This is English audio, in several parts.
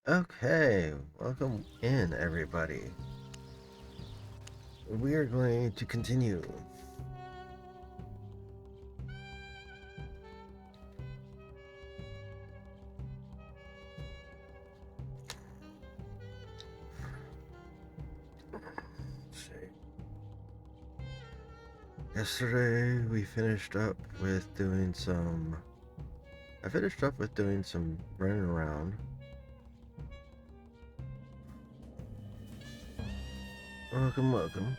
Okay, welcome in everybody. We are going to continue. Let's see. Yesterday we finished up with doing some running around. Welcome.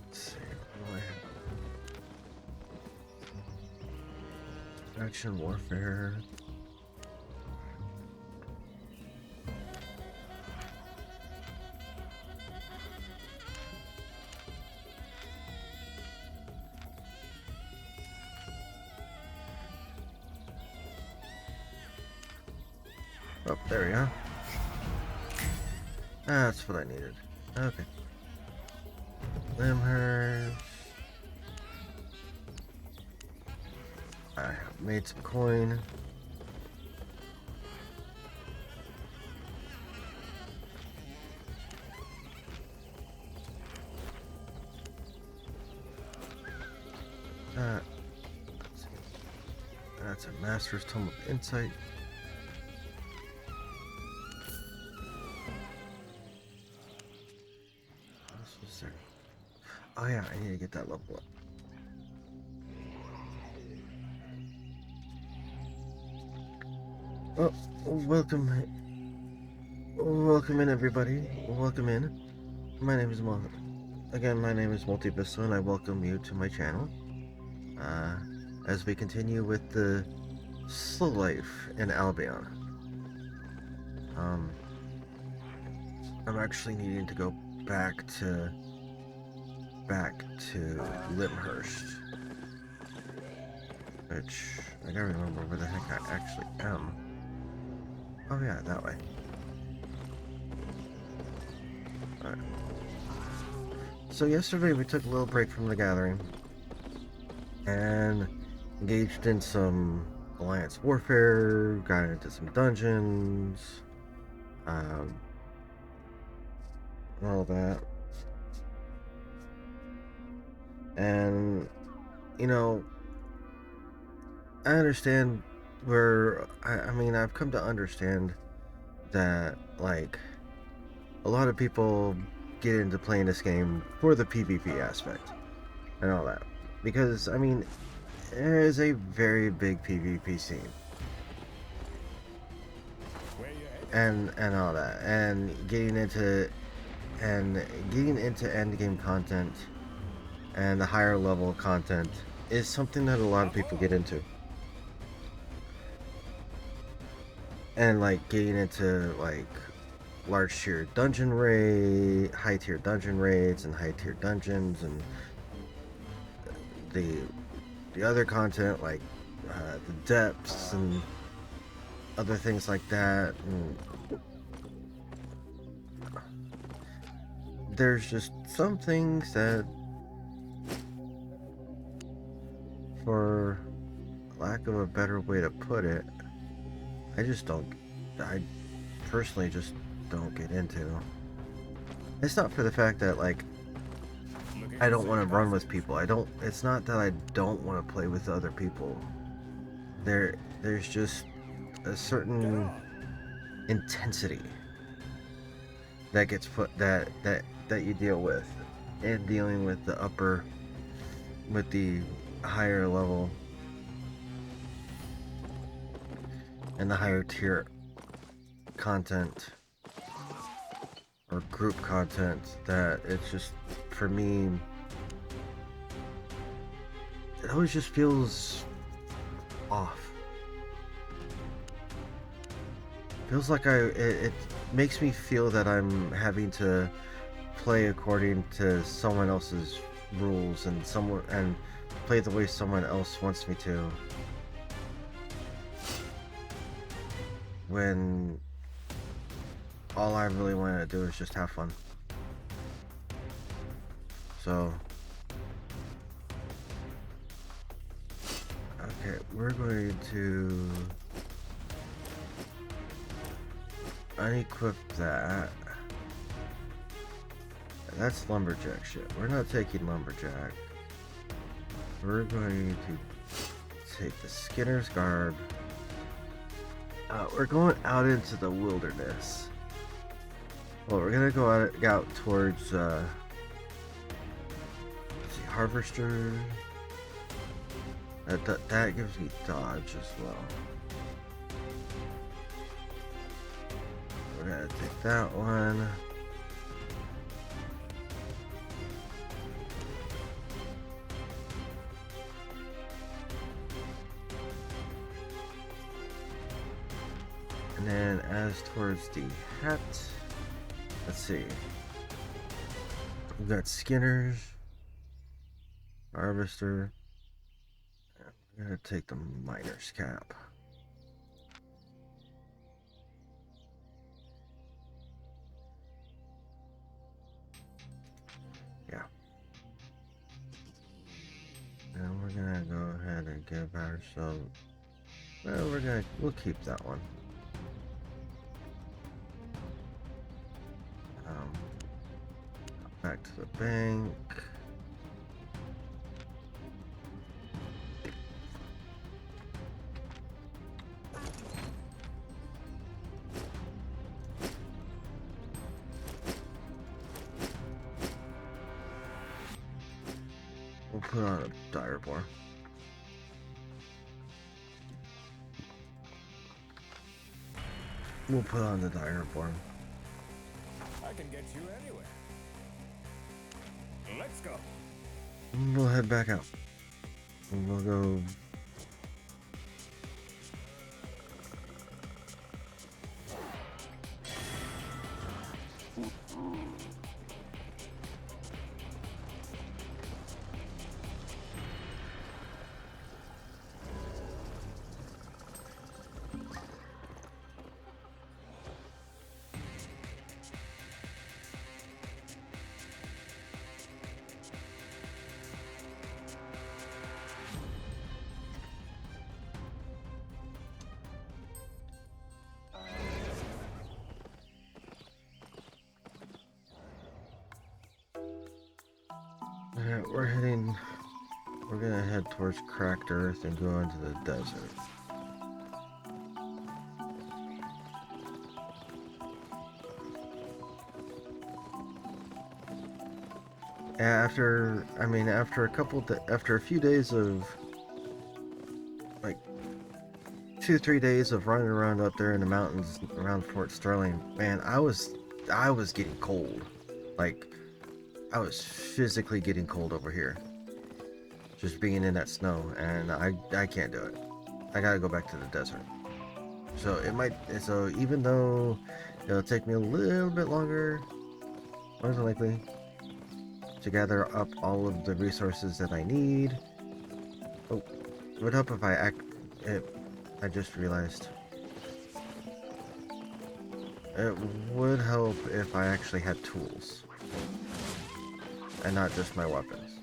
Let's see, what do I have? Action warfare. Oh, there we are. That's what I needed. Okay. Limhurst. I made some coin. Let's see. That's a Master's Tome of Insight. What was there? Oh yeah, I need to get that level up. Oh, welcome in everybody. Welcome in. My name is my name is Multivista, and I welcome you to my channel. As we continue with the slow life in Albion. I'm actually needing to go back to Limhurst, which I don't remember where the heck I actually am. Oh yeah, that way. Alright. So yesterday we took a little break from the gathering and engaged in some alliance warfare, got into some dungeons, all that. And, you know, I understand I've come to understand that, like, a lot of people get into playing this game for the PvP aspect and all that. Because, I mean, there is a very big PvP scene. And all that. And getting into endgame content and the higher level content is something that a lot of people get into. And like getting into like high tier dungeon raids and high tier dungeons, and the other content like the depths and other things like that. And there's just some things that, for lack of a better way to put it, I personally just don't get into. It's not for the fact that, like, I don't want to run with people. It's not that I don't want to play with other people. There's just a certain intensity that gets put that you deal with in dealing with the higher level and the higher tier content or group content, that it's just, for me, it always just feels off. Feels like it makes me feel that I'm having to play according to someone else's rules and play the way someone else wants me to. when all I really want to do is just have fun. So, okay, we're going to unequip that. That's lumberjack shit. We're not taking lumberjack. We're going to take the Skinner's garb. We're going out into the wilderness. Well, we're gonna go out towards let's see, harvester. That gives me dodge as well. We're gonna take that one. And then as towards the hat, let's see. We've got Skinner's, harvester. I'm gonna take the miner's cap. Yeah. And we're gonna go ahead and give ourselves. Well, we'll keep that one. Back to the bank. We'll put on a dire bore. We'll put on the dire bore. I can get you anywhere. Let's go. We'll head back out. We'll go. Yeah, we're gonna head towards cracked earth and go into the desert. After a few days of like 2-3 days of running around up there in the mountains around Fort Sterling, man, I was getting cold. Like, I was physically getting cold over here. Just being in that snow, and I can't do it. I gotta go back to the desert. So even though it'll take me a little bit longer, more than likely, to gather up all of the resources that I need. Oh, would help if I just realized. It would help if I actually had tools. And not just my weapons.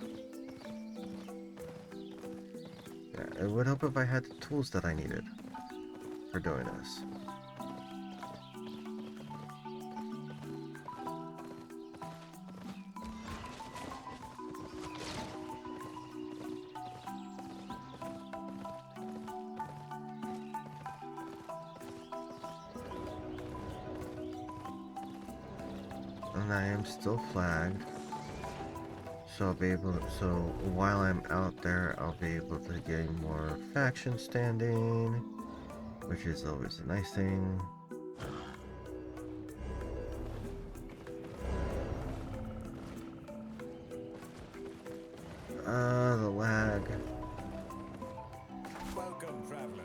Yeah, it would help if I had the tools that I needed for doing this. And I am still flagged. So while I'm out there, I'll be able to gain more faction standing, which is always a nice thing. The lag. Welcome, traveler.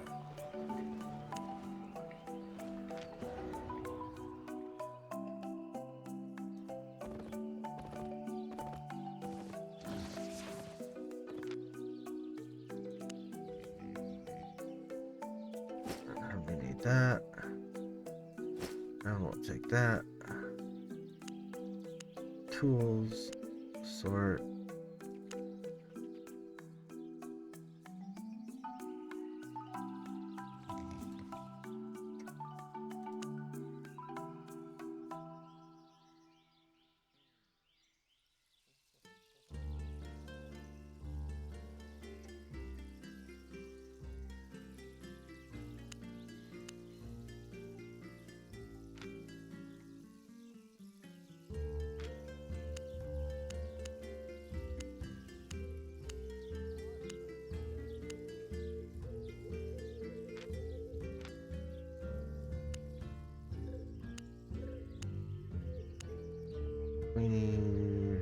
We need that. I won't take that. Tools, sort. We need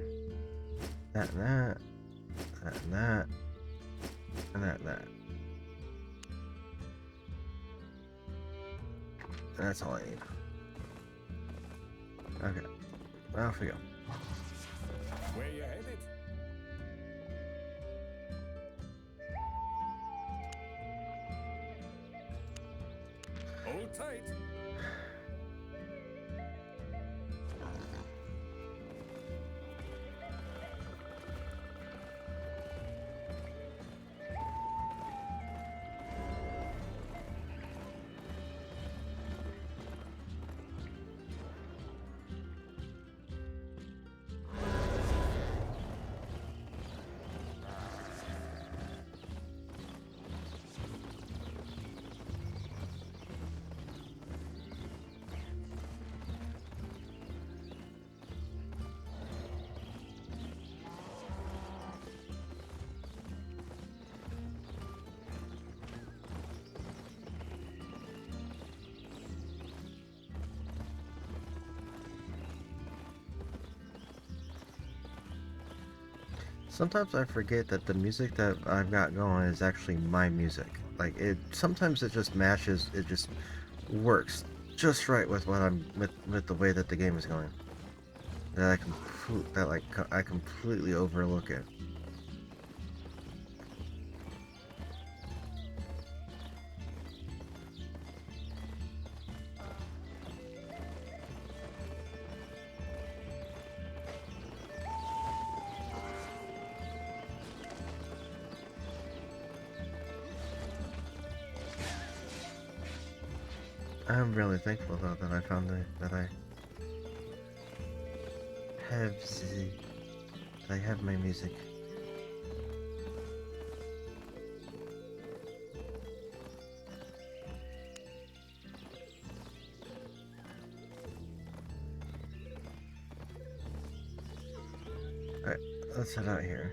that and that, that and that, and that and that. And that's all I need. Okay, off we go. Where you headed? Hold tight. Sometimes I forget that the music that I've got going is actually my music. Like sometimes it just matches, it just works just right with what I'm with the way that the game is going. I completely overlook it. I'm really thankful though that I found that have the, that I have my music. Alright, let's head out here.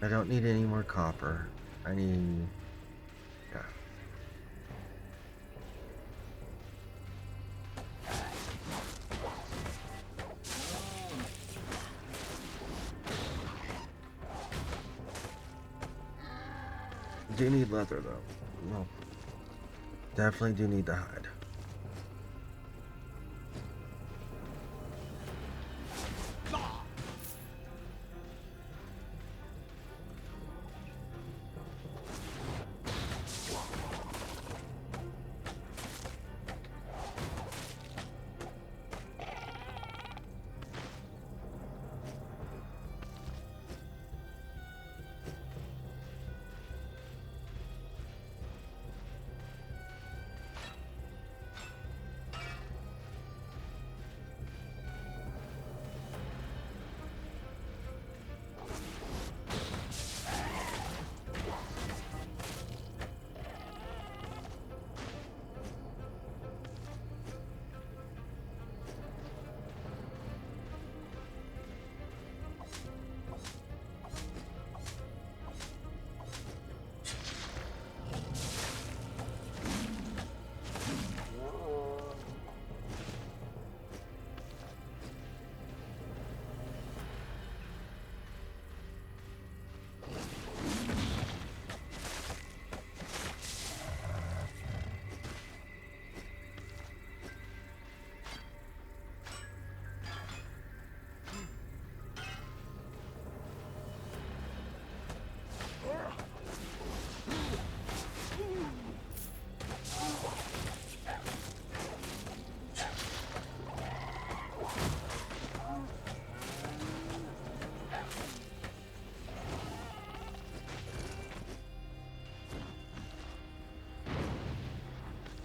I don't need any more copper. I need... yeah. Do need leather though. Well, definitely do need the hide.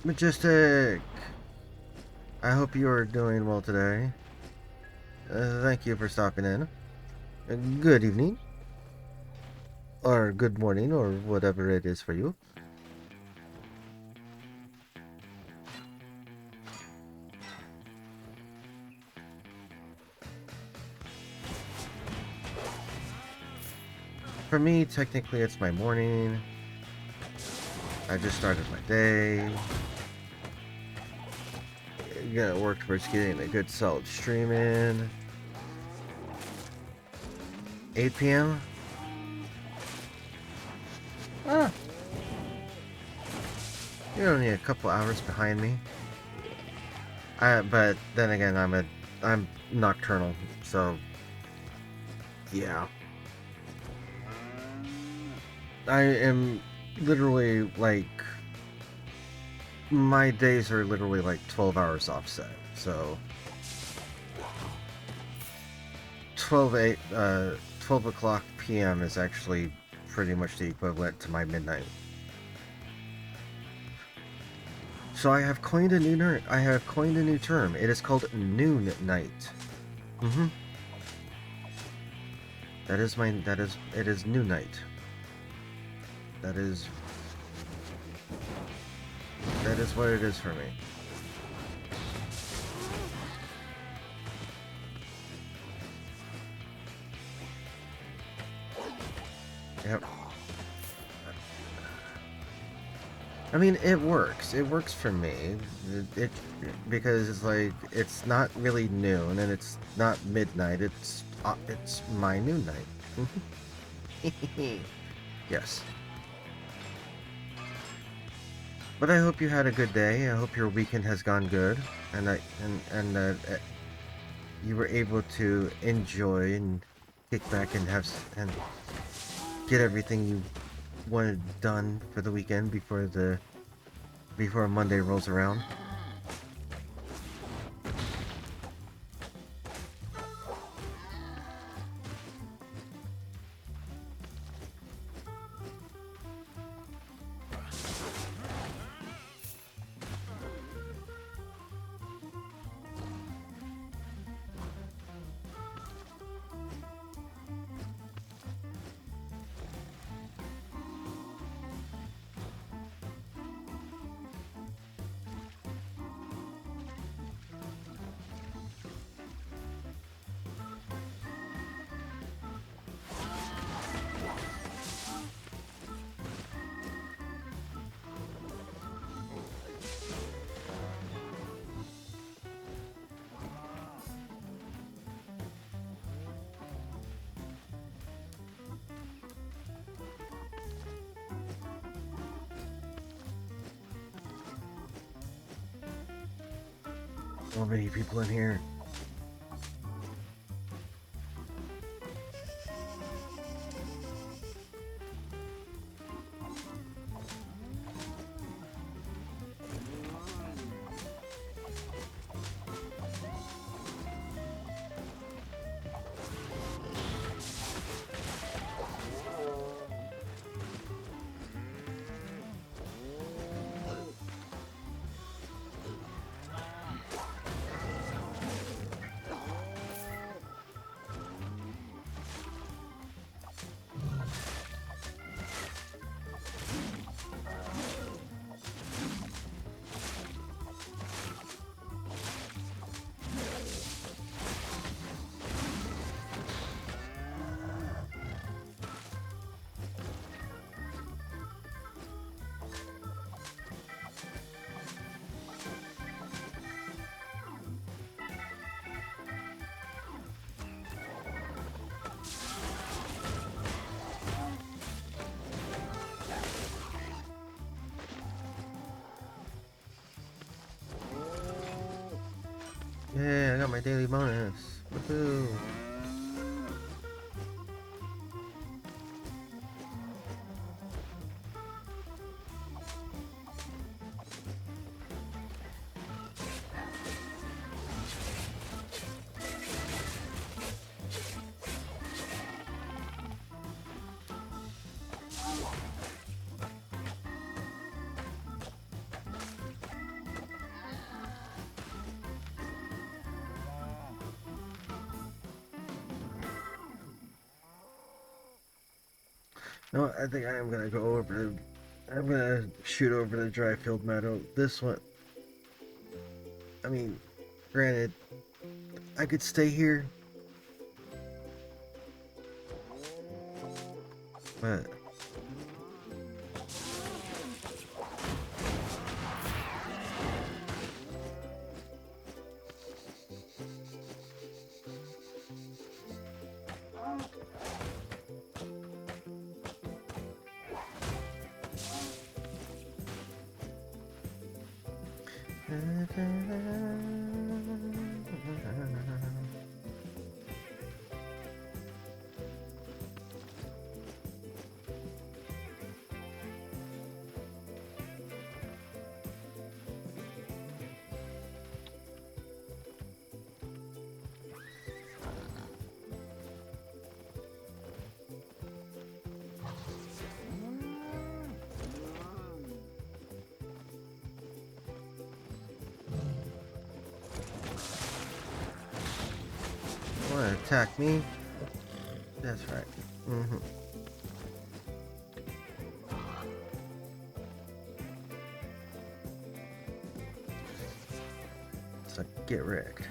Majestic, I hope you are doing well today. Thank you for stopping in. Good evening, or good morning, or whatever it is for you. For me, technically, it's my morning. I just started my day. Gonna work towards getting a good solid stream in. 8 p.m. Ah, you're only a couple hours behind me. But then again, I'm nocturnal, so yeah. I am literally like my days are literally like 12 hours offset. So 12 o'clock p.m. is actually pretty much the equivalent to my midnight. So I have coined a new term. It is called noon night. Mm-hmm. It is noon night. That is what it is for me. Yep. I mean, it works. It works for me. It because it's like it's not really noon and it's not midnight. It's my noon night. Yes. But I hope you had a good day. I hope your weekend has gone good, and that you were able to enjoy and kick back and and get everything you wanted done for the weekend before Monday rolls around. So many people in here. Yeah, I got my daily bonus. Woohoo! No, I think I am gonna go over to. I'm gonna shoot over the dry field meadow. This one. I mean, granted, I could stay here, but want to attack me? That's right. Mm-hmm. So get wrecked.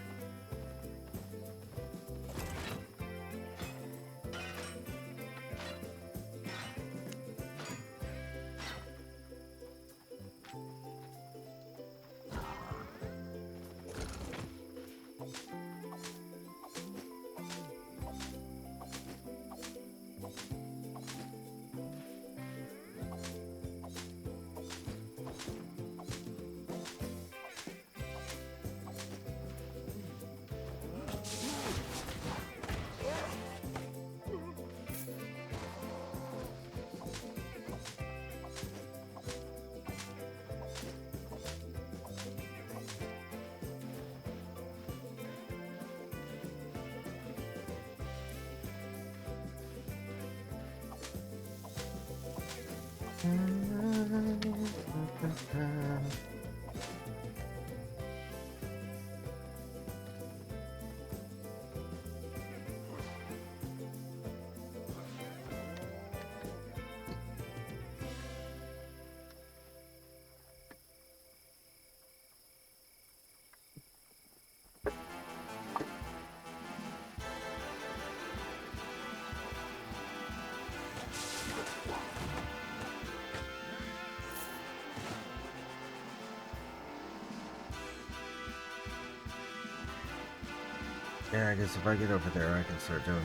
Yeah, I guess if I get over there, I can start doing.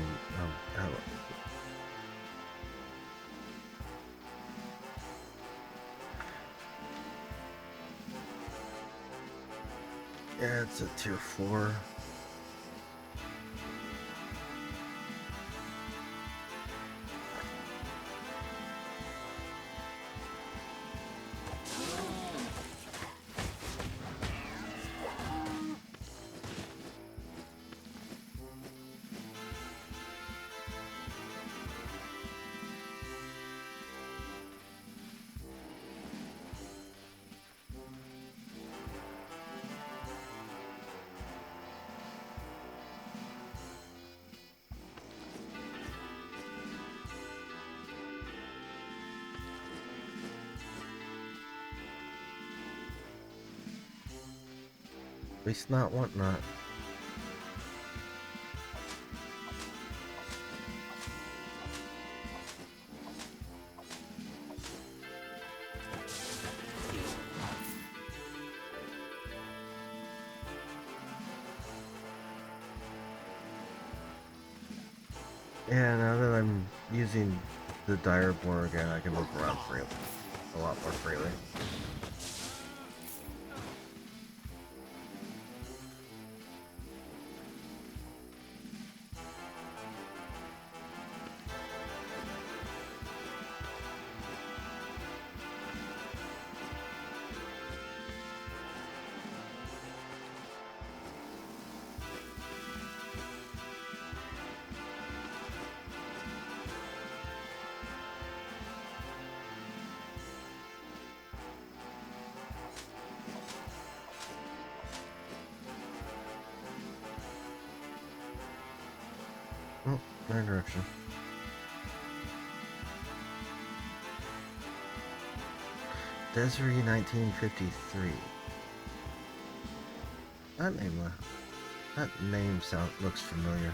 How, yeah, it's a tier 4. At least not whatnot. Yeah, now that I'm using the dire blower again, I can move around freely, a lot more freely. Oh, wrong direction. Desiree 1953. That name looks familiar.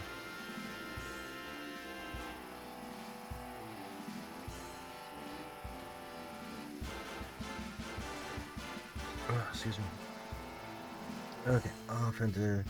Oh, excuse me. Okay, off into.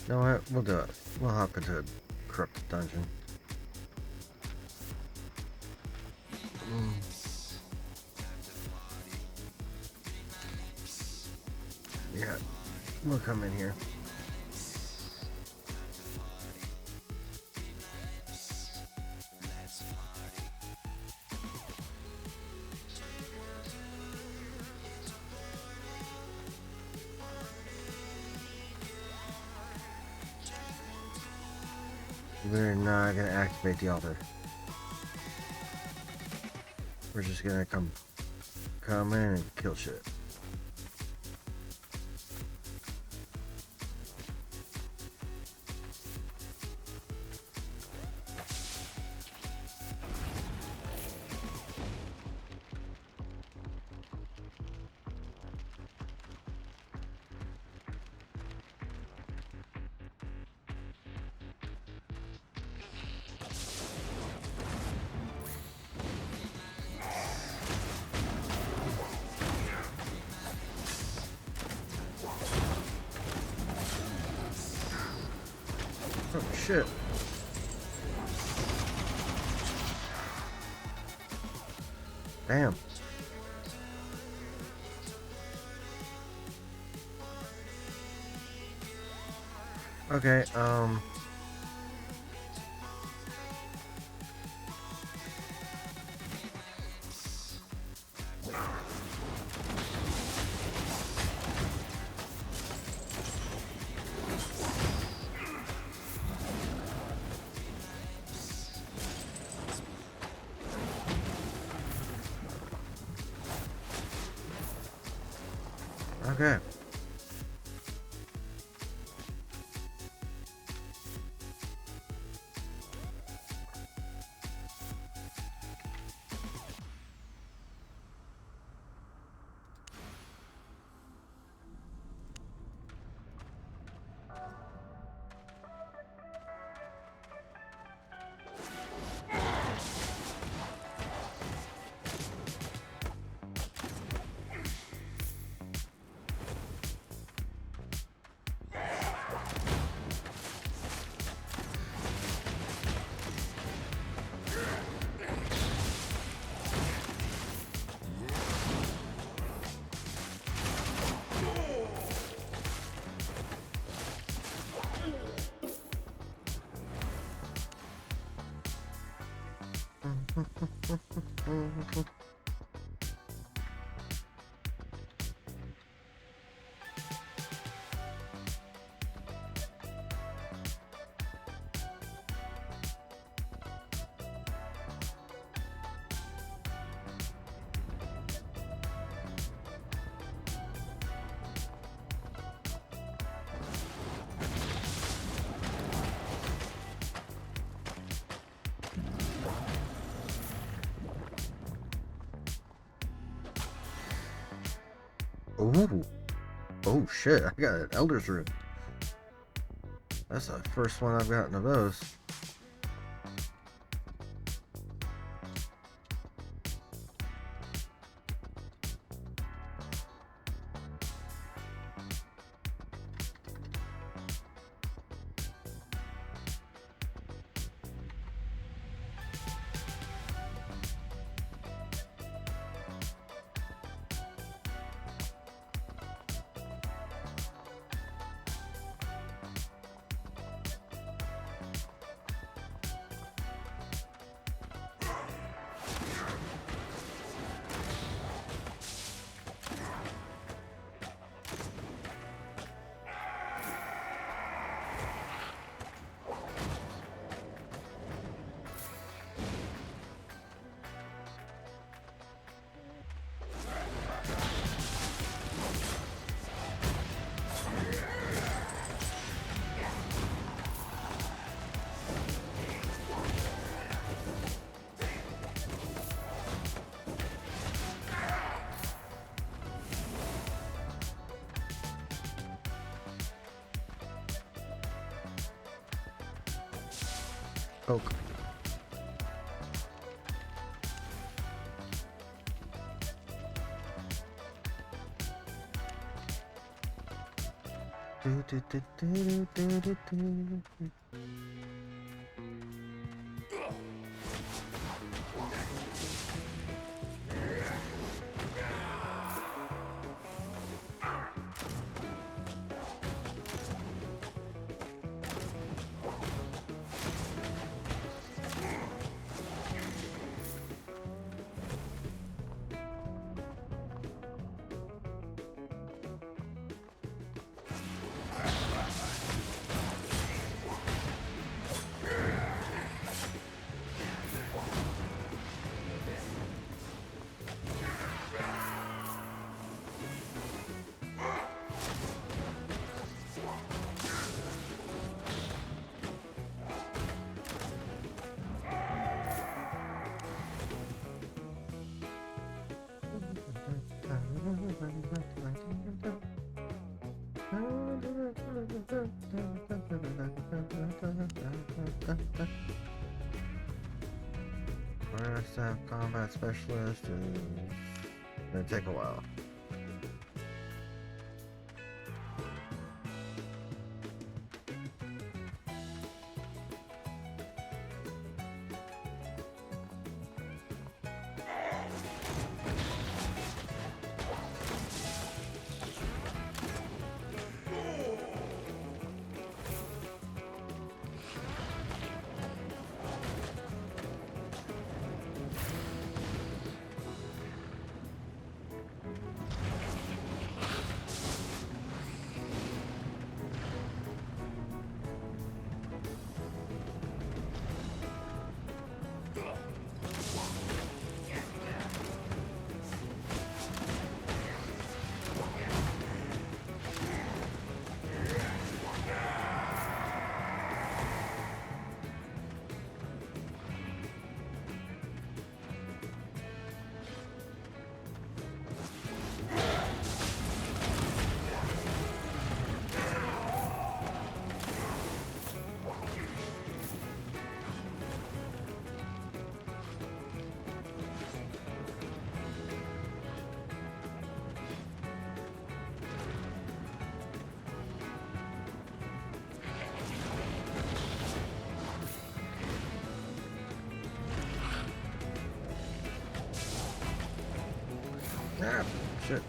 You know what? We'll do it. We'll hop into a corrupted dungeon. Yeah, we'll come in here. We're not gonna activate the altar. We're just gonna come in and kill shit. Oh shit. Damn. Okay, okay. Ooh. Oh shit, I got an Elder's Root. That's the first one I've gotten of those. Oak. Do, do, do, do, do, do, do. First staff combat specialist is gonna take a while. Ah, shit.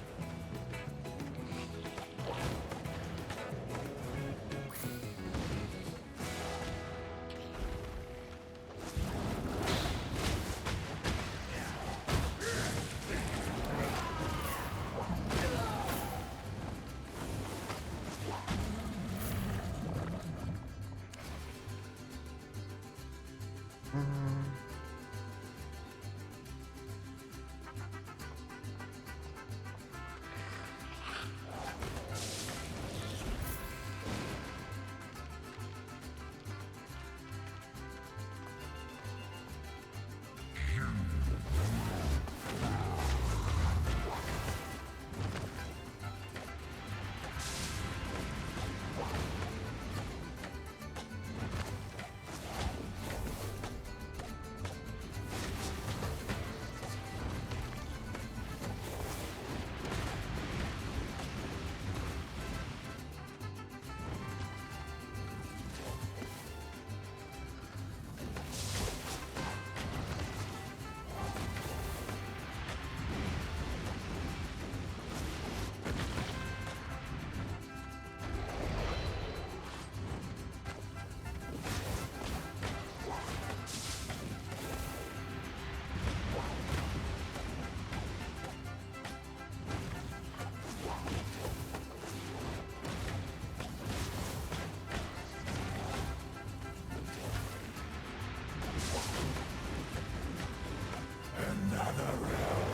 Another realm,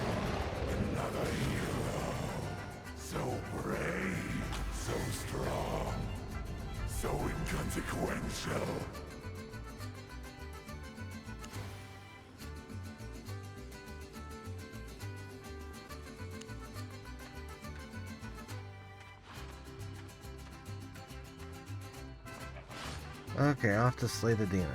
another hero. So brave, so strong, so inconsequential. Okay, off to slay the demon.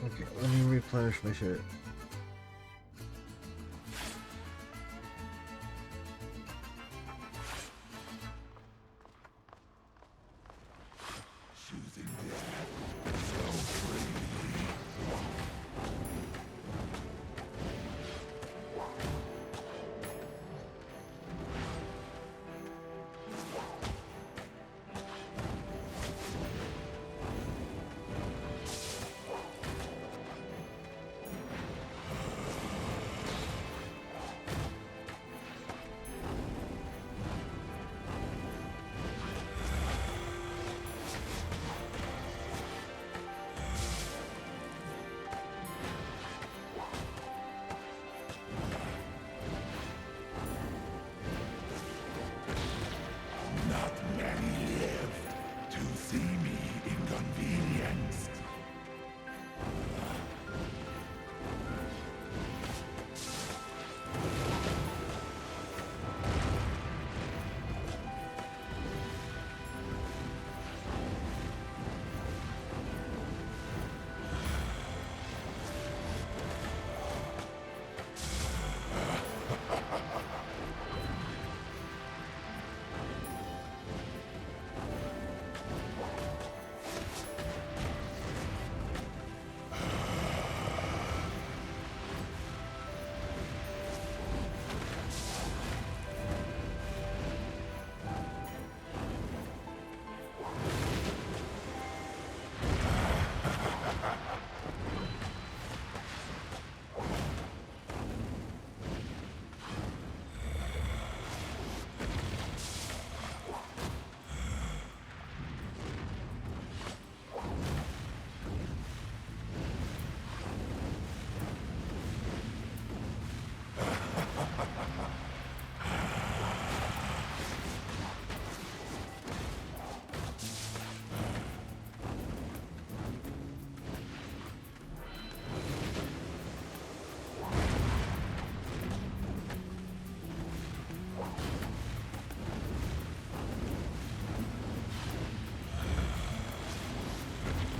Okay, let me replenish my shit. Choosing death so freely. Not many lived to see me inconvenienced.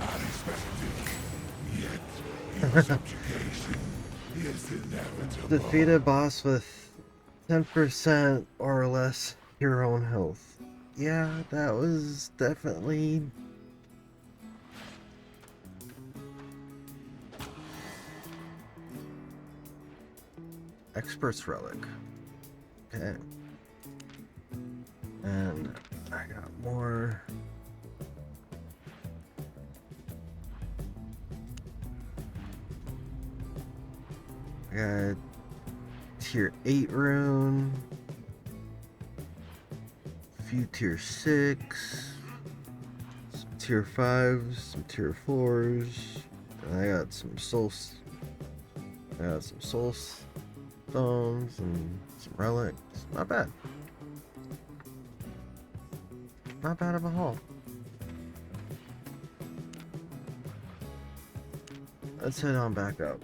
Unexpected, yet your subjugation is inevitable. Defeat a boss with 10% or less your own health. Yeah, that was definitely... Expert's Relic. Okay. And I got more... I got tier 8 rune, few tier 6, some tier 5s, some tier 4s, and I got some soul stones and some relics. Not bad. Not bad of a haul. Let's head on back up.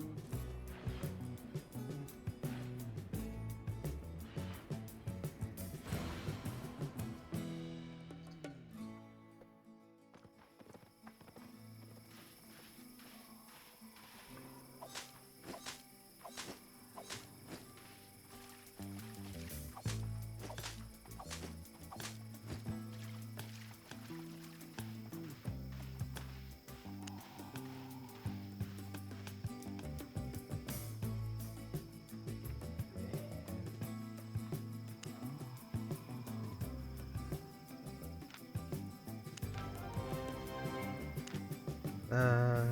Uh,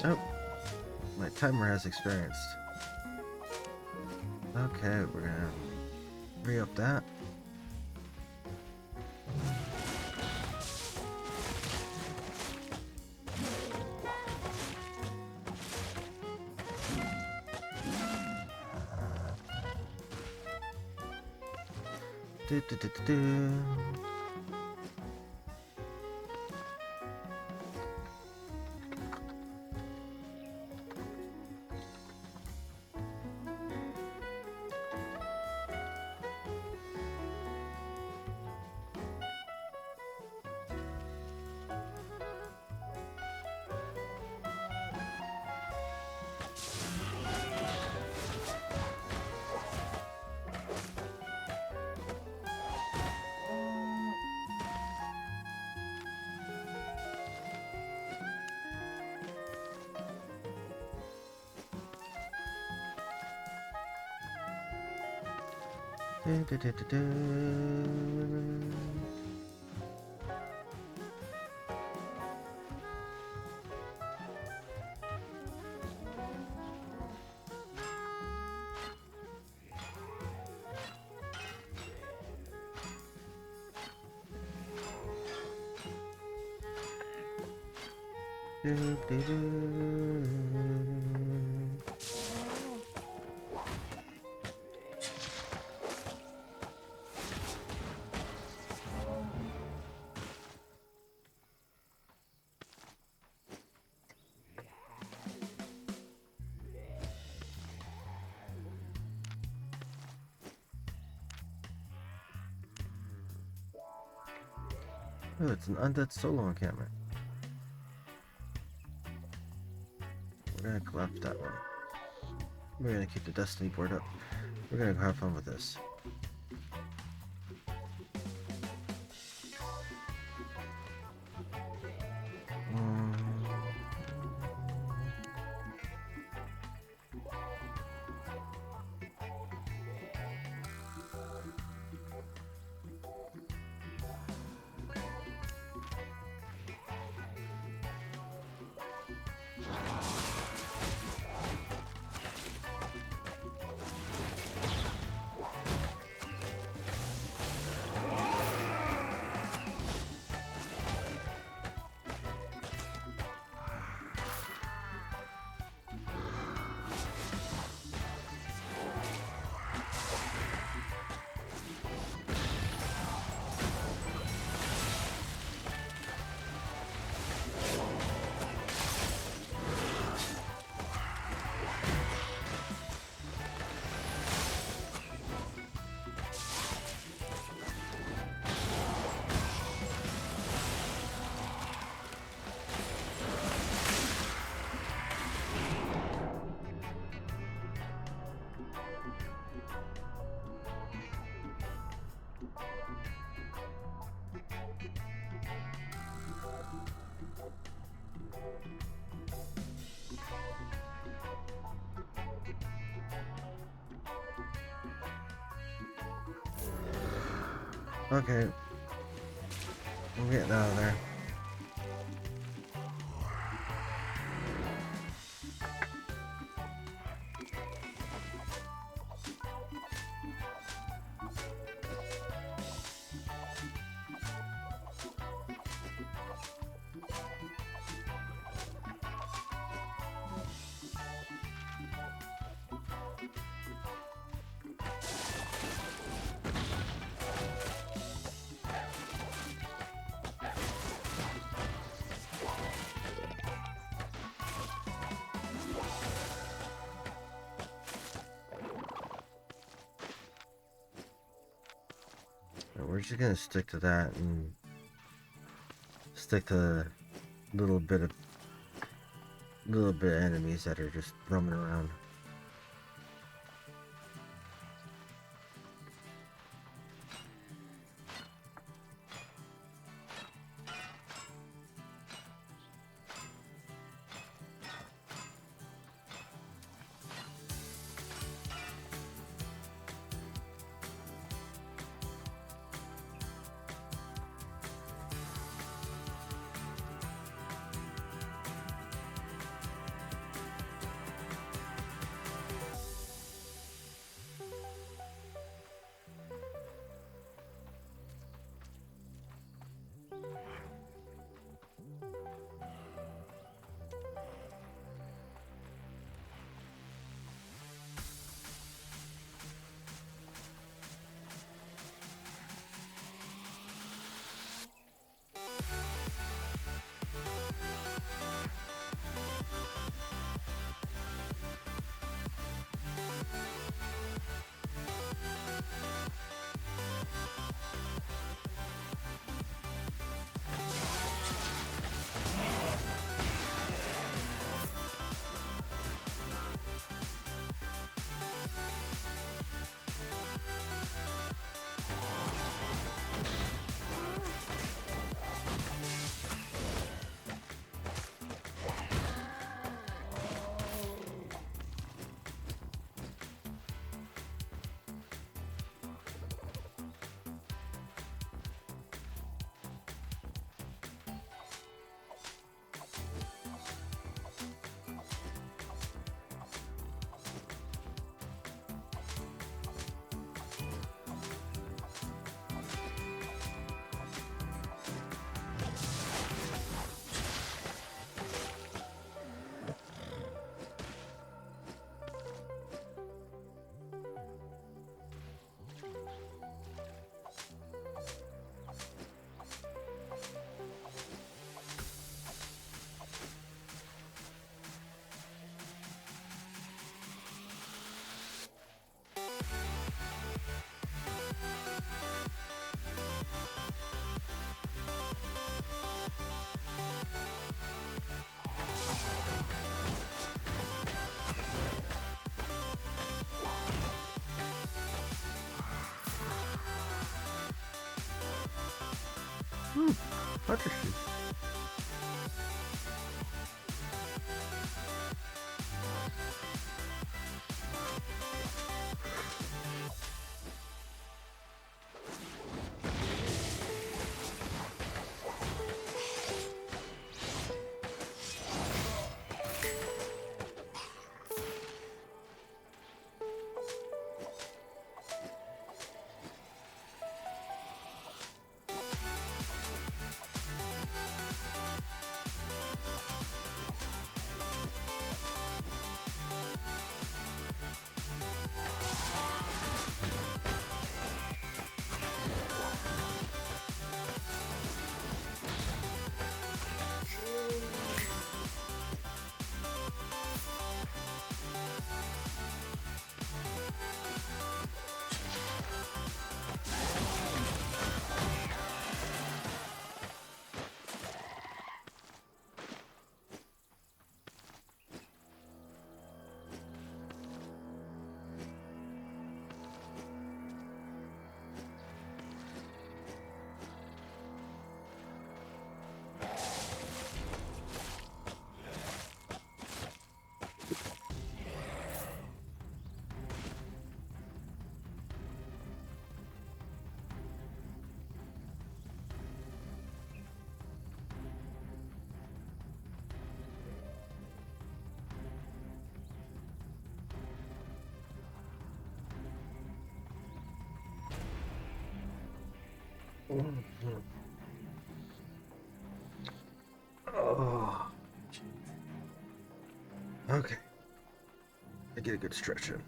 Oh, my timer has experienced. Okay, we're gonna re-up that. Do, do, do, do, do. Do, do, do, do, do. Do, do, do. Oh, it's an undead solo encampment. We're gonna collapse that one. We're gonna keep the destiny board up. We're gonna go have fun with this. Mm. Okay. I'm getting out of there. We're just gonna stick to that and stick to little bit of enemies that are just roaming around. Hunter shoes. Oh, okay. I get a good stretch in.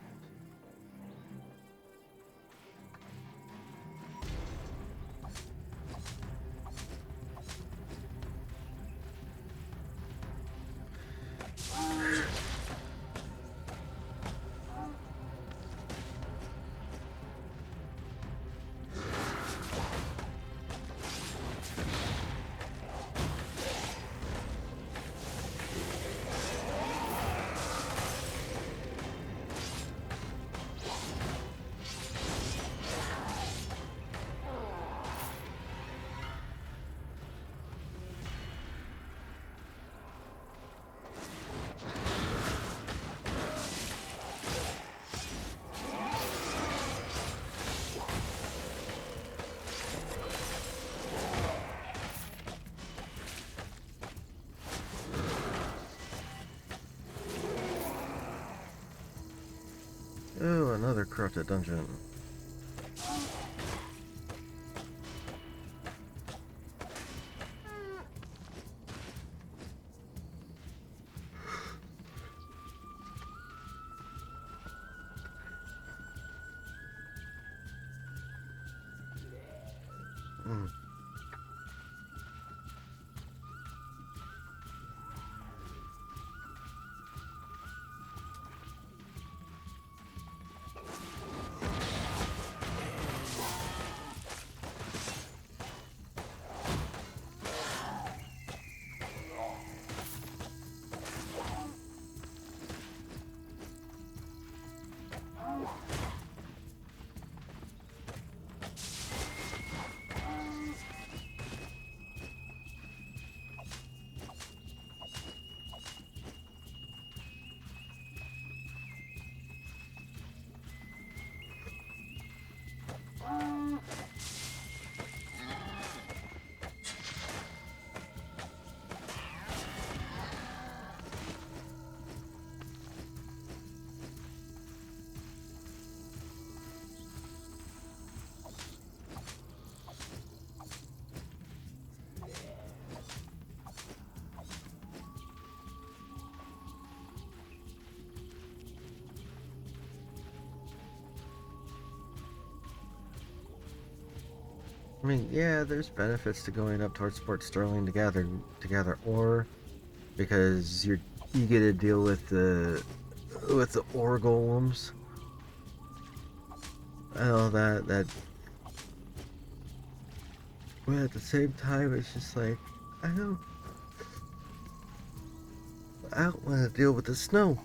Oh, another corrupted dungeon. Mm. I mean, yeah, there's benefits to going up towards Port Sterling to gather ore, because you get to deal with the ore golems and all that. But at the same time, it's just like I don't want to deal with the snow.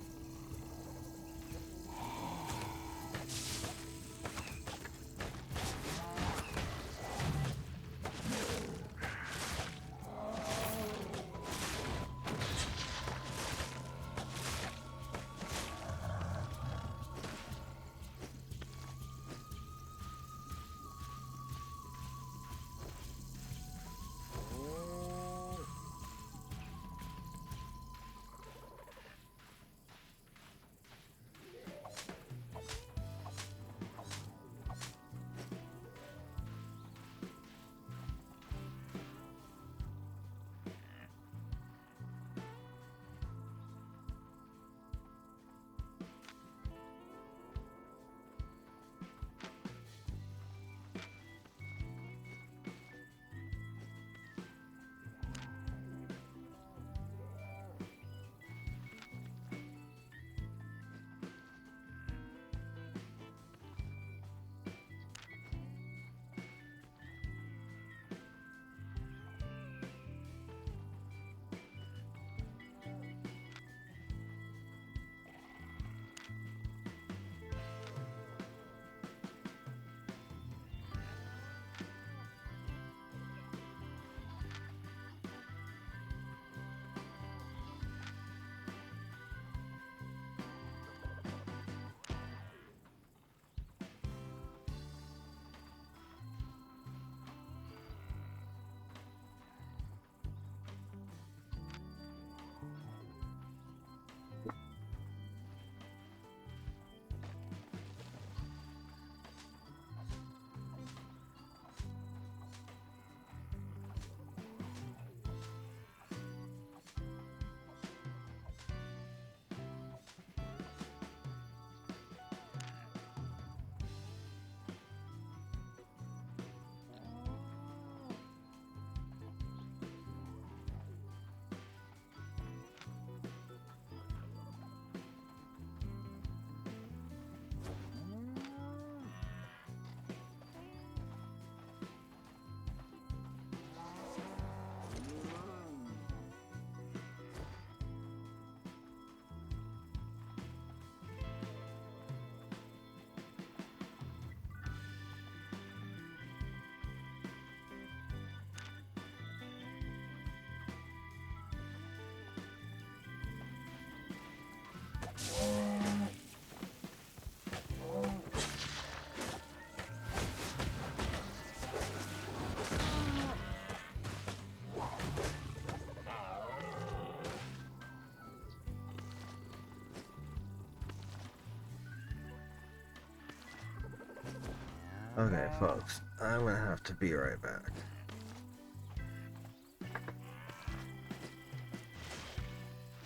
Okay, folks, I'm gonna have to be right back.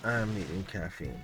I'm needing caffeine.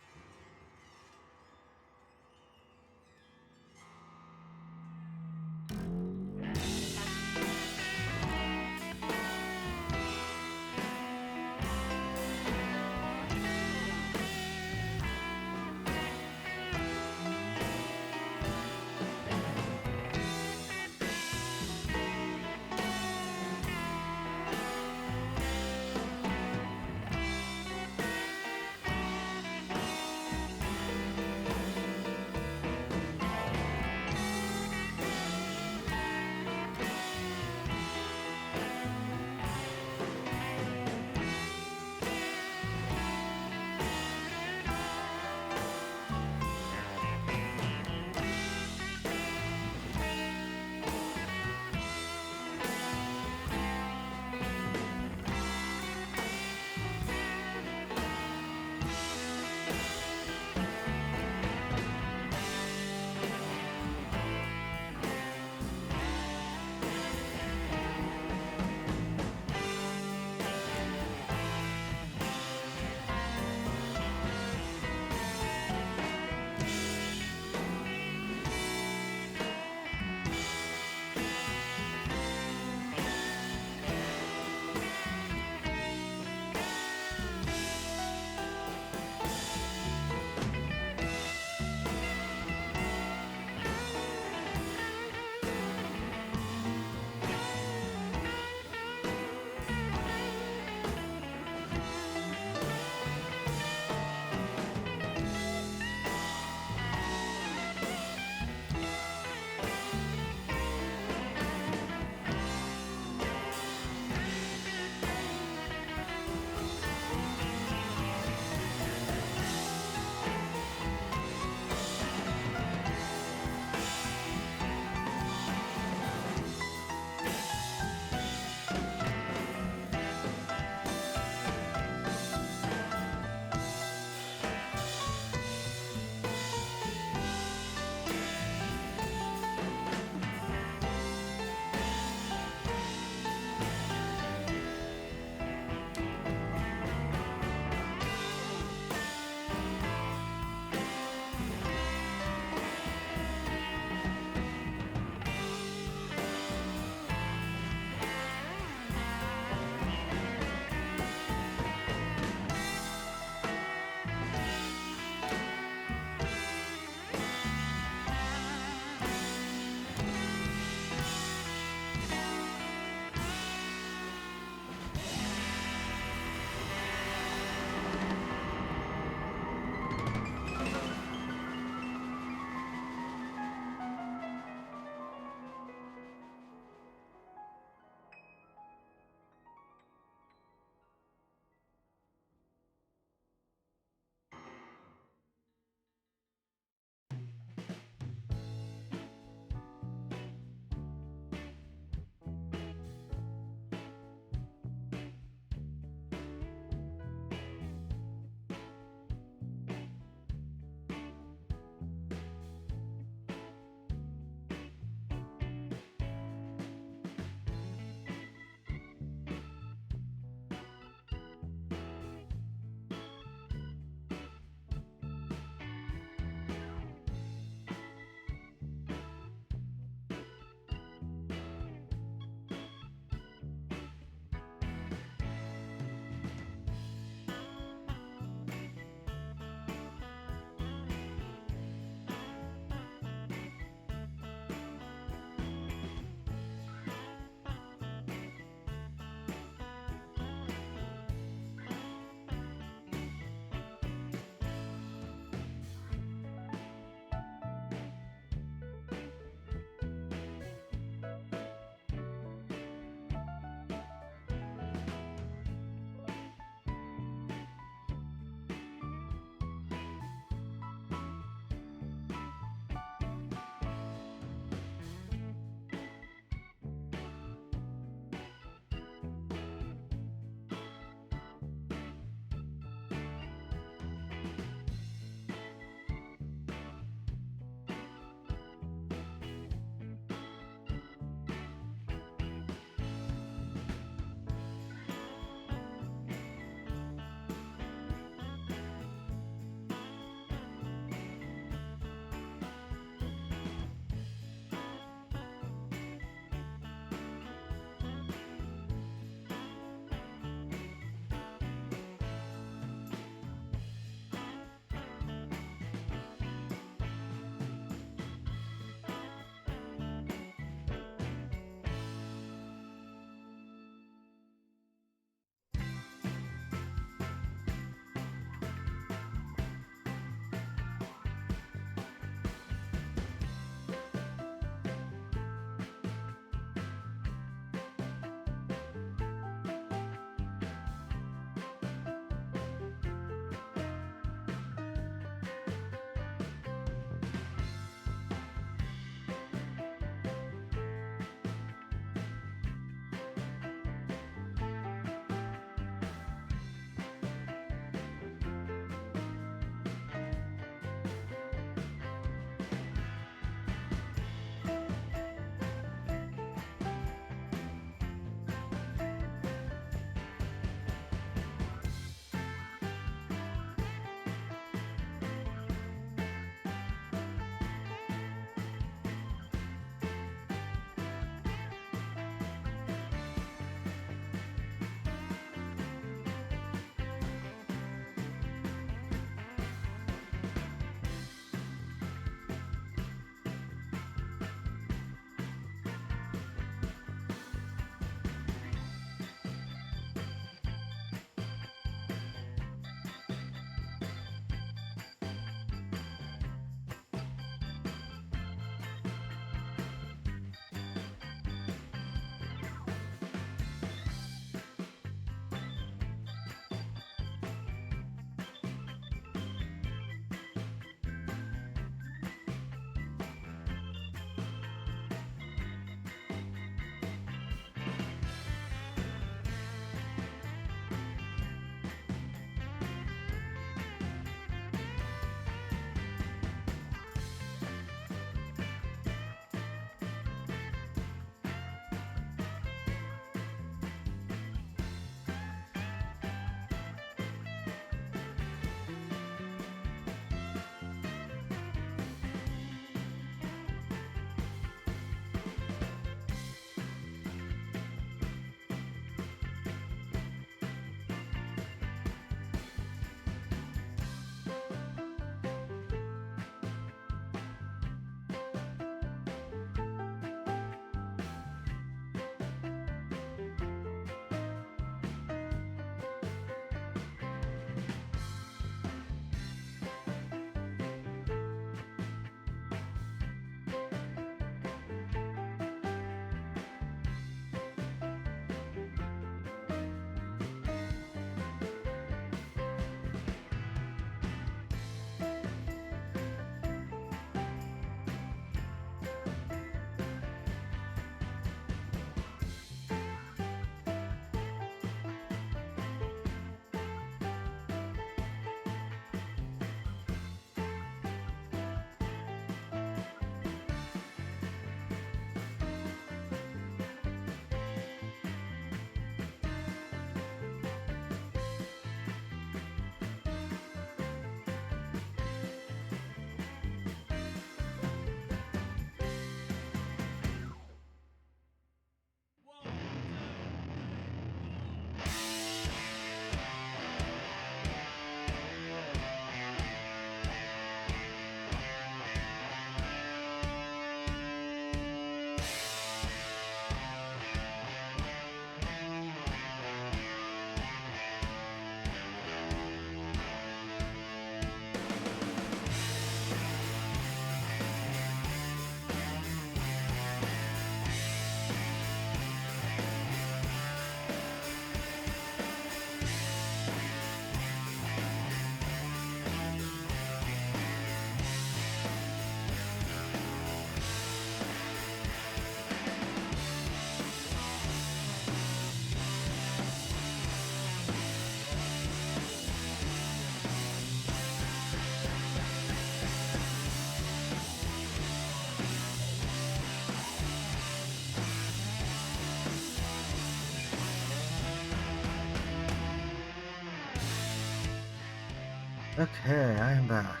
Okay, I am back.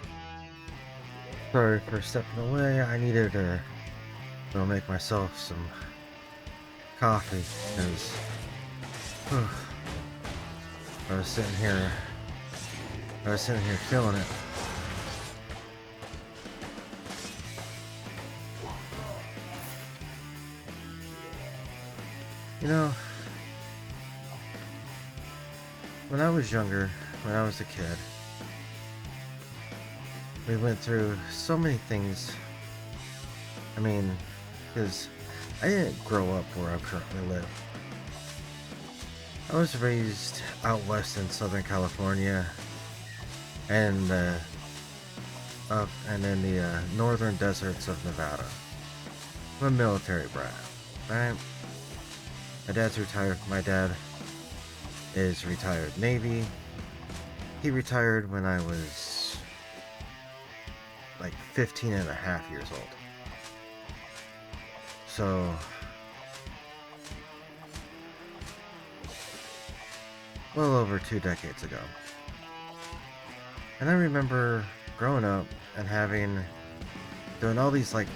Sorry for stepping away. I needed to go make myself some coffee because I was sitting here. I was sitting here feeling it. You know, when I was younger, when I was a kid, we went through so many things. I mean, because I didn't grow up where I currently live. I was raised out west in Southern California and up and in the northern deserts of Nevada. I'm a military brat, right? My dad's retired. My dad is retired Navy. He retired when I was like 15 and a half years old. So, well over 2 decades ago. And I remember growing up and doing all these like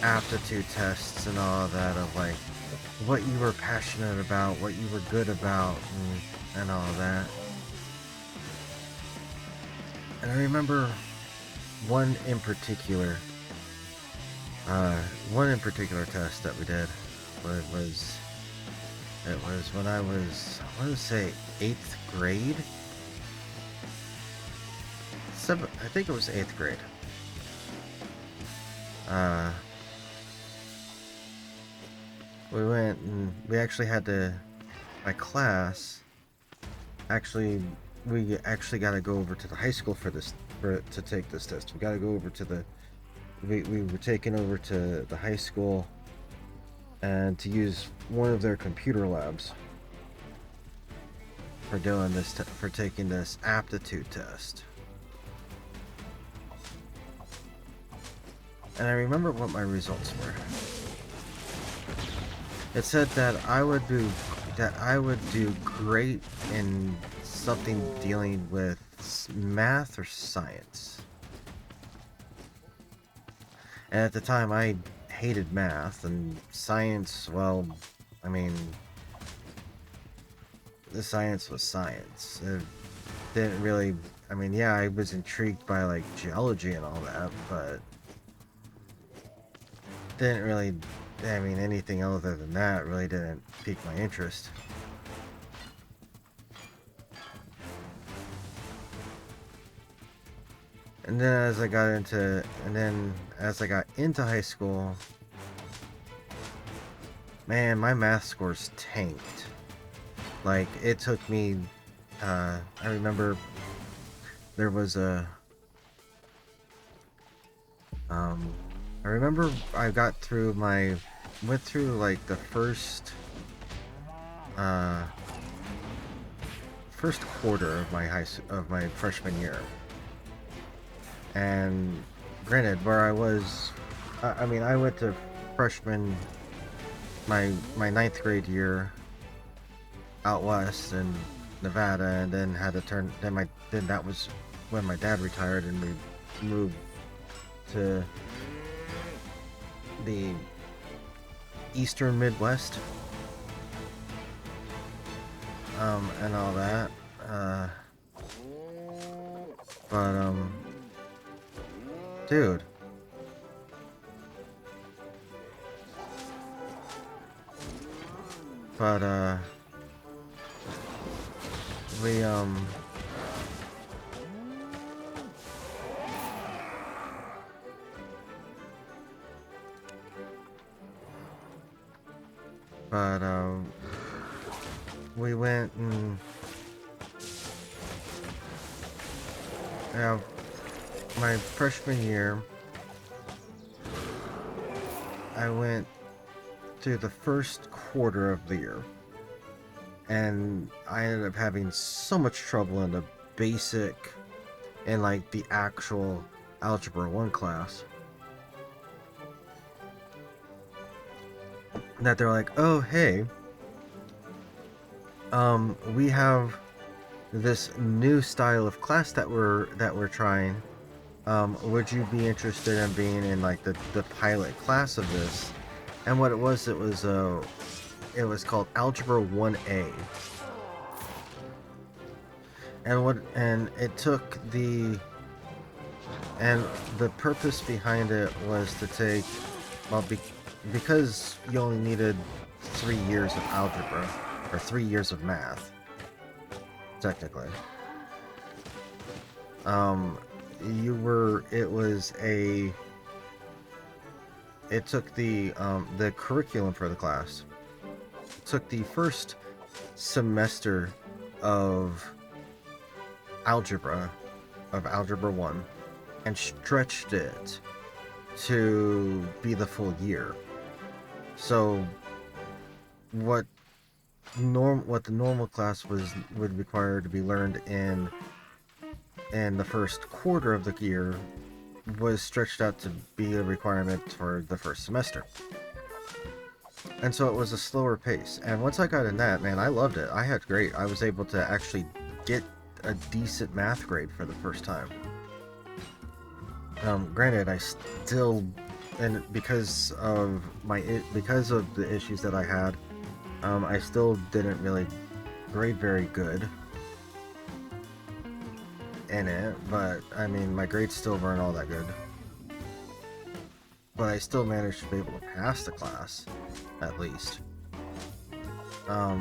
aptitude tests and all of that of like what you were passionate about, what you were good about, and all of that. And I remember one in particular test that we did was it was when I want to say 8th grade. I think it was 8th grade. We went and we actually had to, my class, we actually got to go over to the high school to take this test. We got to go over to we were taken over to the high school and to use one of their computer labs for doing this, for taking this aptitude test. And I remember what my results were. It said that I would do great in something dealing with math or science. And at the time, I hated math and science. Well, I mean, the science was science. It didn't really. I mean, yeah, I was intrigued by like geology and all that, but didn't really. I mean, anything other than that really didn't pique my interest. And then as I got into high school, man, my math scores tanked. Like, it took me, I remember there was I remember I went through like the first quarter of my freshman year. And granted, where I was, I mean, I went to freshman, my 9th grade year out west in Nevada, and then had to turn, then that was when my dad retired and we moved to the eastern Midwest, and all that, but, dude. But, we, but, we went and, my freshman year, I went through the first quarter of the year, and I ended up having so much trouble in the basic and like the actual Algebra 1 class that they're like, oh hey, we have this new style of class that we're trying. Would you be interested in being in like the pilot class of this? And what it was called Algebra 1A. And it took and the purpose behind it was to take, well, because you only needed 3 years of algebra, or 3 years of math, technically. It took the curriculum for the class. It took the first semester of Algebra 1 and stretched it to be the full year. So what the normal class would require to be learned in the first quarter of the year was stretched out to be a requirement for the first semester. And so it was a slower pace. And once I got in that, man, I loved it. I was able to actually get a decent math grade for the first time. Granted, I still, and because of the issues that I had, I still didn't really grade very good in it, but I mean, my grades still weren't all that good. But I still managed to be able to pass the class, at least. But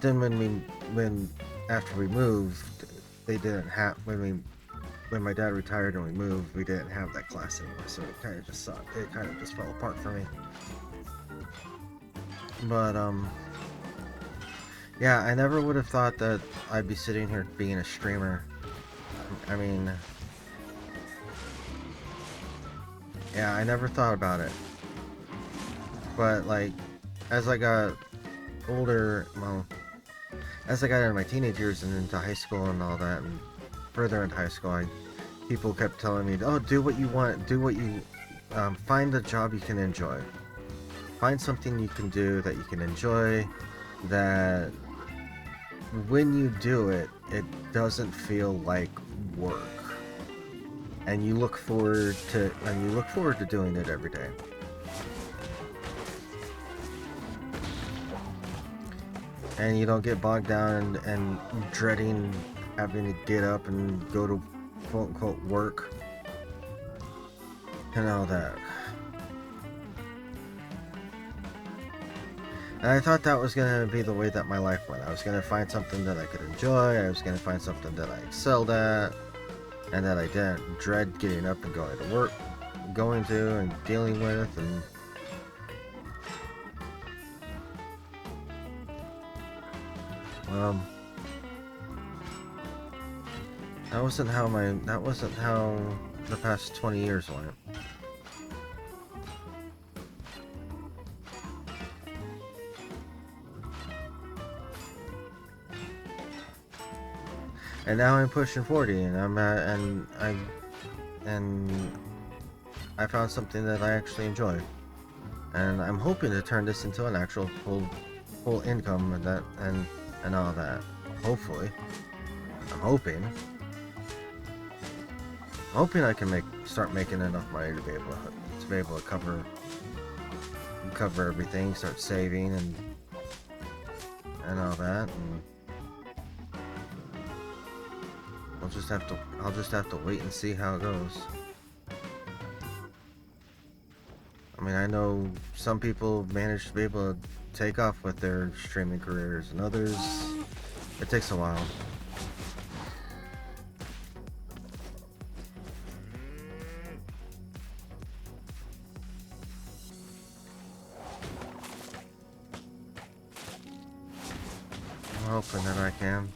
then after we moved, they didn't have, when my dad retired and we moved, we didn't have that class anymore, so it kind of just sucked. It kind of just fell apart for me. But, yeah, I never would have thought that I'd be sitting here being a streamer. I mean, yeah, I never thought about it. But, like, as I got older, well, as I got into my teenage years and into high school and all that, and further into high school, people kept telling me, oh, do what you want, find a job you can enjoy. Find something you can do that you can enjoy, that when you do it, it doesn't feel like work. And you look forward to doing it every day. And you don't get bogged down and dreading having to get up and go to quote unquote work and all that. And I thought that was going to be the way that my life went. I was going to find something that I could enjoy, I was going to find something that I excelled at, and that I didn't dread getting up and going to work, going to and dealing with, and that wasn't how the past 20 years went. And now I'm pushing 40, and I found something that I actually enjoy, and I'm hoping to turn this into an actual full income and all that. Hopefully, I'm hoping I can start making enough money to be able to cover everything, start saving and all that. And I'll just have to wait and see how it goes. I mean, I know some people manage to be able to take off with their streaming careers, and others, it takes a while. I'm hoping that I can.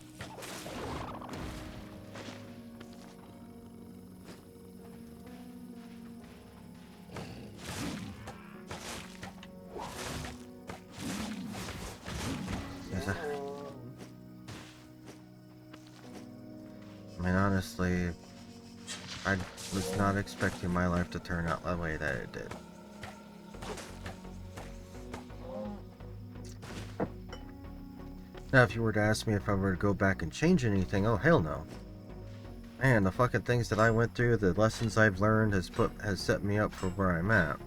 I mean, honestly, I was not expecting my life to turn out the way that it did. Now, if you were to ask me if I were to go back and change anything, oh hell no. Man, the fucking things that I went through, the lessons I've learned has set me up for where I'm at.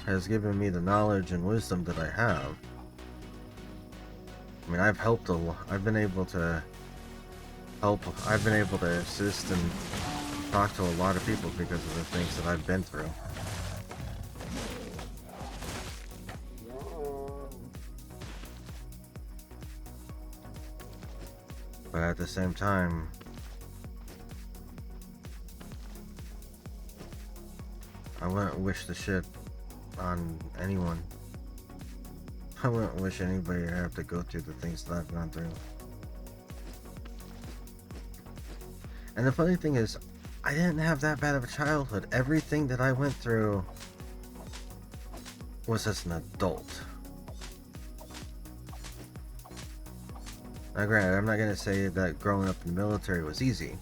Has given me the knowledge and wisdom that I have. I mean, I've helped a lot. I've been able to help. I've been able to assist and talk to a lot of people because of the things that I've been through. But at the same time, I wouldn't wish the shit on anyone. I wouldn't wish anybody to have to go through the things that I've gone through. And the funny thing is, I didn't have that bad of a childhood. Everything that I went through was as an adult. Now granted, I'm not going to say that growing up in the military was easy.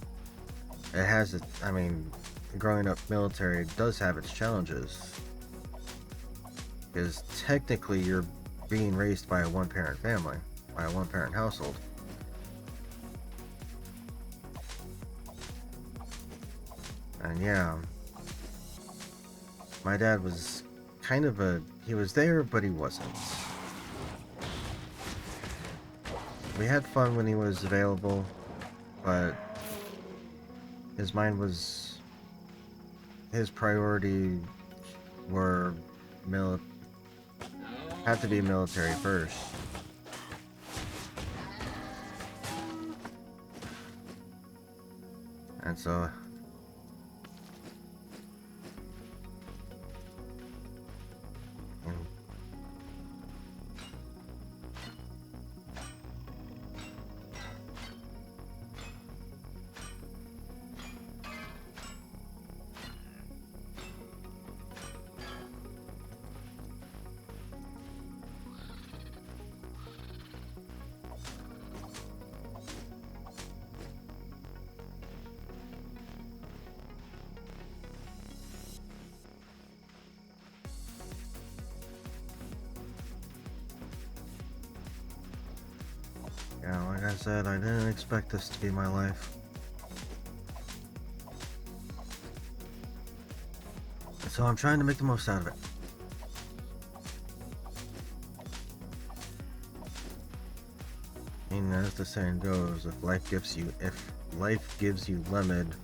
It has, I mean, growing up military does have its challenges. Because technically you're being raised by a one-parent family, by a one-parent household. And yeah, my dad was kind of he was there, but he wasn't. We had fun when he was available, but his priority were had to be military first. And so yeah, like I said, I didn't expect this to be my life. So I'm trying to make the most out of it. And as the saying goes, if life gives you lemon,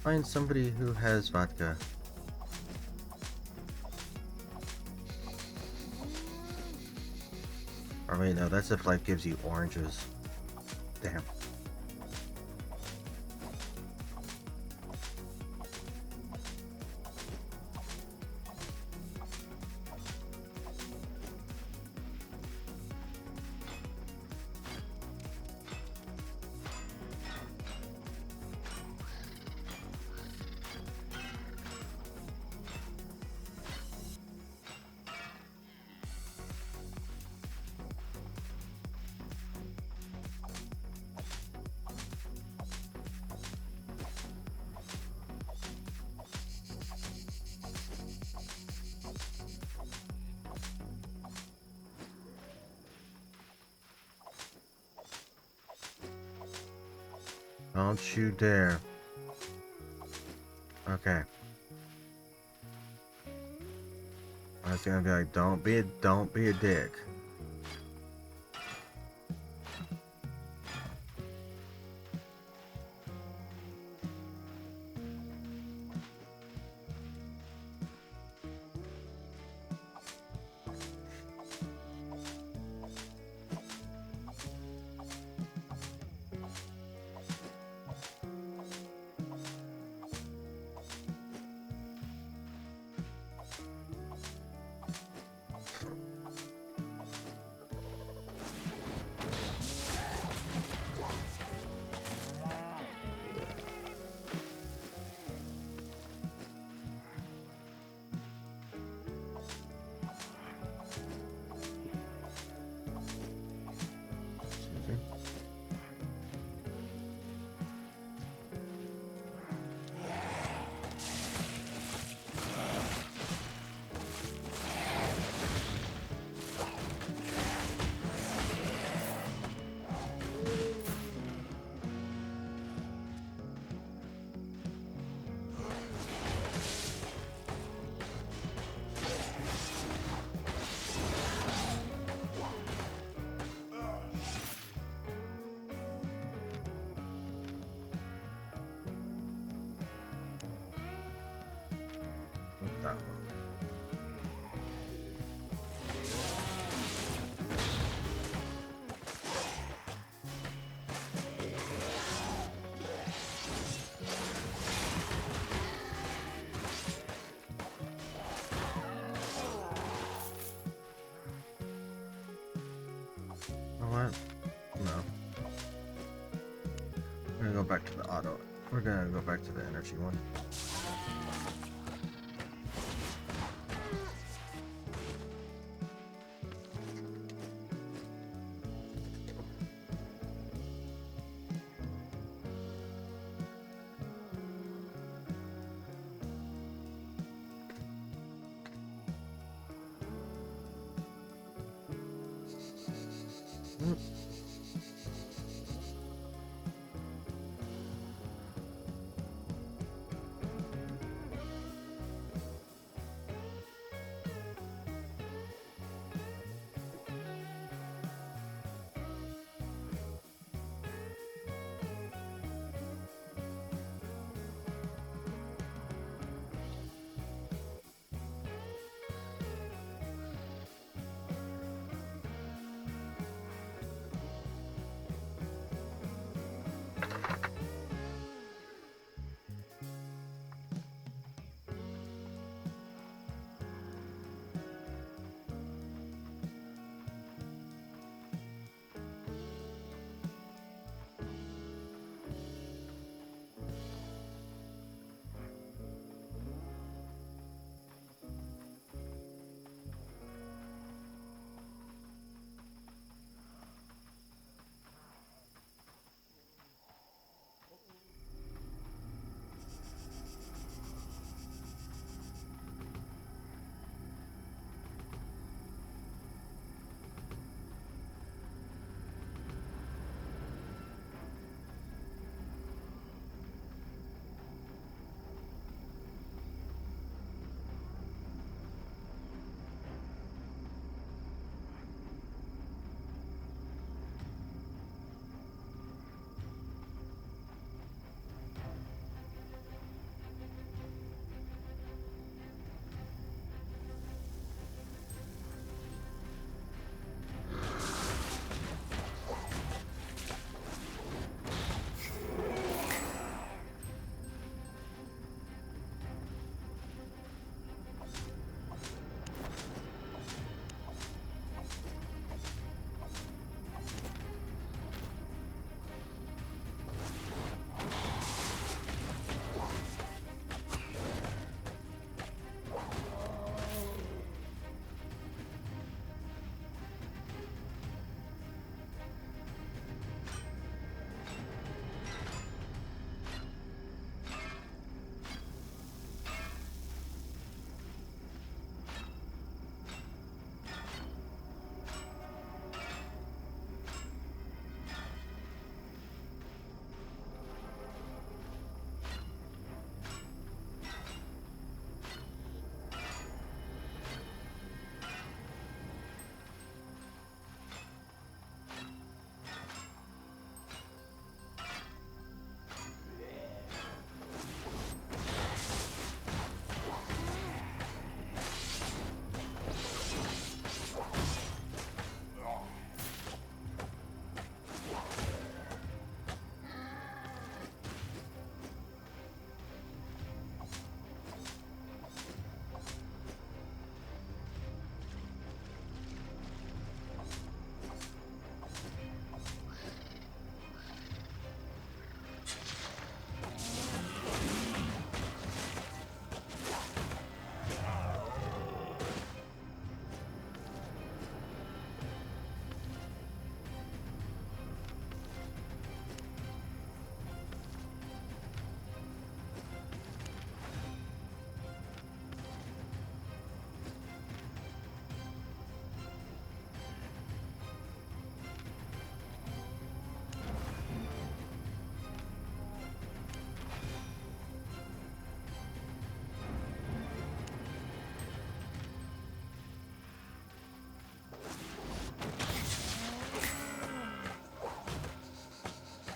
find somebody who has vodka. Or wait, no, that's if life gives you oranges. Damn. Don't you dare. Okay. I was gonna be like, don't be a dick. Oh. What? No. We're gonna go back to the auto. We're gonna go back to the energy one. Mm.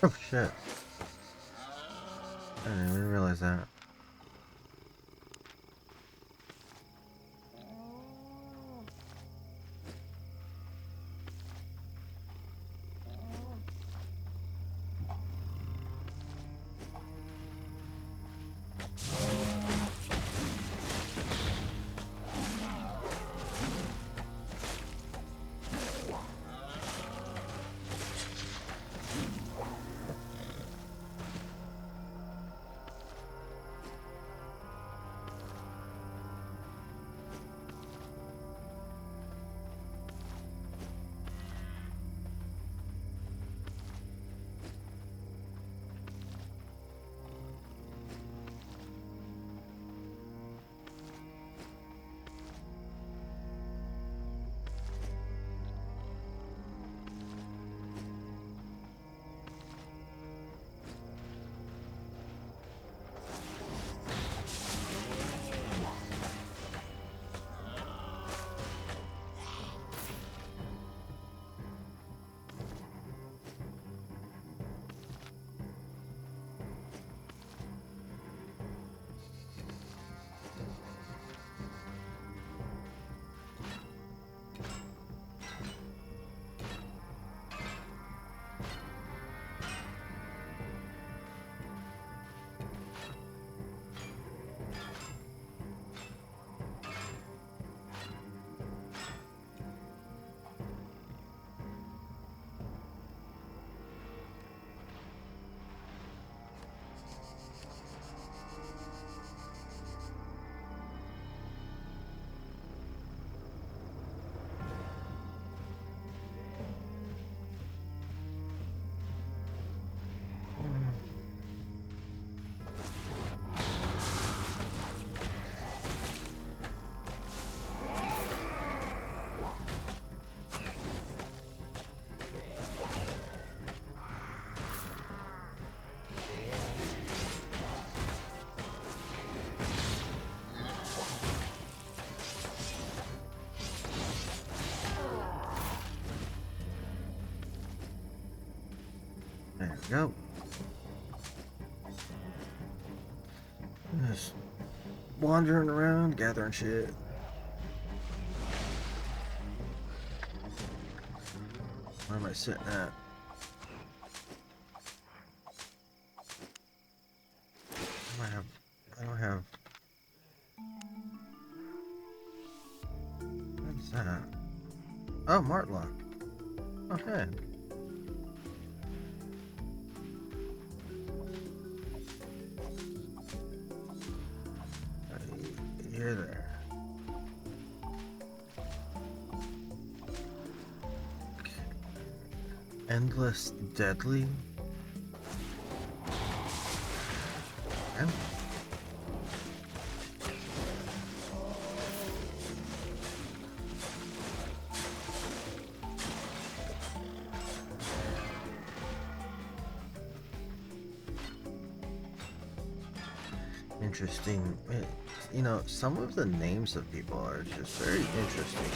Oh shit. I didn't even realize that. There we go. Just wandering around, gathering shit. Where am I sitting at? I don't have. What is that? Oh, Martlock. Okay. You're there. Endless Deadly? Yeah. Interesting. You know, some of the names of people are just very interesting.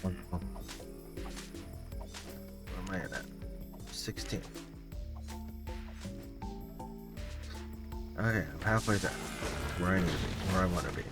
Wonderful. Where am I at? 16. Okay, I'm halfway there. Where I need to be, where I want to be.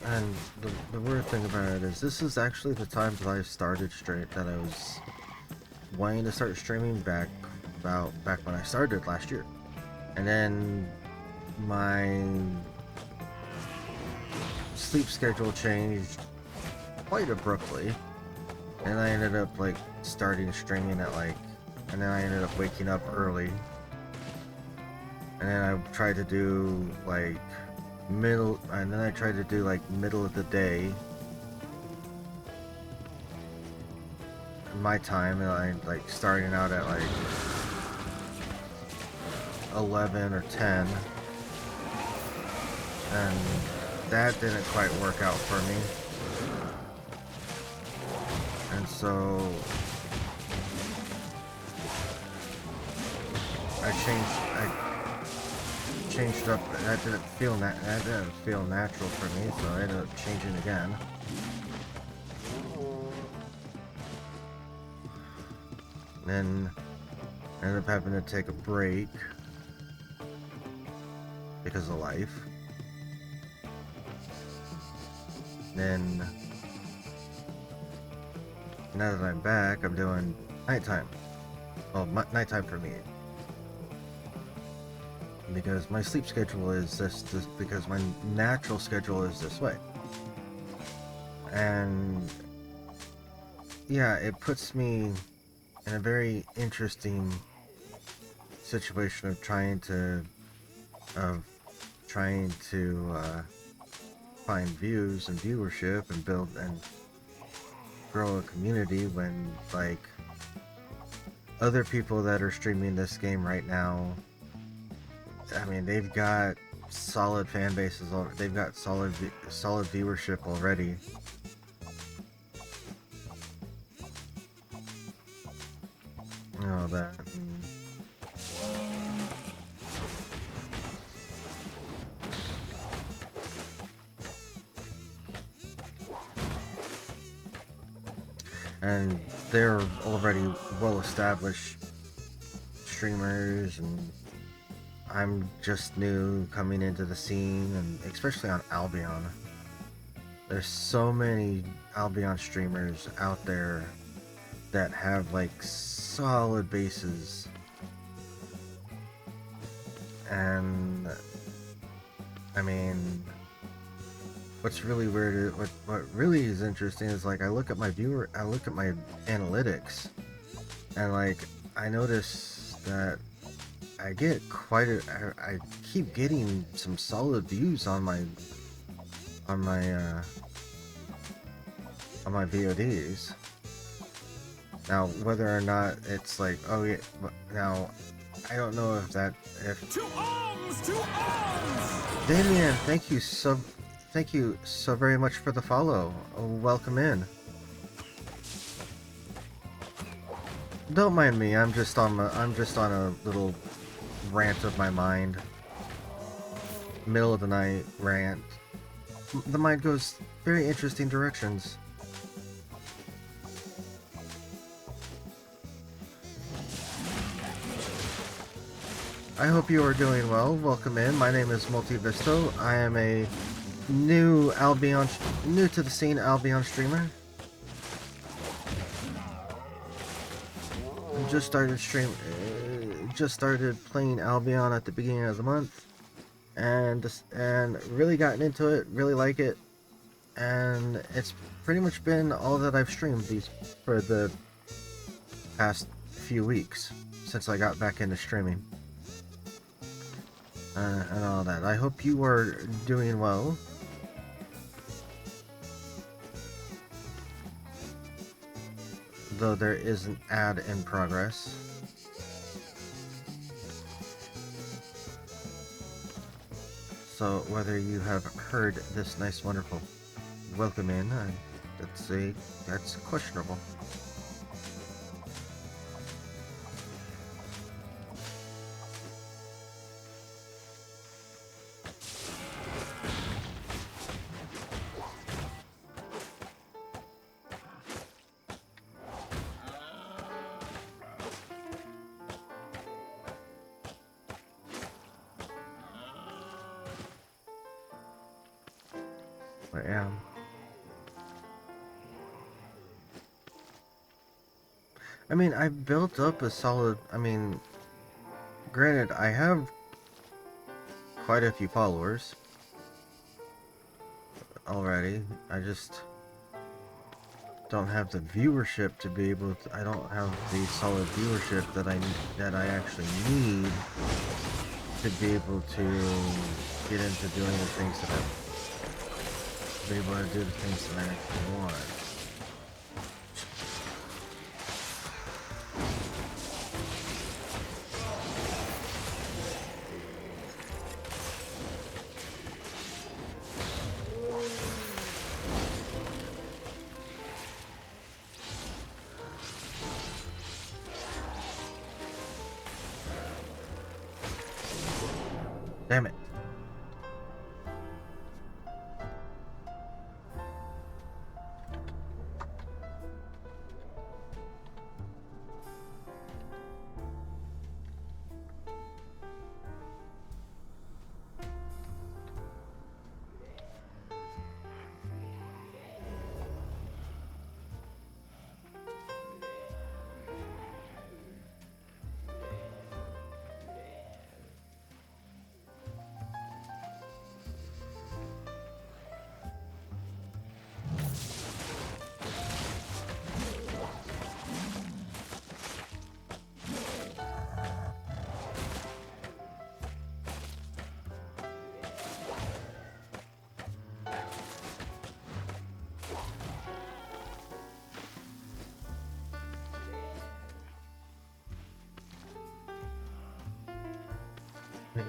And the weird thing about it is this is actually the time that I started that I was wanting to start streaming back when I started last year. And then my sleep schedule changed quite abruptly. And I ended up like starting streaming at and then I ended up waking up early. And then I tried to do middle of the day, my time, and I like starting out at like 11 or 10, and that didn't quite work out for me. And so I changed up. That didn't feel natural for me, so I ended up changing again. Then I ended up having to take a break because of life. Then now that I'm back, I'm doing nighttime. Well, nighttime for me. Because my sleep schedule is this because my natural schedule is this way. And yeah, it puts me in a very interesting situation of trying to find views and viewership and build and grow a community when, like, other people that are streaming this game right now, I mean, they've got solid fan bases. They've got solid viewership already. Oh, that. And they're already well-established streamers, and I'm just new coming into the scene, and especially on Albion. There's so many Albion streamers out there that have like solid bases, and I mean, what's really weird, what really is interesting is, like, I look at my analytics, and like I notice that I keep getting some solid views on my VODs. Now, whether or not it's like, oh yeah, now I don't know if To arms! To arms! Damien, thank you so very much for the follow. Oh, welcome in. Don't mind me. I'm just on a little rant of my mind. Middle of the night rant. The mind goes very interesting directions. I hope you are doing well. Welcome in. My name is Multivisto. I am a new to the scene Albion streamer. Just started playing Albion at the beginning of the month, and really gotten into it. Really like it, and it's pretty much been all that I've streamed for the past few weeks since I got back into streaming. And all that. I hope you are doing well. Though there is an ad in progress. So whether you have heard this nice, wonderful welcome in, that's questionable. I am. I mean, I've built up a solid, granted, I have quite a few followers already. I just don't have the viewership to be able to, I don't have the solid viewership that I actually need to be able to get into doing the things that be able to do the things that I actually want. Damn it.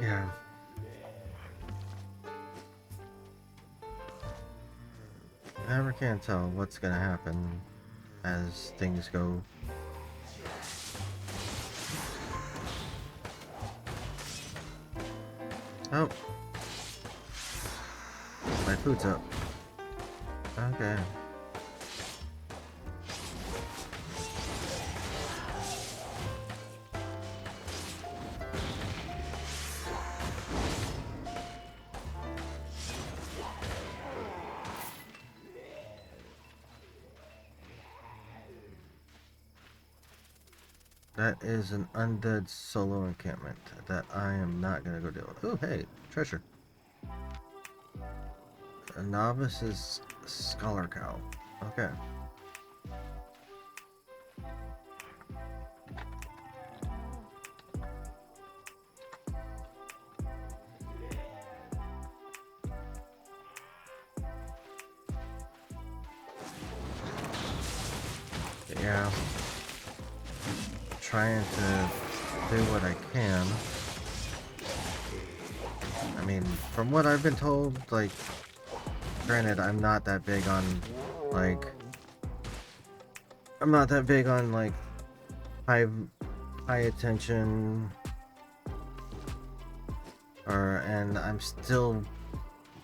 Yeah. I never can tell what's gonna happen as things go. Oh. My food's up. Okay. That is an undead solo encampment that I am not gonna go deal with. Oh, hey, treasure. A novice's scholar cow. Okay. Yeah. Trying to do what I can. I mean, from what I've been told, like, granted, I'm not that big on, like, high, high attention, and I'm still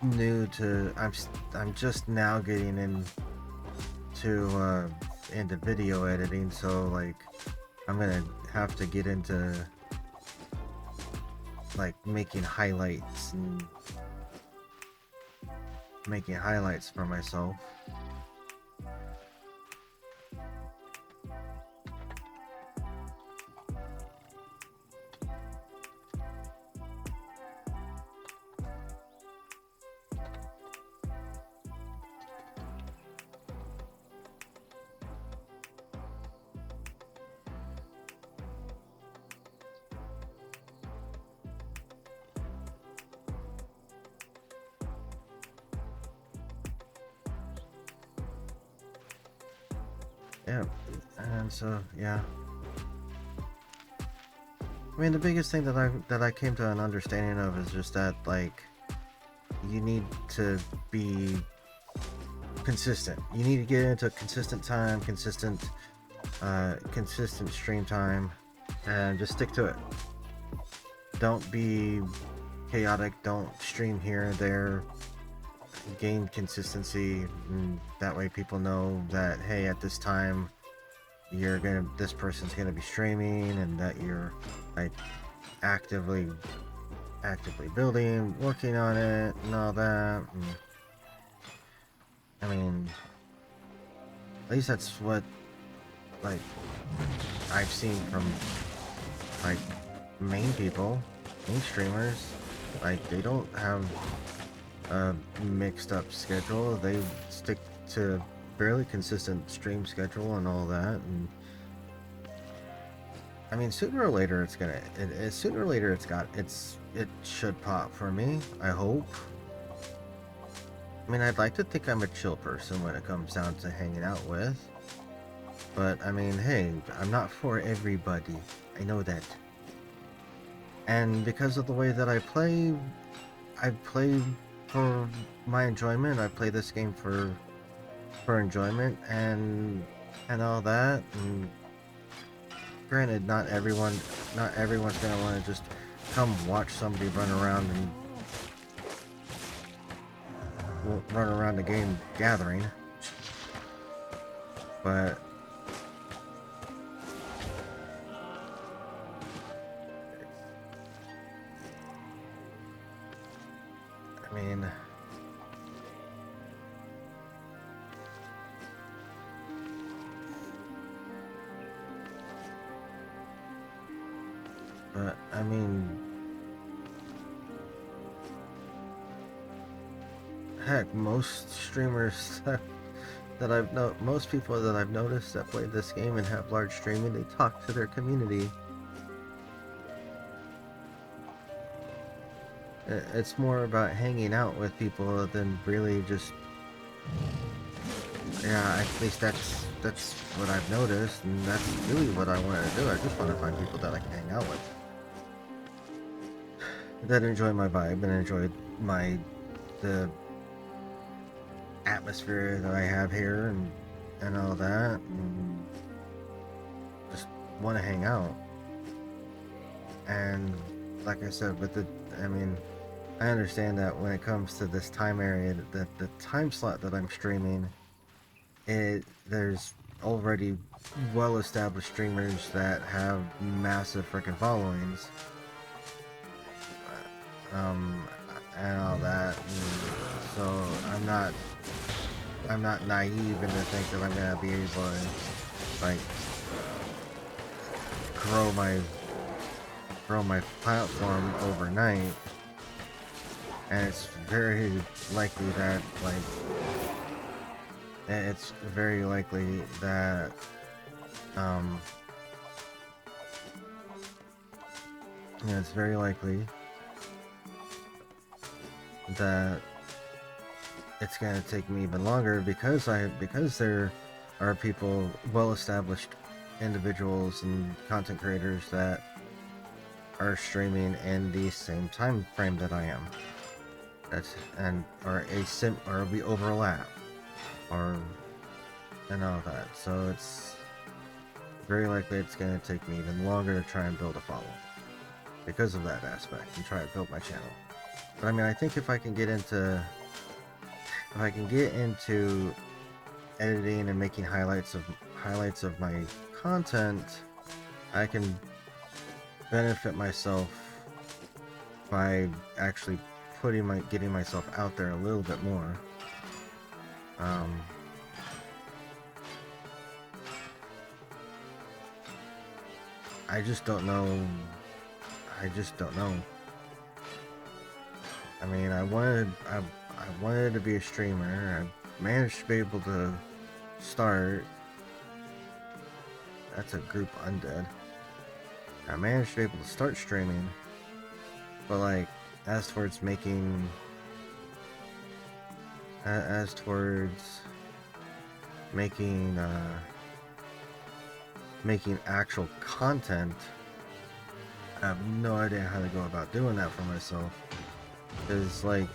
new to, I'm just now getting into video editing, so, like, I'm gonna have to get into, like, making highlights and making highlights for myself. Yeah, and so yeah. I mean, the biggest thing that I came to an understanding of is just that, like, you need to be consistent. You need to get into consistent time, consistent stream time, and just stick to it. Don't be chaotic. Don't stream here and there. Gain consistency, and that way people know that, hey, at this time this person's gonna be streaming, and that you're, like, actively building, working on it, and all that. And, I mean, at least that's what, like, I've seen from, like, main streamers. Like, they don't have a mixed up schedule. They stick to fairly consistent stream schedule and all that. And I mean, sooner or later it should pop for me, I hope. I mean, I'd like to think I'm a chill person when it comes down to hanging out with, but I mean, hey, I'm not for everybody. I know that. And because of the way that I play for my enjoyment. I play this game for enjoyment and all that. And granted, not everyone's gonna want to just come watch somebody run around and run around the game gathering, but I mean, heck, most streamers most people that I've noticed that play this game and have large streaming, they talk to their community. It's more about hanging out with people than really just, yeah, at least that's what I've noticed, and that's really what I want to do. I just want to find people that I can hang out with, that enjoy my vibe and enjoy the atmosphere that I have here and all that, and just want to hang out. And like I said, I understand that when it comes to this time area, that the time slot that I'm streaming, there's already well-established streamers that have massive freaking followings, and all that. And so I'm not naive in to think that I'm gonna be able to like grow my platform overnight. And it's very likely that it's very likely that it's very likely that it's gonna take me even longer because there are people, well-established individuals and content creators that are streaming in the same time frame that I am. Or we overlap, and all that. So it's very likely it's going to take me even longer to try and build a following because of that aspect and try to build my channel. But I mean, I think if I can get into editing and making highlights of my content, I can benefit myself by actually getting myself out there a little bit more. I just don't know. I mean, I wanted to be a streamer. I managed to be able to start. That's a group undead. I managed to be able to start streaming, but like, as towards making actual content, I have no idea how to go about doing that for myself. Because like,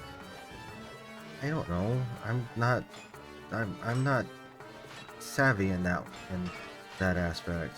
I don't know, I'm not savvy in that aspect.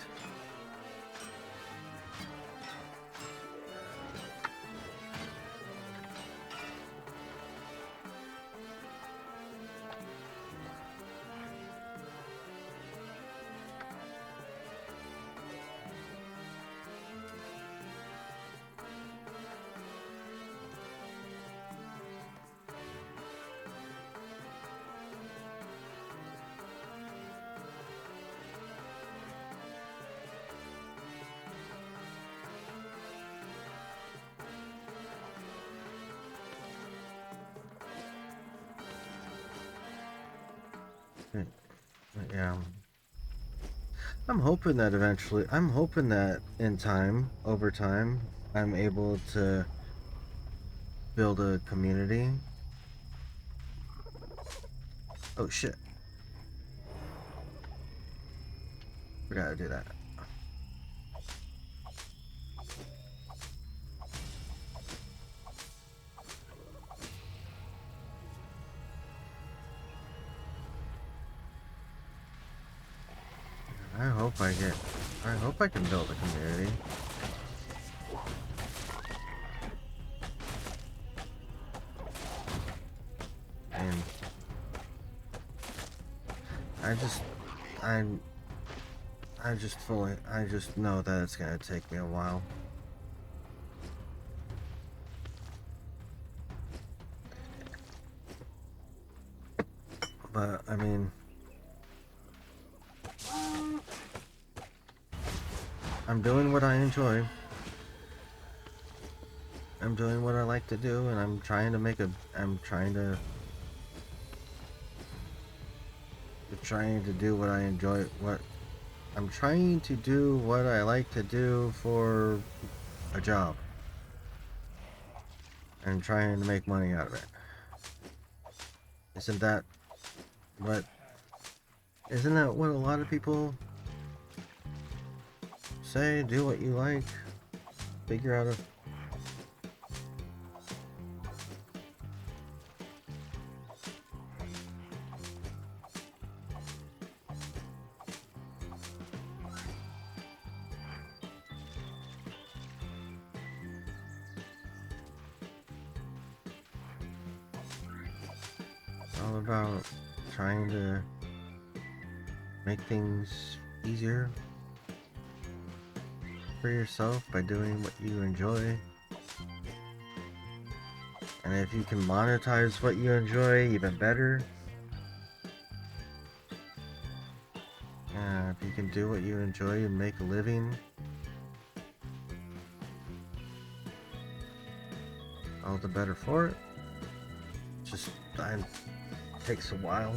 Yeah. I'm hoping that in time, over time, I'm able to build a community. Oh shit. We gotta do that. I hope I can build a community. I'm I just know that it's gonna take me a while. But I mean, I'm doing what I enjoy. I'm doing what I like to do, and I'm trying to do what I enjoy. I'm trying to do what I like to do for a job. And trying to make money out of it. Isn't that what a lot of people say? Do what you like. Figure out a... It's all about trying to make things easier for yourself by doing what you enjoy. And if you can monetize what you enjoy, even better. If you can do what you enjoy and make a living, all the better for it. Just it takes a while.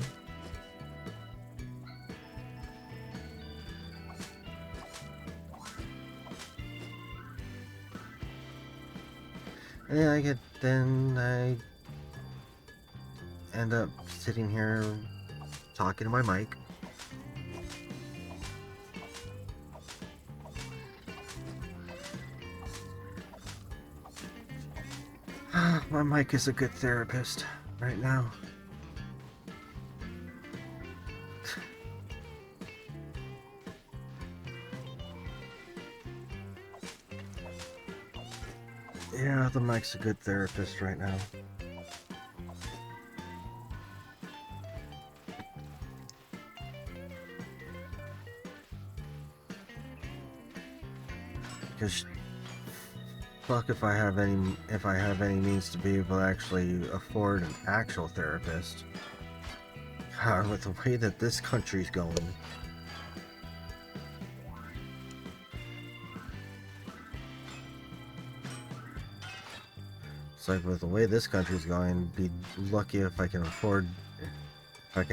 And I end up sitting here talking to my mic. My mic is a good therapist right now. Yeah, the mic's a good therapist right now. Because fuck if I have any means to be able to actually afford an actual therapist. God, with the way that this country's going. It's like, with the way this country's going, be lucky if I can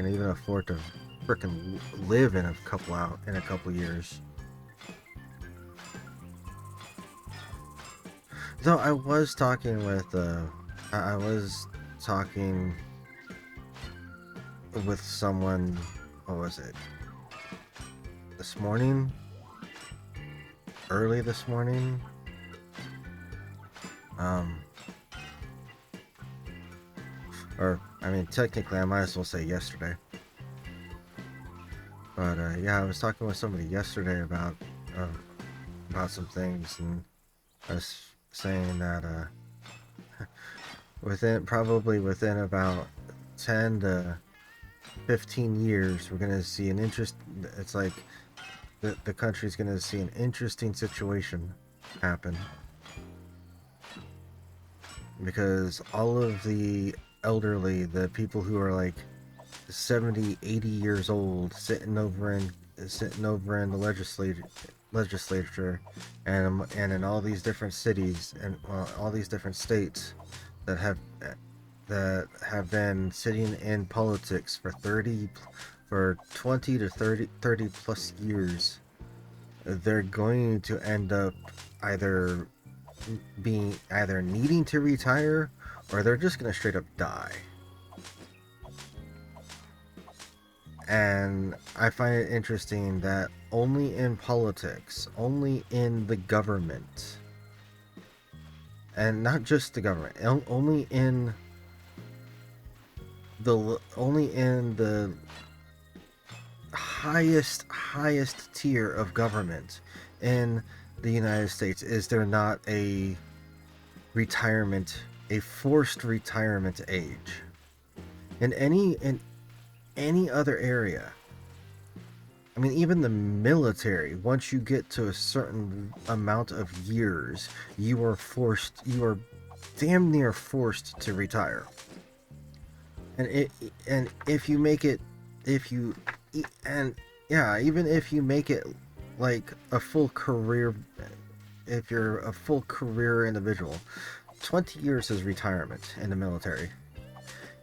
even afford to frickin' live in a couple years. Though I was talking with someone, what was it? This morning? Early this morning? Or, I mean, technically I might as well say yesterday. But, yeah, I was talking with somebody yesterday about some things, and I was saying that, probably within about 10 to 15 years, we're gonna see it's like, the country's gonna see an interesting situation happen. Because all of the elderly, the people who are like 70, 80 years old, sitting over in the legislature and in all these different cities and all these different states that have been sitting in politics for 20 to 30 plus years, they're going to end up either needing to retire, or they're just gonna straight up die. And I find it interesting that only in politics, only in the government, and not just the government, only in the highest tier of government in the United States is there not a forced retirement age. In any other area, I mean, even the military, once you get to a certain amount of years, you are damn near forced to retire. And if you make it, if you, and yeah, even if you make it like a full career, if you're a full career individual, 20 years is retirement in the military.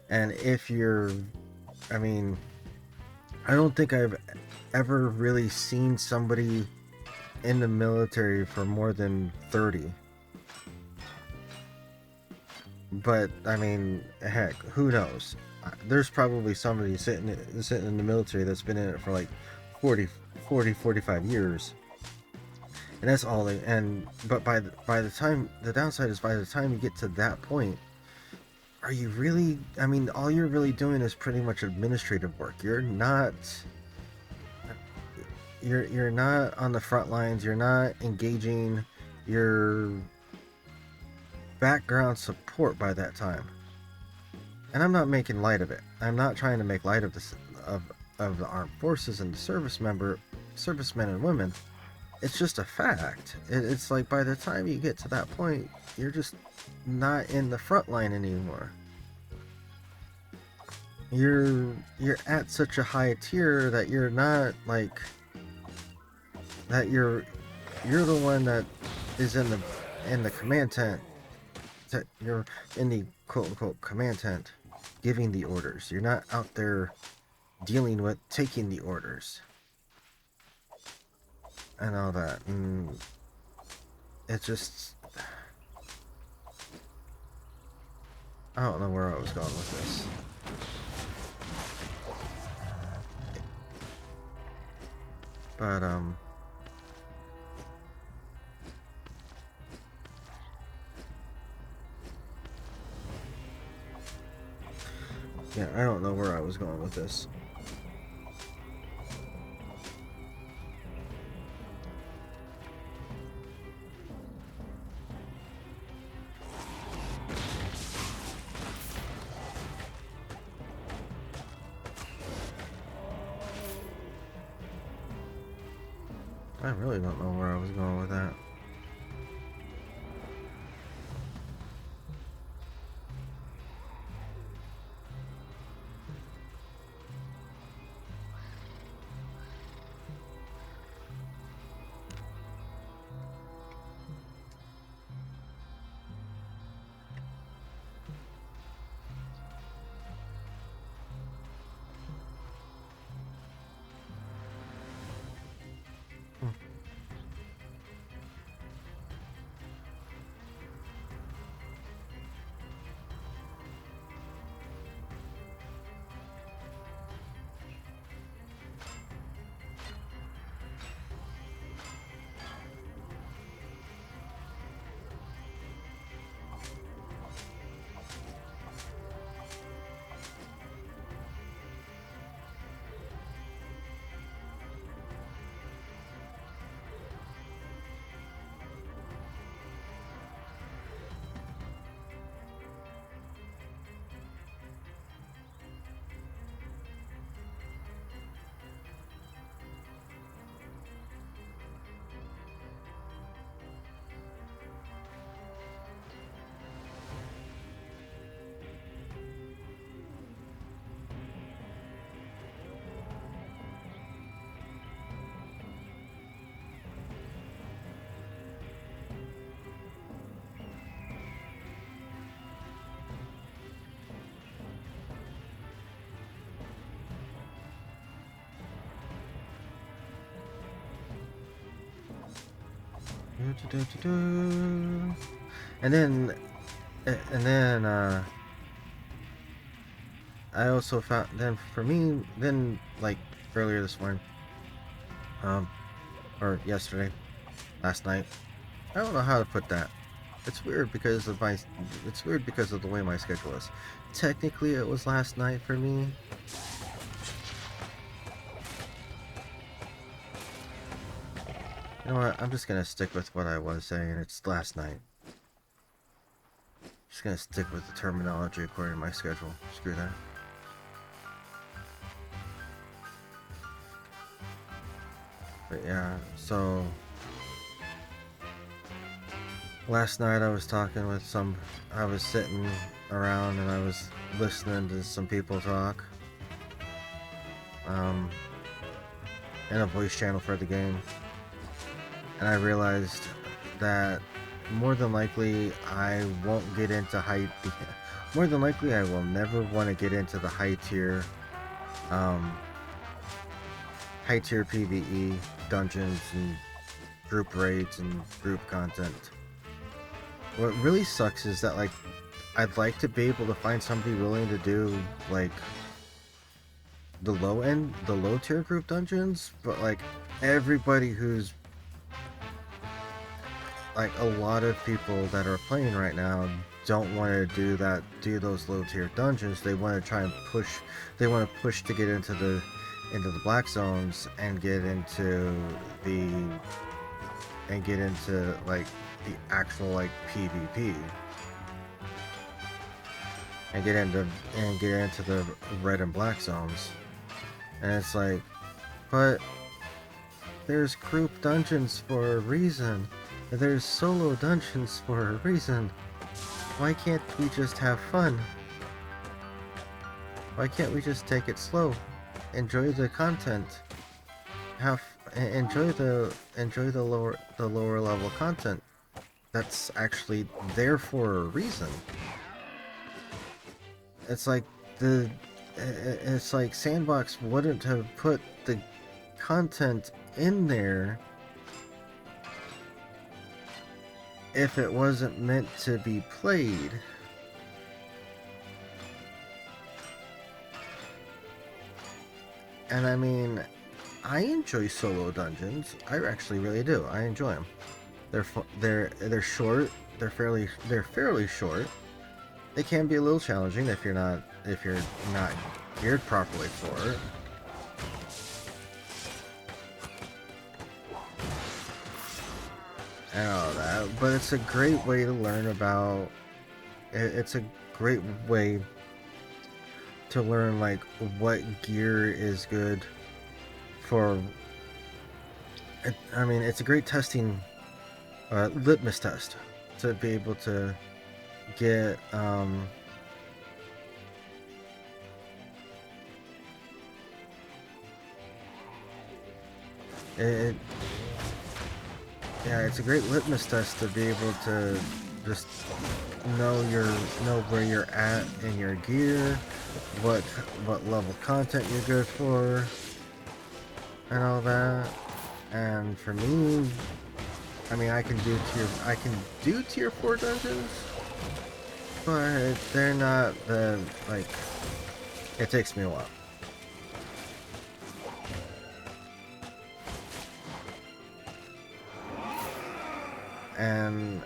And if you're, I mean, I don't think I've ever really seen somebody in the military for more than 30. But I mean, heck, who knows? There's probably somebody sitting in the military that's been in it for like 45 years. And that's all they, and but by the time, the downside is, by the time you get to that point, are you really, I mean, all you're really doing is pretty much administrative work. You're not on the front lines, you're not engaging your background support by that time. And I'm not making light of it. I'm not trying to make light of this of the armed forces and the servicemen and women. It's just a fact. It's like, by the time you get to that point, you're just not in the front line anymore. You're at such a high tier that you're not like that you're the one that is in the command tent, that you're in the quote unquote command tent giving the orders. You're not out there dealing with taking the orders and all that. And it just, I don't know where I was going with this. But yeah, I don't know where I was going with this. I really don't know where I was going with that. And then I also found, then for me, then like earlier this morning, or yesterday, last night, I don't know how to put that. It's weird because of the way my schedule is. Technically, it was last night for me. You know what? I'm just gonna stick with what I was saying. It's last night. Just gonna stick with the terminology according to my schedule. Screw that. But yeah, so last night I was talking with I was sitting around and I was listening to some people talk, um, in a voice channel for the game, and I realized that more than likely I won't get into more than likely I will never want to get into the um, high tier PvE dungeons and group raids and group content. What really sucks is that, like, I'd like to be able to find somebody willing to do, like, the low tier group dungeons, but, like, everybody who's, like, a lot of people that are playing right now don't want to do those low tier dungeons. They want to try and push to get into the black zones and the get into like the actual like PvP and get into the red and black zones. And it's like, but there's group dungeons for a reason. There's solo dungeons for a reason. Why can't we just have fun? Why can't we just take it slow? Enjoy the content. Enjoy the lower level content. That's actually there for a reason. It's like it's like Sandbox wouldn't have put the content in there if it wasn't meant to be played. And I mean, I enjoy solo dungeons. I actually really do. I enjoy them. They're short. They're fairly short. They can be a little challenging if you're not geared properly for it. And all that, but it's a great way to learn about. It's a great way to learn like what gear is good for. I mean, it's a great testing litmus test to be able to get it yeah, it's a great litmus test to be able to just know where you're at in your gear, what level content you're good for, and all that. And for me, I mean, I can do tier 4 dungeons, but they're not the like. It takes me a while. And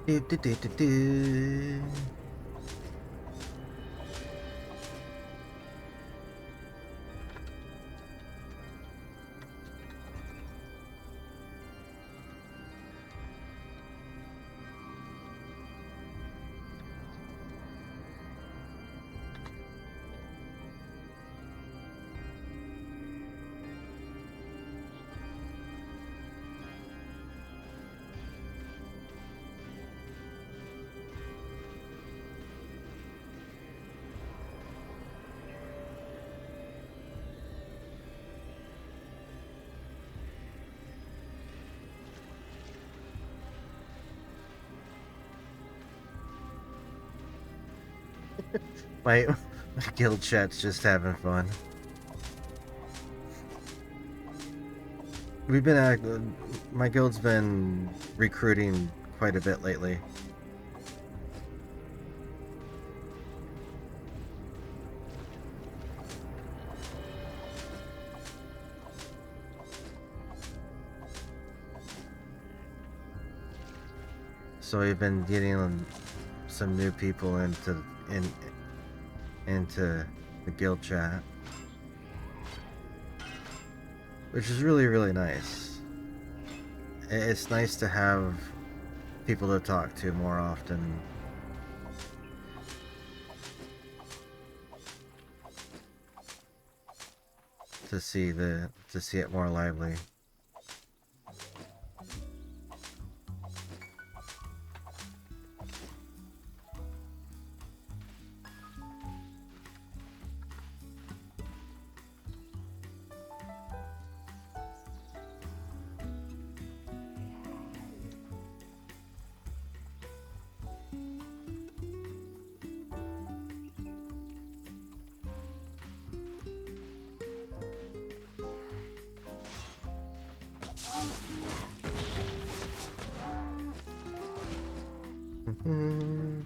Do, do, do, do, do. My guild chat's just having fun. We've been my guild's been recruiting quite a bit lately. So we've been getting some new people into the guild chat, which is really, really nice. It's nice to have people to talk to more often. To see it more lively. Mm-hmm.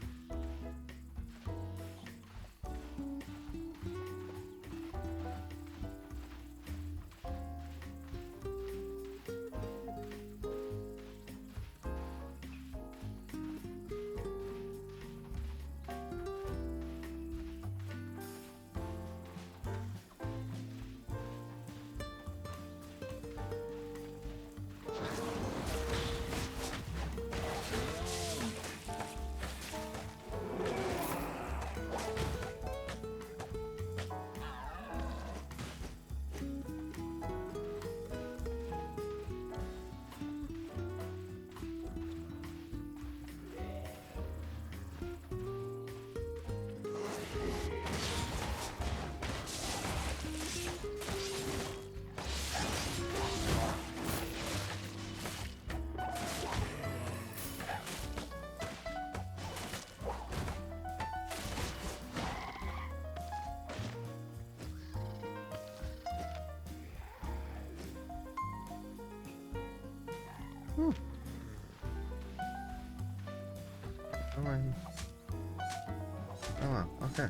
Oh, wow, okay.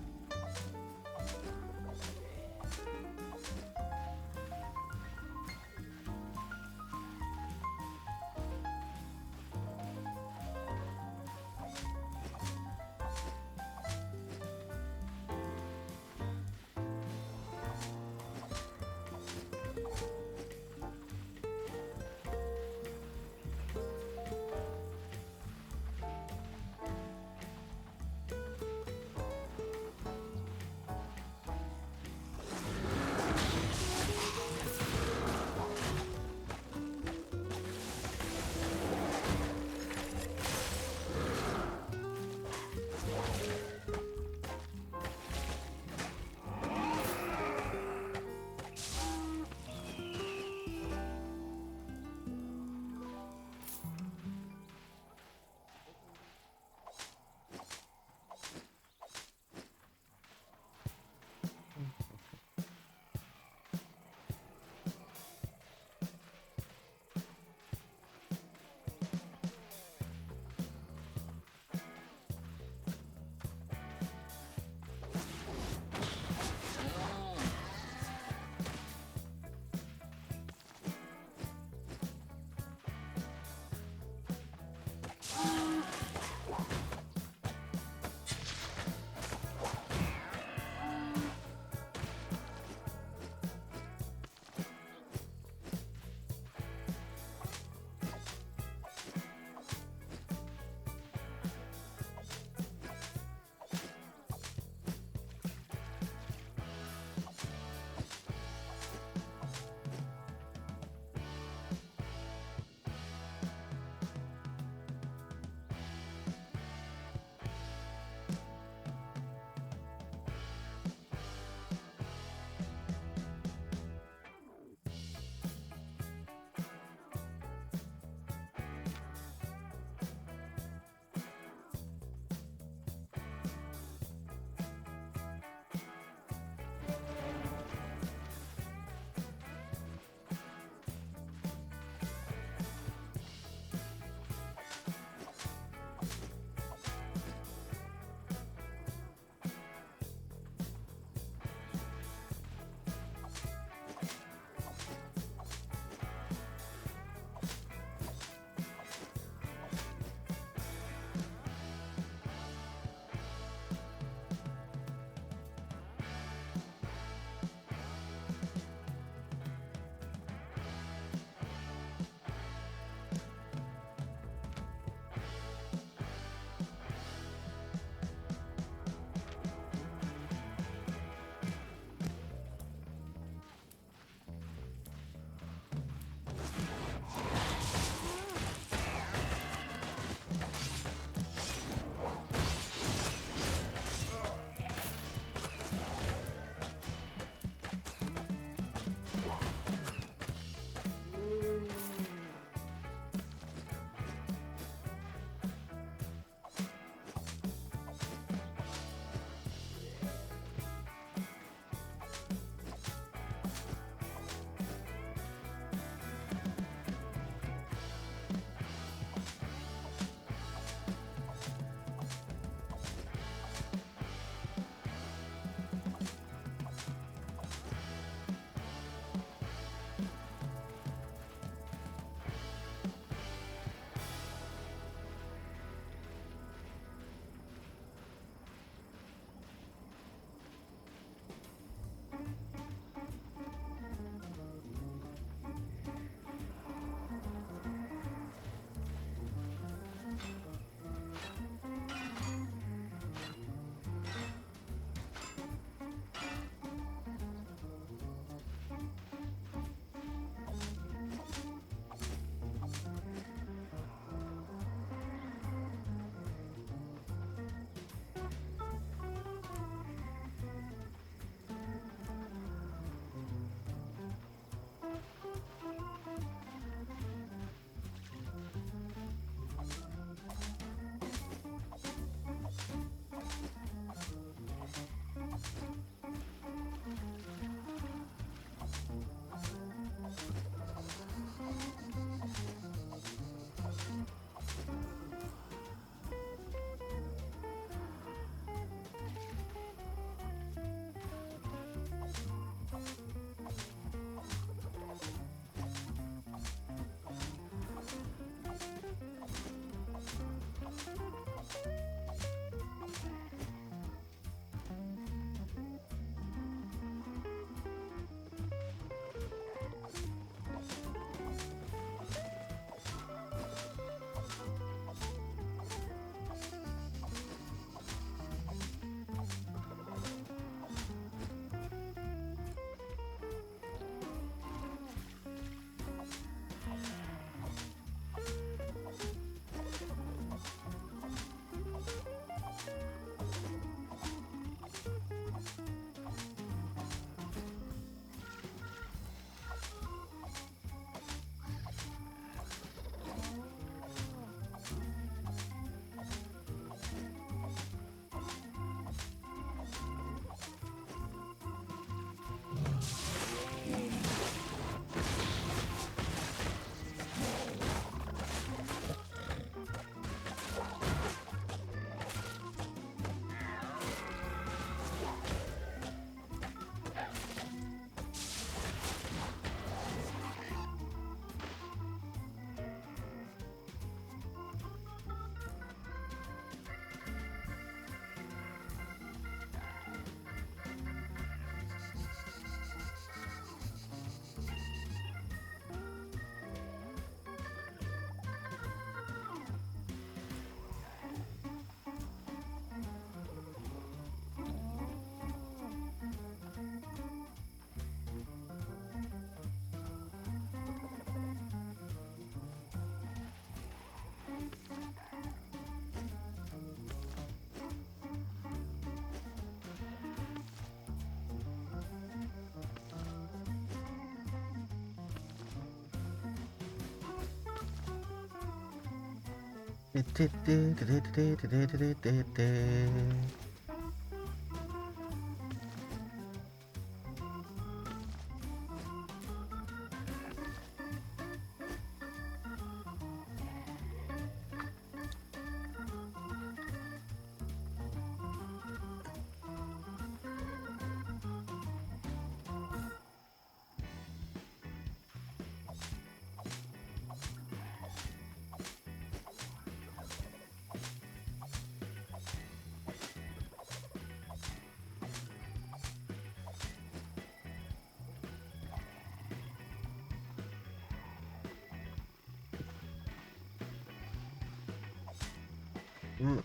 Mm.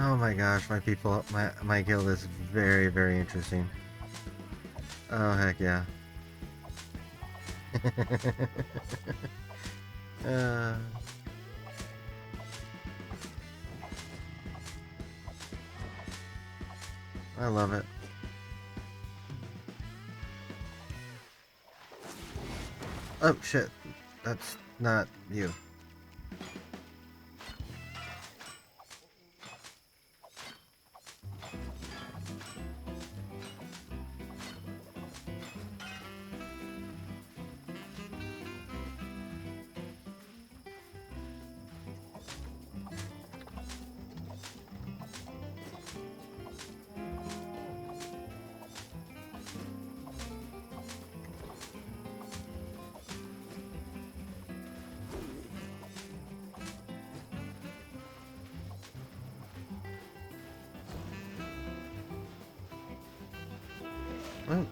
Oh my gosh, my people, my guild is very, very interesting. Oh heck yeah. uh, I love it. Oh shit, that's not you. Oh.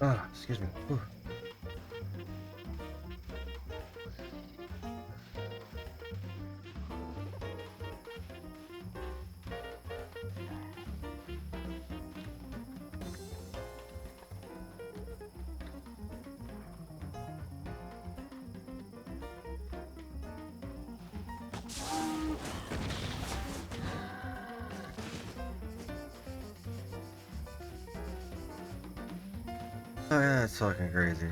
Ah, excuse me. Whew. Oh yeah, that's fucking crazy.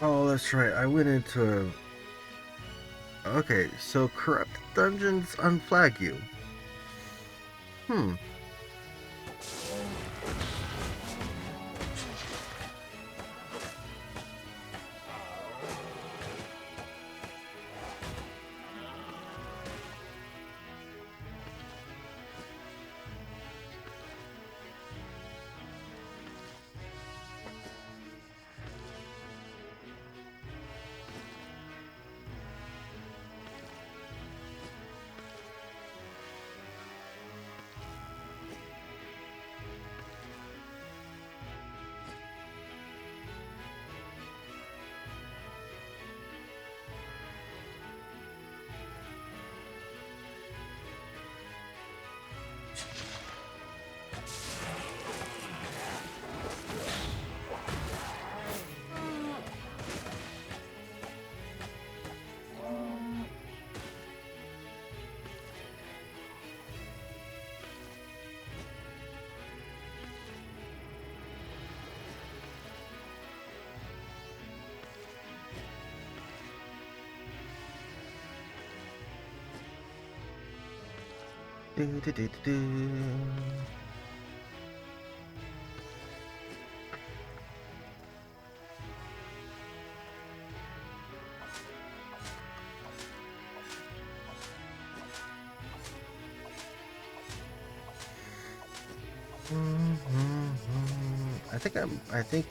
Oh, that's right. I went into a... Okay, so corrupt dungeons unflag you. Hmm. Do, do, do, do, do. I think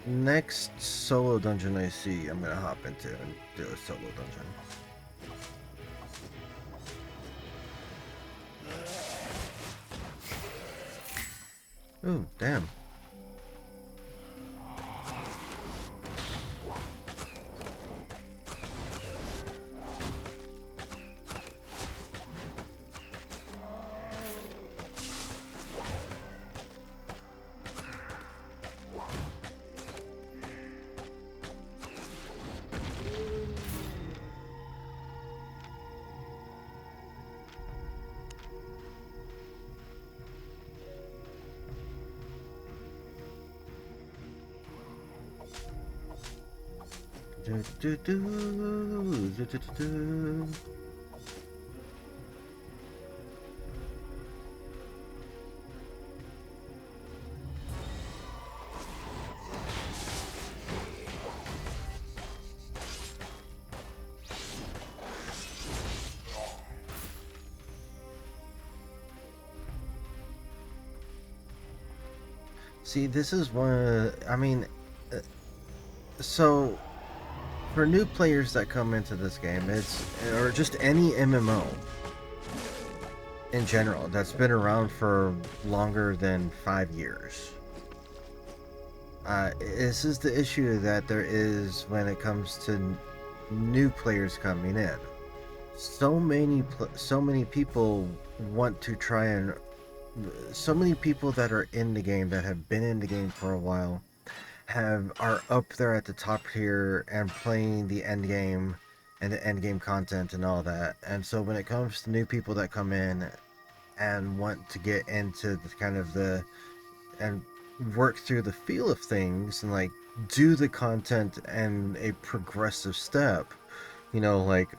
next solo dungeon I see, I'm gonna hop into and do a solo dungeon. Ooh, damn. Do, do, do, do, do, do. See, this is one of, I mean, so for new players that come into this game, or just any MMO in general that's been around for longer than 5 years. This is the issue that there is when it comes to new players coming in. So many people want to try and so many people that are in the game, that have been in the game for a while, are up there at the top tier and playing the end game and the end game content and all that. And so when it comes to new people that come in and want to get into the kind of and work through the feel of things and like do the content and a progressive step, like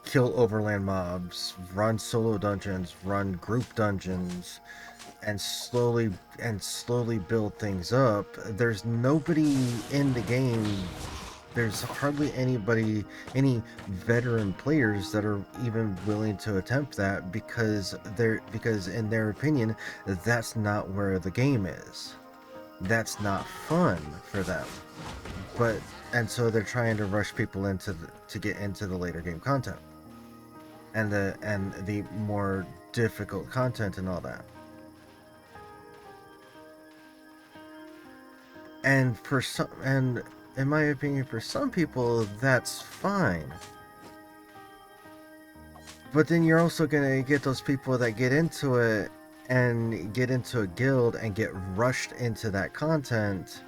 kill overland mobs, run solo dungeons, run group dungeons, and slowly build things up. There's nobody in the game. There's hardly any veteran players that are even willing to attempt that because in their opinion, that's not where the game is. That's not fun for them. And so they're trying to rush people to get into the later game content and the more difficult content and all that. And in my opinion, for some people, that's fine. But then you're also gonna get those people that get into it and get into a guild and get rushed into that content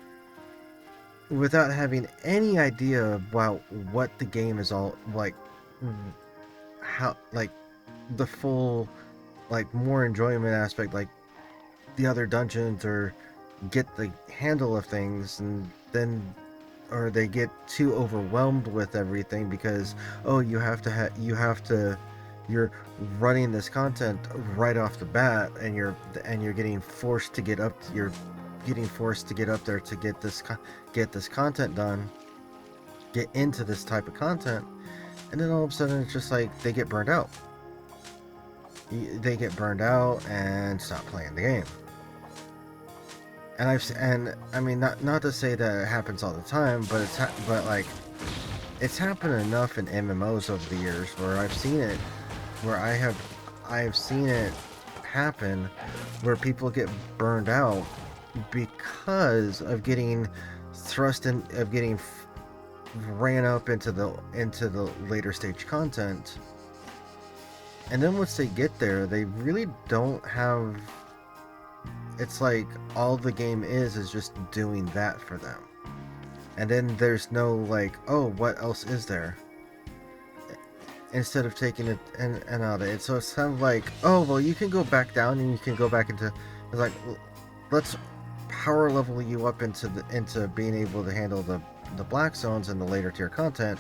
without having any idea about what the game is all like, how, like, the full, like, more enjoyment aspect, like the other dungeons, or get the handle of things, and then or they get too overwhelmed with everything because you're running this content right off the bat, and you're getting forced to get up there to get this content done, get into this type of content, and then all of a sudden it's just like they get burned out. They get burned out and stop playing the game. And I mean, not to say that it happens all the time, but it's happened enough in MMOs over the years where I've seen it, where I have seen it happen, where people get burned out because of getting ran up into the later stage content. And then once they get there, they really don't have. It's like all the game is just doing that for them. And then there's no like, oh, what else is there? Instead of taking it and out of it. So it's kind of like, oh, well, you can go back down and you can go back into. It's like, let's power level you up into being able to handle the black zones and the later tier content.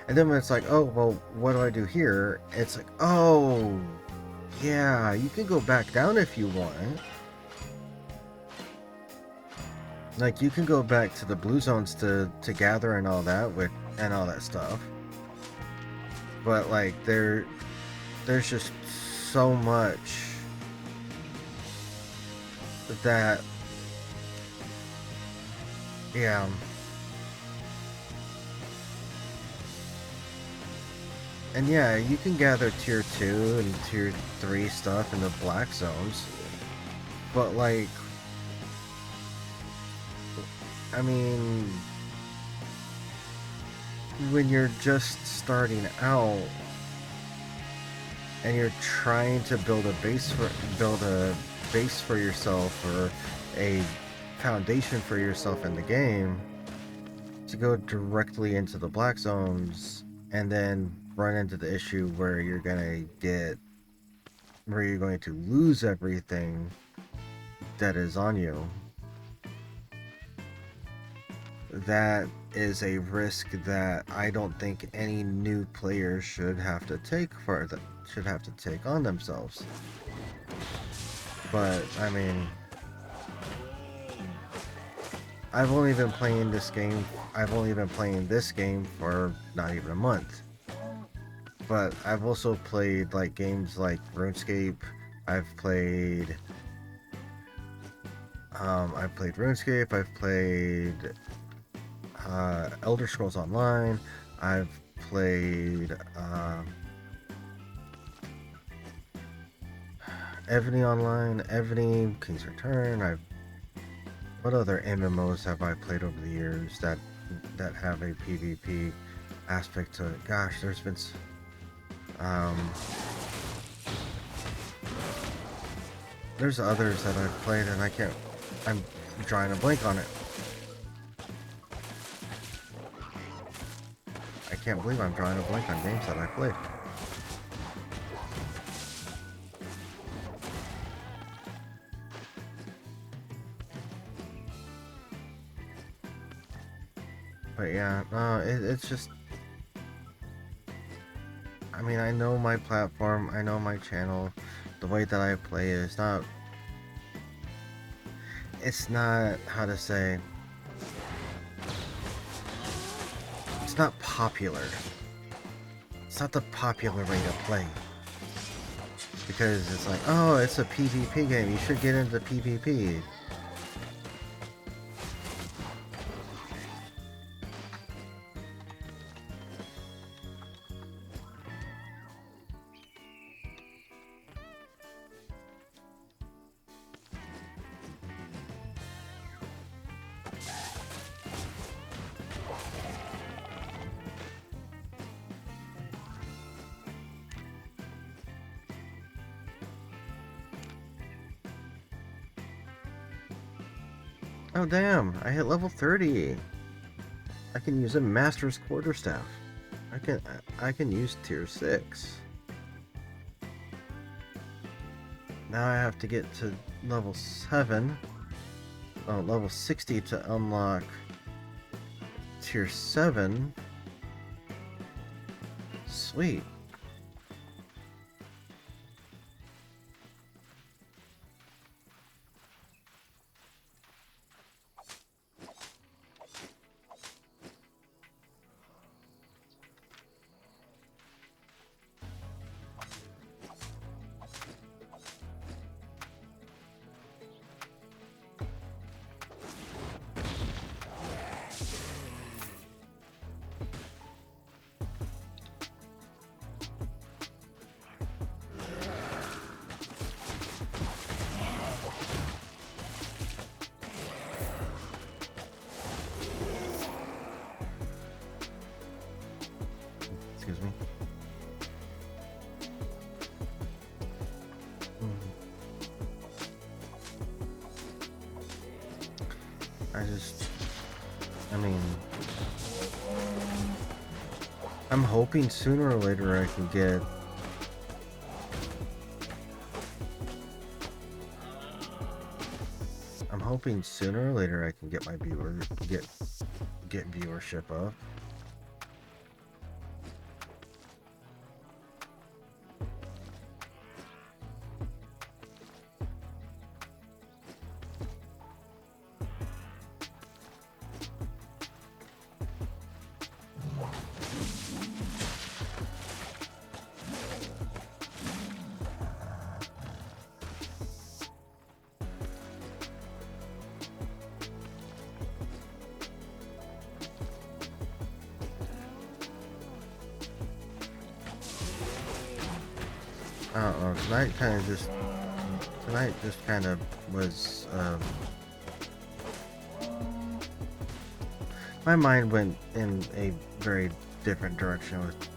And then when it's like, oh, well, what do I do here? It's like, oh, yeah, you can go back down if you want. Like, you can go back to the blue zones to gather and all that and all that stuff. But like, there's just so much that, yeah. And yeah, you can gather tier 2 and tier 3 stuff in the black zones. But like, I mean, when you're just starting out and you're trying to build a base for yourself, or a foundation for yourself in the game, to go directly into the black zones and then run into the issue where you're going to lose everything that is on you. that is a risk that I don't think any new player should have to take on themselves. But I mean, I've only been playing this game for not even a month. But I've also played like games like RuneScape. I've played RuneScape. I've played Elder Scrolls Online. I've played Ebony Online, Ebony, King's Return. What other MMOs have I played over the years that have a PvP aspect to it? Gosh, there's been there's others that I've played and I'm drawing a blank on it. I can't believe I'm drawing a blank on games that I played. But yeah, it's just, I mean, I know my platform, I know my channel, the way that I play is it's not, how to say, it's not popular. It's not the popular way to play. Because it's like, oh, it's a PvP game, you should get into PvP. Oh damn, I hit level 30. I can use a Master's Quarterstaff. I can use tier 6. Now I have to get to level 7. Oh, level 60 to unlock tier 7. Sweet. Excuse me. I mean, I'm hoping sooner or later I can get my get viewership up. I don't know, tonight just kind of was, my mind went in a very different direction with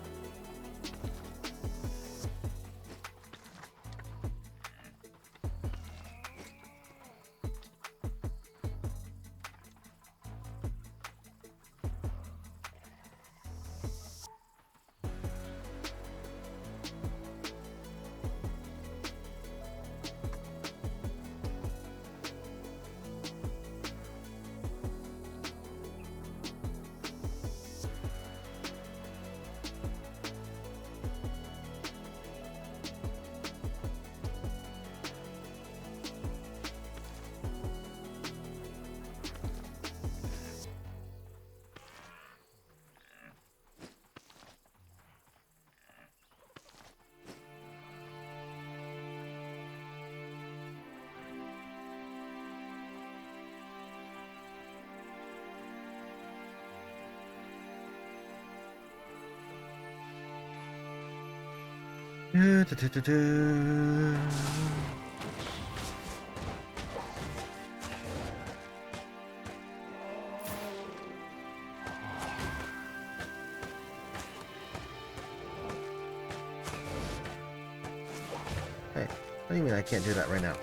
Hey, what do you mean I can't do that right now?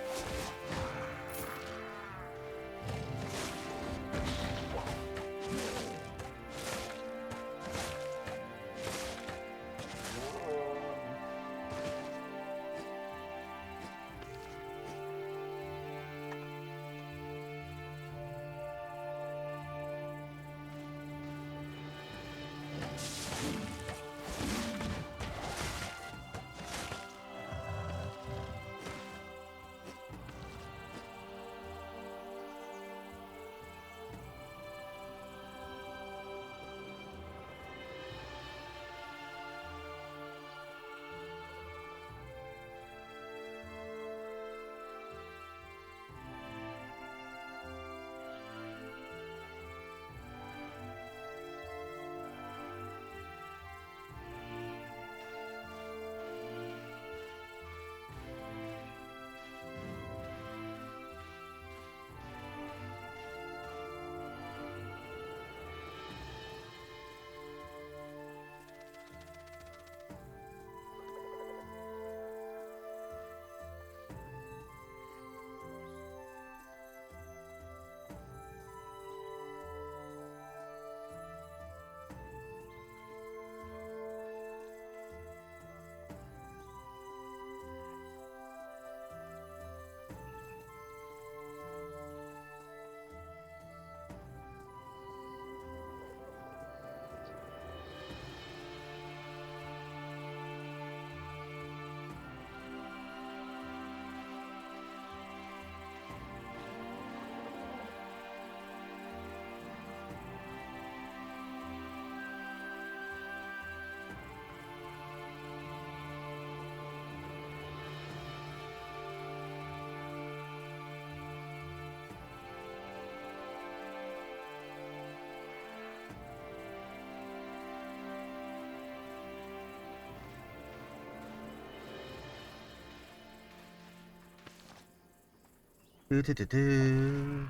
Do do do do.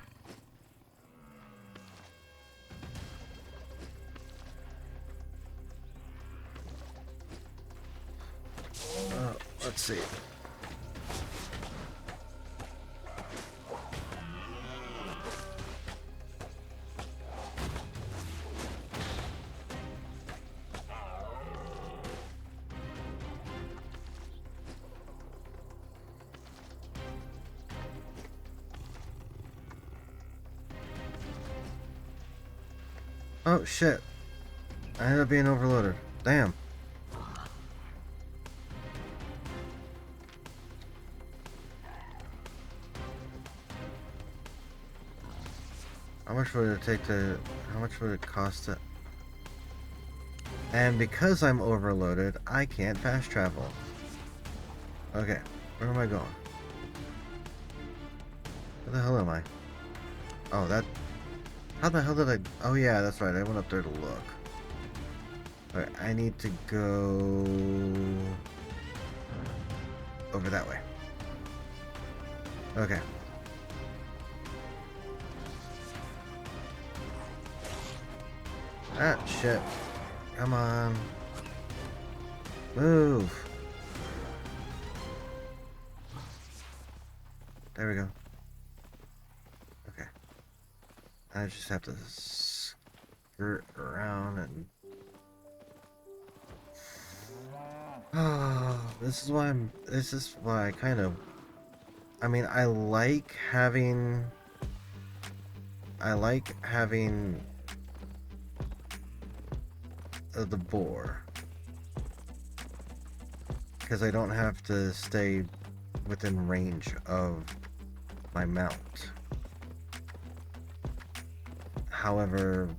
Let's see. Oh shit. I ended up being overloaded. Damn. How much would it take to... How much would it cost to... And because I'm overloaded, I can't fast travel. Okay, where am I going? Where the hell am I? Oh, that... How the hell did I... Oh yeah, that's right, I went up there to look. Alright, I need to go... over that way. Okay. Ah, shit. Come on. Move. There we go. Okay. I just have to skirt around and... Oh, this is why I kind of... I mean, I like having the boar. because I don't have to stay within range of my mount. However,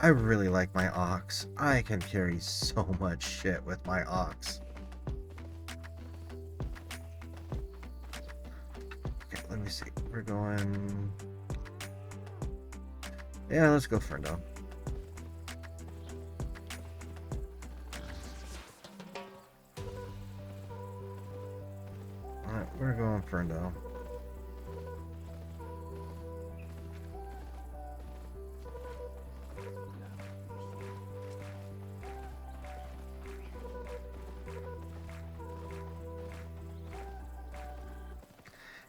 I really like my ox. I can carry so much shit with my ox. Okay, let me see. We're going... Yeah, let's go Ferndale. Alright, we're going Ferndale.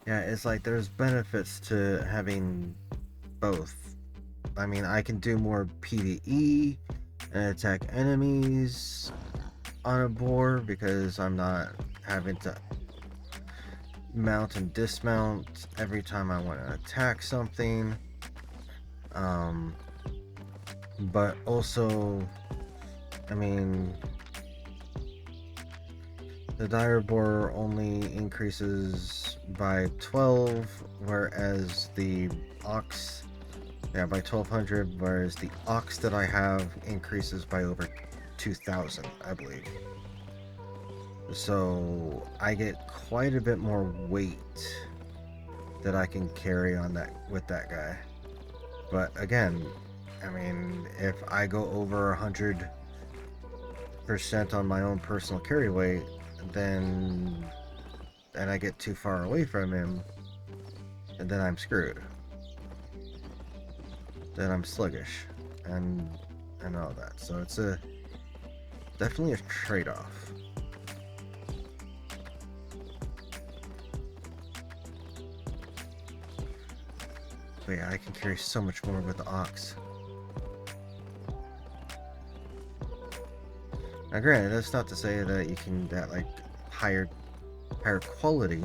Yeah, it's like there's benefits to having both. I mean, I can do more PvE and attack enemies on a boar because I'm not having to mount and dismount every time I want to attack something. But also, I mean, the dire boar only increases by 12, whereas the ox, yeah, by 1200, whereas the ox that I have increases by over 2000, I believe. So I get quite a bit more weight that I can carry on that with that guy. But again, I mean, if I go over 100% on my own personal carry weight, then and I get too far away from him, and then I'm screwed. Then I'm sluggish and all that. So it's definitely a trade-off. But yeah, I can carry so much more with the ox. Now granted, that's not to say that you can like higher quality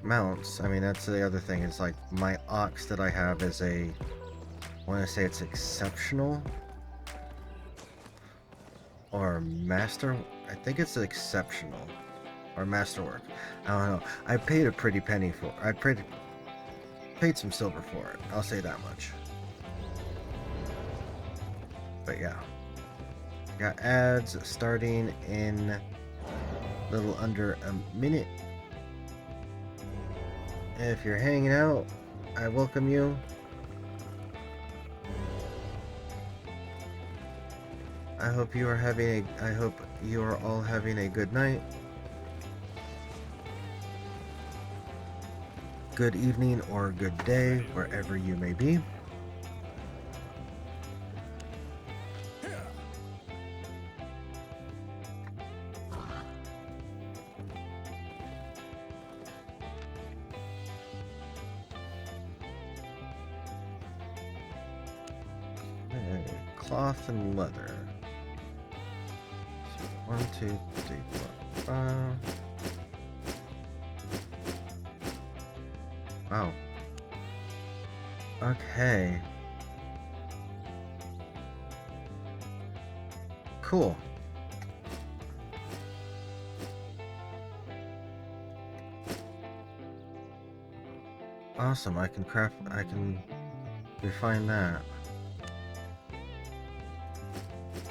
mounts. I mean, that's the other thing. It's like my ox that I have is I want to say it's exceptional or master. I think it's exceptional or masterwork. I don't know. I paid a pretty penny for. I paid some silver for it. I'll say that much. But yeah, got ads starting in a little under a minute. If you're hanging out, I welcome you. I hope you are all having a good night, good evening, or good day, wherever you may be. Okay, cloth and leather. So 1, 2, 3, 4, 5. Wow. Okay. Cool. Awesome. I can refine that.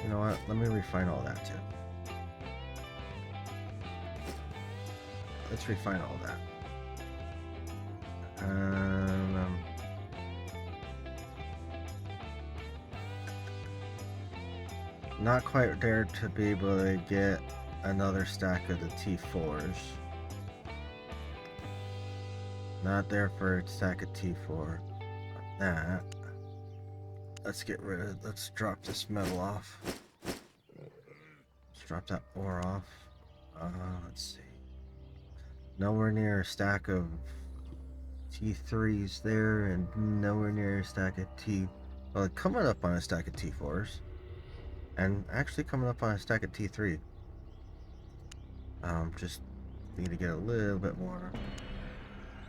You know what? Let me refine all that too. Let's refine all that. Not quite there to be able to get another stack of the T4s. Not there for a stack of T4. That. Let's drop this metal off. Let's drop that ore off. Let's see. Nowhere near a stack of T3s there, and nowhere near a stack of well, coming up on a stack of T4s. And actually coming up on a stack of T3. Just need to get a little bit more.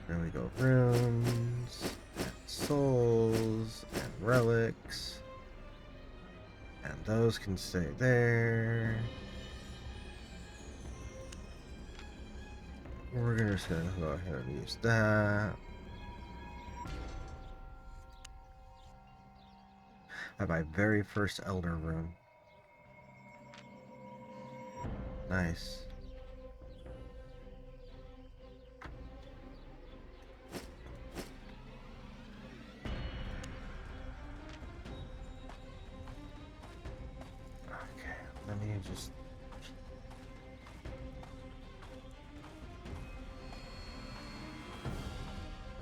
There we go. Runes, and souls, and relics. And those can stay there. We're gonna just gonna go ahead and use that. I have my very first Elder Rune. Nice. Okay, let me just...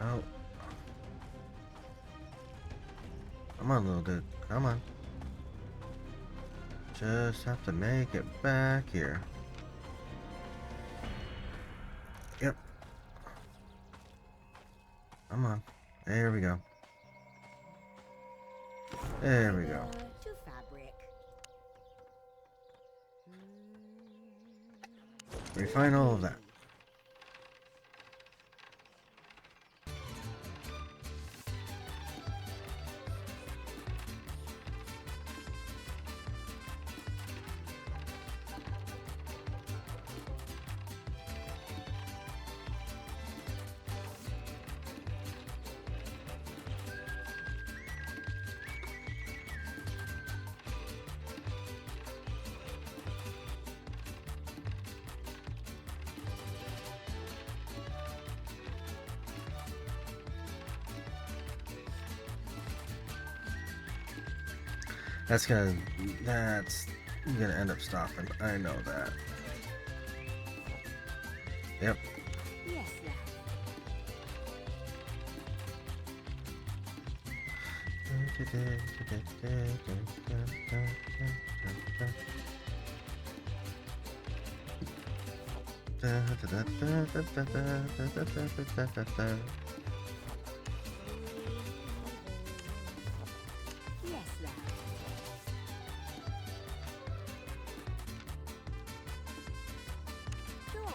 Oh. Come on, little dude. Come on. Just have to make it back here. Yep. Come on. There we go. There we go. To fabric. Refine all of that. That's gonna end up stopping. I know that. Yep. Yes, lad. Yes, lad. Sure.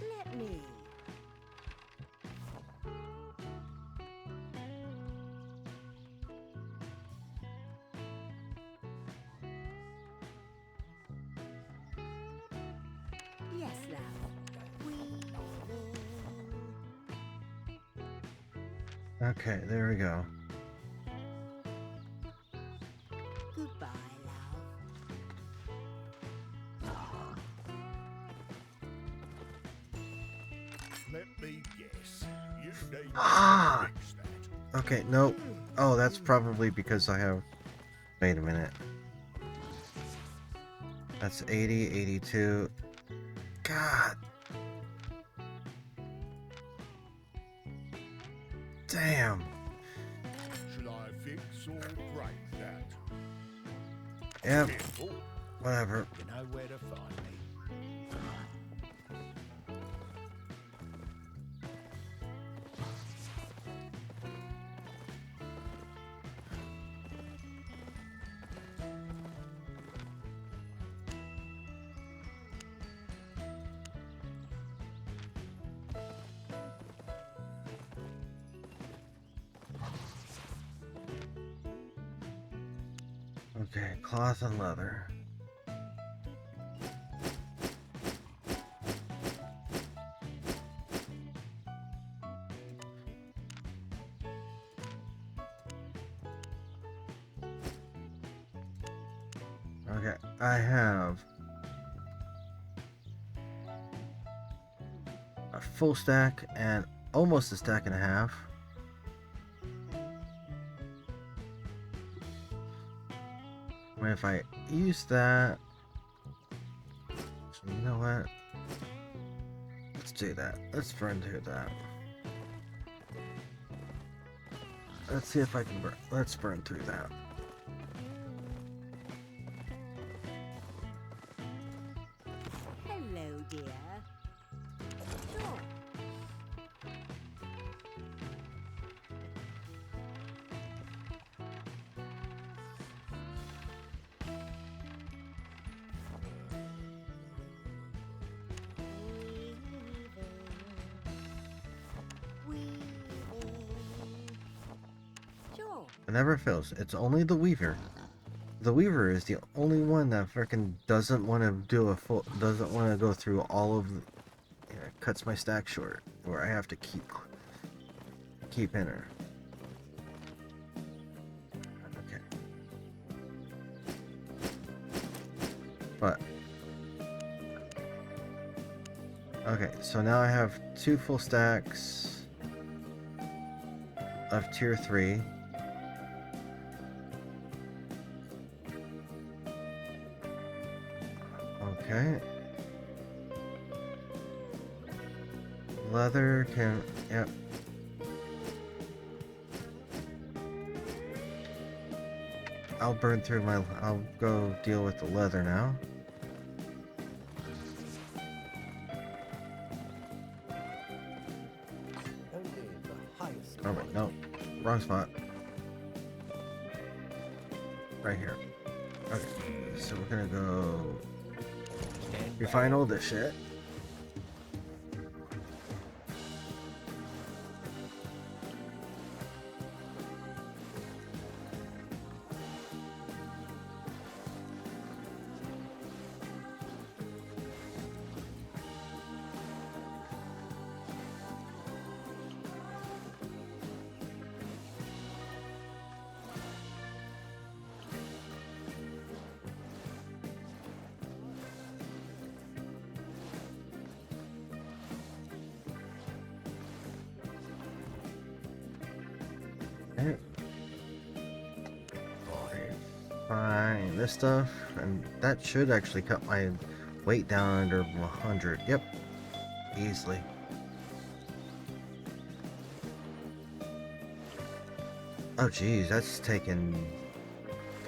Let me. Yes, lad. Okay, there we go. Goodbye, love. Let me guess. You need Ah! to fix that. Okay, nope. Oh, that's probably because I have... Wait a minute. That's 80, 82. God. Damn. Should I fix or break that? Yep, Careful. whatever. You know where to find me. Okay, cloth and leather. Okay, I have a full stack and almost a stack and a half. I mean, if I use that, you know what? Let's do that. Let's burn through that. Let's see if I can burn. Let's burn through that. Hello, dear. Sure. Sure. It never fails. It's only the Weaver. The Weaver is the only one that freaking doesn't want to do a full, doesn't want to go through all of the, yeah, cuts my stack short, where I have to keep in her. Okay. But okay, so now I have 2 full stacks of tier 3. Okay. Leather can, yep. I'll burn through my, I'll go deal with the leather now. Oh wait, no. Wrong spot. Right here. Okay, so we're gonna go refine all this shit. Okay. Fine, this stuff, and that should actually cut my weight down under 100. Yep, easily. Oh geez, that's taken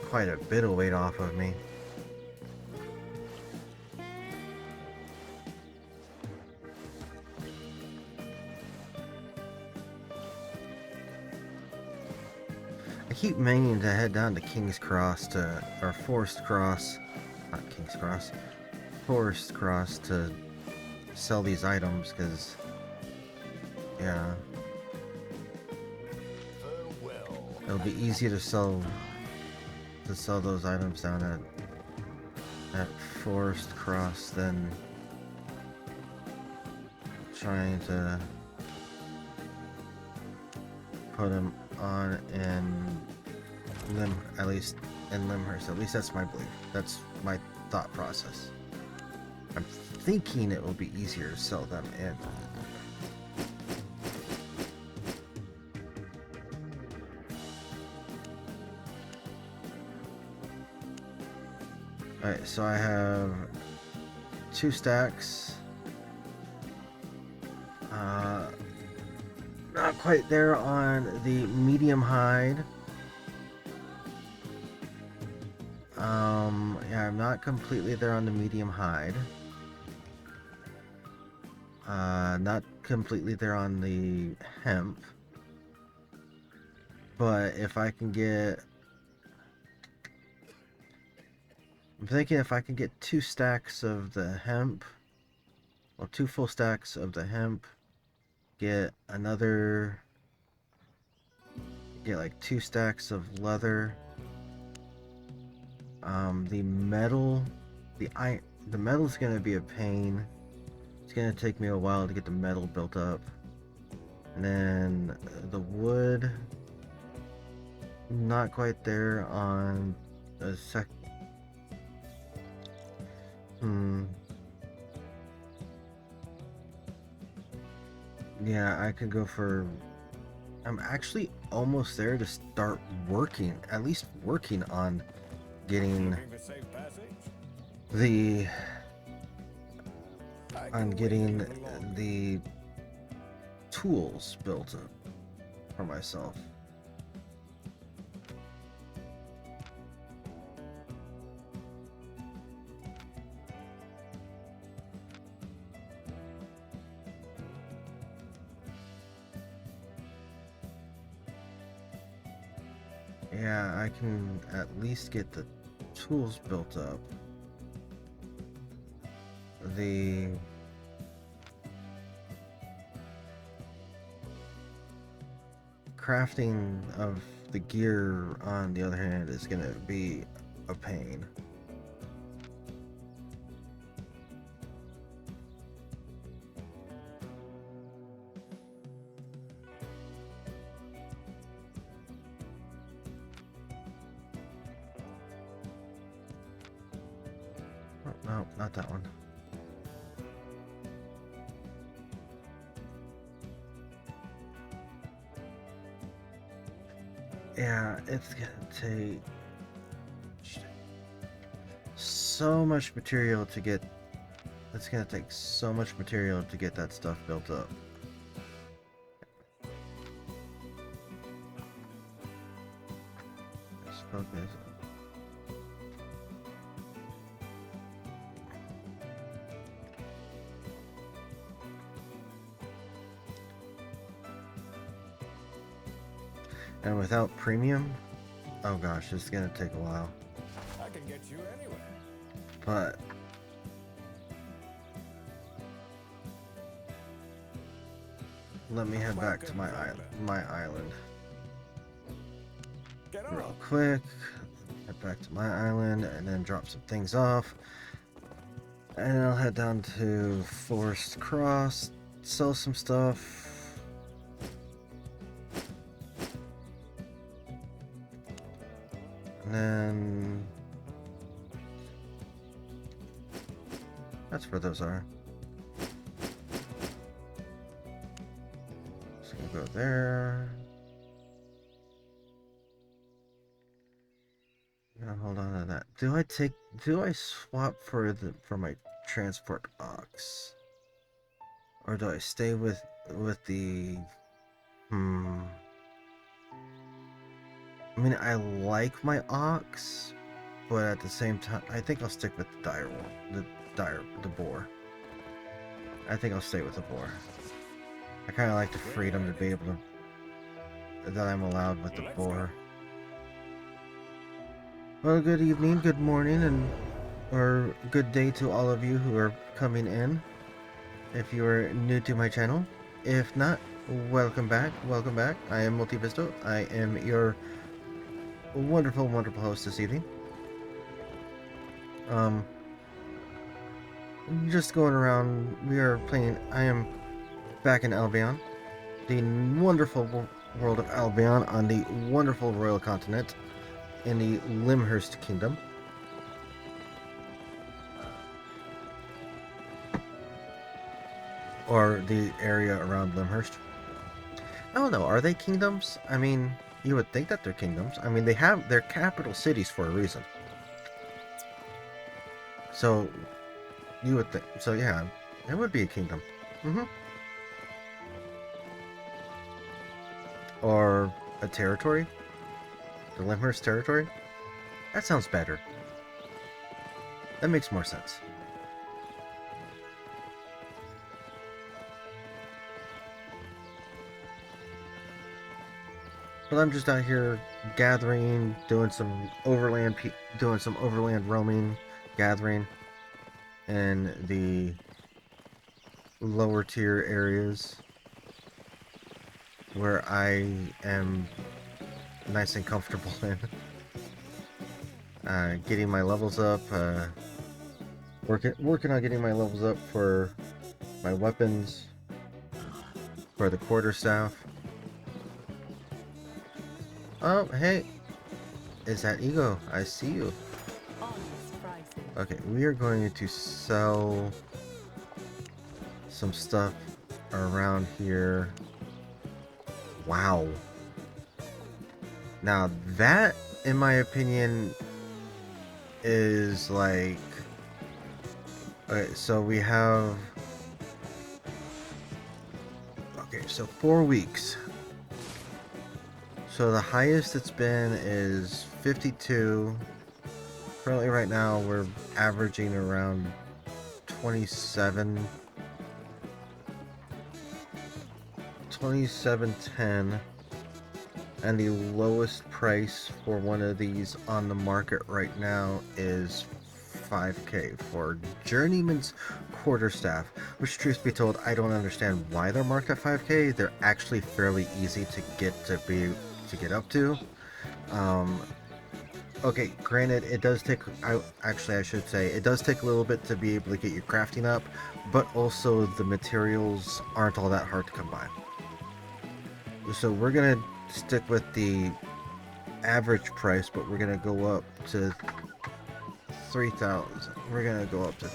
quite a bit of weight off of me. I keep meaning to head down to King's Cross or Forest Cross, not King's Cross, Forest Cross to sell these items, because, yeah, it'll be easy to sell those items down at Forest Cross than trying to put them on in at least in Limhurst. At least that's my belief. That's my thought process. I'm thinking it will be easier to sell them in. Alright, so I have 2 stacks. Not quite there on the medium hide. Yeah, I'm not completely there on the medium hide. Not completely there on the hemp. But if I can get... I'm thinking if I can get 2 stacks of the hemp, well, 2 full stacks of the hemp, get like 2 stacks of leather. The metal's gonna be a pain. It's gonna take me a while to get the metal built up. And then the wood, not quite there on the Hmm. Yeah, I could go for. I'm actually almost there to start working, at least working on getting Looking for safe passage? the I on can wait a getting little longer. the tools built up for myself. Yeah, I can at least get the tools built up. The crafting of the gear, on the other hand, is gonna be a pain. Oh, no, not that one. Yeah, it's gonna take so much material to get. It's gonna take so much material to get that stuff built up. Let's focus. And without premium, oh gosh, it's gonna take a while. I can get you anywhere. But let me head back to my island Get real on. quick. Head back to my island and then drop some things off. And I'll head down to Forest Cross, sell some stuff. And then that's where those are. Just gonna go there. Gonna hold on to that. Do I swap for my transport ox? Or do I stay with the I mean, I like my ox, but at the same time, I think I'll stick with the boar. I think I'll stay with the boar. I kind of like the freedom to be able to, that I'm allowed with the boar. Well, good evening, good morning, or good day to all of you who are coming in. If you are new to my channel, if not, welcome back. Welcome back. I am Multivisto. I am your wonderful, wonderful host this evening. Just going around. We are playing. I am back in Albion, the wonderful world of Albion on the wonderful royal continent in the Limhurst Kingdom. Or the area around Limhurst. I don't know, are they kingdoms? I mean, you would think that they're kingdoms. I mean, they're capital cities for a reason. So, you would think, so yeah, it would be a kingdom. Or a territory? The Limhurst territory? That sounds better. That makes more sense. But I'm just out here gathering, doing some overland roaming, gathering in the lower tier areas where I am nice and comfortable in. Getting my levels up, working on getting my levels up for my weapons, for the quarterstaff. Oh, hey, is that Ego? I see you. Okay, we are going to sell some stuff around here. Wow. Now that, in my opinion, is like... Okay, so we have... Okay, so 4 weeks. So the highest it's been is 52. Currently right now we're averaging around 27. 27.10. And the lowest price for one of these on the market right now is 5K for Journeyman's Quarterstaff, which, truth be told, I don't understand why they're marked at 5K. They're actually fairly easy to get up to. Okay, granted, it does take, I should say, it does take a little bit to be able to get your crafting up, but also the materials aren't all that hard to come by. So we're gonna stick with the average price, but we're gonna go up to 3,000. We're gonna go up to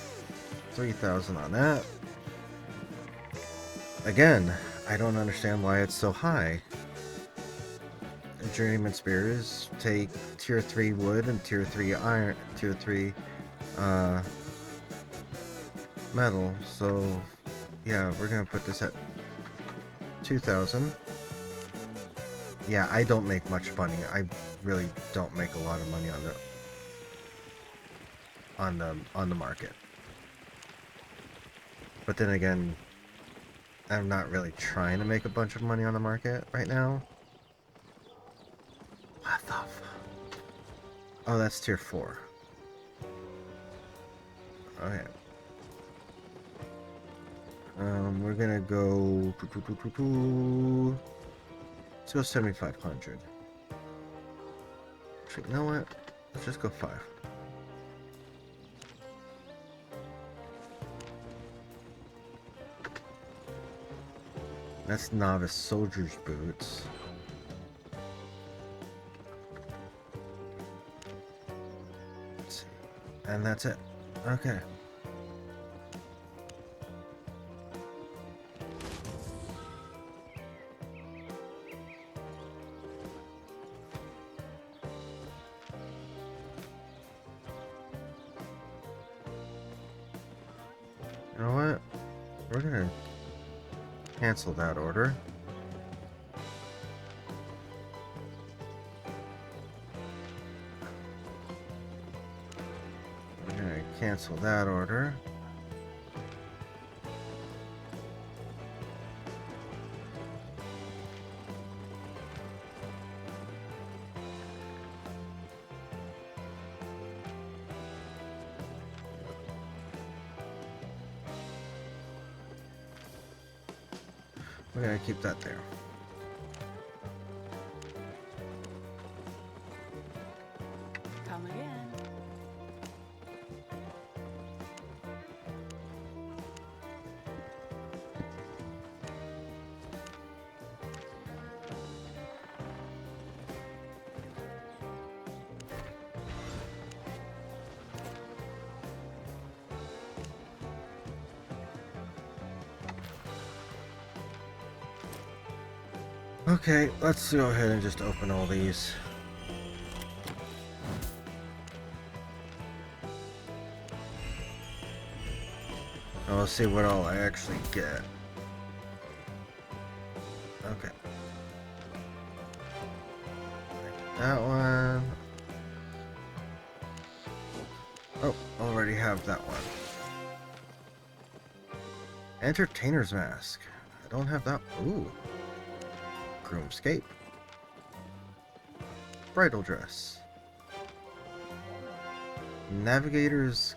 3,000 on that. Again, I don't understand why it's so high. Journeyman Spears take tier 3 wood and tier 3 iron, tier 3 metal. So yeah, we're gonna put this at 2,000. Yeah, I don't make much money. I really don't make a lot of money on the market. But then again, I'm not really trying to make a bunch of money on the market right now. What the f... Oh, that's tier 4. Okay. We're gonna go... Let's go 7,500. Actually, you know what? Let's just go 5. That's novice soldier's boots. Let's see. And that's it. Okay. You know what? We're gonna cancel that order. We're gonna cancel that order. We're gonna keep that there. Come again. Okay, let's go ahead and just open all these. And we'll see what all I actually get. Okay. That one. Oh, already have that one. Entertainer's Mask. I don't have that. Ooh. Groomscape. Bridal Dress. Navigator's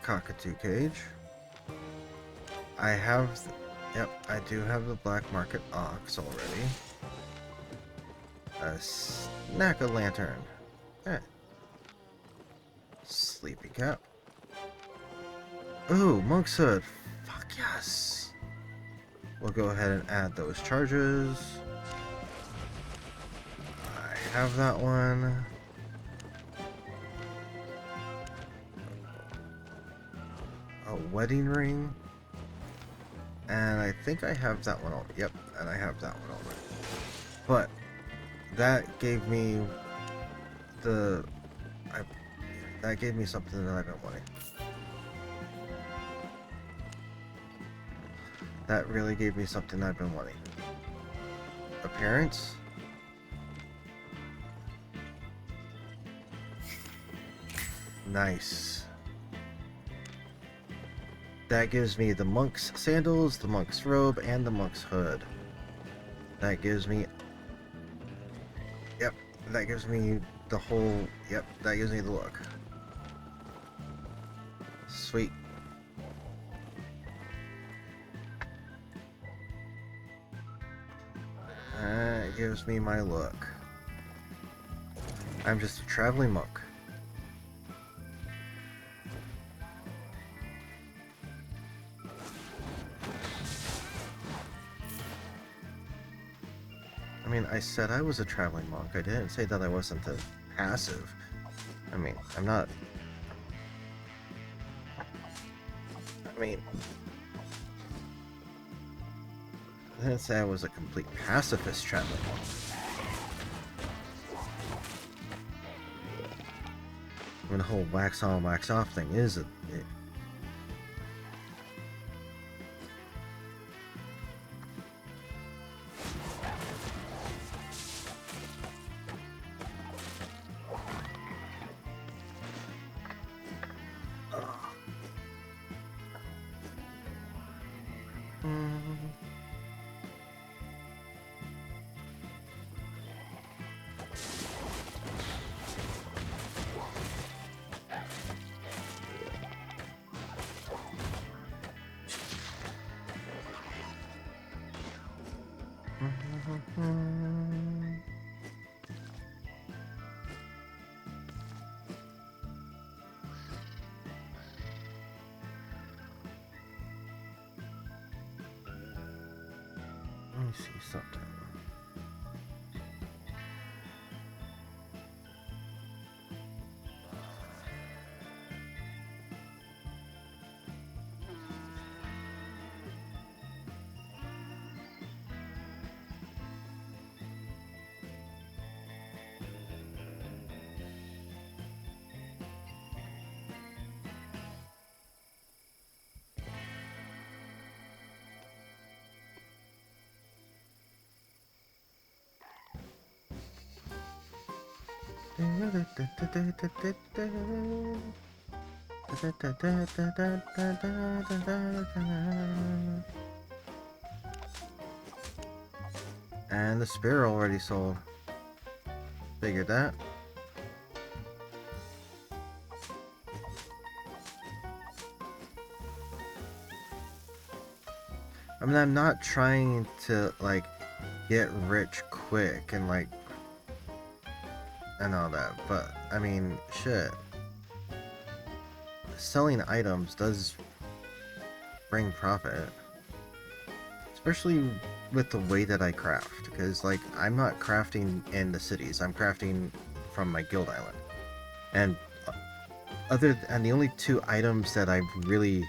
Cockatoo Cage. I have... Yep, I do have the Black Market Ox already. A Snack-a-Lantern. Eh. Sleepy Cap. Ooh, Monk's Hood. Fuck yes. We'll go ahead and add those charges. I have that one. wedding ring. And I think I have that one already. Yep, and I have that one already. But that gave me that gave me something that I've been wanting. That really gave me something I've been wanting. Appearance. Nice. That gives me the monk's sandals, the monk's robe, and the monk's hood. That gives me... Yep, that gives me the whole... Yep, that gives me the look. Sweet. That gives me my look. I'm just a traveling monk. I mean, I said I was a traveling monk. I didn't say that I wasn't a passive. I mean, I'm not... I mean... I didn't say I was a complete pacifist traveling monk. I mean, the whole wax on, wax off thing is a... Let me see something. And the spear already sold. Figured that. I mean, I'm not trying to, like, get rich quick and, like, and all that, but, I mean, shit. Selling items does bring profit. Especially with the way that I craft, because, like, I'm not crafting in the cities, I'm crafting from my guild island. And the only two items that I've really...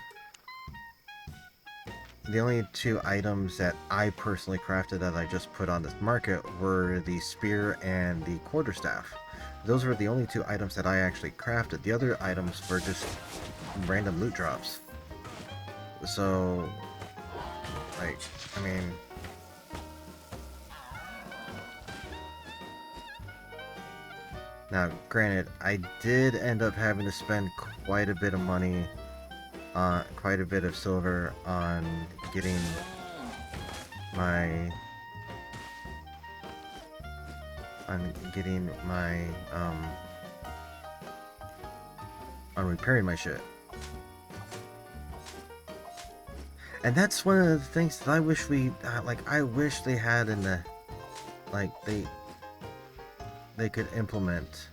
The only two items that I personally crafted that I just put on this market were the spear and the quarterstaff. Those were the only two items that I actually crafted. The other items were just random loot drops. So, like, I mean... Now, granted, I did end up having to spend quite a bit of money, quite a bit of silver on getting my, on repairing my shit. And that's one of the things that I wish I wish they had in the, like, they could implement.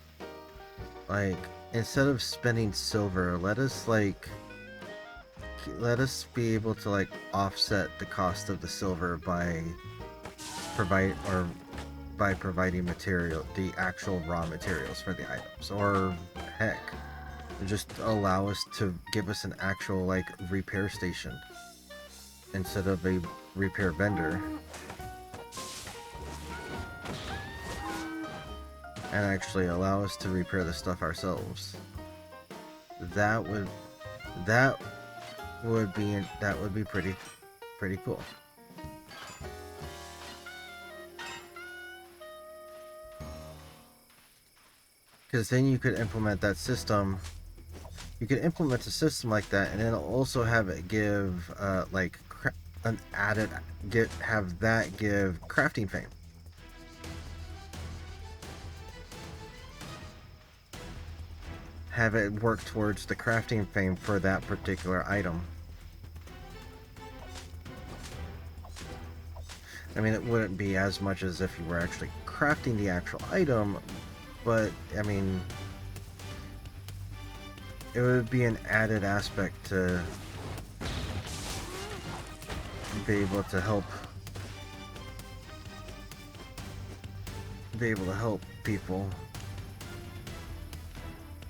Like, instead of spending silver, let us be able to, like, offset the cost of the silver by providing material, the actual raw materials for the items, or heck, just allow us to give us an actual like repair station instead of a repair vendor, and actually allow us to repair the stuff ourselves. That would be pretty cool. Because then you could implement that system. You could implement a system like that, and then also have it give like an added have that give crafting fame. Have it work towards the crafting fame for that particular item. I mean, it wouldn't be as much as if you were actually crafting the actual item, but I mean, it would be an added aspect to be able to help people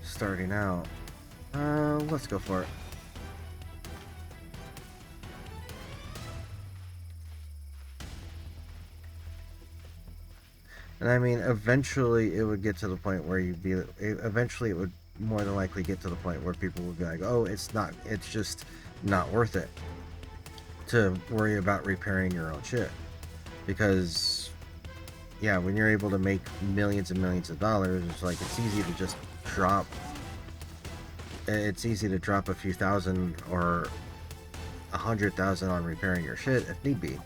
starting out. Let's go for it. And I mean, eventually it would get to the point where eventually it would more than likely get to the point where people would be like, oh, it's just not worth it to worry about repairing your own shit. Because, yeah, when you're able to make millions and millions of dollars, it's like, it's easy to just drop a few thousand or 100,000 on repairing your shit if need be.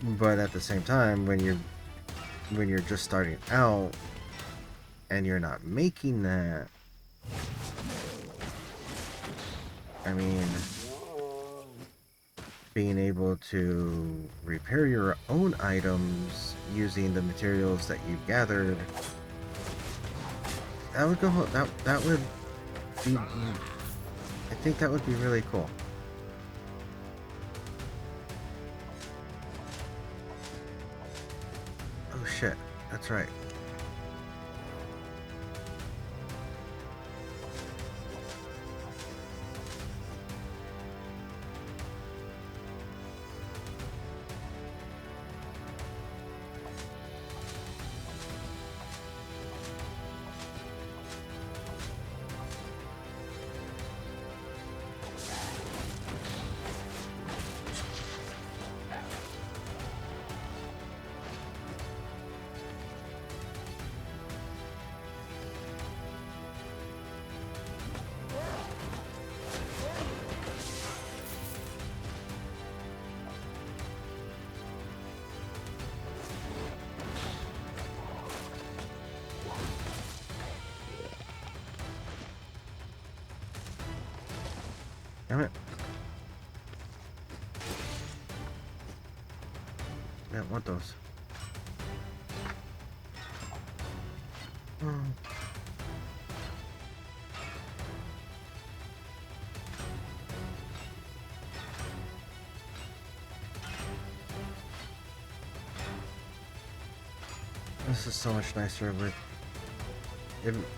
But at the same time, when you're just starting out and you're not making that, I mean, being able to repair your own items using the materials that you've gathered, that would be, I think that would be really cool. Oh shit, that's right. Damn it. I don't want those. This is so much nicer with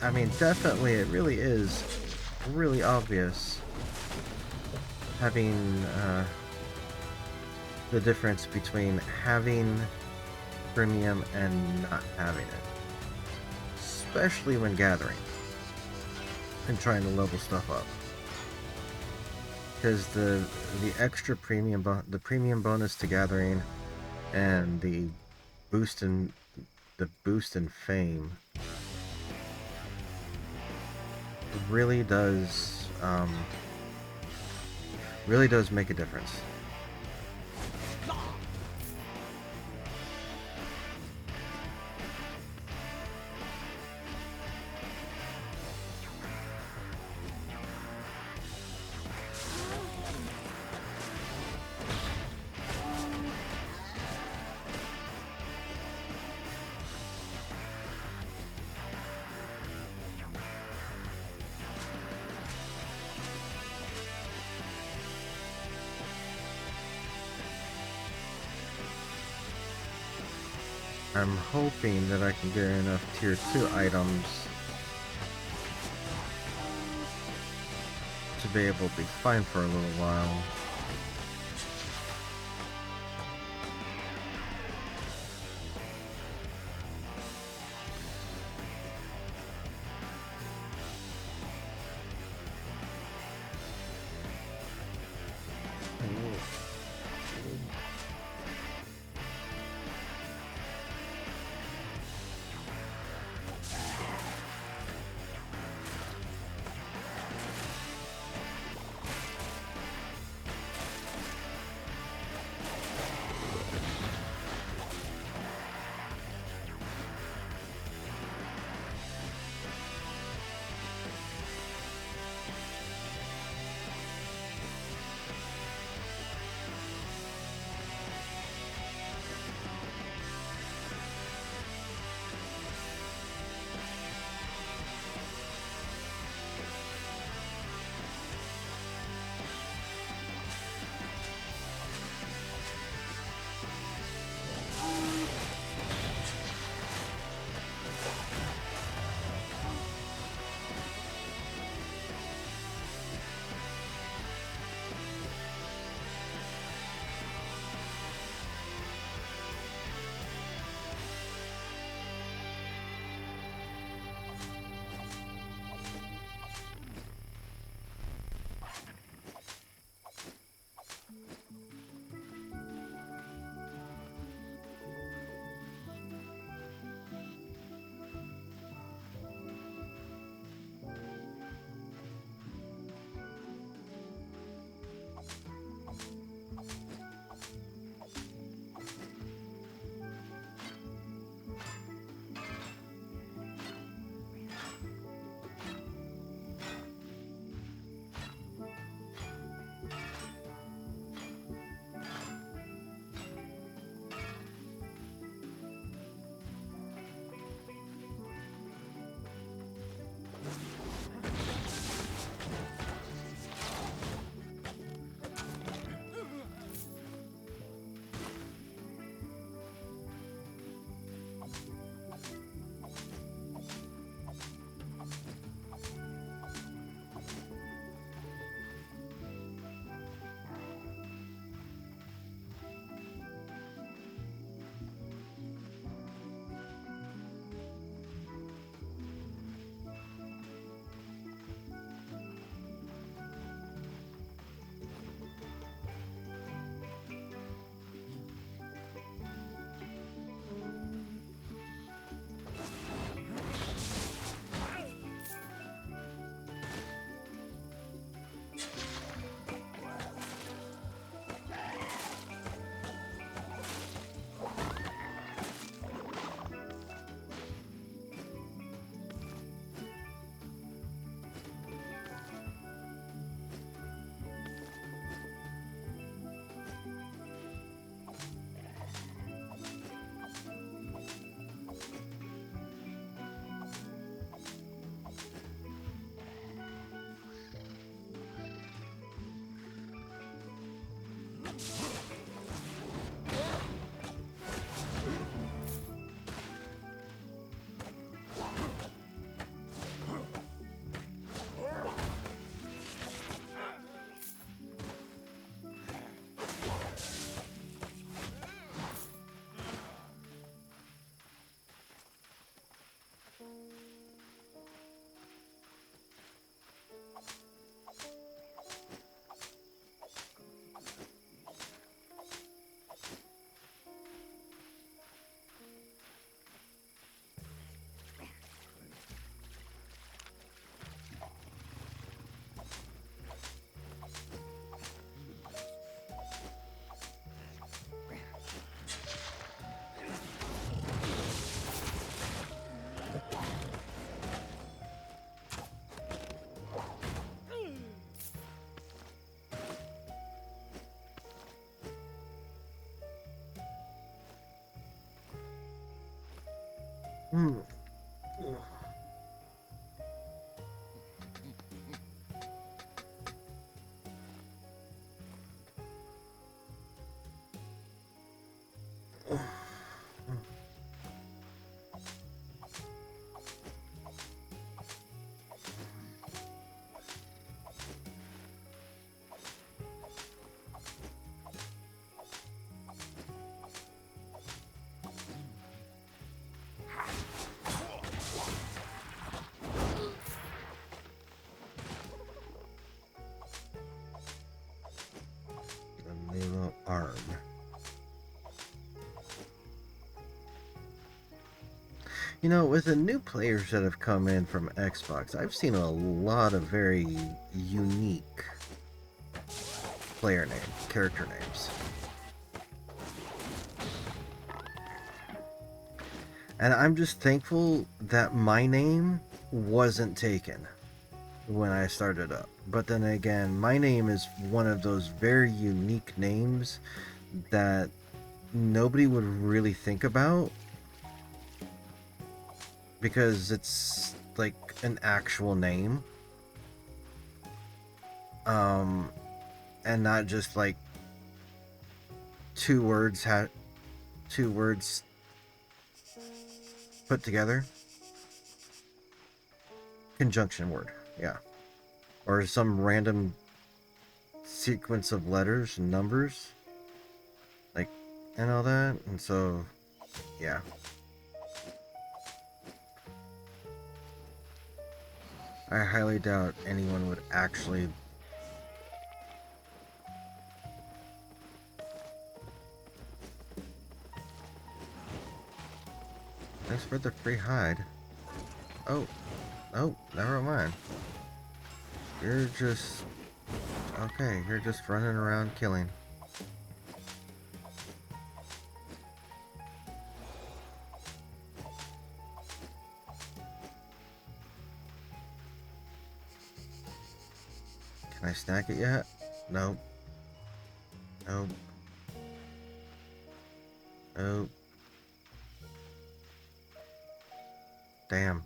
I mean, definitely it really is really obvious having the difference between having premium and not having it, especially when gathering and trying to level stuff up, because the extra premium the premium bonus to gathering and the boost in fame really does make a difference. I'm hoping that I can get enough tier 2 items should be able to be fine for a little while. Hmm. You know, with the new players that have come in from Xbox, I've seen a lot of very unique character names. And I'm just thankful that my name wasn't taken when I started up. But then again, my name is one of those very unique names that nobody would really think about because it's like an actual name. And not just like two words put together. Conjunction word, yeah. Or some random sequence of letters and numbers. Like, and all that. And so, yeah. I highly doubt anyone would actually... Thanks for the free hide. Oh, never mind. You're just... Okay, you're just running around killing. Can I snack it yet? Nope. Nope. Nope. Damn.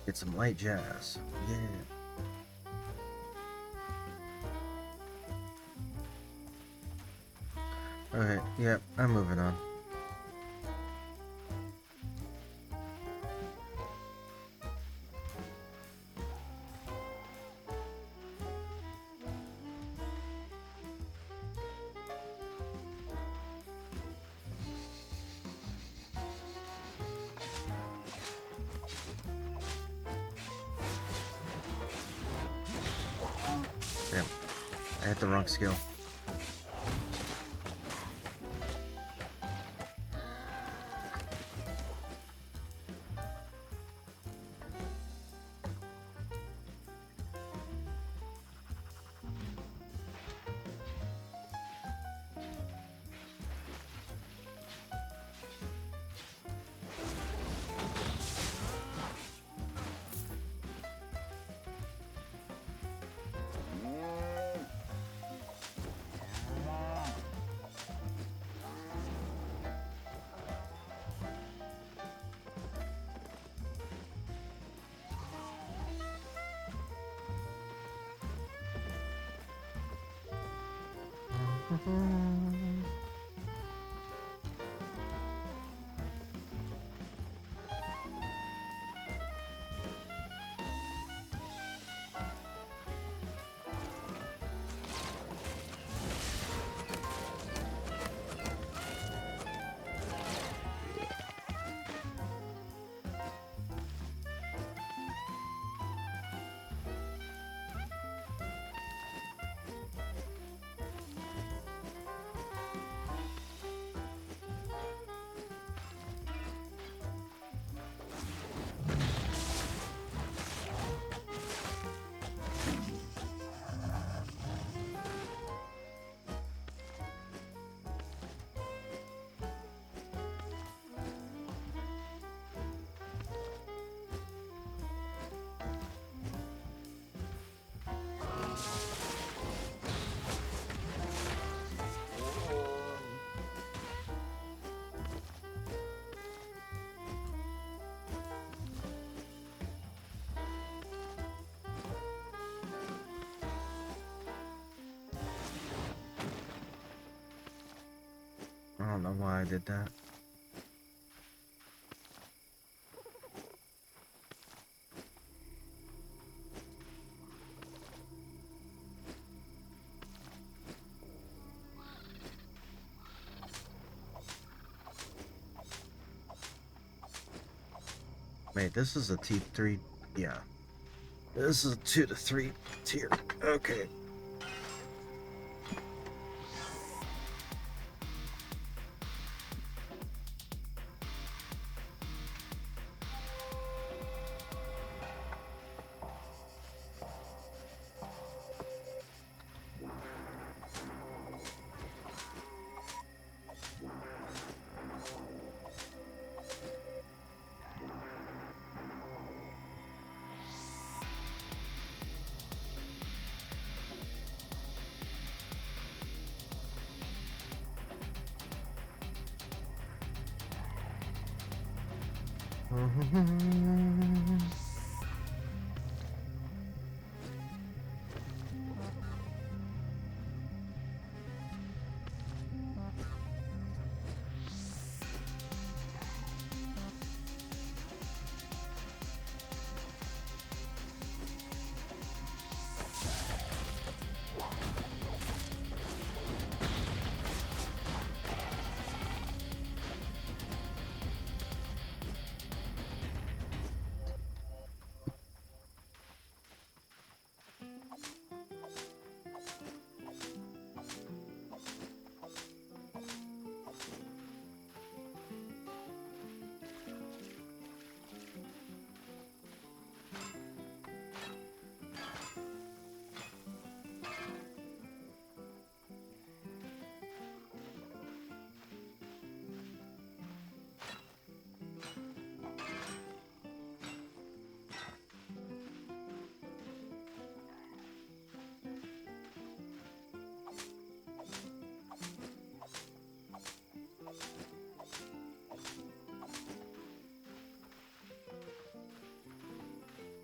Get some light jazz. Yeah. Okay, yep, I'm moving on. Damn, I hit the wrong skill. I don't know why I did that. Wait, this is a T3. Yeah. This is a 2 to 3 tier. Okay.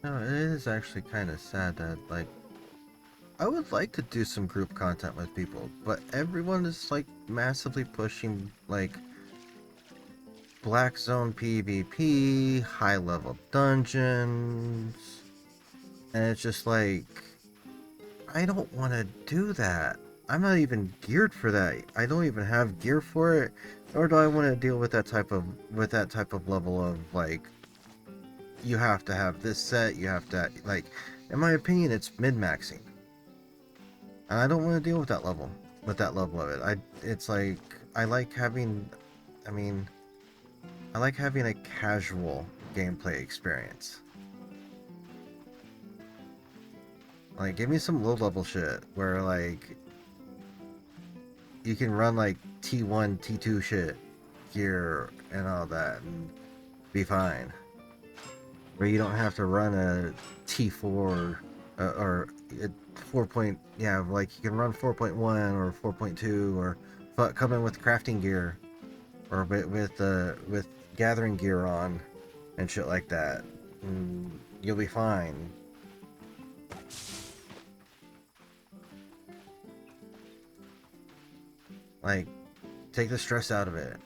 No, it is actually kind of sad that, like, I would like to do some group content with people, but everyone is, like, massively pushing, like, Black Zone PvP, high level dungeons, and it's just like, I don't want to do that. I'm not even geared for that. I don't even have gear for it, nor do I want to deal with that type of level of, like, you have to have this set, you have to, like, in my opinion, it's mid-maxing. And I don't want to deal with that level of it. It's like, I like having, I mean, I like having a casual gameplay experience. Like, give me some low-level shit where, like, you can run, like, T1, T2 shit gear and all that and be fine. Where you don't have to run a T4 or a 4 point, yeah, like you can run 4.1 or 4.2 or come in with crafting gear or with gathering gear on and shit like that. And you'll be fine. Like, take the stress out of it.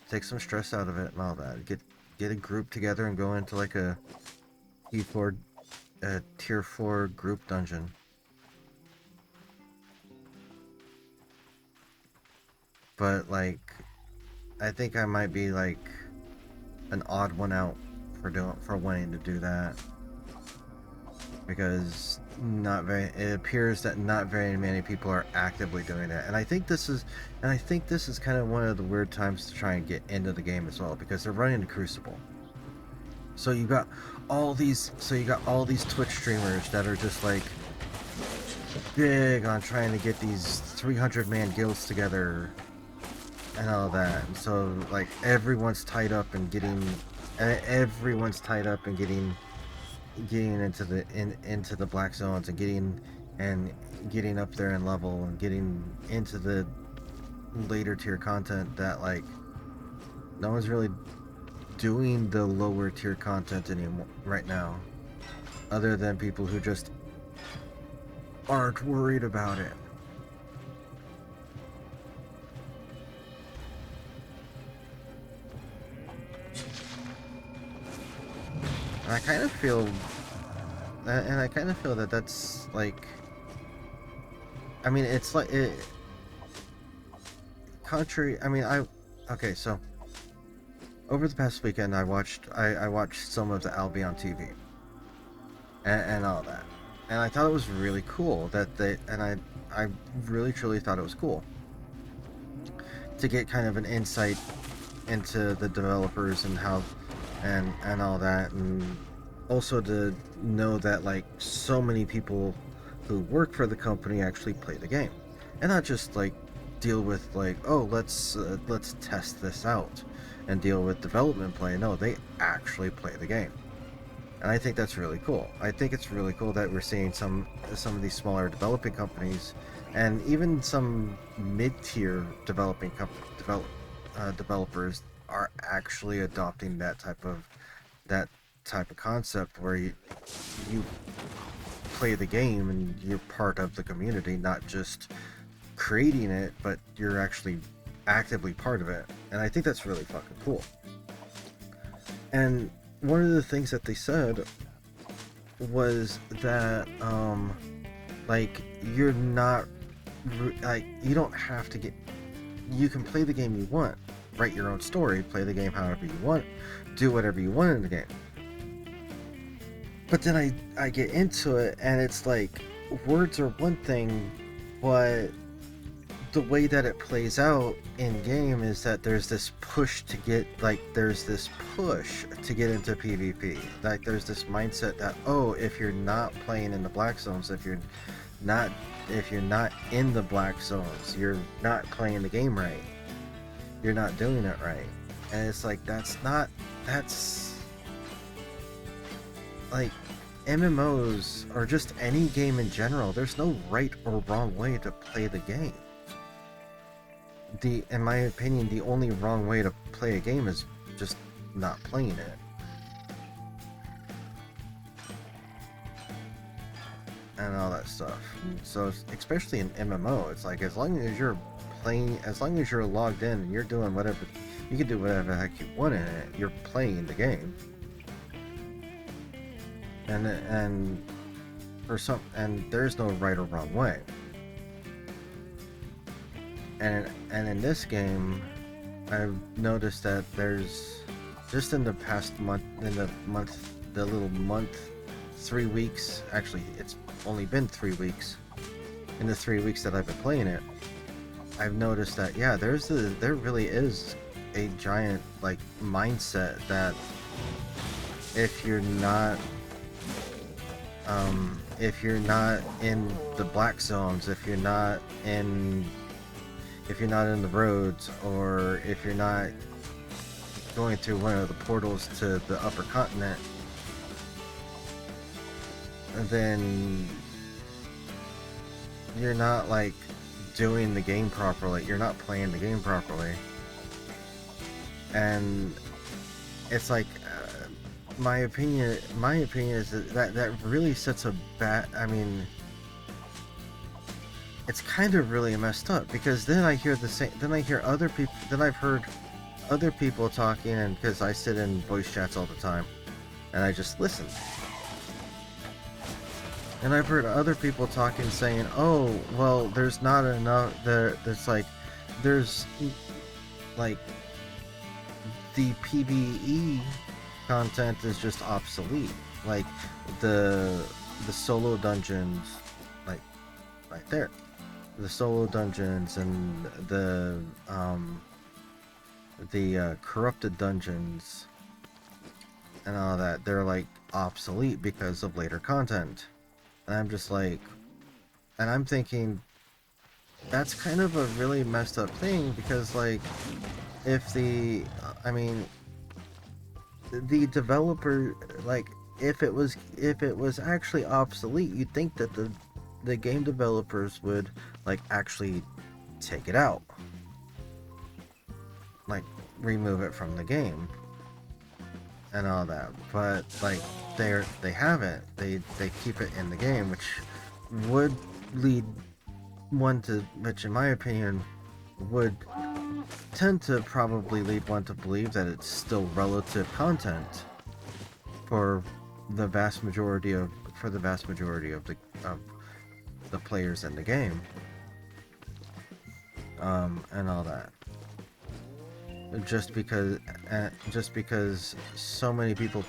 Take some stress out of it and all that. Get a group together and go into like a tier 4 group dungeon. But like, I think I might be like an odd one out for wanting to do that, because it appears that not very many people are actively doing that, and I think this is kind of one of the weird times to try and get into the game as well, because they're running the Crucible. So you got all these Twitch streamers that are just like big on trying to get these 300-man guilds together and all that. And so like everyone's tied up and getting into the black zones and getting up there in level and getting into the later tier content that, like, no one's really doing the lower tier content anymore right now, other than people who just aren't worried about it. And I kind of feel that that's like, I mean, it's like contrary. I mean, okay. So over the past weekend, I watched some of the Albion TV and all that, and I thought it was really cool that I really truly thought it was cool to get kind of an insight into the developers and how and all that, and also to know that like so many people who work for the company actually play the game and not just like deal with like, oh, let's test this out and deal with development play. No, they actually play the game, and I think that's really cool. I think it's really cool that we're seeing some of these smaller developing companies and even some mid-tier developers are actually adopting that type of concept where you play the game and you're part of the community, not just creating it, but you're actually actively part of it. And I think that's really fucking cool. And one of the things that they said was that like you're not like you don't have to get, you can play the game you want, write your own story, play the game however you want, do whatever you want in the game. But then I get into it and it's like words are one thing, but the way that it plays out in game is that there's this push to get into PvP. Like there's this mindset that, oh, if you're not playing in the black zones, if you're not in the black zones, you're not playing the game right. You're not doing it right. And it's like that's like MMOs or just any game in general, there's no right or wrong way to play the game. In my opinion, the only wrong way to play a game is just not playing it. And all that stuff. So especially in MMO, it's like as long as you're logged in and you're doing whatever, you can do whatever the heck you want in it, you're playing the game. And there's no right or wrong way. And in this game, I've noticed that there's just in the past month, the little month, 3 weeks. Actually, it's only been 3 weeks. In the 3 weeks that I've been playing it, I've noticed that yeah, there really is a giant like mindset that if you're not in the black zones, if you're not in the roads, or if you're not going through one of the portals to the upper continent, then you're not like doing the game properly, you're not playing the game properly. And it's like my opinion is that really sets a bad, I mean, it's kind of really messed up, because then I hear other people, then I've heard other people talking, and because I sit in voice chats all the time and I just listen, and I've heard other people talking saying, oh well, there's not enough there's like the PvE content is just obsolete, like the solo dungeons, like right there, the solo dungeons and the corrupted dungeons and all that, they're like obsolete because of later content. And I'm just like, and I'm thinking that's kind of a really messed up thing, because like if the developer, like if it was actually obsolete, you'd think that the game developers would like actually take it out, like remove it from the game and all that. But like they haven't, they keep it in the game, which would lead one to, which in my opinion would tend to probably lead one to believe that it's still relative content for the vast majority of the players in the game. and all that. Just because so many people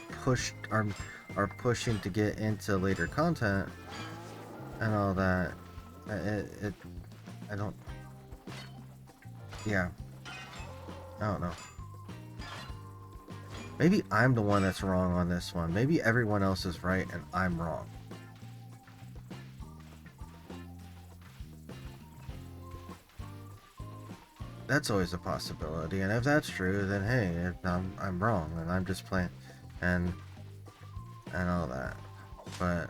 are pushing to get into later content and all that, it I don't, yeah, I don't know. Maybe I'm the one that's wrong on this one. Maybe everyone else is right and I'm wrong. That's always a possibility, and if that's true, then hey, I'm wrong, and I'm just playing, and all that. But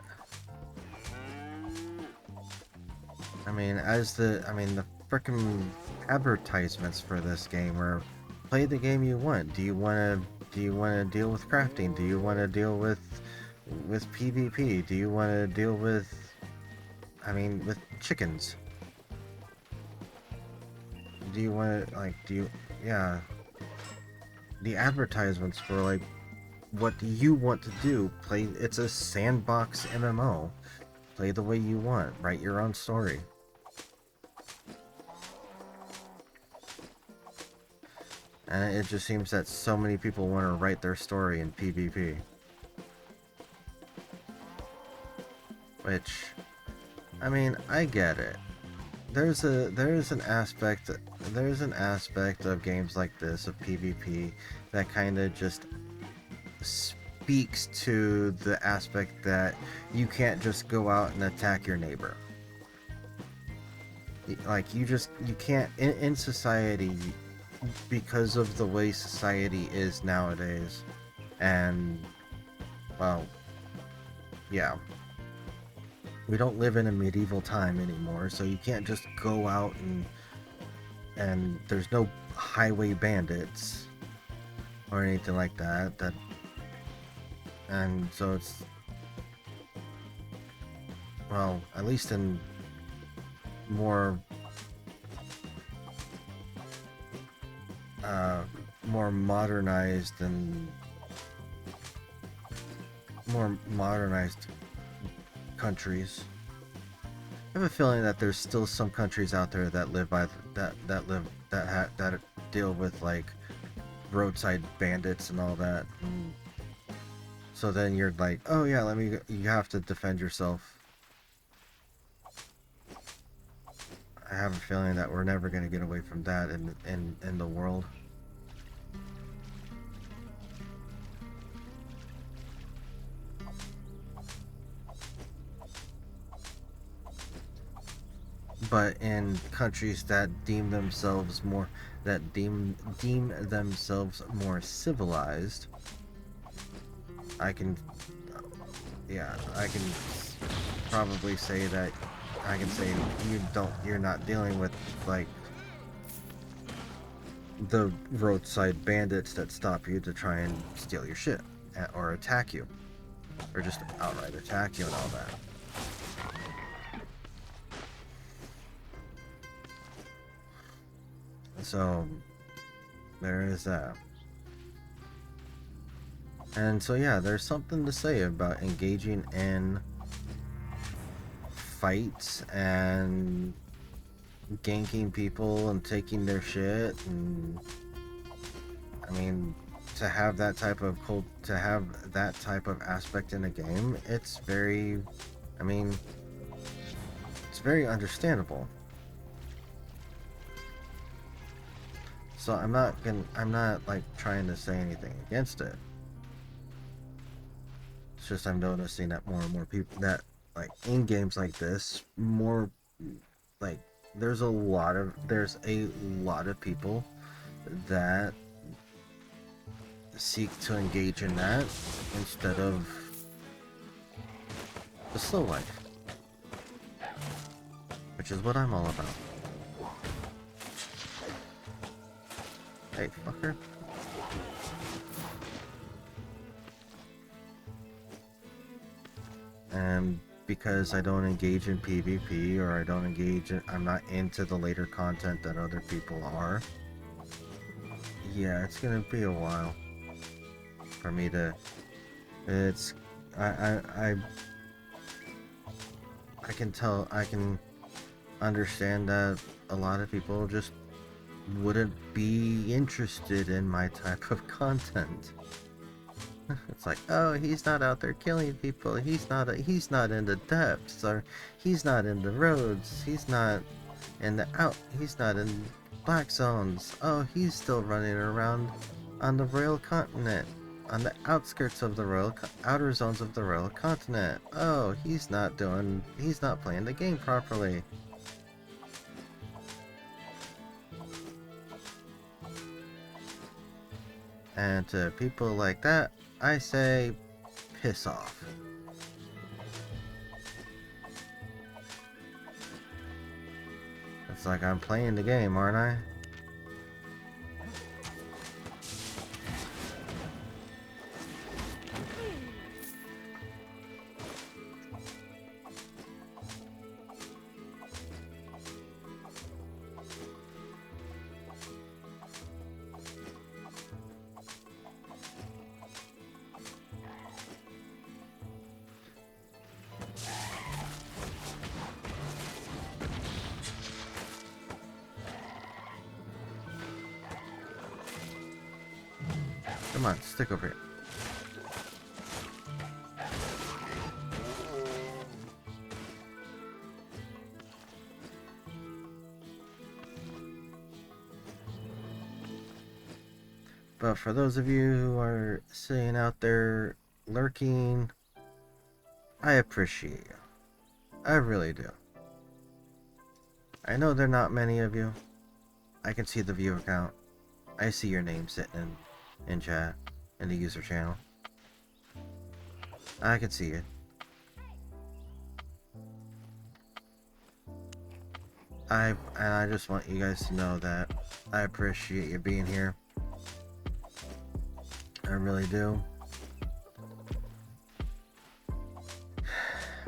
I mean, the frickin' advertisements for this game are, play the game you want. Do you want to deal with crafting? Do you want to deal with PvP? Do you want to deal with, with chickens? Do you want to, yeah, the advertisements for, like, what do you want to do? It's a sandbox MMO. Play the way you want. Write your own story. And it just seems that so many people want to write their story in PvP. Which, I get it. There's an aspect of games like this, of PvP, that kind of just speaks to the aspect that you can't just go out and attack your neighbor. Like, you can't, in society, because of the way society is nowadays, and, well, yeah. We don't live in a medieval time anymore, so you can't just go out and there's no highway bandits or anything like that. And so it's, well, at least in more more modernized countries. I have a feeling that there's still some countries out there that live by that deal with, like, roadside bandits and all that. And so then you're like, oh yeah, you have to defend yourself. I have a feeling that we're never going to get away from that in the world. But in countries that deem themselves more civilized, I can probably say that you're not dealing with, like, the roadside bandits that stop you to try and steal your shit or attack you, or just outright attack you and all that. So there is that. And so yeah, there's something to say about engaging in fights and ganking people and taking their shit, and to have that type of aspect in a game, it's very understandable. So I'm not like trying to say anything against it. It's just I'm noticing that more and more people, that, like, in games like this, more, like, there's a lot of people that seek to engage in that instead of the slow life, which is what I'm all about. Hey, fucker. And because I don't engage in PvP, or I'm not into the later content that other people are, yeah, it's gonna be a while for me to, I can understand that a lot of people just wouldn't be interested in my type of content. It's like, oh, he's not out there killing people. He's not in the depths, or he's not in the roads. He's not He's not in black zones. Oh, he's still running around on the royal continent, on the outskirts of the outer zones of the royal continent. Oh, he's not playing the game properly. And to people like that, I say, piss off. It's like I'm playing the game, aren't I? Come on, stick over here. But for those of you who are sitting out there lurking, I appreciate you. I really do. I know there are not many of you. I can see the viewer count. I see your name sitting in chat, in the user channel. I can see it. And I just want you guys to know that I appreciate you being here. I really do.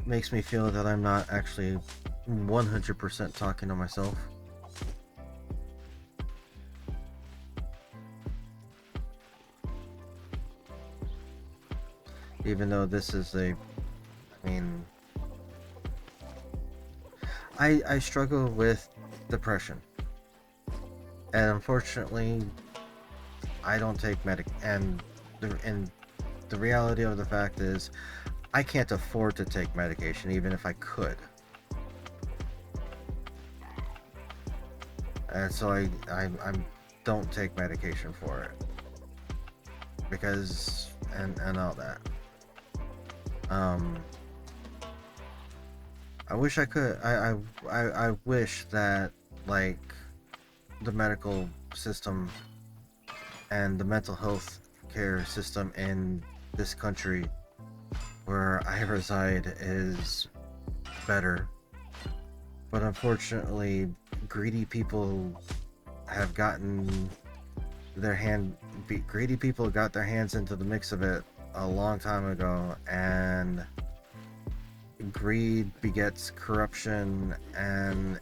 Makes me feel that I'm not actually 100% talking to myself. Even though this is I mean, I struggle with depression. And unfortunately, I don't take and the reality of the fact is, I can't afford to take medication even if I could. And so I don't take medication for it. Because and all that. I wish I could. I wish that, like, the medical system and the mental health care system in this country where I reside is better. But unfortunately, greedy people have gotten greedy people got their hands into the mix of it a long time ago, and greed begets corruption, and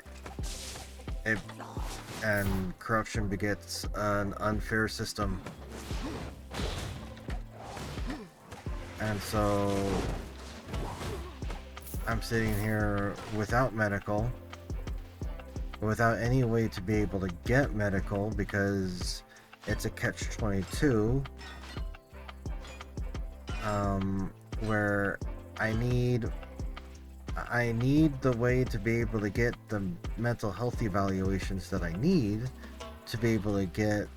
corruption begets an unfair system. And so I'm sitting here without medical, without any way to be able to get medical, because it's a catch-22, where I need the way to be able to get the mental health evaluations that I need to be able to get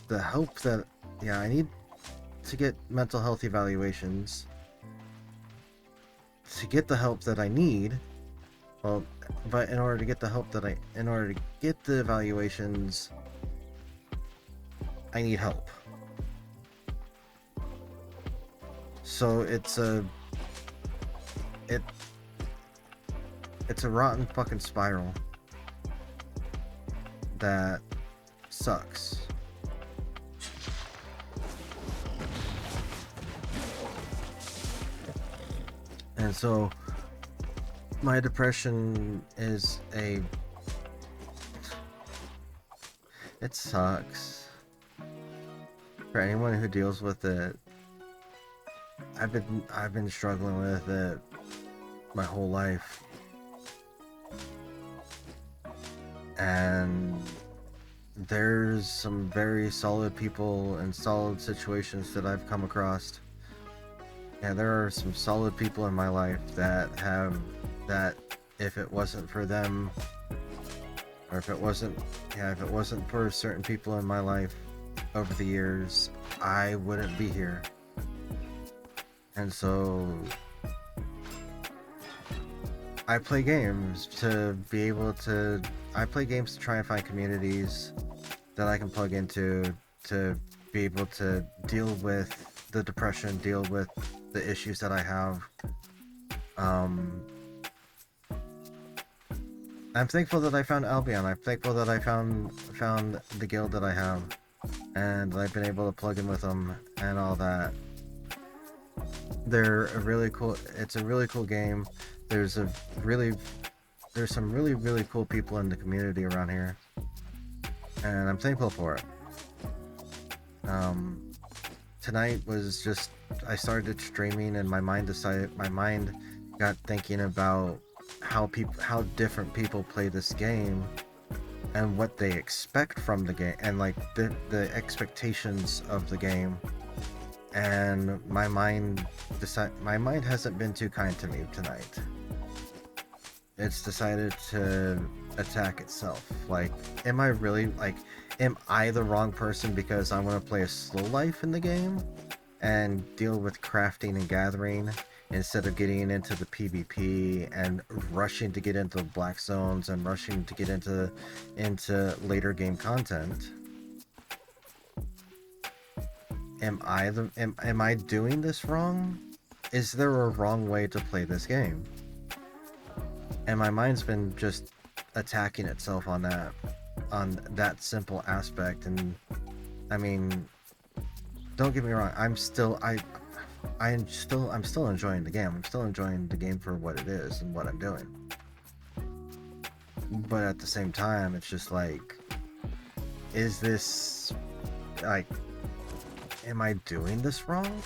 the help that, I need to get mental health evaluations to get the help that I need. Well, but in order to get the evaluations, I need help. So it's a rotten fucking spiral that sucks. And so my depression is it sucks. For anyone who deals with it, I've been struggling with it my whole life. And there's some very solid people and solid situations that I've come across. Yeah, there are some solid people in my life that if it wasn't for them, or if it wasn't for certain people in my life over the years, I wouldn't be here. And so I play games to try and find communities that I can plug into to be able to deal with the depression, deal with the issues that I have. I'm thankful that I found Albion. I'm thankful that I found the guild that I have, and I've been able to plug in with them and all that. They're a really cool. It's a really cool game. There's some really cool people in the community around here, and I'm thankful for it. Tonight was just, I started streaming and my mind got thinking about how different people play this game and what they expect from the game, and like the expectations of the game. And my mind hasn't been too kind to me tonight. It's decided to attack itself. Like, am I the wrong person because I want to play a slow life in the game and deal with crafting and gathering instead of getting into the PvP and rushing to get into the black zones and rushing to get into later game content? Am I doing this wrong? Is there a wrong way to play this game? And my mind's been just attacking itself on that simple aspect. And I mean, don't get me wrong, I'm still enjoying the game. I'm still enjoying the game for what it is and what I'm doing. But at the same time, it's just like, is this like, am I doing this wrong?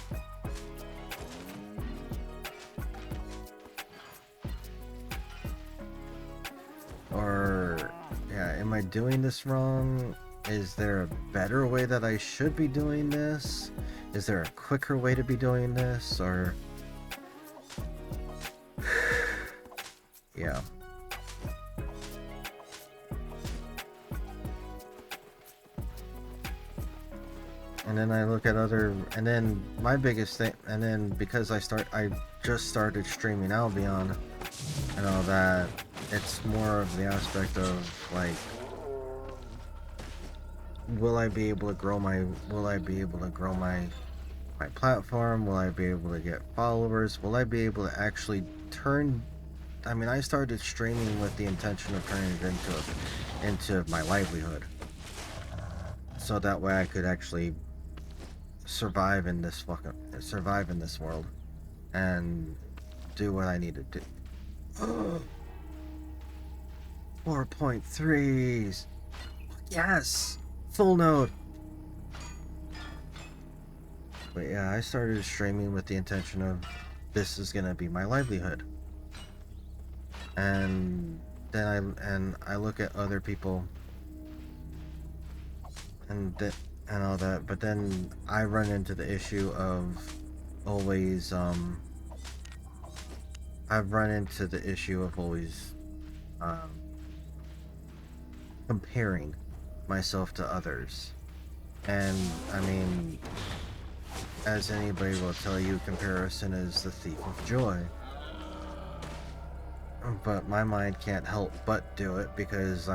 Or, yeah, am I doing this wrong? Is there a better way that I should be doing this? Is there a quicker way to be doing this? Or... yeah. And then I look at and then my biggest thing, and then because I just started streaming Albion and all that, it's more of the aspect of like, will I be able to grow my platform? Will I be able to get followers? Will I be able to actually I mean, I started streaming with the intention of turning it into my livelihood, so that way I could actually survive in this world and do what I need to do. 4.3s. Yes, full node. But yeah, I started streaming with the intention of this is gonna be my livelihood. And then I look at other people and all that, but then I run into the issue of always comparing myself to others. And I mean, as anybody will tell you, comparison is the thief of joy. But my mind can't help but do it because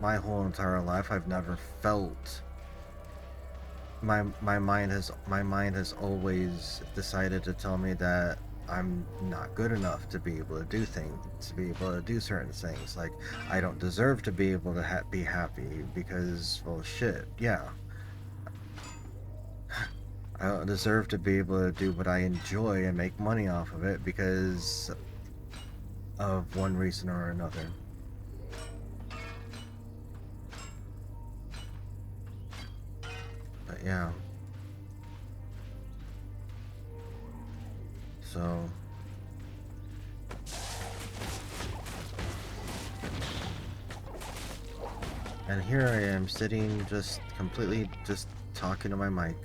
my whole entire life I've never felt my mind has always decided to tell me that I'm not good enough to be able to do certain things. Like, I don't deserve to be able to be happy because, well, shit, yeah. I don't deserve to be able to do what I enjoy and make money off of it because of one reason or another. But yeah. So And here I am sitting just completely just talking to my mic.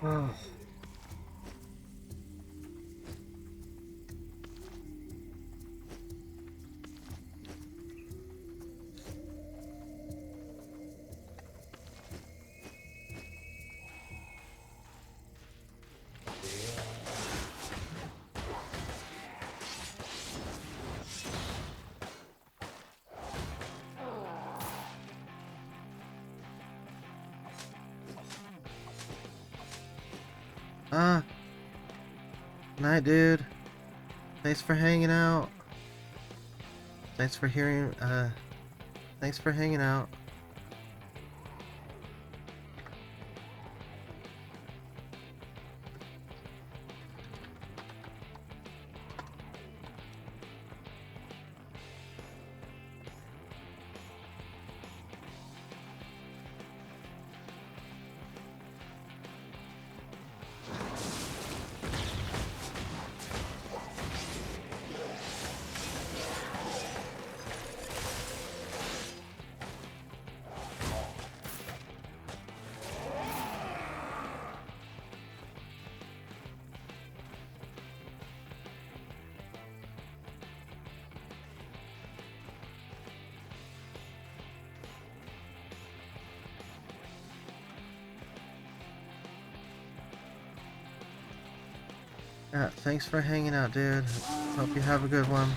Oh. Ah, night, dude. Thanks for hanging out. Thanks for hearing, thanks for hanging out. Yeah, thanks for hanging out, dude. Hope you have a good one.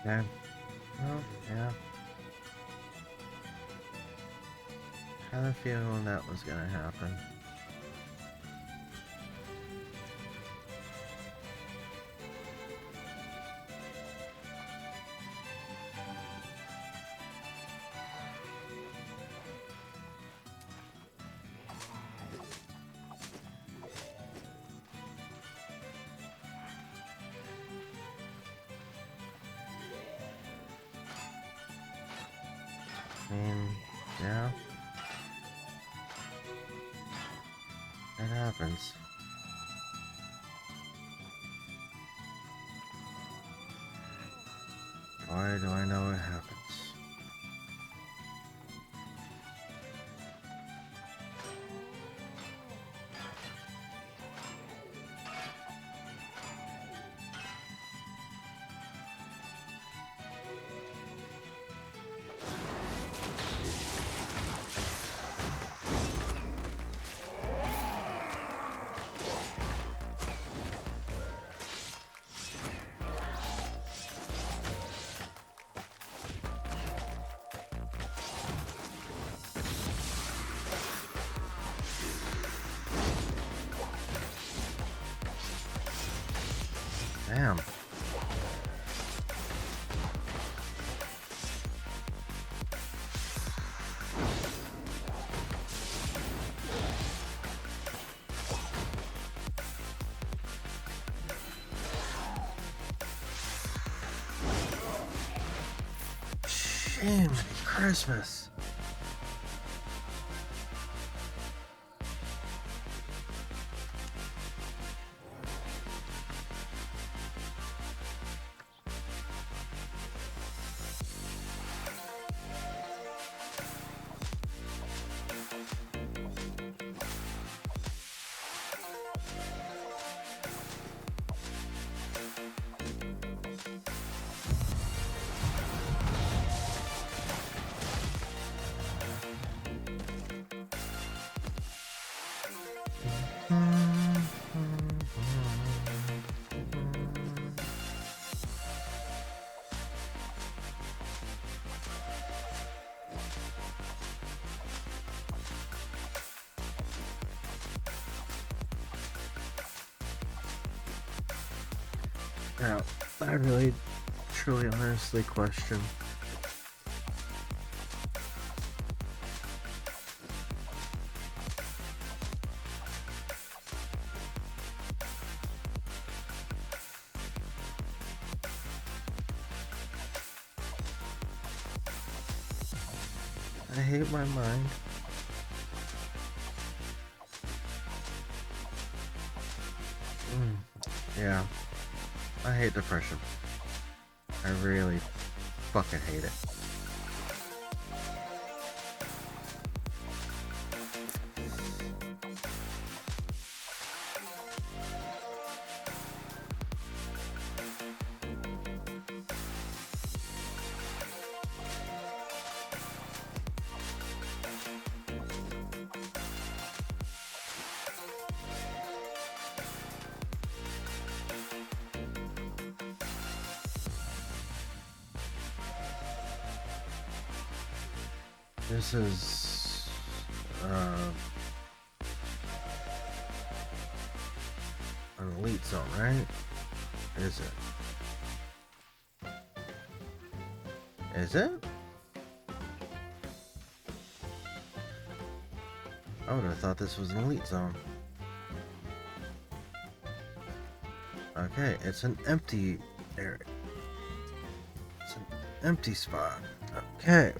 Okay. Well, yeah. Had a feeling that was gonna happen. I mean, yeah. It happens. Why do I know it happens? Damn. Jiminy Christmas. Now, I really, truly, honestly question. I hate my mind. Yeah, I hate depression. I really fucking hate it. This is an elite zone, right? Is it? Is it? I would have thought this was an elite zone. Okay, it's an empty area. It's an empty spot. Okay.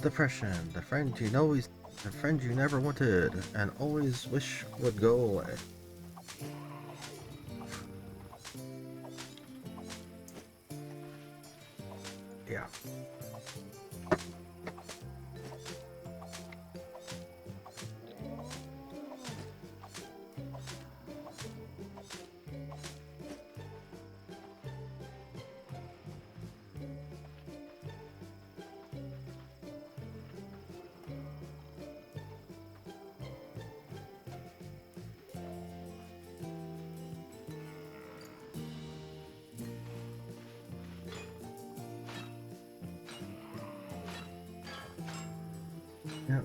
Depression, the friend you never wanted and always wish would go away. Yeah. Yep.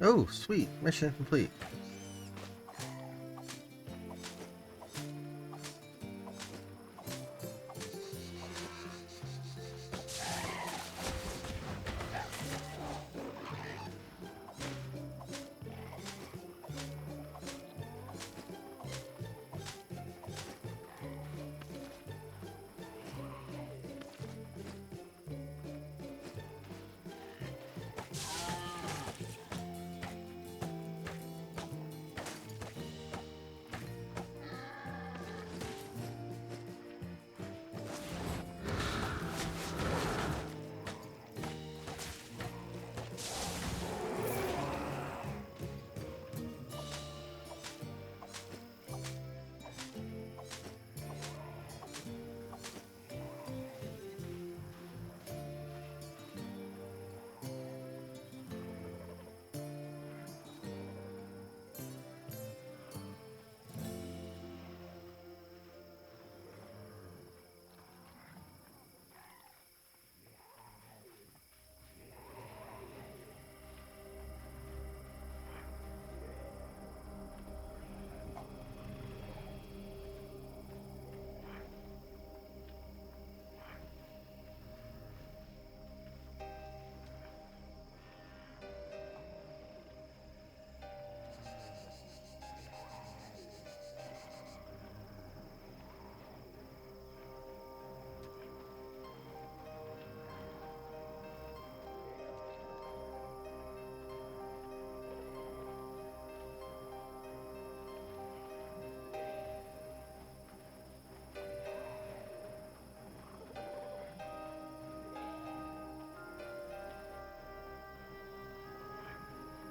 Oh, sweet. Mission complete.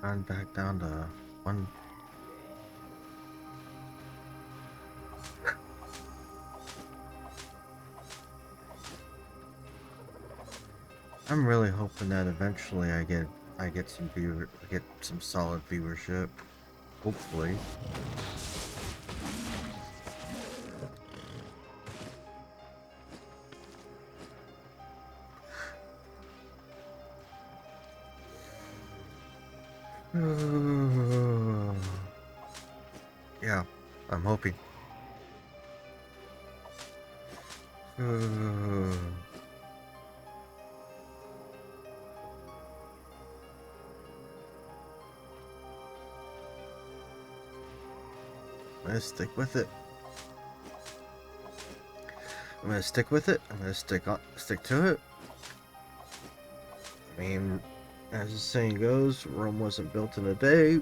And back down to one. I'm really hoping that eventually I get some solid viewership. Hopefully. Yeah, I'm hoping. I'm gonna stick with it. I'm gonna stick with it. I'm gonna stick to it. I mean, as the saying goes, Rome wasn't built in a day.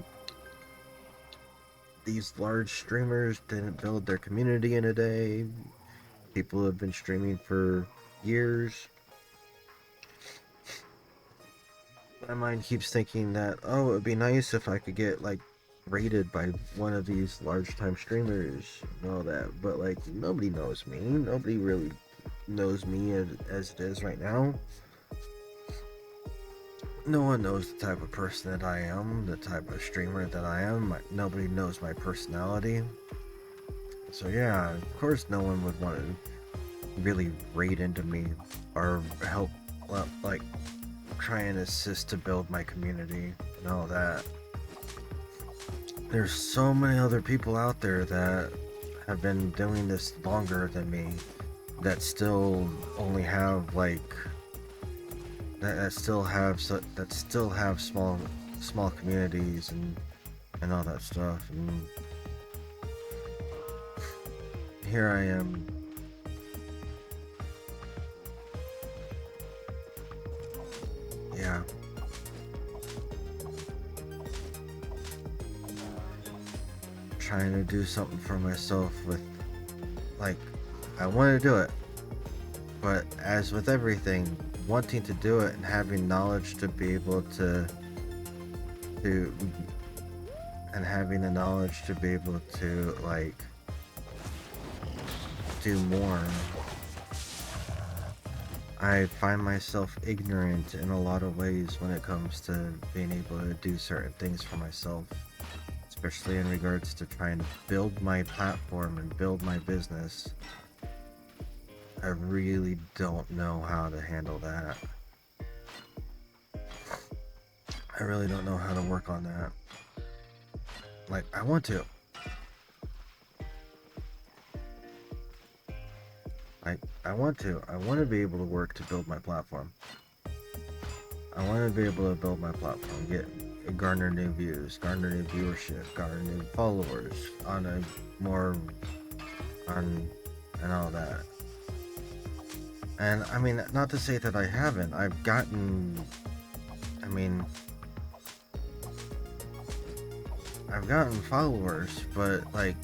These large streamers didn't build their community in a day. People have been streaming for years. My mind keeps thinking that, oh, it would be nice if I could get, like, rated by one of these large time streamers and all that, but, like, nobody knows me. Nobody really knows me as it is right now. No one knows the type of person that I am, the type of streamer that I am. Nobody knows my personality. So yeah, of course no one would want to really raid into me or help, like, try and assist to build my community and all that. There's so many other people out there that have been doing this longer than me that still only have like that still have small communities and all that stuff, and here I am. Yeah. Trying to do something for myself with, like, I want to do it, but as with everything, wanting to do it and having knowledge to be able to and having the knowledge to be able to, like, do more, I find myself ignorant in a lot of ways when it comes to being able to do certain things for myself, especially in regards to trying to build my platform and build my business. I really don't know how to handle that. I really don't know how to work on that. Like, I want to. I want to. I want to be able to work to build my platform. I want to be able to build my platform, garner new views, garner new viewership, garner new followers on a more and all that. And I mean, not to say that I haven't. I've gotten followers, but like,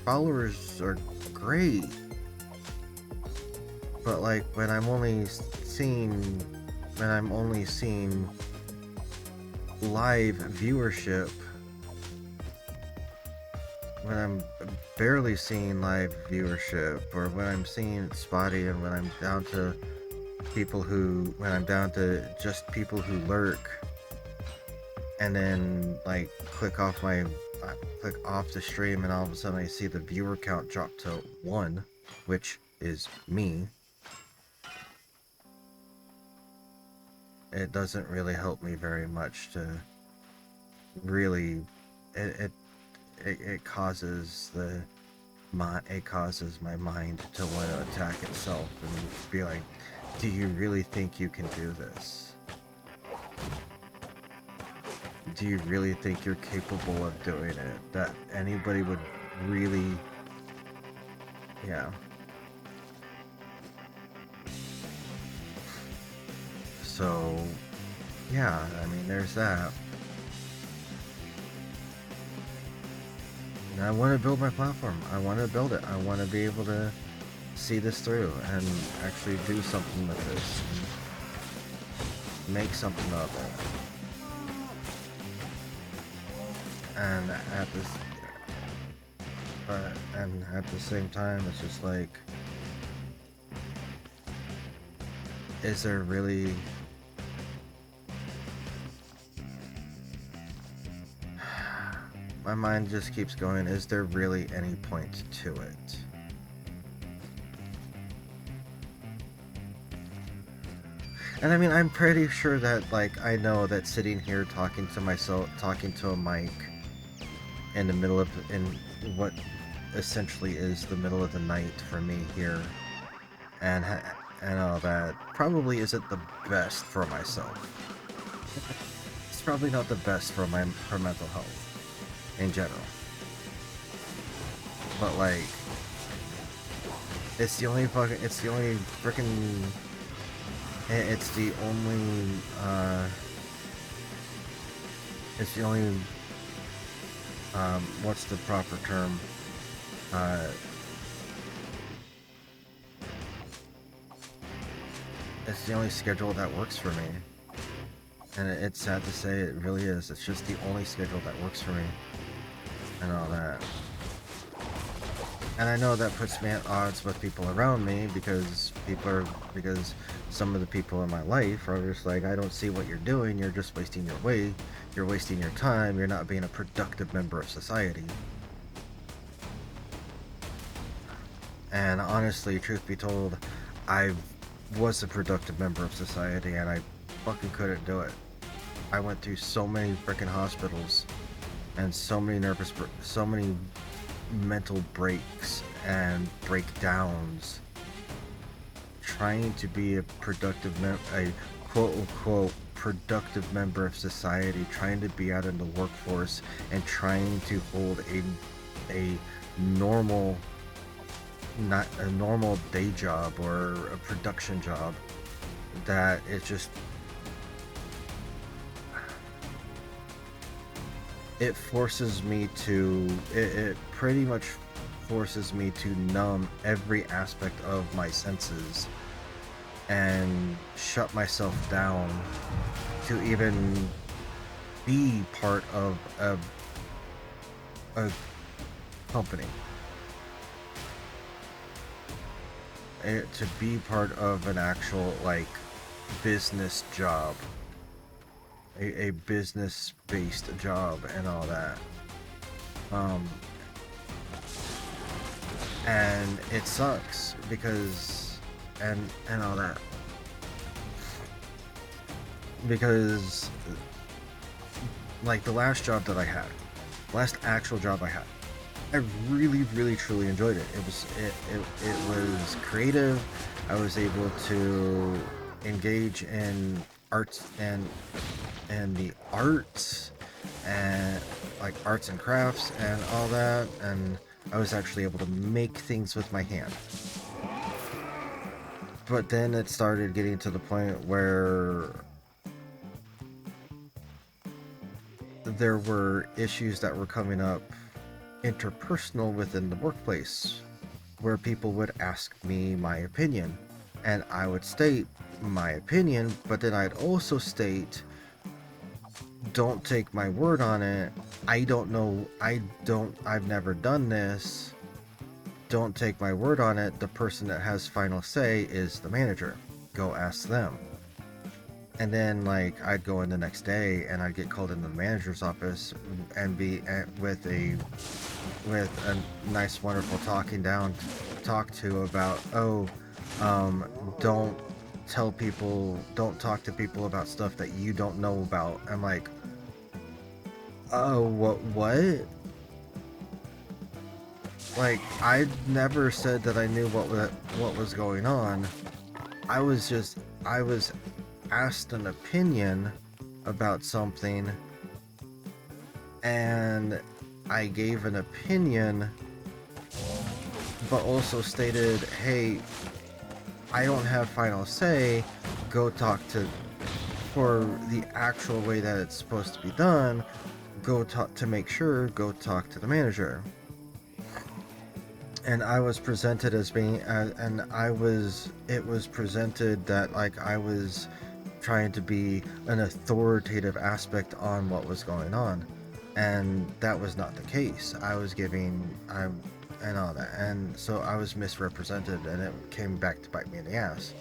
followers are great. But like, when I'm only seeing live viewership, when I'm barely seeing live viewership, or when I'm seeing it spotty, and when I'm down to just people who lurk, and then like click off the stream, and all of a sudden I see the viewer count drop to 1, which is me. It doesn't really help me very much to really, it causes my mind to want to attack itself and be like, do you really think you can do this? Do you really think you're capable of doing it? That anybody would really, yeah. So, yeah, I mean, there's that. And I want to build my platform. I want to build it. I want to be able to see this through and actually do something with this. And make something of it. And at the same time, it's just like, is there really... My mind just keeps going, is there really any point to it? And I mean, I'm pretty sure that, like, I know that sitting here talking to myself, talking to a mic in the middle of, in what essentially is the middle of the night for me here, and all that, probably isn't the best for myself. It's probably not the best for mental health in general. But like, it's the only freaking, it's the only, what's the proper term? It's the only schedule that works for me. And it's sad to say, it really is. It's just the only schedule that works for me. And all that. And I know that puts me at odds with people around me because because some of the people in my life are just like, I don't see what you're doing, you're just wasting your way, you're wasting your time, you're not being a productive member of society. And honestly, truth be told, I was a productive member of society and I fucking couldn't do it. I went through so many freaking hospitals and so many so many mental breaks and breakdowns trying to be a a quote unquote productive member of society, trying to be out in the workforce and trying to hold a normal, not a normal day job or a production job, that it just, it forces me to, it pretty much forces me to numb every aspect of my senses and shut myself down to even be part of a company. To be part of an actual, like, business job. A business-based job and all that. And it sucks because, and all that. Because, like, the last job that I had, last actual job I had, I really, really, truly enjoyed it. It was creative. I was able to engage in arts and the arts and like arts and crafts and all that, and I was actually able to make things with my hand. But then it started getting to the point where there were issues that were coming up interpersonal within the workplace where people would ask me my opinion and I would state my opinion, but then I'd also state, don't take my word on it, I don't know, I've never done this, don't take my word on it, the person that has final say is the manager, go ask them. And then, like, I'd go in the next day and I'd get called into the manager's office and be with a nice, wonderful talk to about, don't don't talk to people about stuff that you don't know about. I'm like, oh, what? Like, I never said that I knew what was going on. I was asked an opinion about something, and I gave an opinion, but also stated, hey, I don't have final say, go talk to, for the actual way that it's supposed to be done, go talk to make sure, go talk to the manager. And I was presented as being, it was presented that, like, I was trying to be an authoritative aspect on what was going on. And that was not the case. And all that. And so I was misrepresented and it came back to bite me in the ass.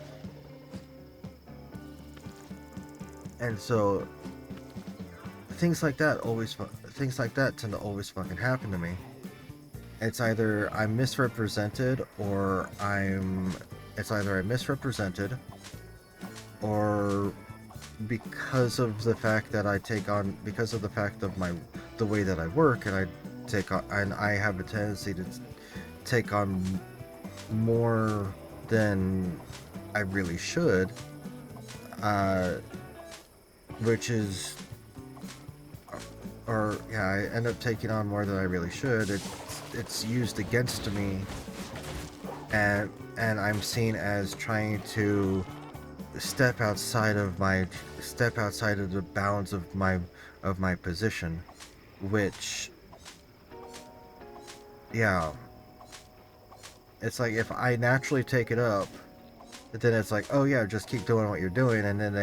And so things like that tend to always fucking happen to me. It's either I'm misrepresented or or because of the fact that because of the fact of the way that I work, and I have a tendency to take on more than I really should, which is, I end up taking on more than I really should. It's used against me, and I'm seen as trying to step outside of the bounds of my position, which, yeah, it's like if I naturally take it up, then it's like, oh yeah, just keep doing what you're doing, and then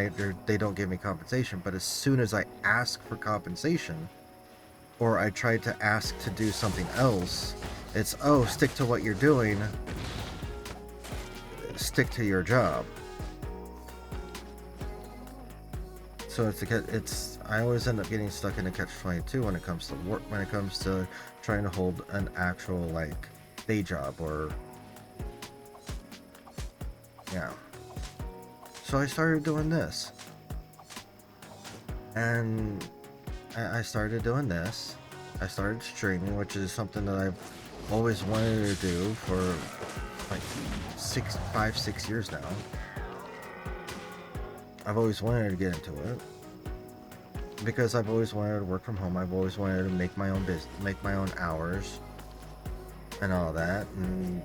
they don't give me compensation. But as soon as I ask for compensation, or I try to ask to do something else, It's, oh, stick to what you're doing, stick to your job. So I always end up getting stuck in a catch-22 when it comes to work, when it comes to trying to hold an actual, like, day job, or, yeah. So I started doing this. And I started doing this. I started streaming, which is something that I've always wanted to do for like 5, 6 years now. I've always wanted to get into it because I've always wanted to work from home. I've always wanted to make my own business, make my own hours, and all that. And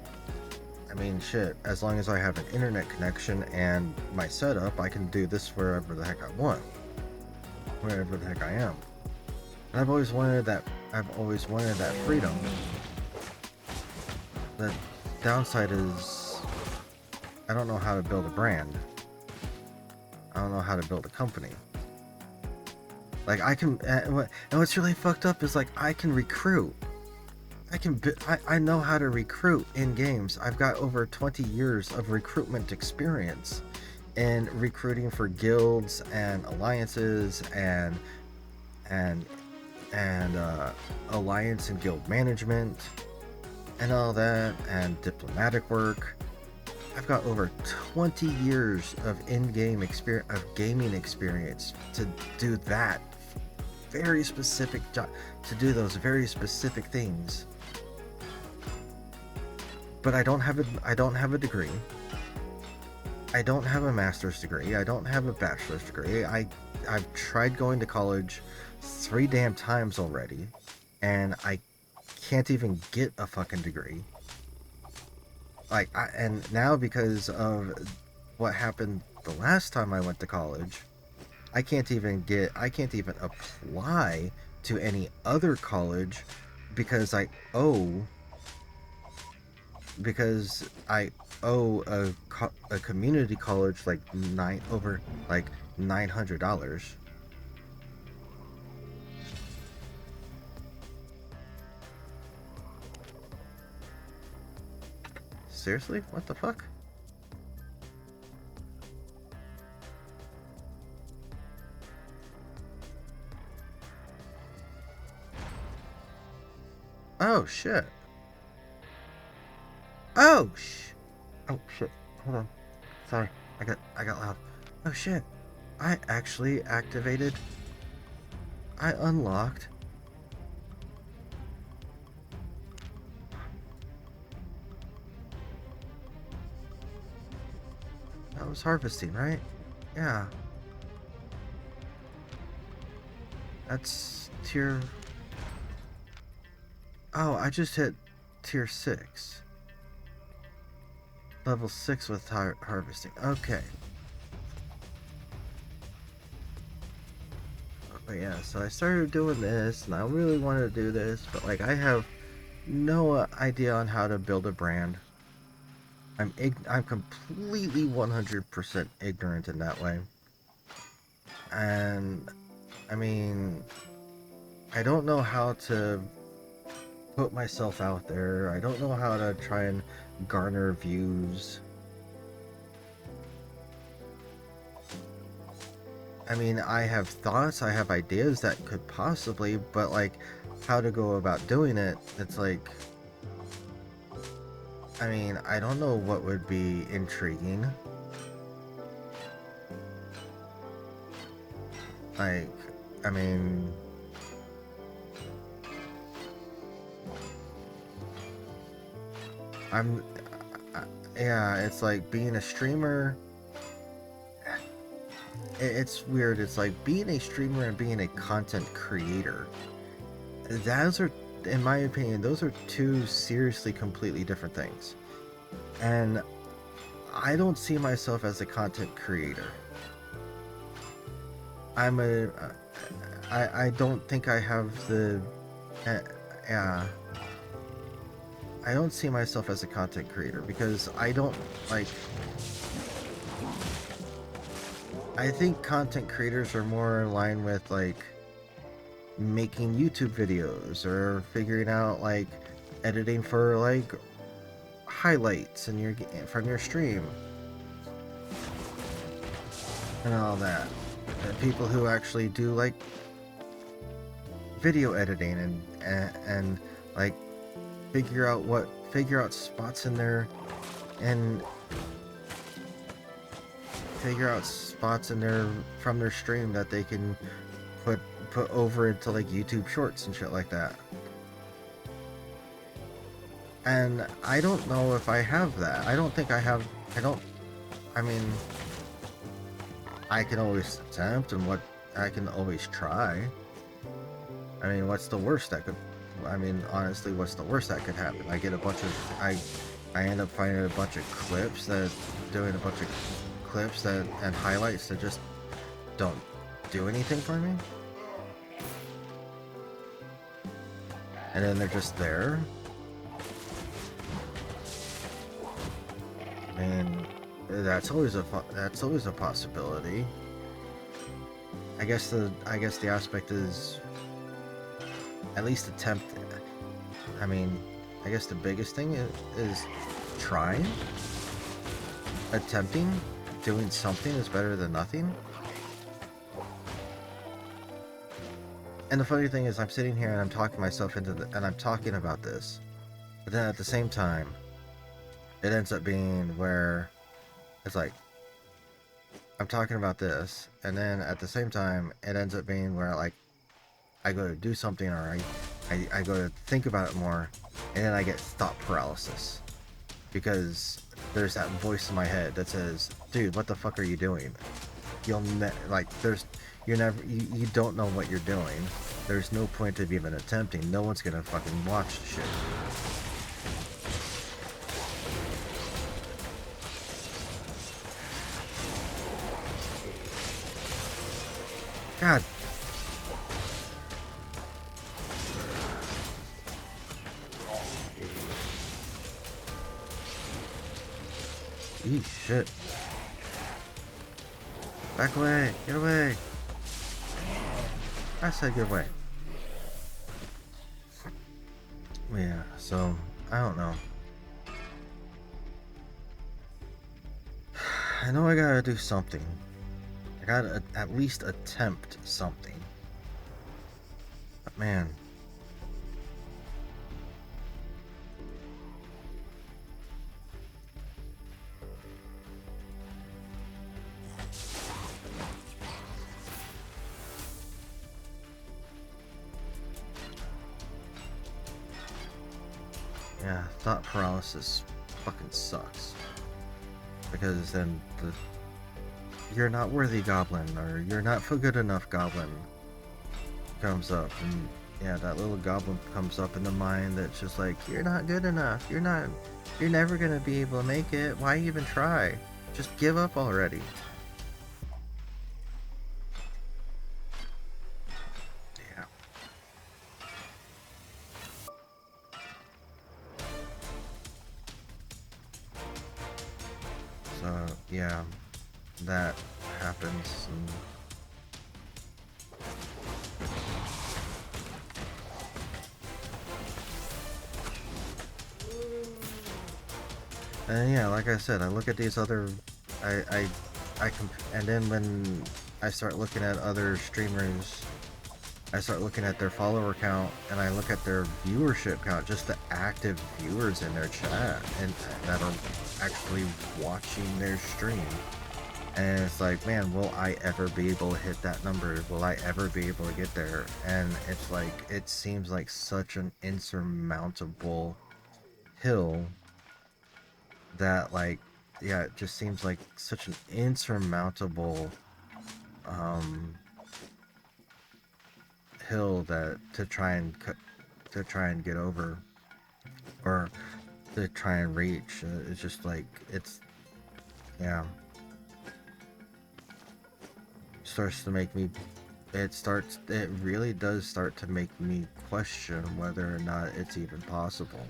I mean, shit, as long as I have an internet connection and my setup, I can do this wherever the heck I want, wherever the heck I am. And I've always wanted that. I've always wanted that freedom. The downside is I don't know how to build a brand. I don't know how to build a company. Like, I can, and what's really fucked up is, like, I can recruit. I know how to recruit in games. I've got over 20 years of recruitment experience in recruiting for guilds and alliances and alliance and guild management and all that, and diplomatic work. I've got over 20 years of in-game experience, of gaming experience, to do that very specific job, to do those very specific things. But I don't have a degree. I don't have a master's degree. I don't have a bachelor's degree. I've tried going to college 3 damn times already, and I can't even get a fucking degree. Like, and now, because of what happened the last time I went to college, I can't even apply to any other college because I owe a community college like $900. Seriously? What the fuck? Oh shit. Oh shit. Hold on. Sorry. I got loud. Oh shit. I actually I unlocked that was harvesting, right? Yeah. That's tier... Oh, I just hit tier 6. Level 6 with harvesting. Okay. But yeah, so I started doing this, and I really wanted to do this, but like, I have no idea on how to build a brand. I'm completely 100% ignorant in that way. And I mean, I don't know how to put myself out there. I don't know how to try and garner views. I mean, I have thoughts, I have ideas that could possibly, but like, how to go about doing it, it's like, I mean, I don't know what would be intriguing. Like, I mean, yeah, it's like being a streamer. It's weird. It's like being a streamer and being a content creator. Those are, in my opinion, those are two seriously completely different things. And I don't see myself as a content creator. I don't think I have the, I don't see myself as a content creator because I don't, like, I think content creators are more in line with, like, making YouTube videos or figuring out, like, editing for like highlights and from your stream and all that. And people who actually do like video editing and like figure out spots in there and figure out spots in their from their stream that they can put over into like YouTube shorts and shit like that. And I don't know if I have that. I don't think I have. I mean, I can always attempt, and I can always try. I mean, what's the worst that could? I mean, honestly, what's the worst that could happen? I get a bunch of I end up finding a bunch of clips and highlights that just don't do anything for me, and then they're just there. And that's always a possibility. I guess the aspect is at least attempt. I mean, I guess the biggest thing is trying, attempting, doing something is better than nothing. And the funny thing is, I'm sitting here and I'm talking myself and I'm talking about this, but then at the same time, it ends up being where it's like I'm talking about this, and then at the same time it ends up being where like I go to do something, or I go to think about it more, and then I get thought paralysis because there's that voice in my head that says, dude, what the fuck are you doing? You don't know what you're doing. There's no point of even attempting. No one's gonna fucking watch the shit. God. Eat shit. Back away. Get away. I said get away. Yeah, so, I don't know. I know I gotta do something. I gotta at least attempt something. But man. Yeah, thought paralysis fucking sucks. Because then you're not worthy goblin, or you're not good enough goblin comes up, and yeah, that little goblin comes up in the mind that's just like, you're not good enough, you're never gonna be able to make it, why even try? Just give up already. Yeah. So, yeah, that happens, and yeah, like I said, I look at these other, and then when I start looking at other streamers, I start looking at their follower count, and I look at their viewership count, just the active viewers in their chat, and that are actually watching their stream. And it's like, man, will I ever be able to hit that number? Will I ever be able to get there? And it's like, it seems like such an insurmountable hill that, like, yeah, it just seems like such an insurmountable hill that to try and get over, or to try and reach. It's just like, it's, yeah, starts to make me, it really does start to make me question whether or not it's even possible.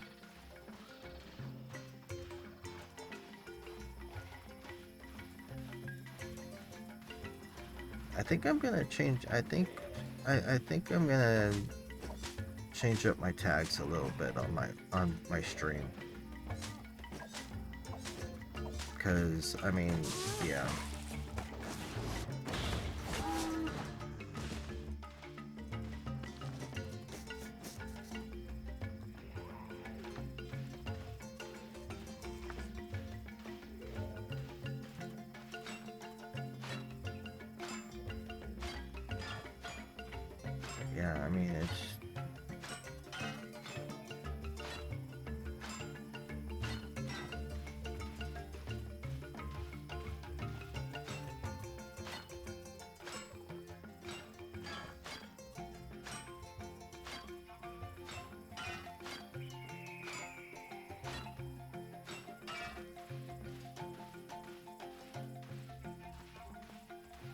I think I'm gonna change, I think I'm gonna change up my tags a little bit on my stream. Because I mean, yeah. Yeah, I mean, it's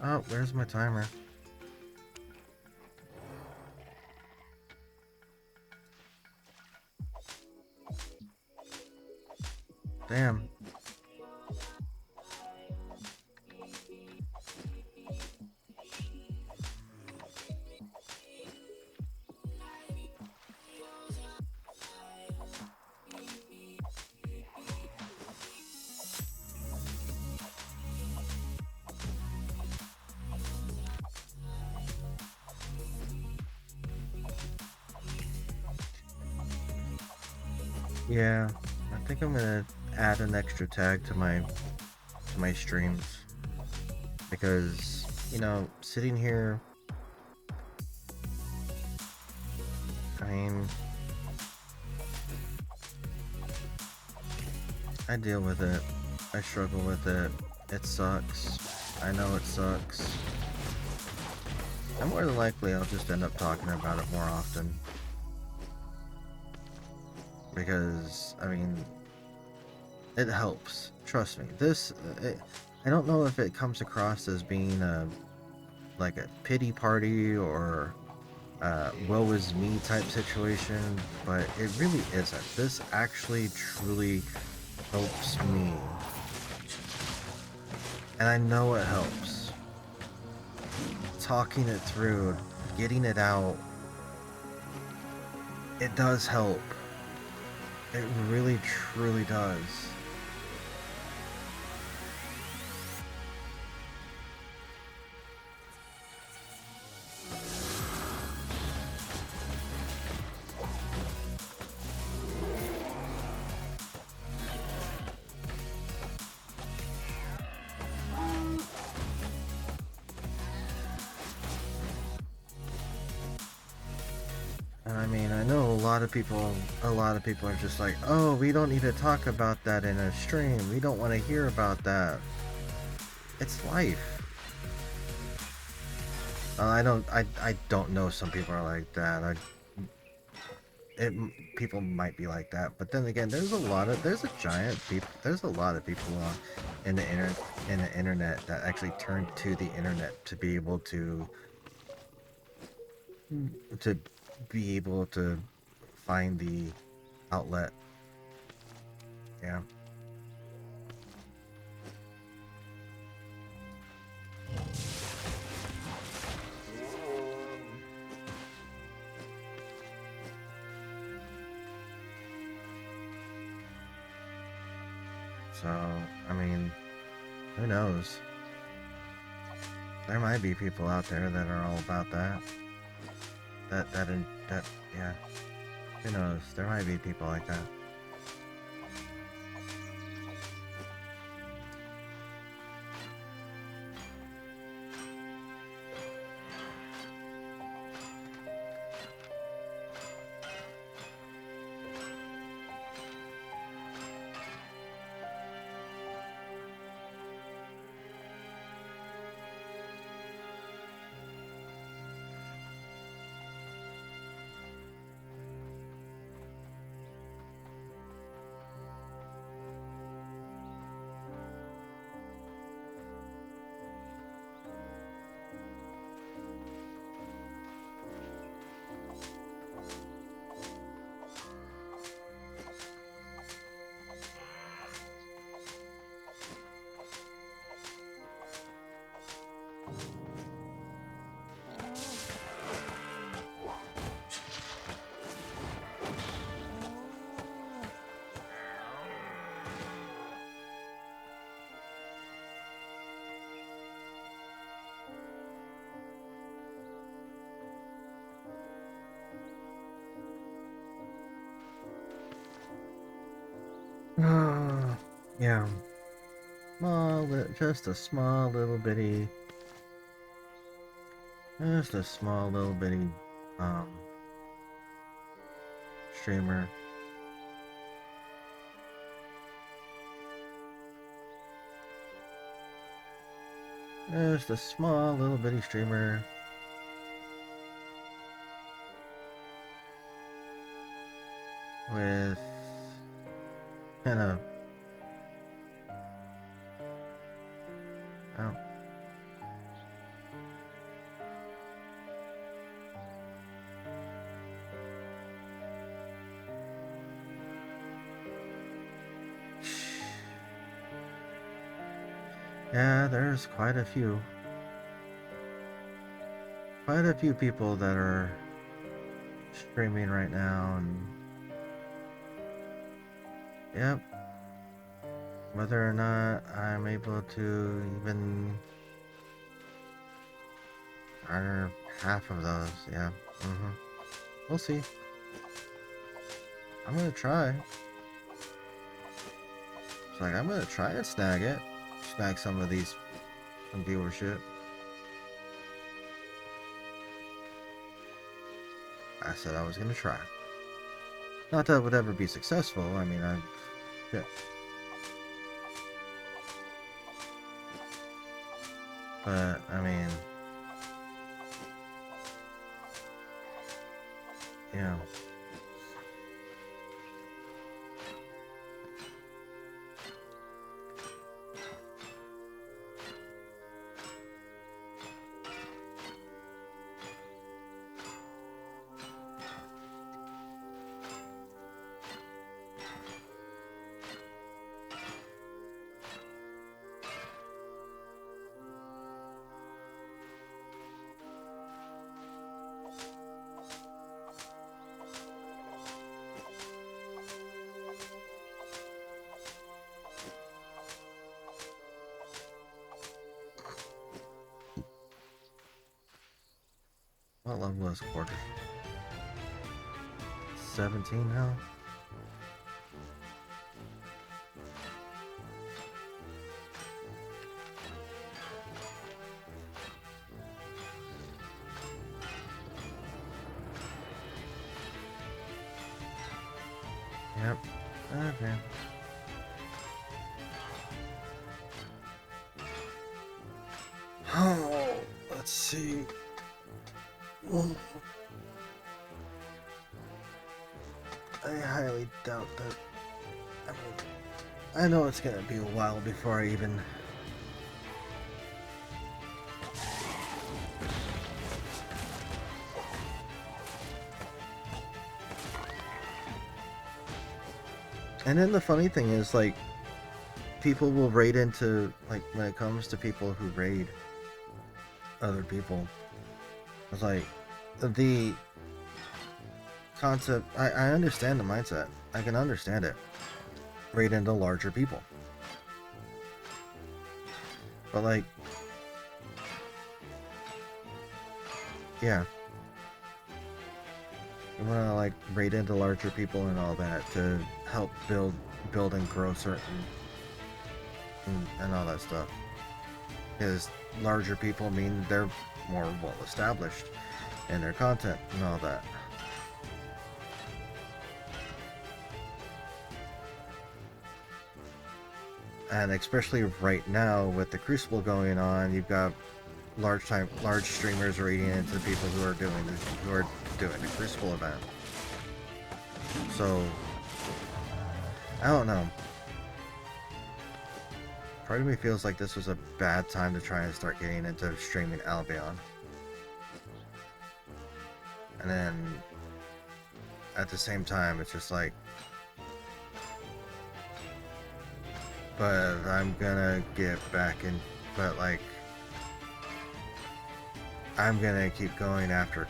oh, where's my timer? Damn. Yeah, I think I'm gonna add an extra tag to my streams because, you know, sitting here, I mean, I deal with it. I struggle with it. It sucks. I know it sucks. And more than likely, I'll just end up talking about it more often. Because, I mean, it helps. Trust me. I don't know if it comes across as being like a pity party or woe is me type situation, but it really isn't. This actually truly helps me. And I know it helps. Talking it through, getting it out, it does help. It really truly does. I mean, I know a lot of people are just like, oh, we don't need to talk about that in a stream. We don't want to hear about that. It's life. I don't know. Some people are like that. People might be like that, but then again, there's a lot of people in the internet that actually turn to the internet to be able to be able to find the outlet. Yeah. So, I mean, who knows? There might be people out there that are all about that. Yeah. Who knows? There might be people like that. Yeah. Just a small little bitty, just a small little bitty, um, streamer. Just a small little bitty streamer. With kind of, oh, yeah, there's quite a few people that are streaming right now, and yep, whether or not I'm able to even garner half of those, yeah, we'll see. I'm gonna try. It's like, I'm gonna try and snag some of these, some viewership. I said I was gonna try. Not that it would ever be successful, I mean, yeah. But, I mean, yeah. What level is quarter? 17 now? Yep. Okay. Oh, let's see. I highly doubt that. I mean, I know it's gonna be a while before I even. And then the funny thing is, like, people will raid into, like, when it comes to people who raid other people, it's like, the concept, I understand the mindset. I can understand it. Raid into larger people. But, like, yeah. You wanna, like, raid into larger people and all that to help build and grow certain and all that stuff. Because larger people mean they're more well established in their content and all that. And especially right now with the Crucible going on, you've got large streamers raiding into people who are doing the Crucible event. So I don't know. Part of me feels like this was a bad time to try and start getting into streaming Albion. And then at the same time, it's just like, but I'm gonna get back in, but like, I'm gonna keep going after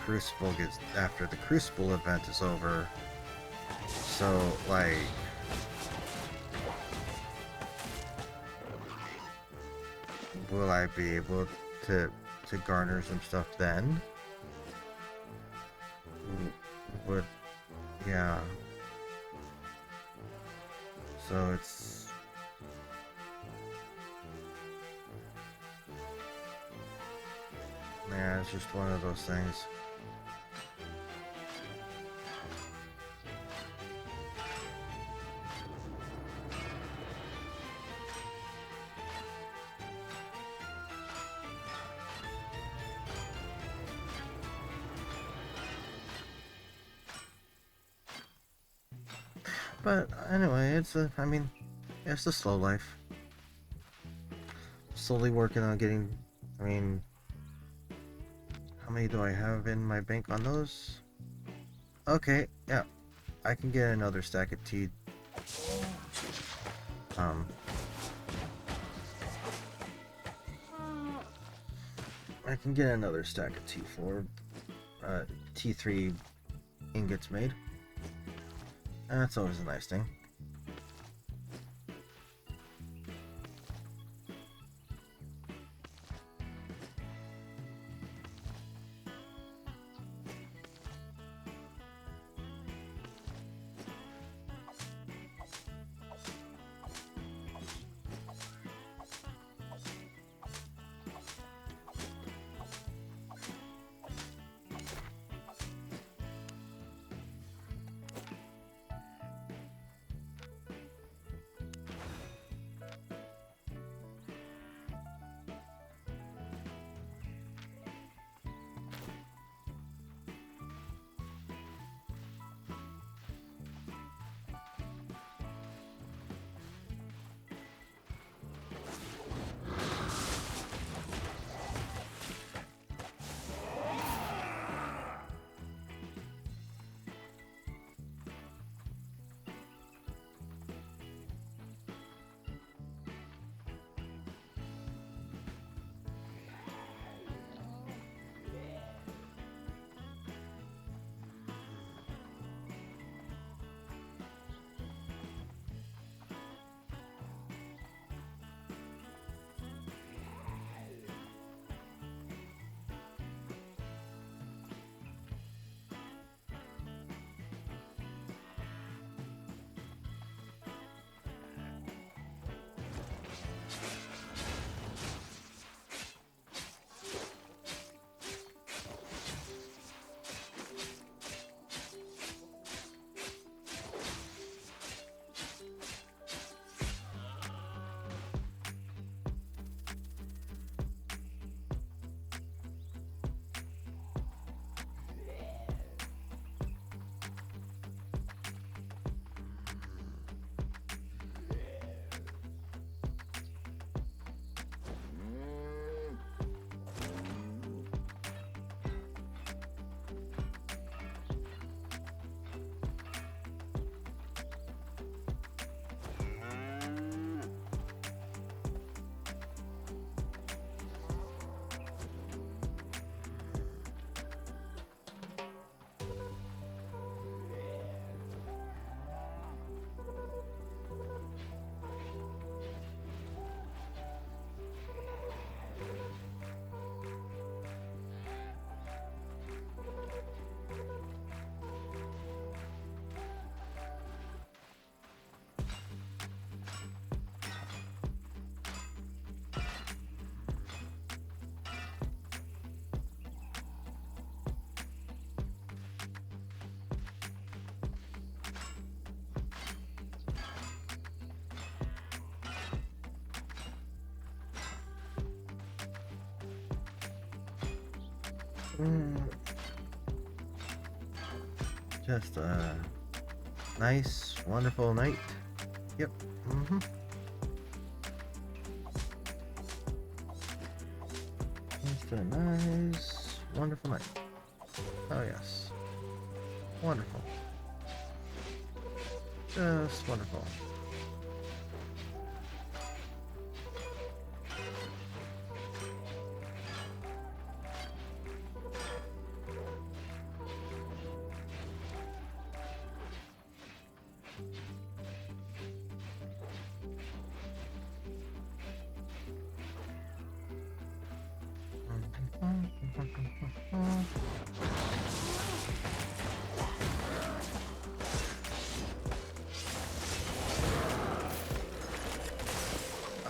after the Crucible event is over. So, like, will I be able to garner some stuff then? Yeah. So it's... Yeah, it's just one of those things. But anyway, I mean, it's a slow life. Slowly working on getting, I mean, how many do I have in my bank on those? Okay, yeah, I can get another stack of tea. I can get another stack of T4, T3 ingots made. That's always a nice thing. Just a nice, wonderful night. Yep. Just a nice, wonderful night. Oh yes. Wonderful. Just wonderful.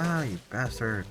Ah, you bastard.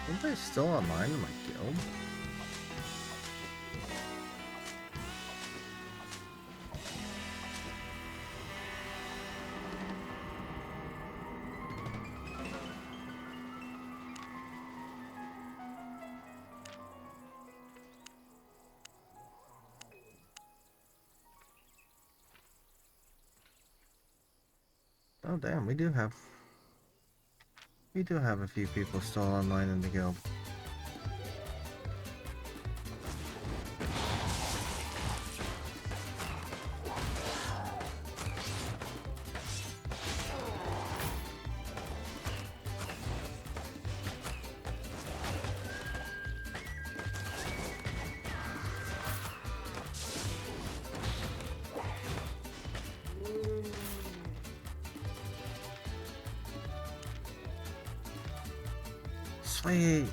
Anybody still online in my guild? Oh damn, we do have a few people still online in the guild. Sweet.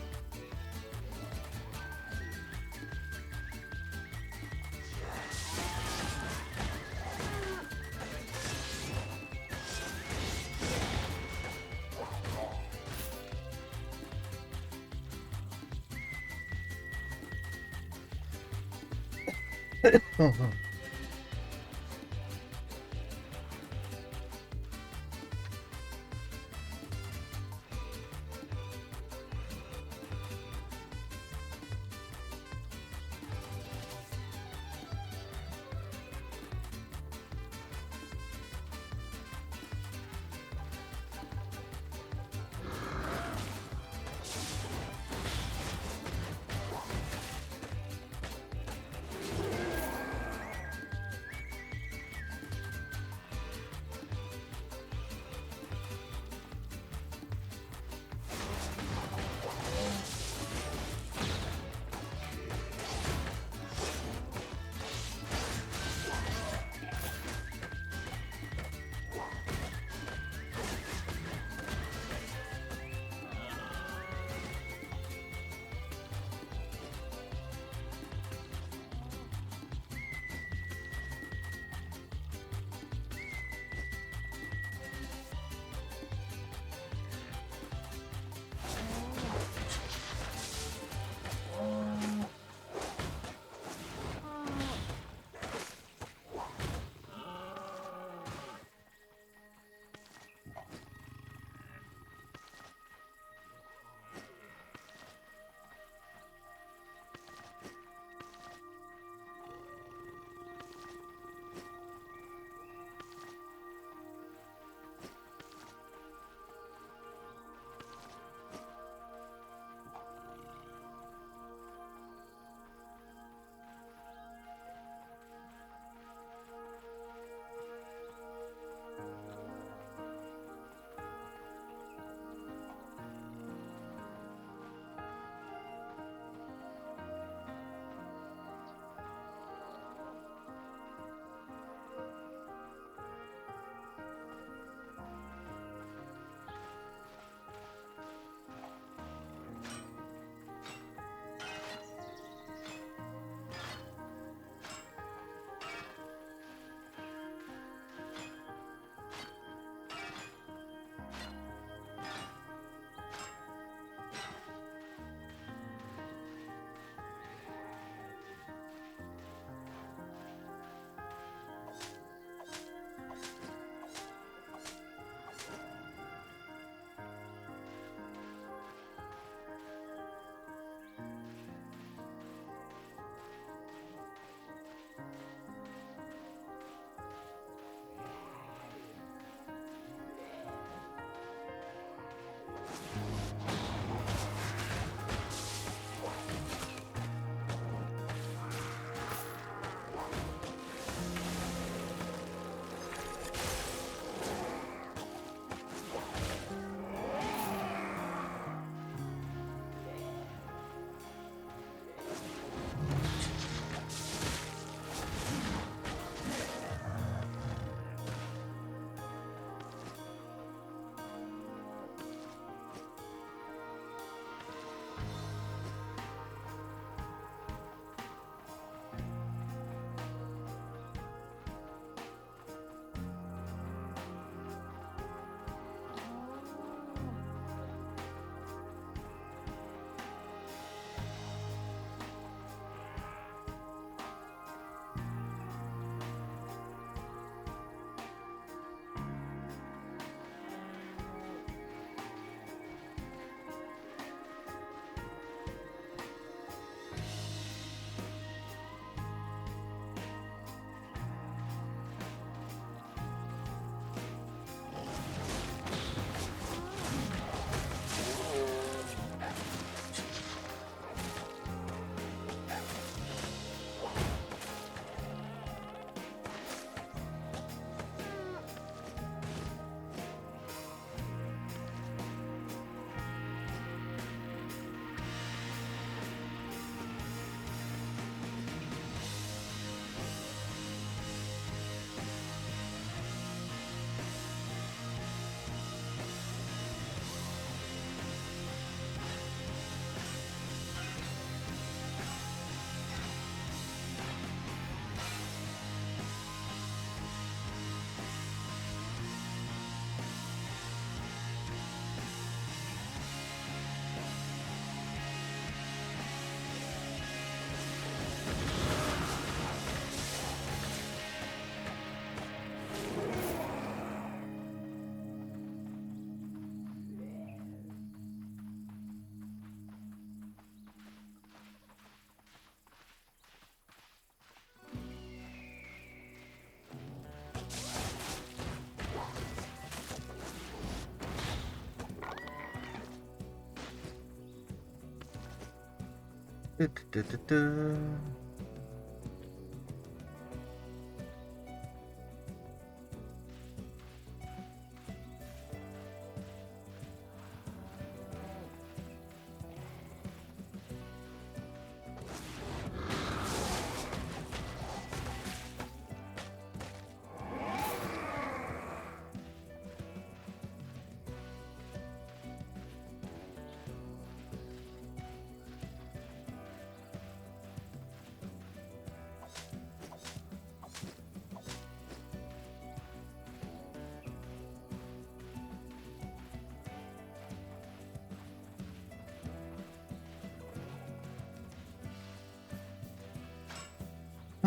Du-du-du-du-du.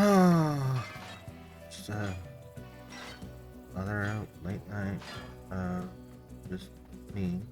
Oh, just another late night. Just me.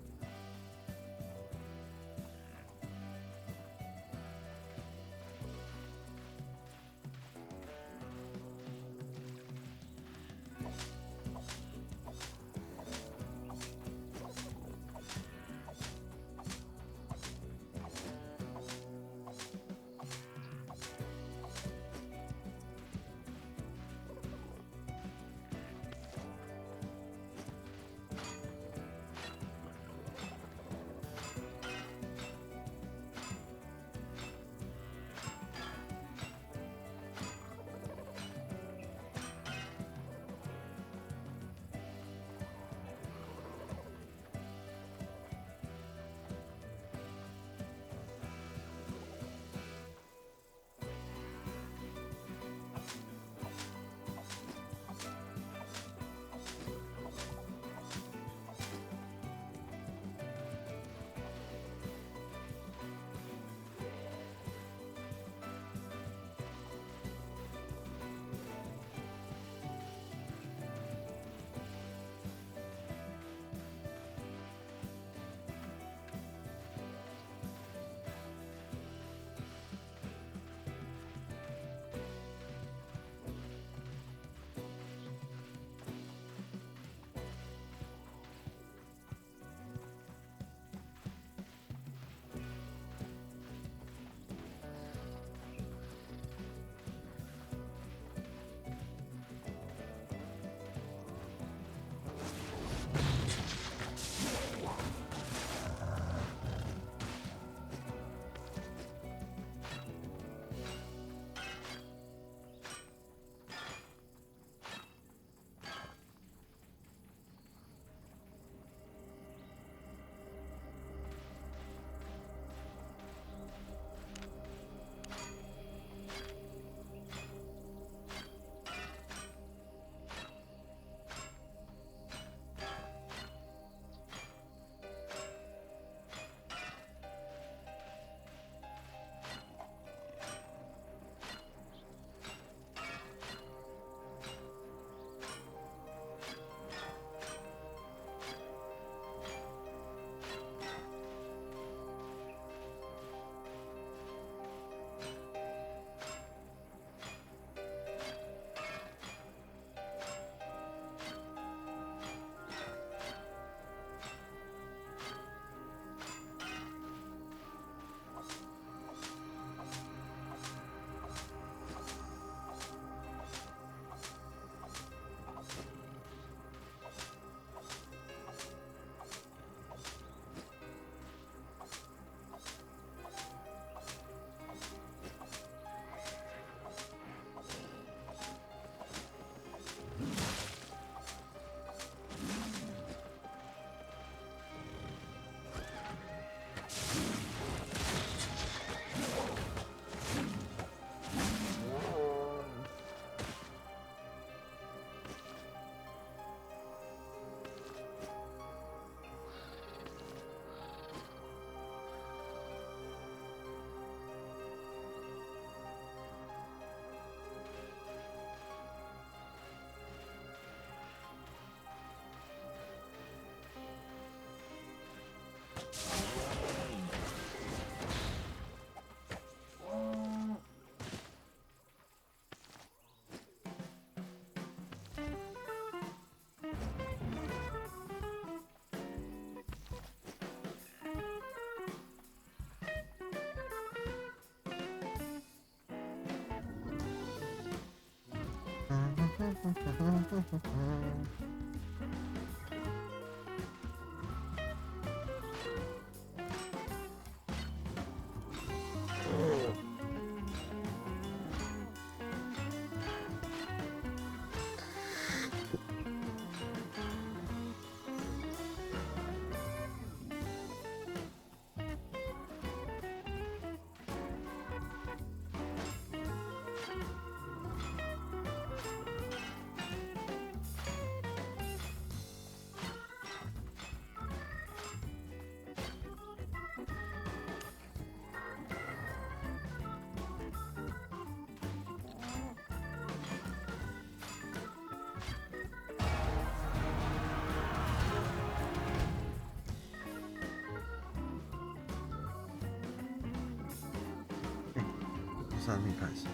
What's that mean, guys?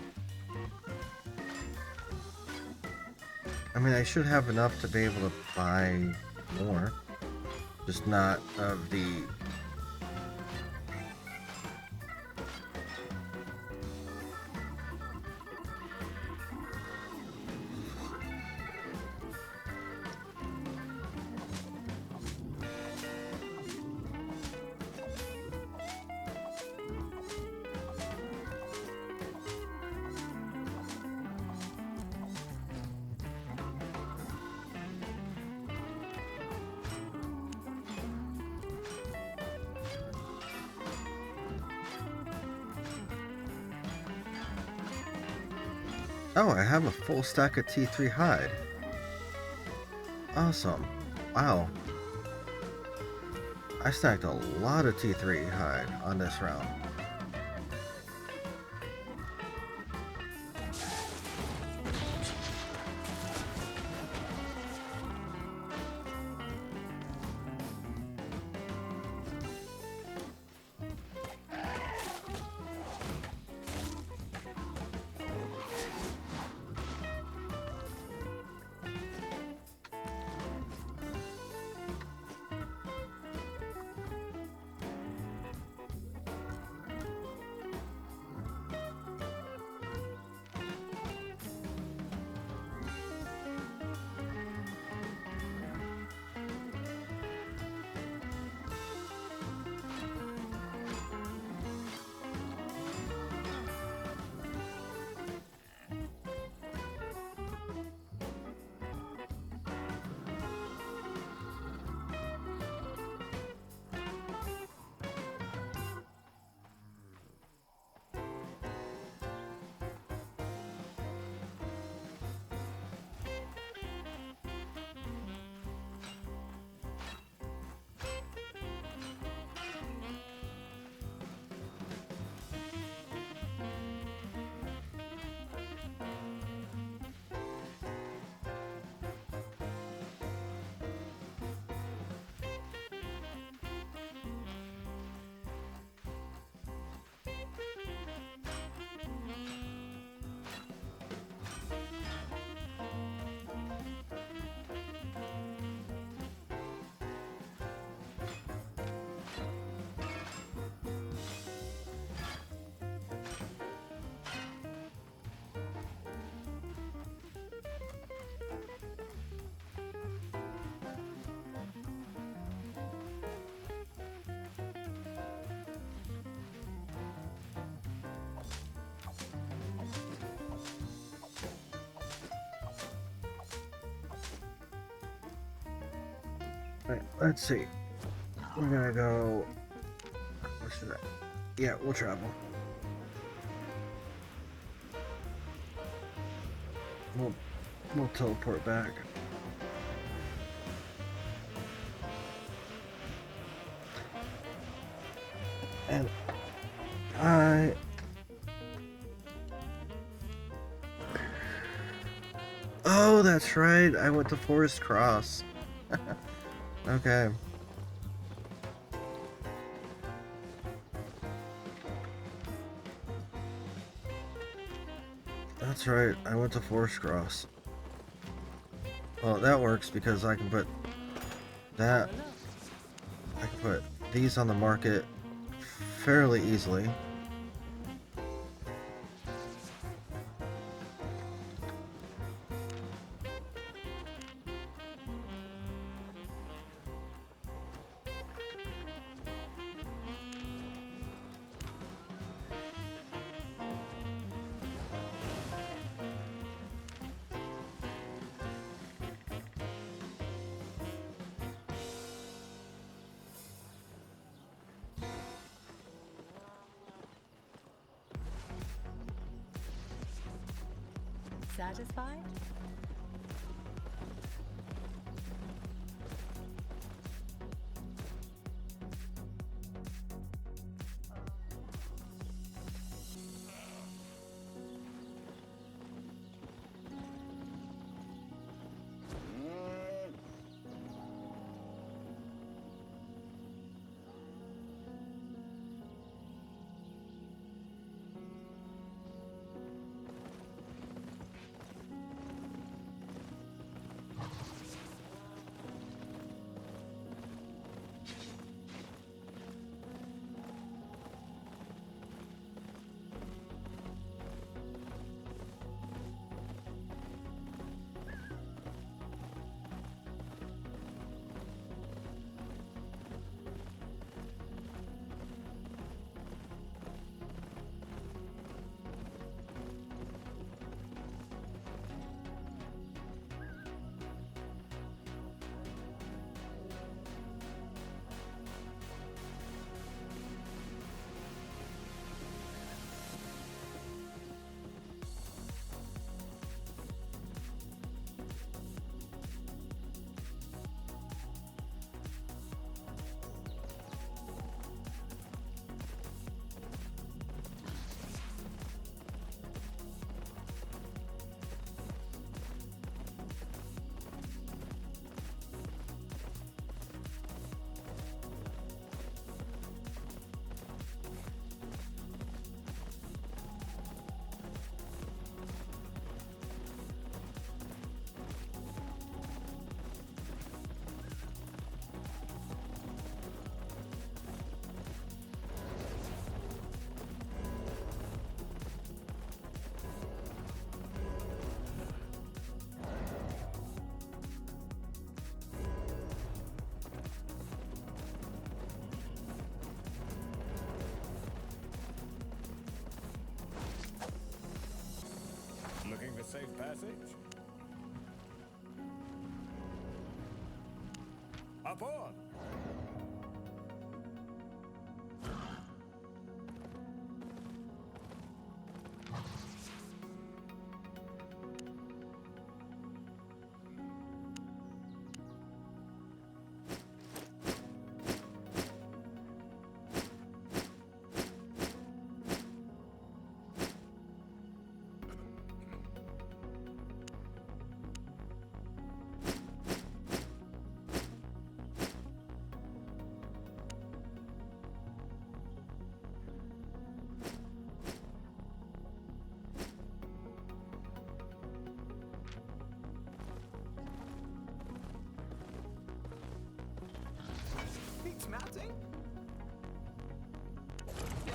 I mean, I should have enough to be able to buy more. Just not of the... Oh, I have a full stack of T3 hide. Awesome. Wow. I stacked a lot of T3 hide on this round. Alright, let's see. We're gonna go... What should I... Yeah, we'll travel. We'll teleport back. And I... Oh, that's right. I went to Forest Cross. Okay. That's right. I went to Forest Cross. Well, that works because I can put that... I can put these on the market fairly easily. Satisfied? Looking for safe passage? Up on! It's melting? Yeah.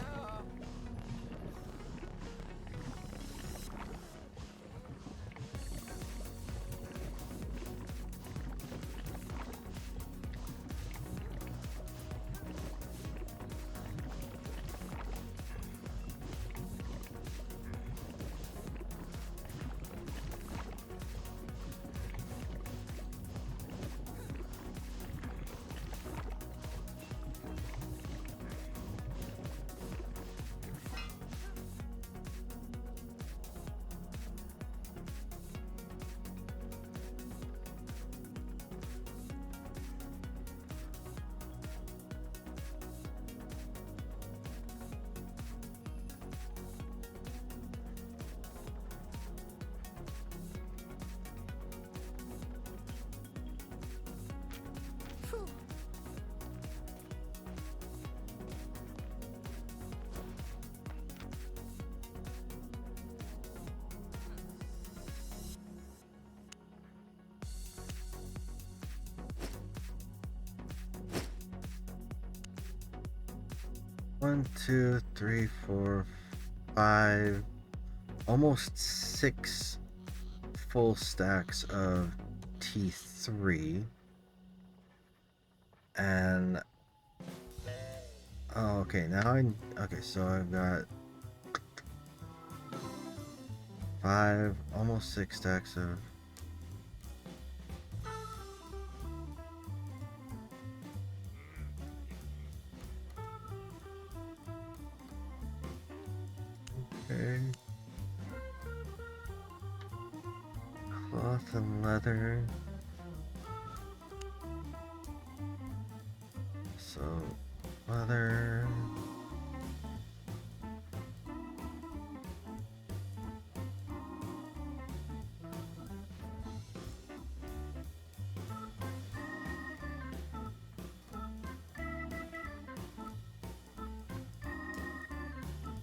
Phew. One, two, three, four, five, almost 6 full stacks of T3. And oh, okay, okay, so I've got 5, almost 6 stacks of okay. Cloth and leather. So, leather.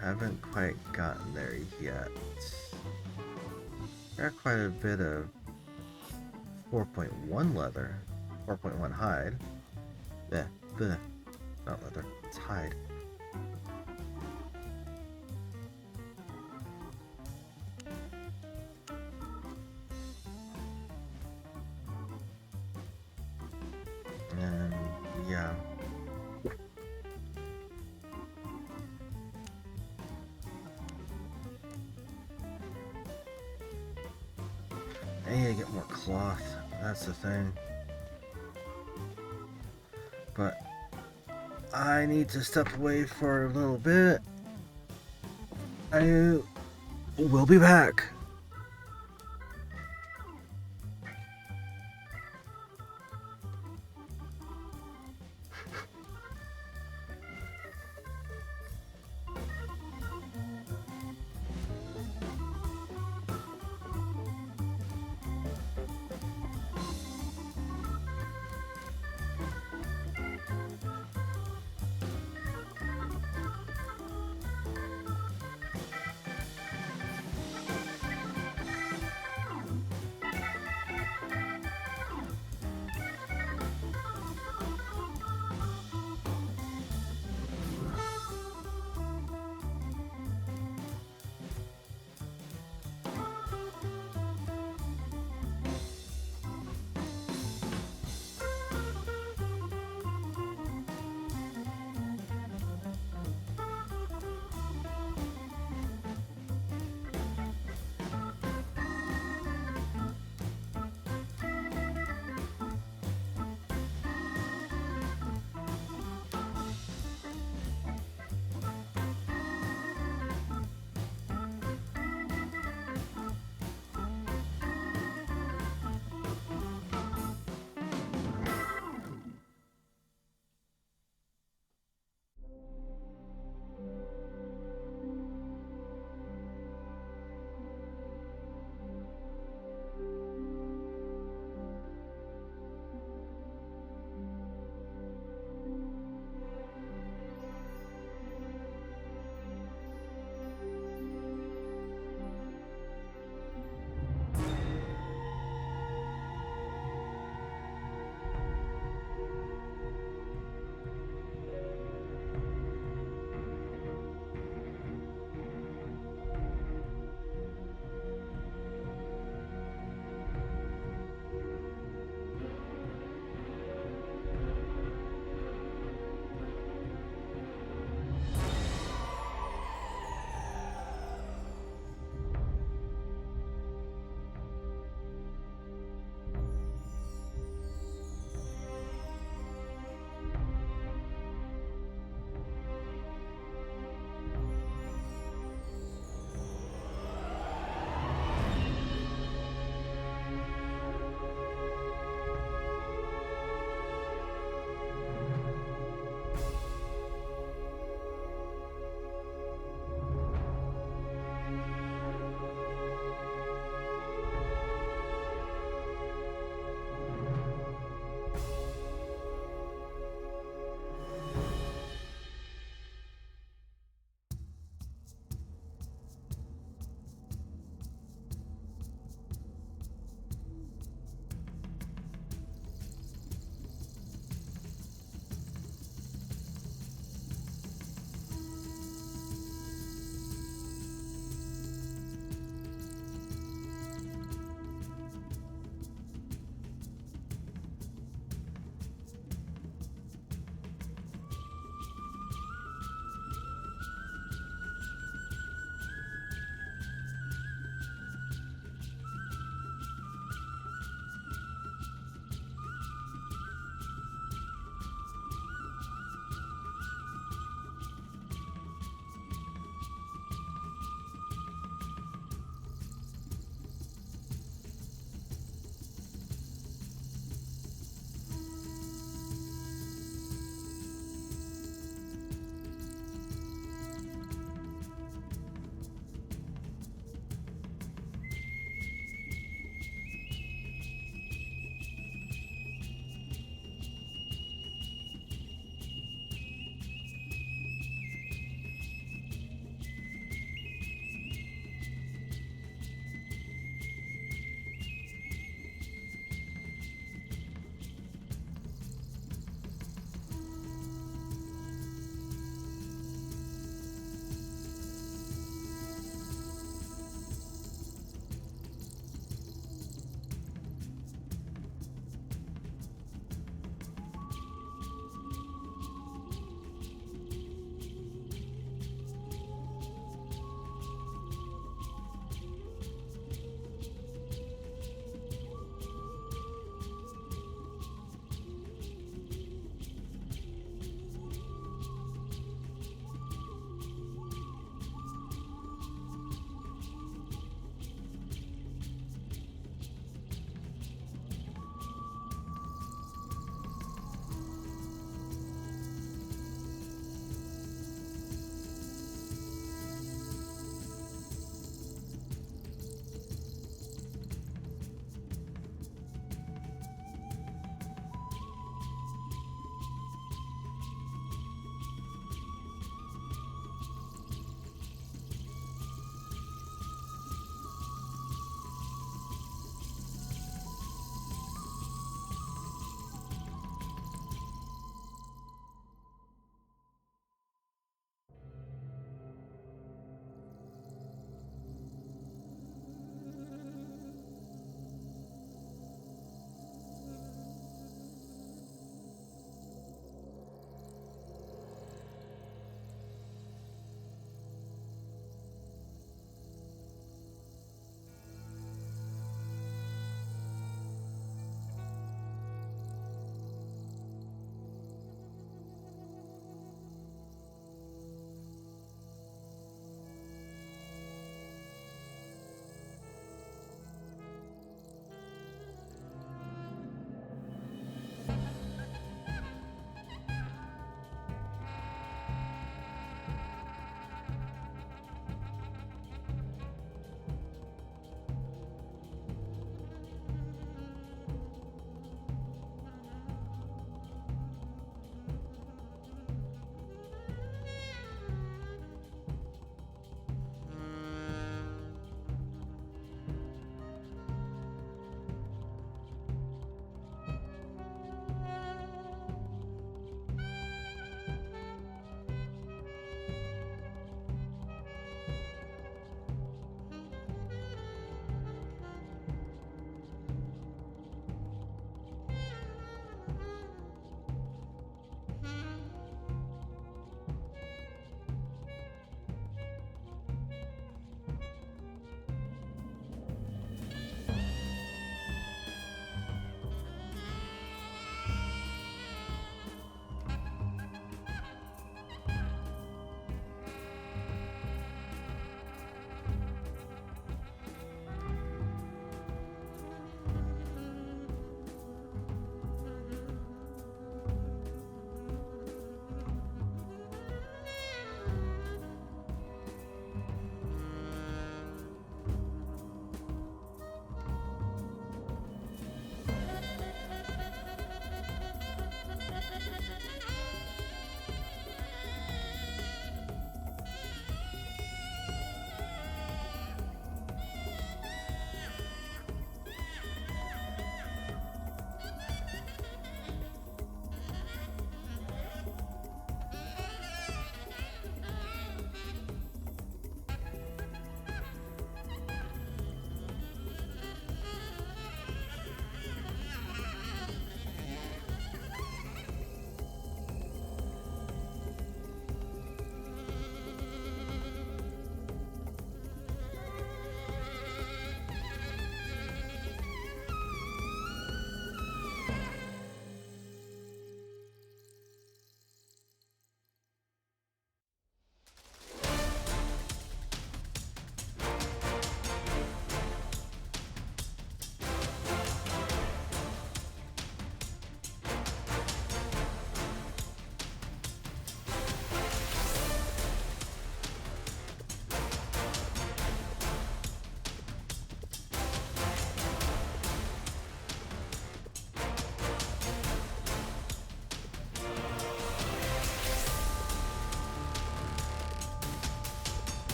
Haven't quite gotten there yet. Got quite a bit of 4.1 leather, 4.1 hide. Not leather, it's hide. And yeah. I need to get more cloth, that's the thing. But I need to step away for a little bit. I will be back.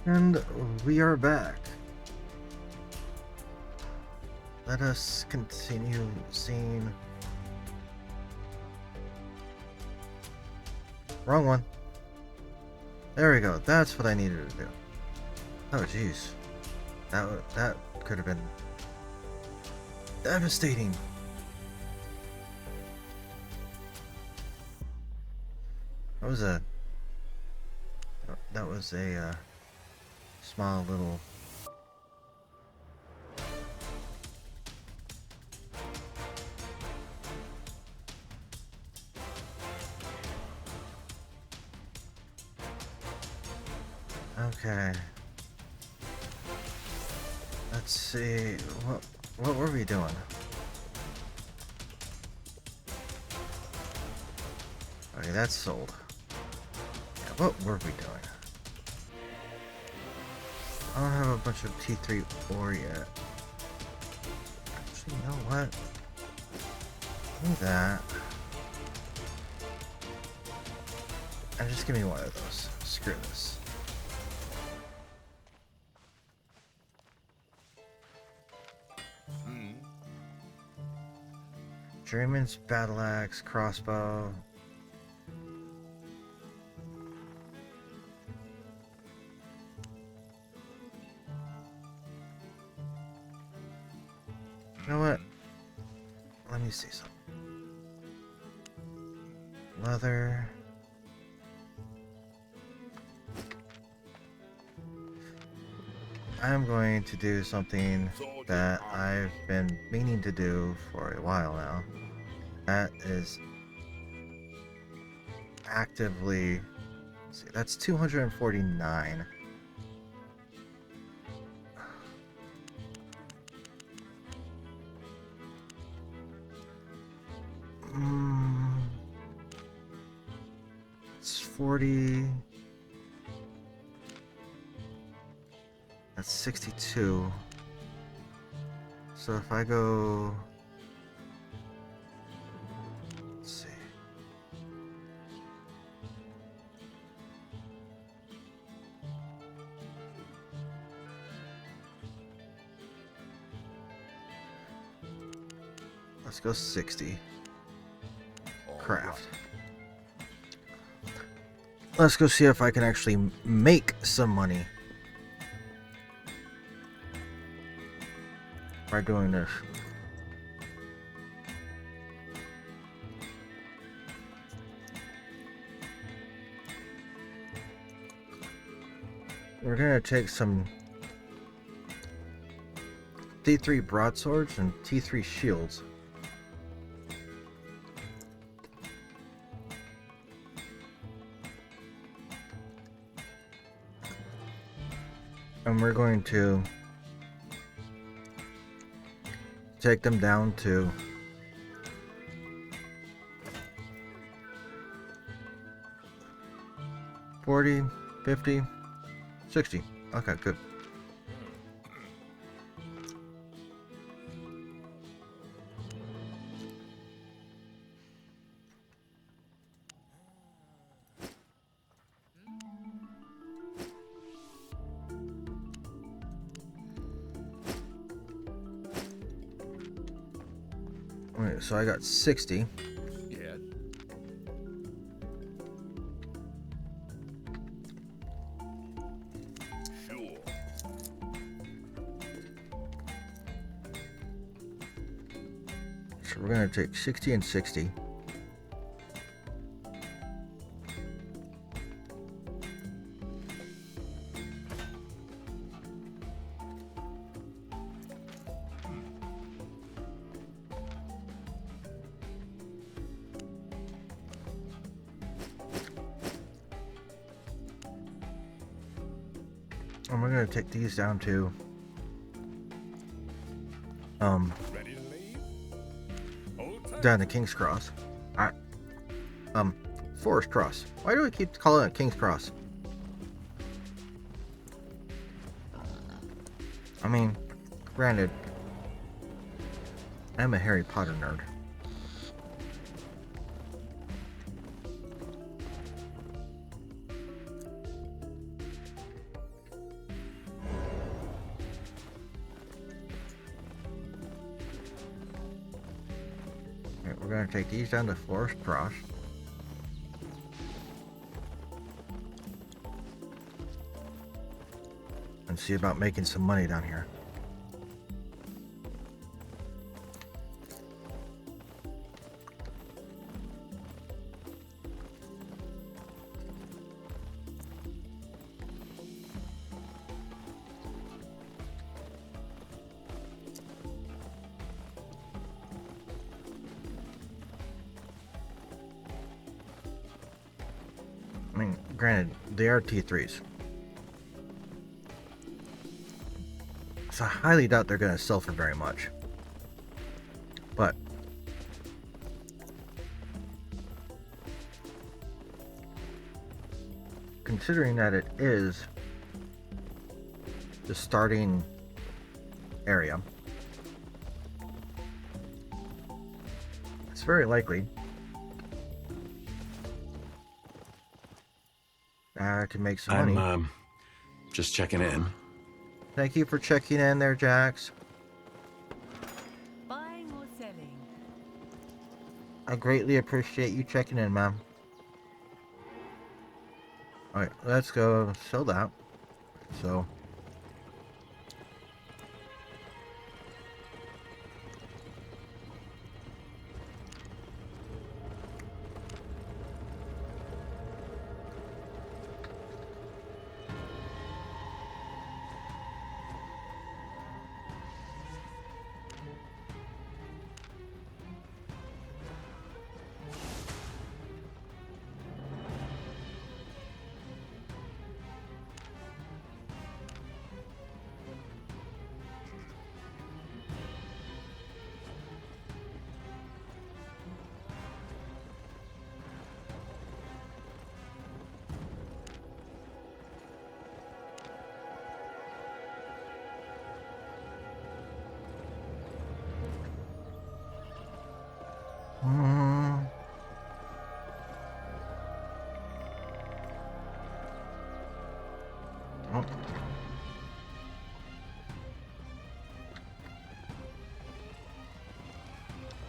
And we are back. Let us continue seeing. Wrong one. There we go. That's what I needed to do. Oh, jeez. That could have been devastating. That was a small little. Okay. Let's see. What were we doing? Okay, that's sold. Yeah, what were we doing? I don't have a bunch of T3 ore yet. Actually, you know what? Do that. And just give me one of those. Screw this. German's battle axe, crossbow. You know what? Let me see something. Leather. I'm going to do something that I've been meaning to do for a while now. That is actively, let's see, that's 249. It's 40. That's 62. So if I go, let's see. Let's go 60. Craft. Let's go see if I can actually make some money by doing this. We're gonna take some T3 broadswords and T3 shields. And we're going to take them down to 40, 50, 60. Okay, good. Alright, so I got 60. Yeah. Sure. So we're gonna take 60 and 60. And we're gonna take these down to Ready to leave? Hold tight. down to King's Cross. Alright. Forest Cross. Why do we keep calling it King's Cross? I mean, granted, I'm a Harry Potter nerd. Alright, we're gonna take these down to Forest Cross. And see about making some money down here. I mean, granted, they are T3s. So I highly doubt they're going to sell for very much. But considering that it is the starting area, it's very likely I can make some money. I'm just checking in. Thank you for checking in there, Jax. Buying or selling? I greatly appreciate you checking in, ma'am. Alright, let's go sell that. So oh.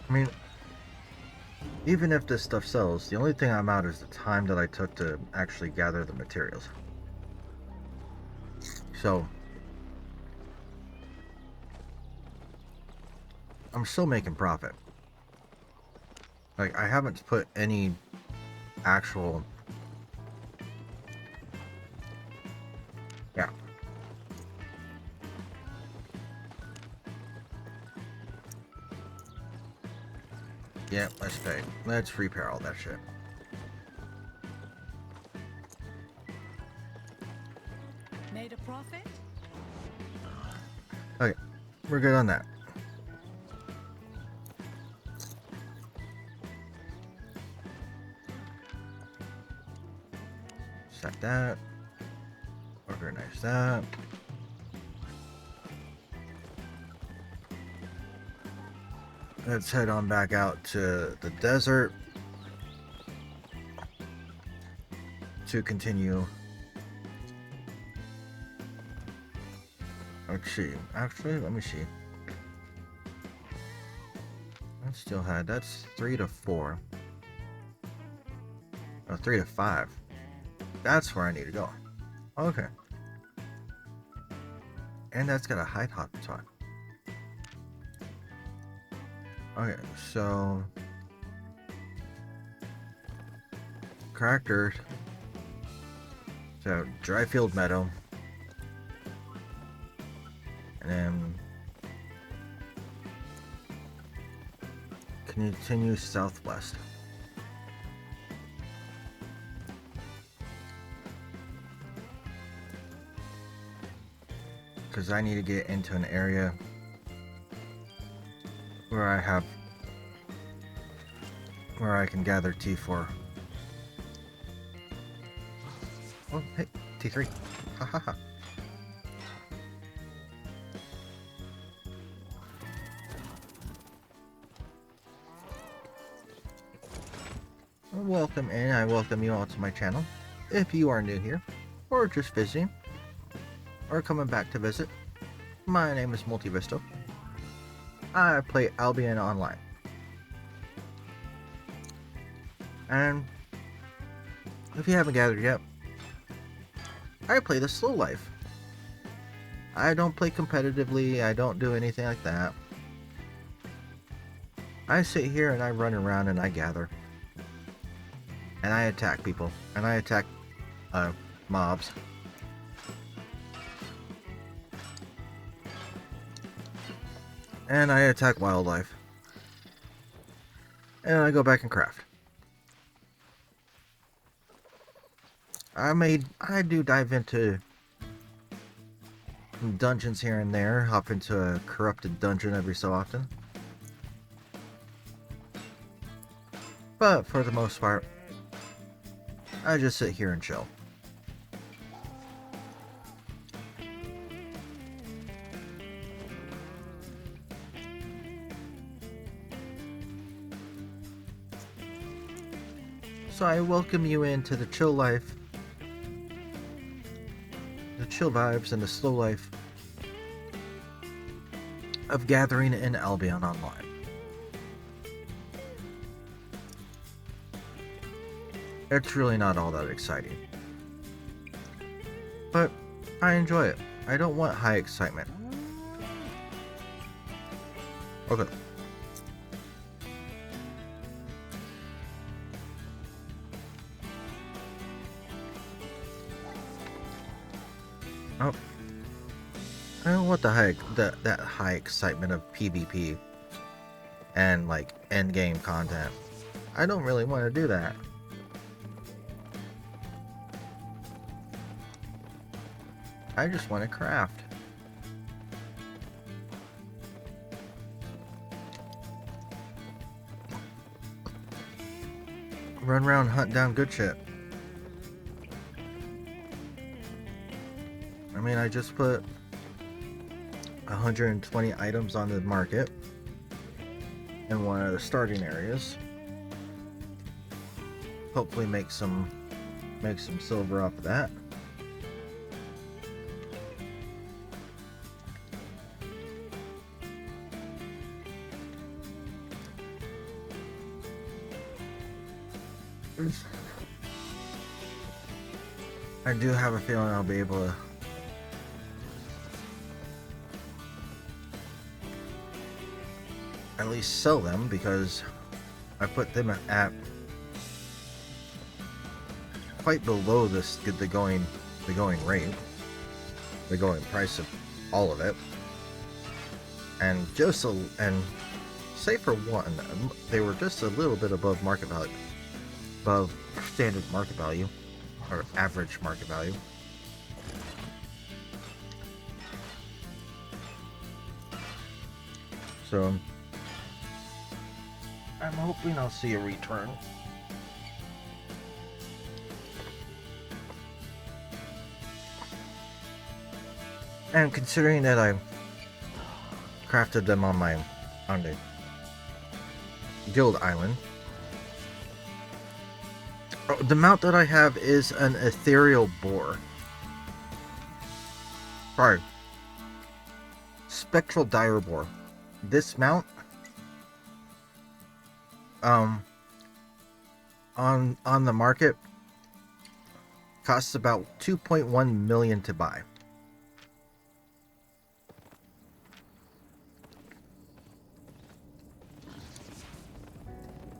I mean, even if this stuff sells, the only thing I'm out is the time that I took to actually gather the materials. So I'm still making profit. Like, I haven't put any actual... Yeah. Yeah, let's pay. Let's repair all that shit. Made a profit? Okay, we're good on that. Set that. Organize that. Let's head on back out to the desert to continue. Let's see. Actually, let me see. I still had, that's 3 to 4. Oh, 3 to 5. That's where I need to go. Okay. And that's got a height hot spot. Okay, so characters. So Dryfield Meadow. And then continue southwest. Because I need to get into an area where I can gather T4. Oh, hey, T3. Ha ha ha. Welcome in. I welcome you all to my channel. If you are new here, or just visiting, or coming back to visit, my name is Multivisto. I play Albion online. And if you haven't gathered yet, I play the slow life. I don't play competitively, I don't do anything like that. I sit here and I run around and I gather. And I attack people. And I attack mobs. And I attack wildlife. And I go back and craft. I do dive into dungeons here and there, hop into a corrupted dungeon every so often. But for the most part, I just sit here and chill. So I welcome you into the chill life, the chill vibes and the slow life of gathering in Albion Online. It's really not all that exciting, but I enjoy it. I don't want high excitement. Okay. Oh, I don't want that high excitement of PvP and like end game content. I don't really want to do that. I just want to craft. Run around, hunt down good shit. I mean, I just put 120 items on the market in one of the starting areas. Hopefully make some silver off of that. I do have a feeling I'll be able to at least sell them, because I put them at quite below the going rate, the going price of all of it, and say for one, they were just a little bit above market value, above standard market value, or average market value. So I'm hoping I'll see a return. And considering that I crafted them on the guild island, the mount that I have is an ethereal boar. Sorry, spectral dire boar. This mount, on the market, costs about 2.1 million to buy.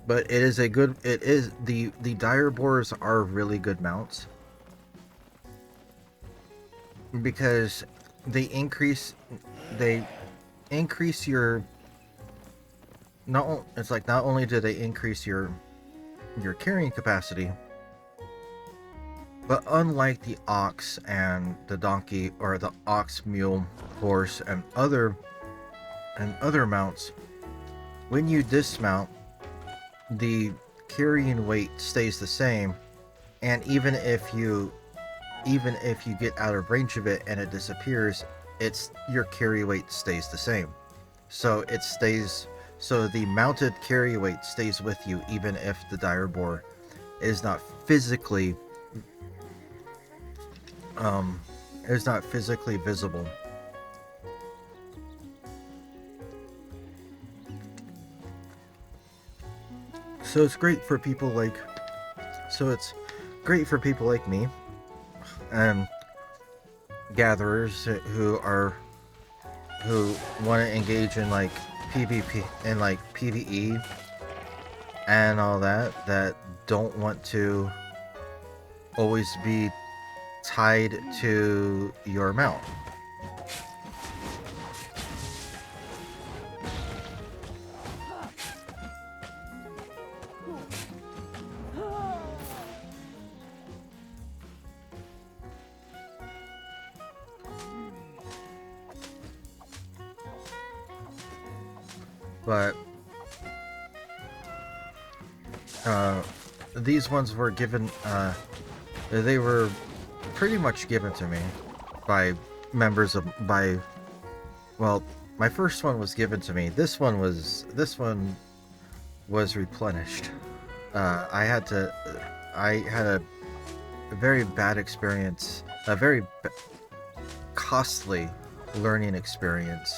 But it is the dire boars are really good mounts, because they increase your not only do they increase your carrying capacity, but unlike the ox and the donkey, or the ox, mule, horse, and other mounts, when you dismount, the carrying weight stays the same, and even if you get out of range of it and it disappears, your carry weight stays the same. So the mounted carry weight stays with you, even if the dire boar is not physically visible. So it's great for people like so it's great for people like me and gatherers who want to engage in like PvP and like PvE and all that don't want to always be tied to your mount. But these ones were given, they were pretty much given to me by members of, well, my first one was given to me. This one was replenished. I had a very bad experience, a very costly learning experience,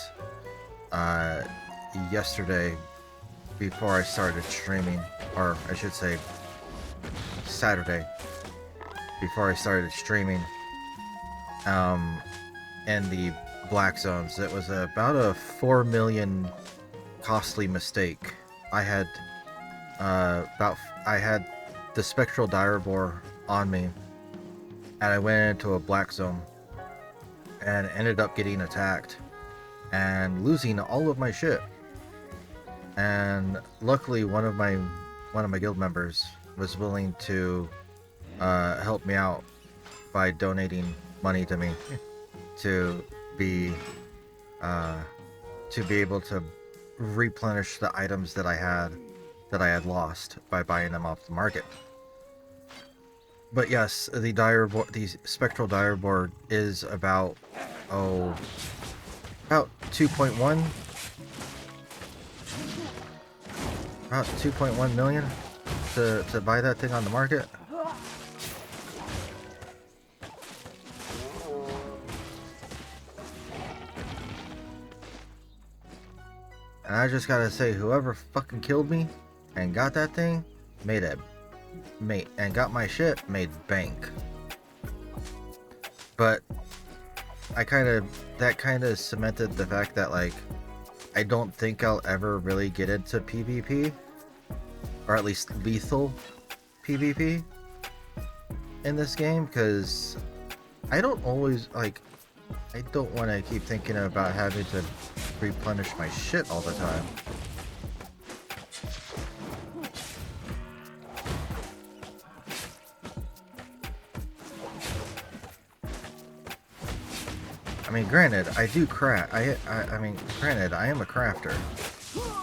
yesterday before I started streaming, or I should say Saturday before I started streaming, in the black zones. It was about a 4 million costly mistake. I had the spectral direboar on me, and I went into a black zone and ended up getting attacked and losing all of my shit. And luckily one of my guild members was willing to help me out by donating money to me to be able to replenish the items that I had lost by buying them off the market. But yes, the spectral direboard is about 2.1 million to buy that thing on the market. And I just gotta say, whoever fucking killed me and got that thing and got my shit made bank. But that kind of cemented the fact that, like, I don't think I'll ever really get into PvP, or at least lethal PvP in this game, because I don't always, like, I don't want to keep thinking about having to replenish my shit all the time. I mean, granted, I do craft. I mean, granted, I am a crafter,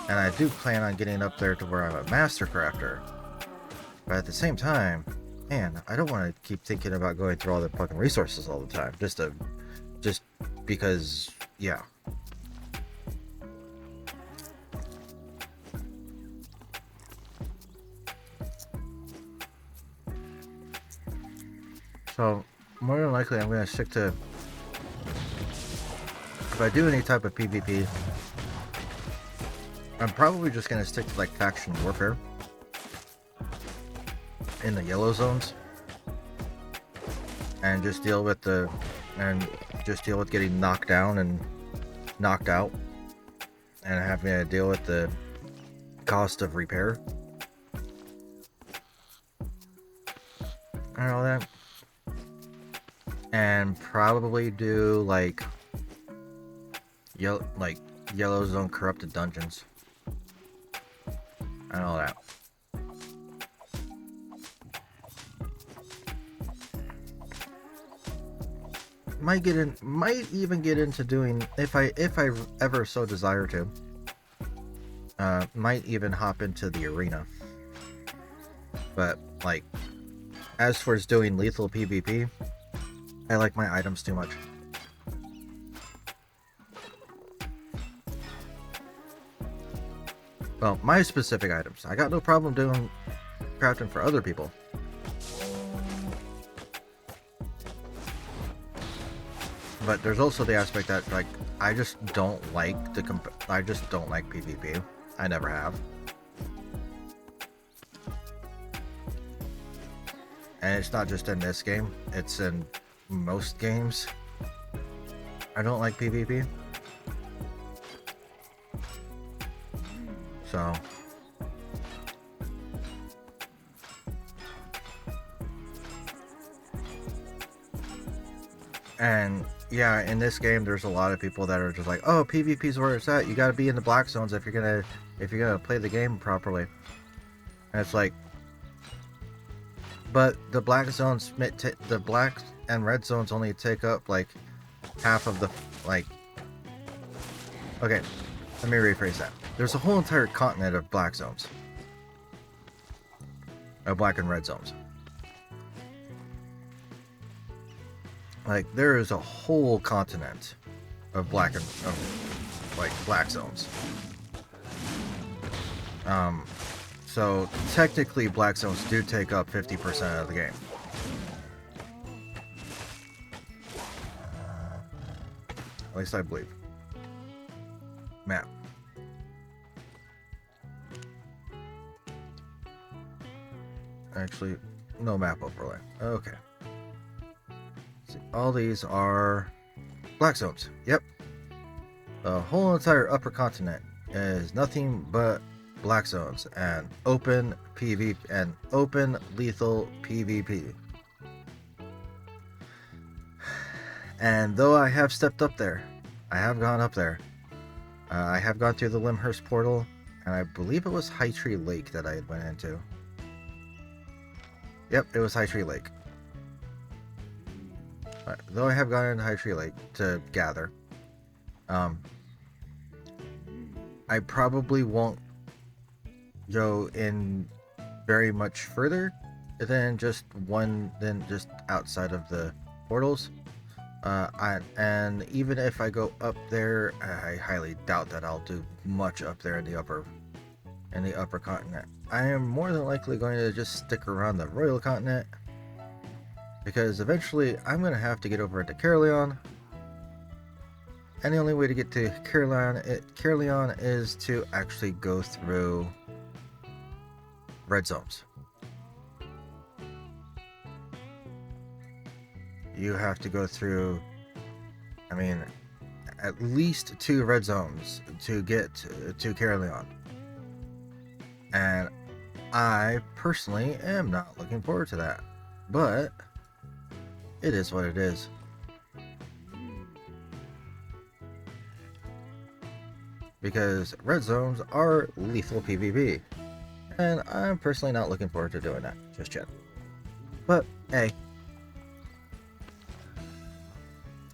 and I do plan on getting up there to where I'm a master crafter. But at the same time, man, I don't want to keep thinking about going through all the fucking resources all the time, just because, yeah. So, more than likely, I'm gonna stick to. If I do any type of PvP, I'm probably just going to stick to like faction warfare in the yellow zones and just deal with getting knocked down and knocked out and having to deal with the cost of repair and all that, and probably do like yellow zone corrupted dungeons and all that. Might even get into doing, if I ever so desire to, might even hop into the arena. But like, as for doing lethal PvP, I like my items too much. Well, my specific items. I got no problem doing crafting for other people. But there's also the aspect that, like, I just don't like PvP. I never have. and it's not just in this game, it's in most games. I don't like PvP. So and yeah, in this game there's a lot of people that are just like, oh, PvP's where it's at. You gotta be in the black zones if you're gonna play the game properly. And it's like, but the black zones, the black and red zones only take up like half of the, like, okay, let me rephrase that. There's a whole entire continent of black zones. Of black and red zones. Like, there is a whole continent of black and, like, black zones. So technically black zones do take up 50% of the game. At least I believe. Map. Actually, no map overlay. Okay. See, all these are black zones. Yep. The whole entire upper continent is nothing but black zones and open PvP and open lethal PvP. And though I have stepped up there, I have gone up there. I have gone through the Limhurst portal, and I believe it was High Tree Lake that I went into. Yep, it was High Tree Lake. Though I have gone into High Tree Lake to gather, I probably won't go in very much further than just outside of the portals. And even if I go up there, I highly doubt that I'll do much up there in the upper continent. I am more than likely going to just stick around the Royal Continent, because eventually I'm going to have to get over into Caerleon, and the only way to get to Caerleon is to actually go through red zones. You have to go through, I mean, at least 2 red zones to get to Caerleon. And I personally am not looking forward to that. But it is what it is. Because red zones are lethal PvP. And I'm personally not looking forward to doing that just yet. But hey,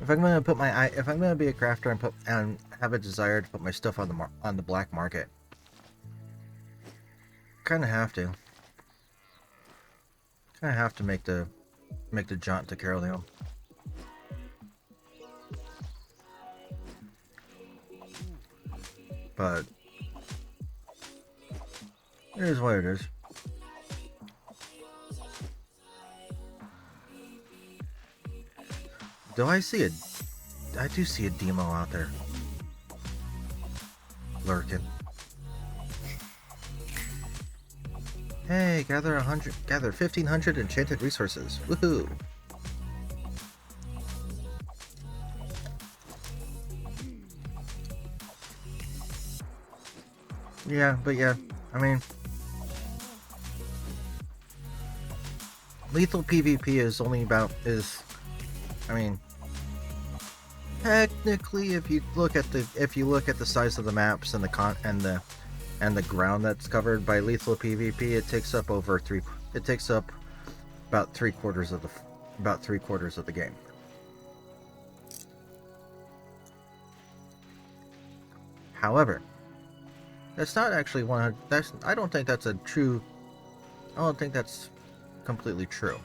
if I'm gonna be a crafter and have a desire to put my stuff on the black market, kind of have to make the jaunt to Caerleon. But it is what it is. I do see a demo out there lurking. Hey, gather 1,500 enchanted resources. Woohoo! Yeah, but yeah, I mean, lethal PvP is only about technically, if you look at the size of the maps and the ground that's covered by lethal PvP, it takes up about three quarters of the game. However, that's not actually 100. I don't think that's completely true.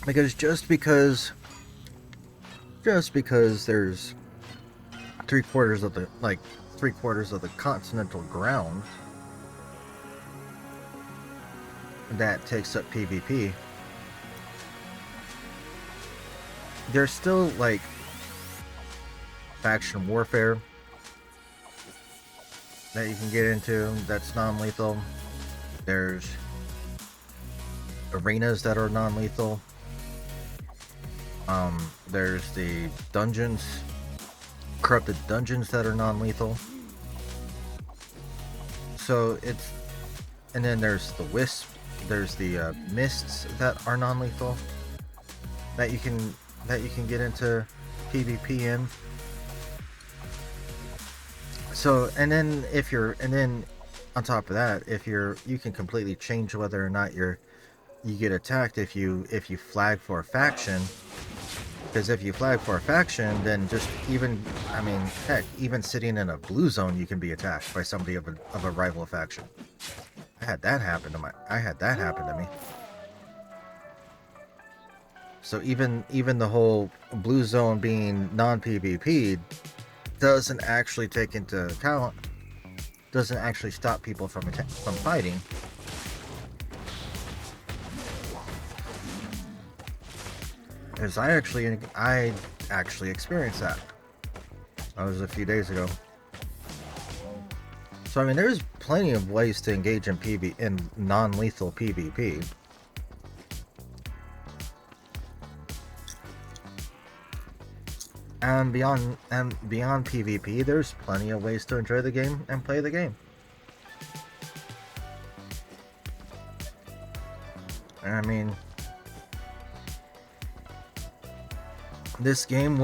Because just because there's three quarters of the continental ground that takes up PvP, there's still like faction warfare that you can get into that's non-lethal. There's arenas that are non-lethal. There's the dungeons, corrupted dungeons that are non-lethal. So it's, and then there's the wisp, there's the mists that are non-lethal that you can get into PvP in. So, and then on top of that, you can completely change whether or not you get attacked if you flag for a faction. Because if you flag for a faction, then just heck, even sitting in a blue zone, you can be attacked by somebody of a rival faction. I had that happen to me. So even the whole blue zone being non-PvP doesn't actually take into account, doesn't actually stop people from fighting. Because I actually experienced that. That was a few days ago. So I mean, there's plenty of ways to engage in non-lethal PvP. And beyond PvP, there's plenty of ways to enjoy the game and play the game. I mean, this game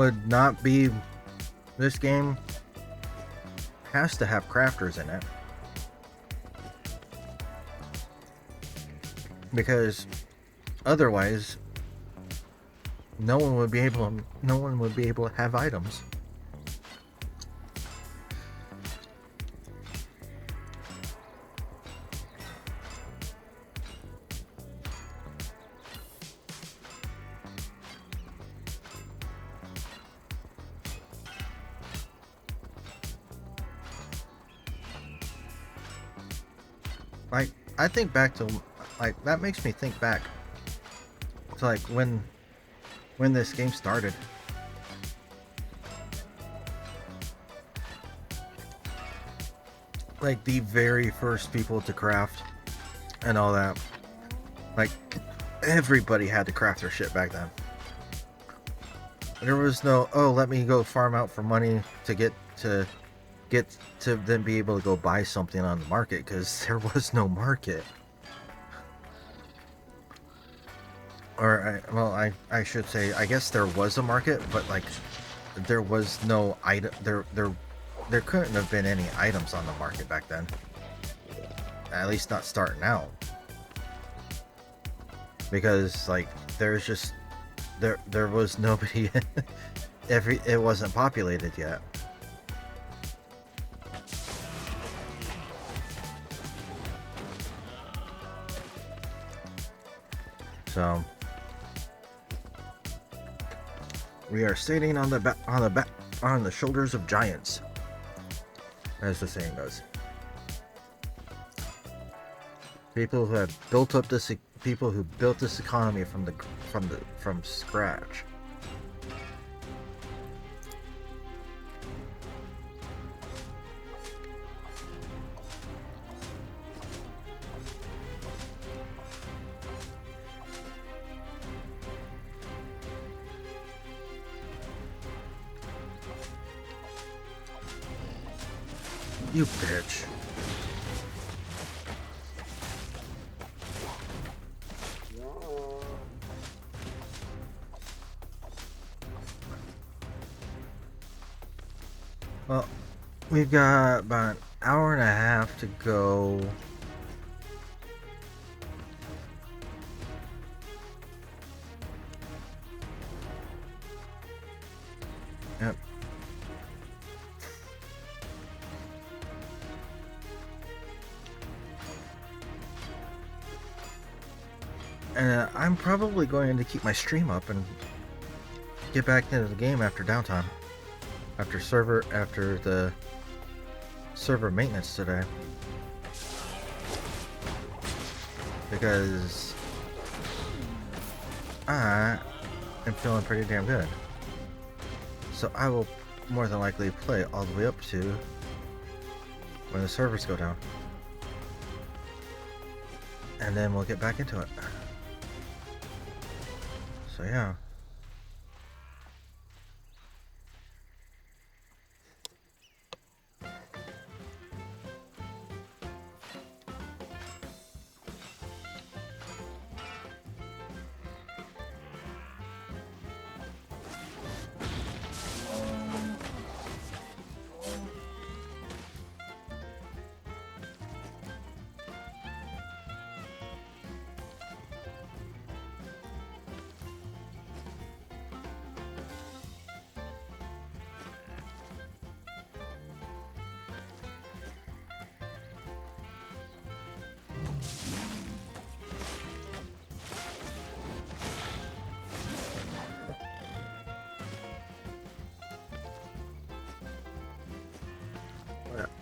has to have crafters in it. Because otherwise, no one would be able to have items. Like, I think back to, like, that makes me think back to, like, when this game started. Like, the very first people to craft and all that. Like, everybody had to craft their shit back then. There was no, oh, let me go farm out for money to get to then be able to go buy something on the market, because there was no market. Or, I should say, I guess there was a market, but, like, there was no item, there couldn't have been any items on the market back then. At least not starting out. Because, like, there's just, there was nobody, it wasn't populated yet. So we are standing on the shoulders of giants, as the saying goes. People who built this economy from scratch. You bitch. Well, we've got about an hour and a half to go. Yep. And I'm probably going to keep my stream up and get back into the game after downtime. After the server maintenance today. Because I am feeling pretty damn good. So I will more than likely play all the way up to when the servers go down. And then we'll get back into it. So yeah.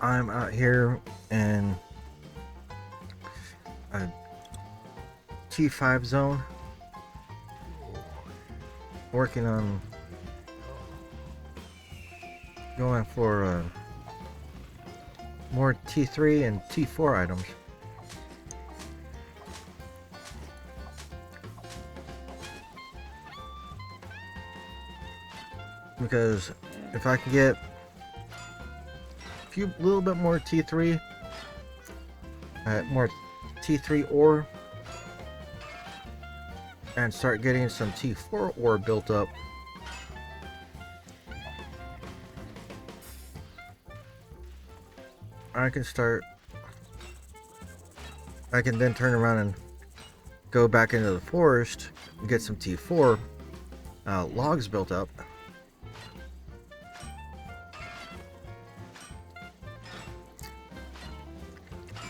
I'm out here in a T5 zone, working on going for more T3 and T4 items. Because if I can get a little bit more T3, more T3 ore, and start getting some T4 ore built up, I can then turn around and go back into the forest and get some T4 logs built up.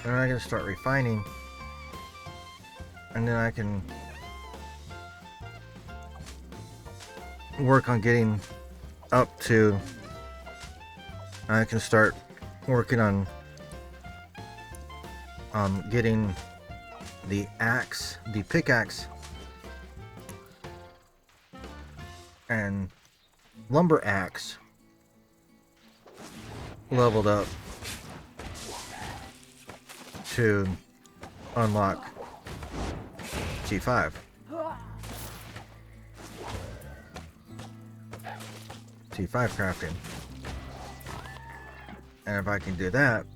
And I can start refining, and then I can work on getting up to, I can start working on getting the pickaxe and lumber axe leveled up to unlock T5 crafting. And if I can do that,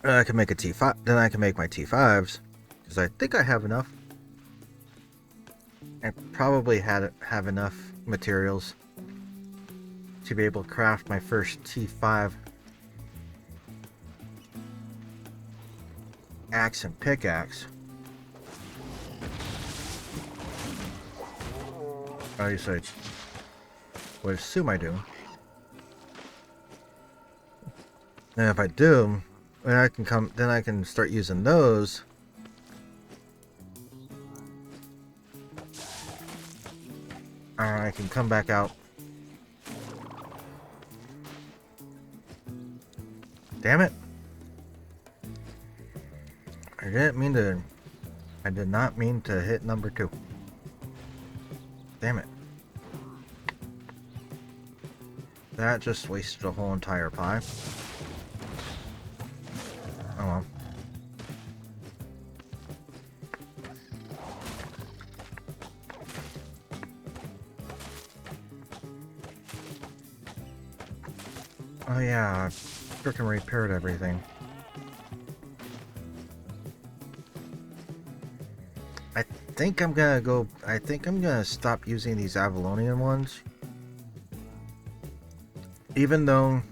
I can make a T5. Then I can make my T5s, because I think I have enough. I probably have enough materials to be able to craft my first T5 axe and pickaxe. I would assume I do. And if I do, then I can start using those I can come back out. Damn it. I did not mean to hit number 2. Damn it. That just wasted a whole entire pie. Oh well. Oh yeah, I frickin' repaired everything. I think I'm gonna stop using these Avalonian ones. Even though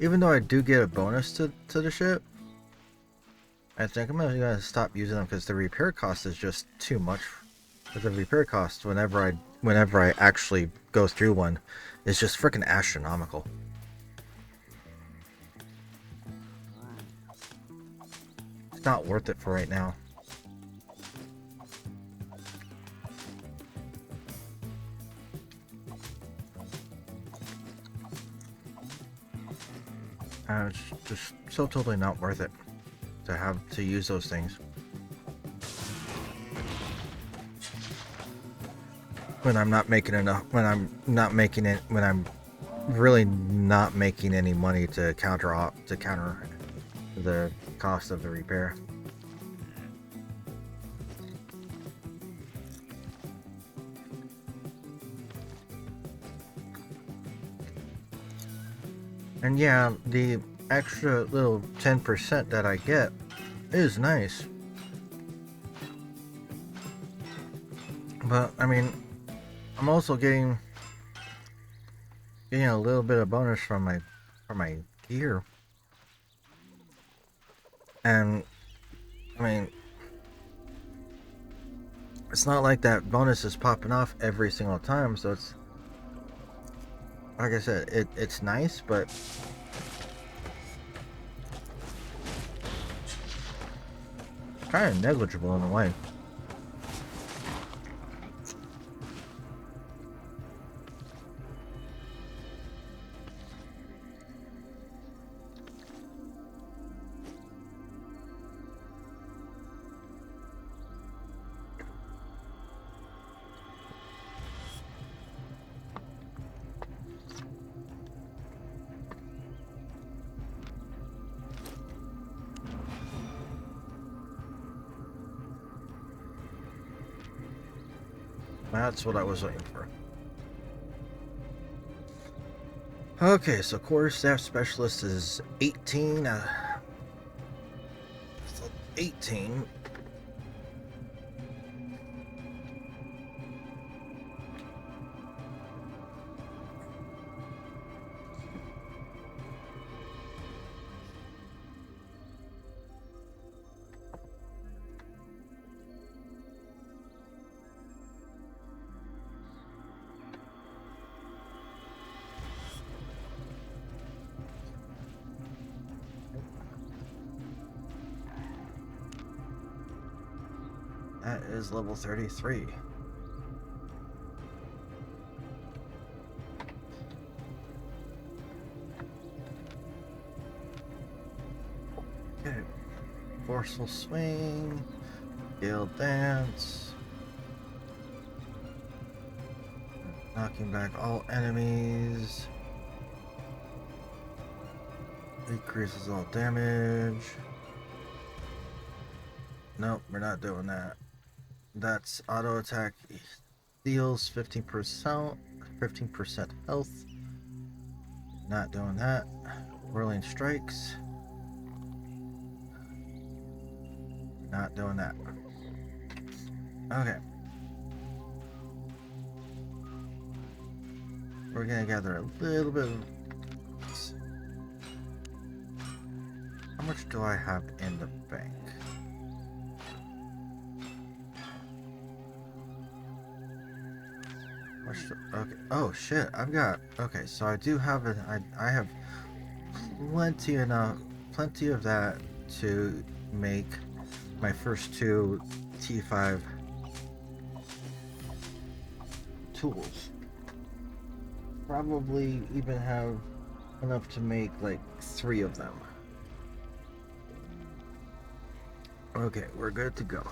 I do get a bonus to the ship, I think I'm gonna stop using them because the repair cost is just too much. The repair cost whenever I actually go through one is just freaking astronomical. It's not worth it for right now. It's just so totally not worth it to use those things when I'm not making enough, when I'm really not making any money to counter the cost of the repair. And yeah, the extra little 10% that I get is nice. But I mean, I'm also getting a little bit of bonus from my gear. And I mean, it's not like that bonus is popping off every single time, so it's like I said, it's nice, but kind of negligible in a way. That's what I was waiting for. Okay, so core staff specialist is 18. So 18. That is level 33. Okay. Forceful swing. Gale dance. Knocking back all enemies. Decreases all damage. Nope, we're not doing that. That's auto attack deals 15% health. Not doing that. Whirling strikes. Not doing that. Okay. We're gonna gather a little bit of... How much do I have in the bank? Okay. Oh shit! I've got. Okay, so I do have it. I have plenty of that to make my first two T5 tools. Probably even have enough to make like 3 of them. Okay, we're good to go.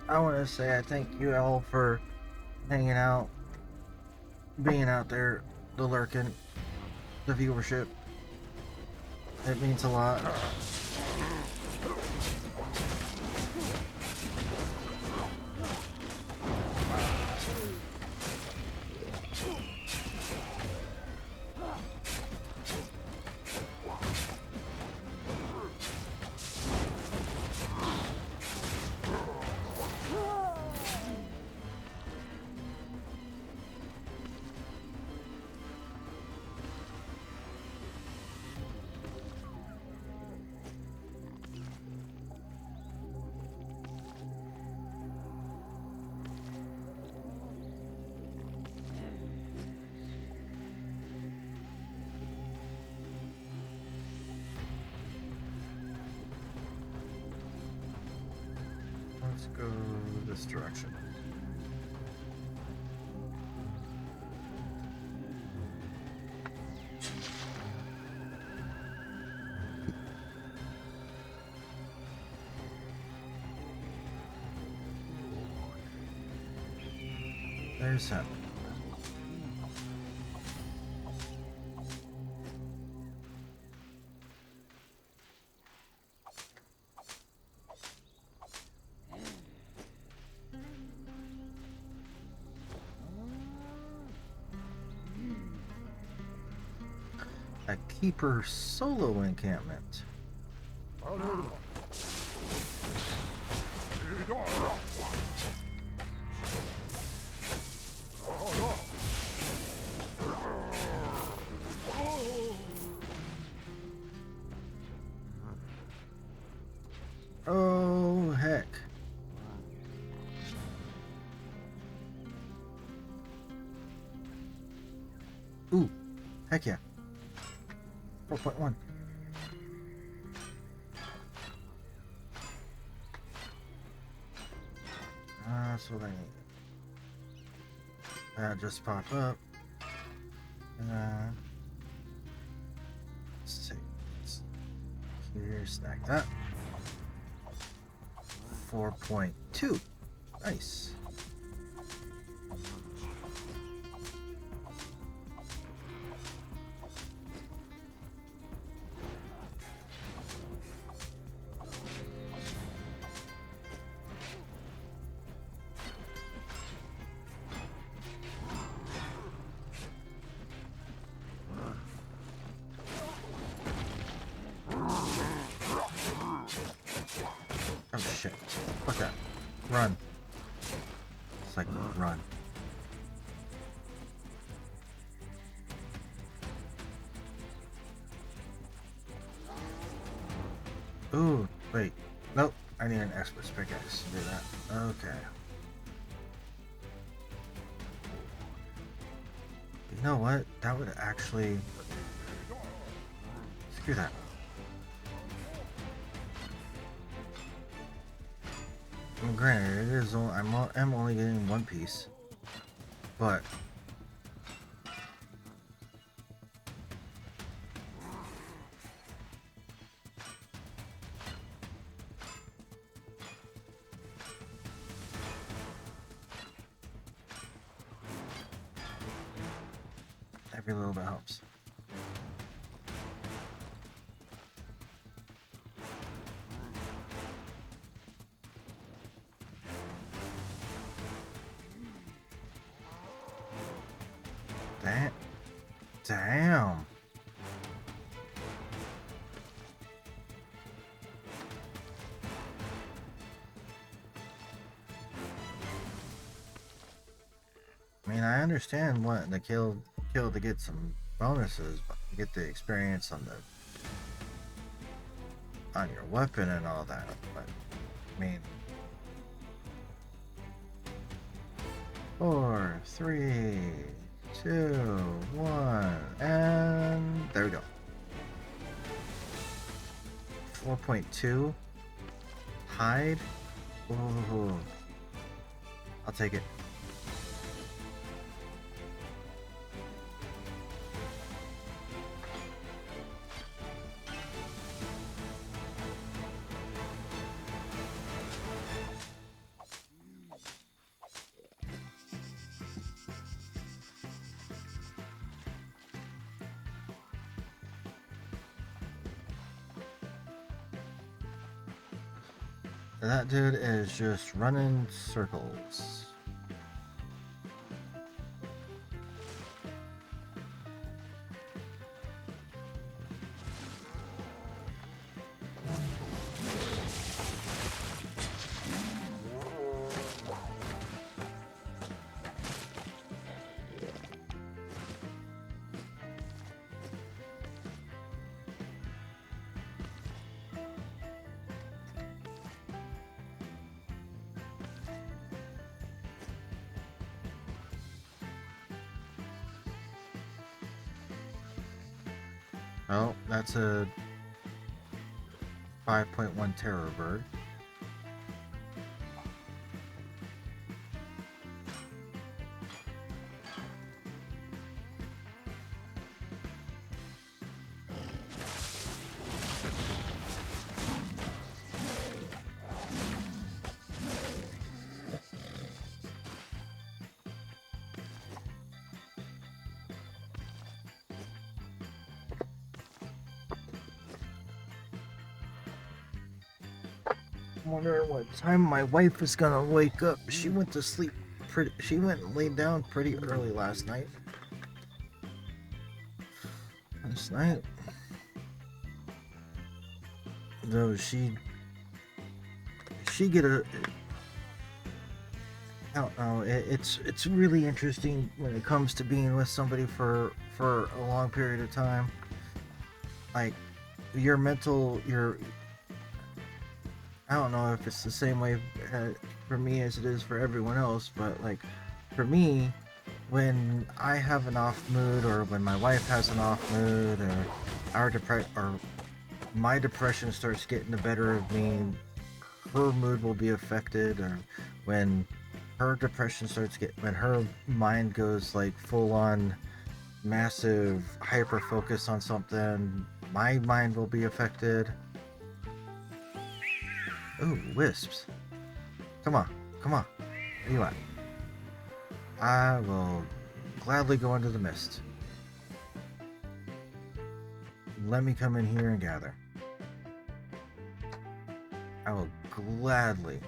I want to say I thank you all for hanging out, being out there, the lurking, the viewership. It means a lot. Let's go this direction. There's him. Keeper solo encampment. Oh, heck. Ooh, heck yeah. 4.1. That's what I need. That just popped up. Let's see. Here, stack that. 4.2. Nice. Oh shit. Fuck that. Run. It's like, run. Ooh, wait. Nope. I need an expert's pickaxe to do that. Okay. You know what? That would actually... Screw that. Well, granted, it is only, I'm only getting one piece, but every little bit helps. Damn. I mean, I understand what the kill to get some bonuses, but you get the experience on your weapon and all that. But I mean, 4, 3, 2, 1, and there we go. 4.2 hide. Ooh, I'll take it. That dude is just running circles. Well, that's a 5.1 terror bird. I wonder what time my wife is gonna wake up. She went to sleep she went and laid down pretty early last night. though she get a I don't know. It's really interesting when it comes to being with somebody for a long period of time. Like your I don't know if it's the same way for me as it is for everyone else, but like for me, when I have an off mood or when my wife has an off mood or my depression starts getting the better of me, her mood will be affected, or when her depression when her mind goes like full on massive hyper focus on something, my mind will be affected. Ooh, wisps. Come on, come on. Where you at? I will gladly go into the mist. Let me come in here and gather. I will gladly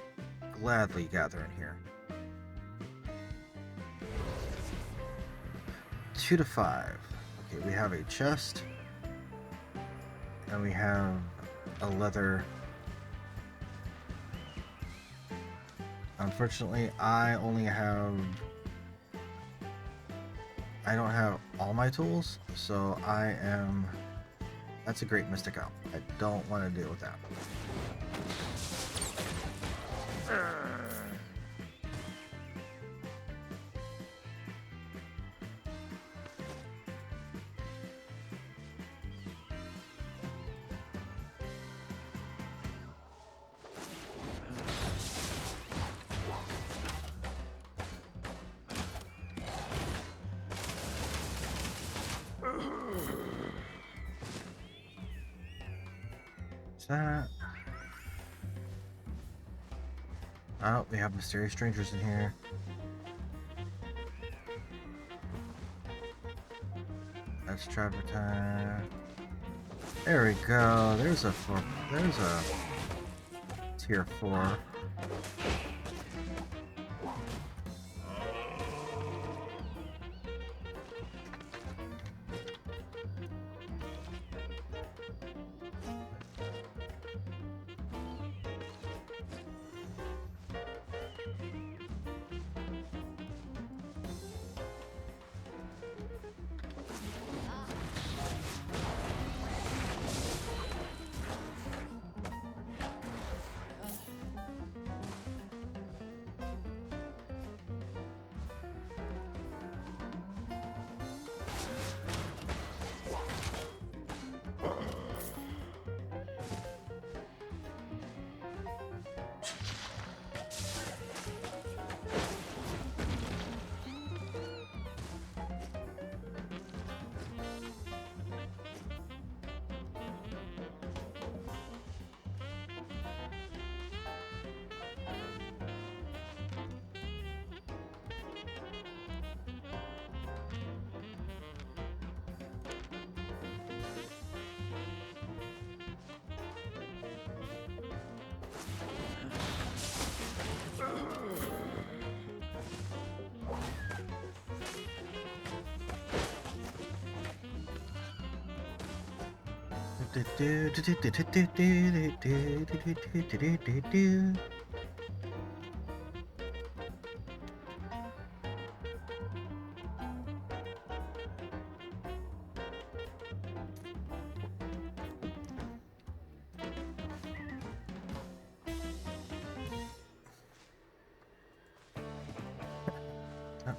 gather in here. 2 to 5. Okay, we have a chest. And we have a leather. Unfortunately, I don't have all my tools, so that's a great mystic out. I don't want to deal with that. That. Oh, we have mysterious strangers in here. That's trapper time. There we go. There's a tier 4.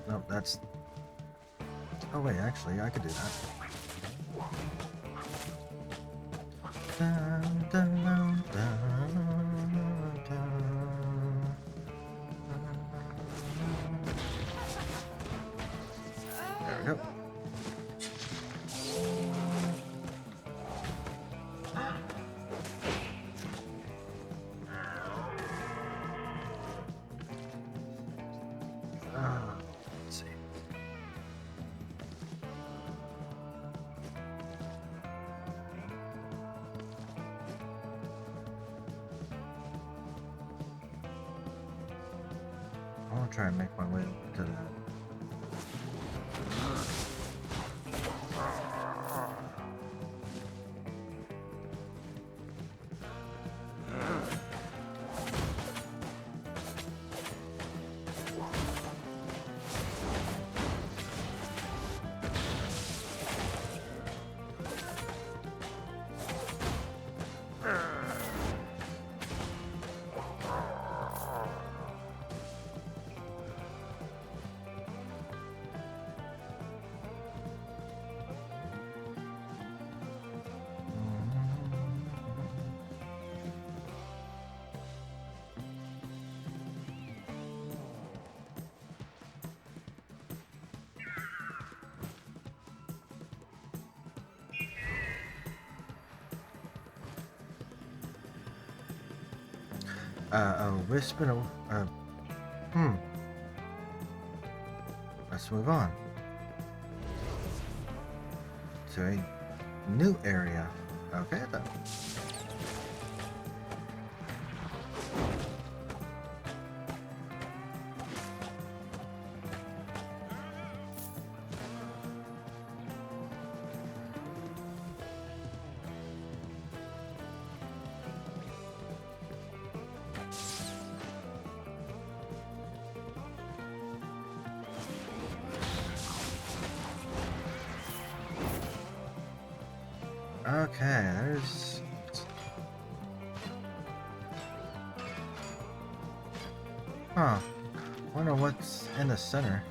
No, that's... Oh wait, actually, I could do that. Dun, dun, dun, dun, dun. There we go. Let's see. I want to try and make my way to the... A wisp and hmm. Let's move on to a new area. Okay then. Okay, there's... Huh. Wonder what's in the center.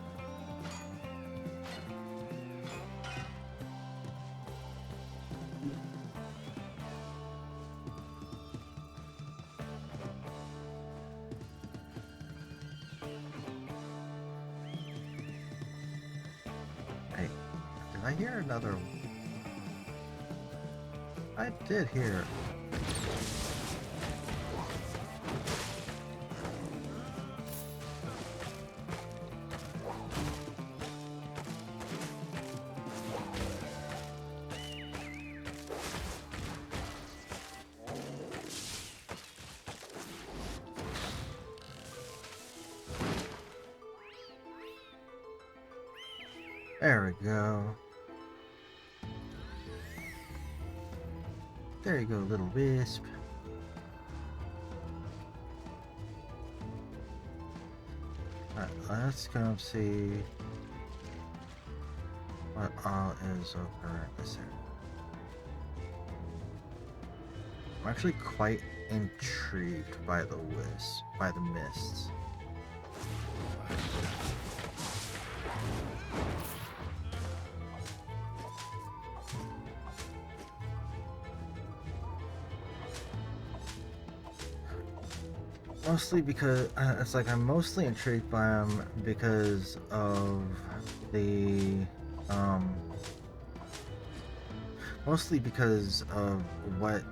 Hey, did I hear another... I did hear. There we go. There you go, little wisp. Alright, let's go see what all is over this area. I'm actually quite intrigued by the wisp, by the mists. Mostly because it's like I'm mostly intrigued by them because of the mostly because of what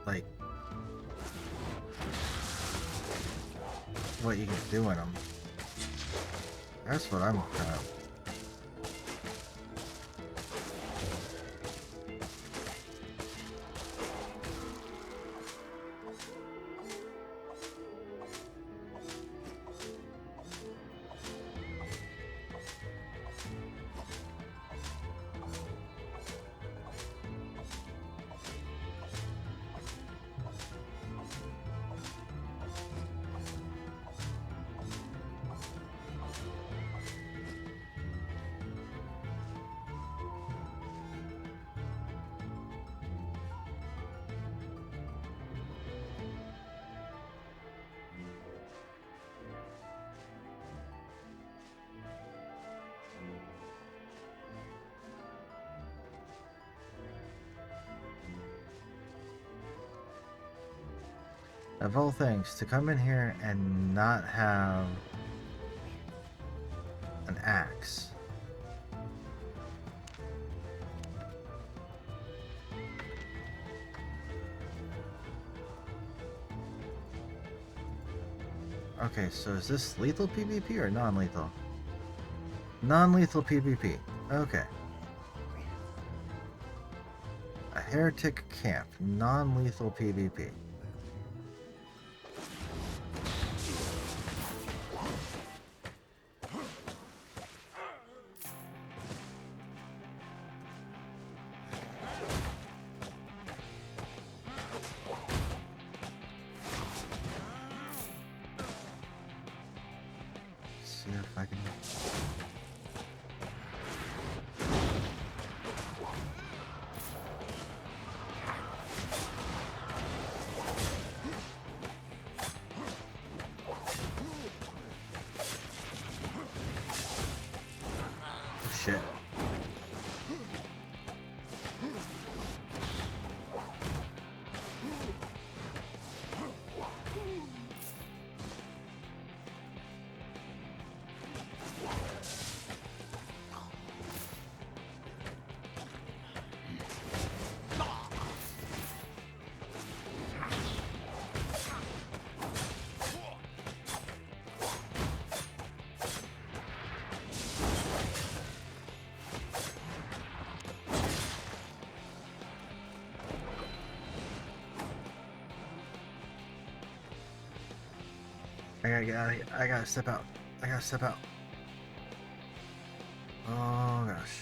like what you can do in them. That's what I'm kind of. Of all things, to come in here and not have an axe. Okay, so is this lethal PvP or non-lethal? Non-lethal PvP. Okay. A heretic camp. Non-lethal PvP. See if I can. Oh, shit. gotta get out of here. I gotta step out. I gotta step out. Oh gosh.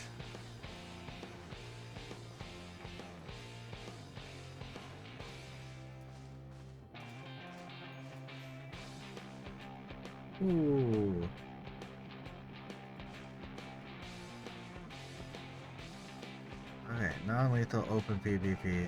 Ooh. Okay, non-lethal open PvP.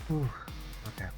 Whew. Okay.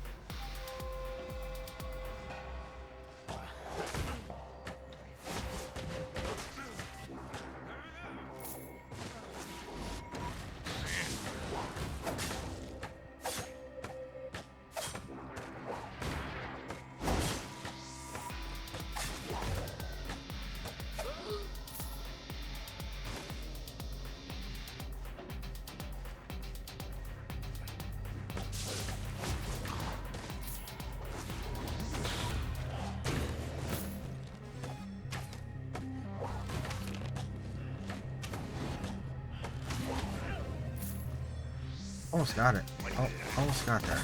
Almost got it. Oh, almost got that.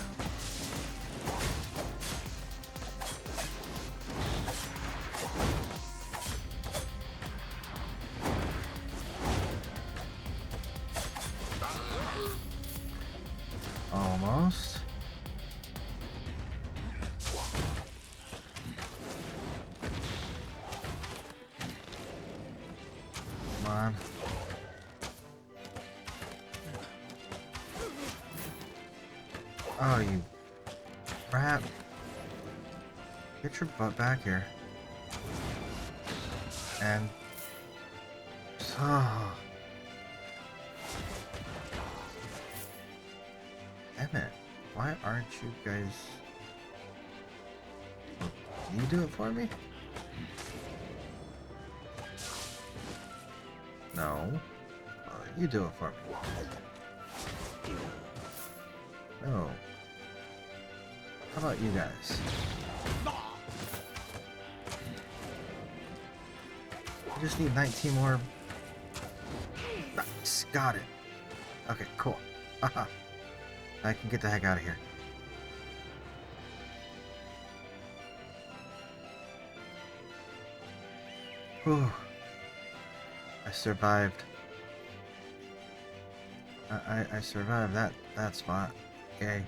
Almost. Come on. Oh, you rat. Get your butt back here. And... Oh. Damn it. Why aren't you guys... Can you do it for me? No. You do it for me. No. How about you guys? I just need 19 more. Nice. Got it. Okay, cool. Haha. I can get the heck out of here. Whew. I survived. I survived that spot. Okay.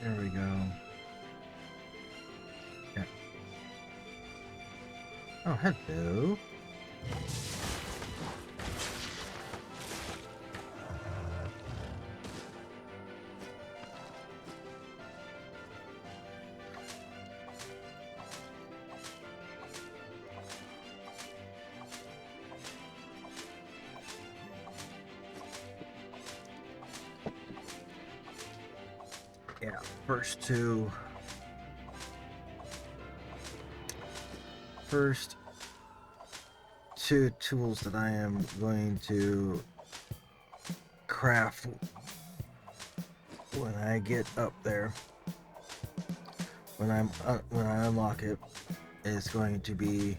There we go. Yeah. Oh, hello. Yeah, first two tools that I am going to craft when I get up there, when I unlock it, is going to be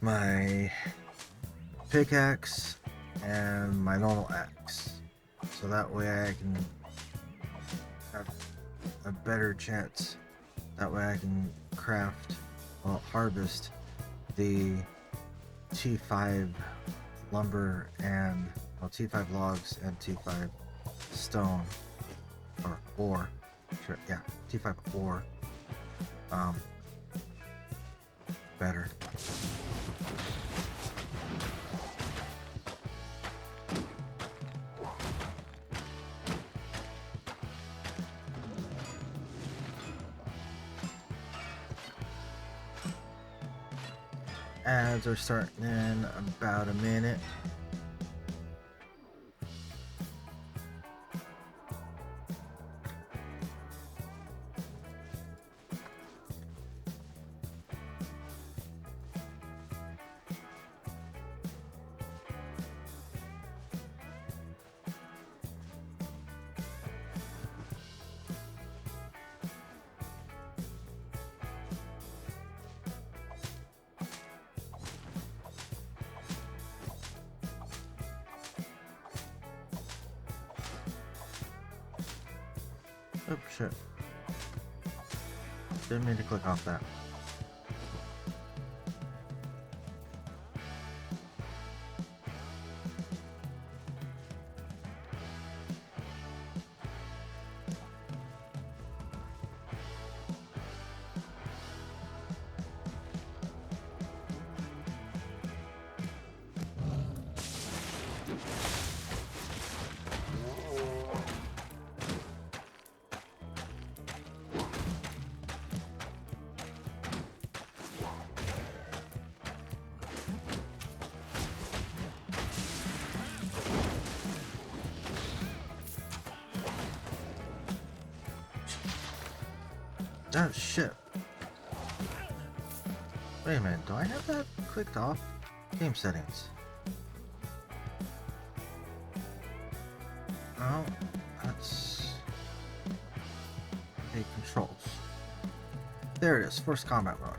my pickaxe and my normal axe, so that way I can have a better chance. That way I can craft, well, harvest the T5 lumber and, well, T5 logs and T5 stone or ore. Sure, yeah, T5 ore. Better. Ads are starting in about a minute. Oh shit. Didn't mean to click off that. Oh shit. Wait a minute, do I have that clicked off? Game settings. Oh, that's... Hey, controls. There it is, first combat mode.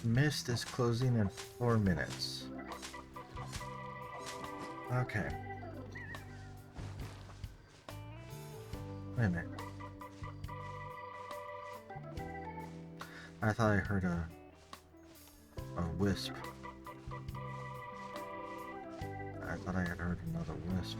Mist is closing in 4 minutes. Okay. Wait a minute. I thought I heard a wisp. I thought I had heard another wisp.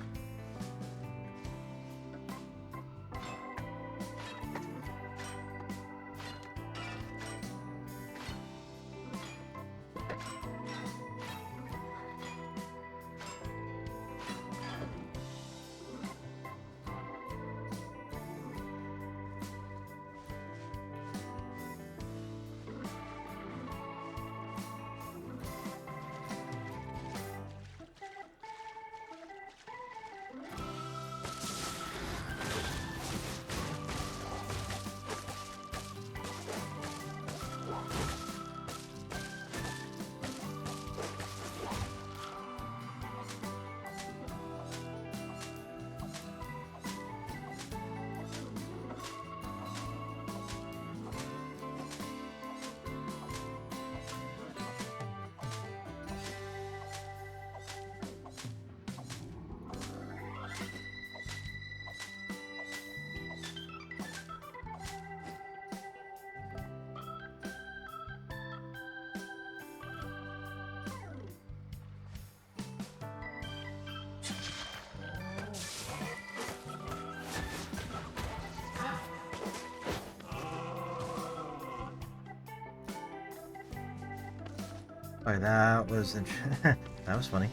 Oh, that was that was funny.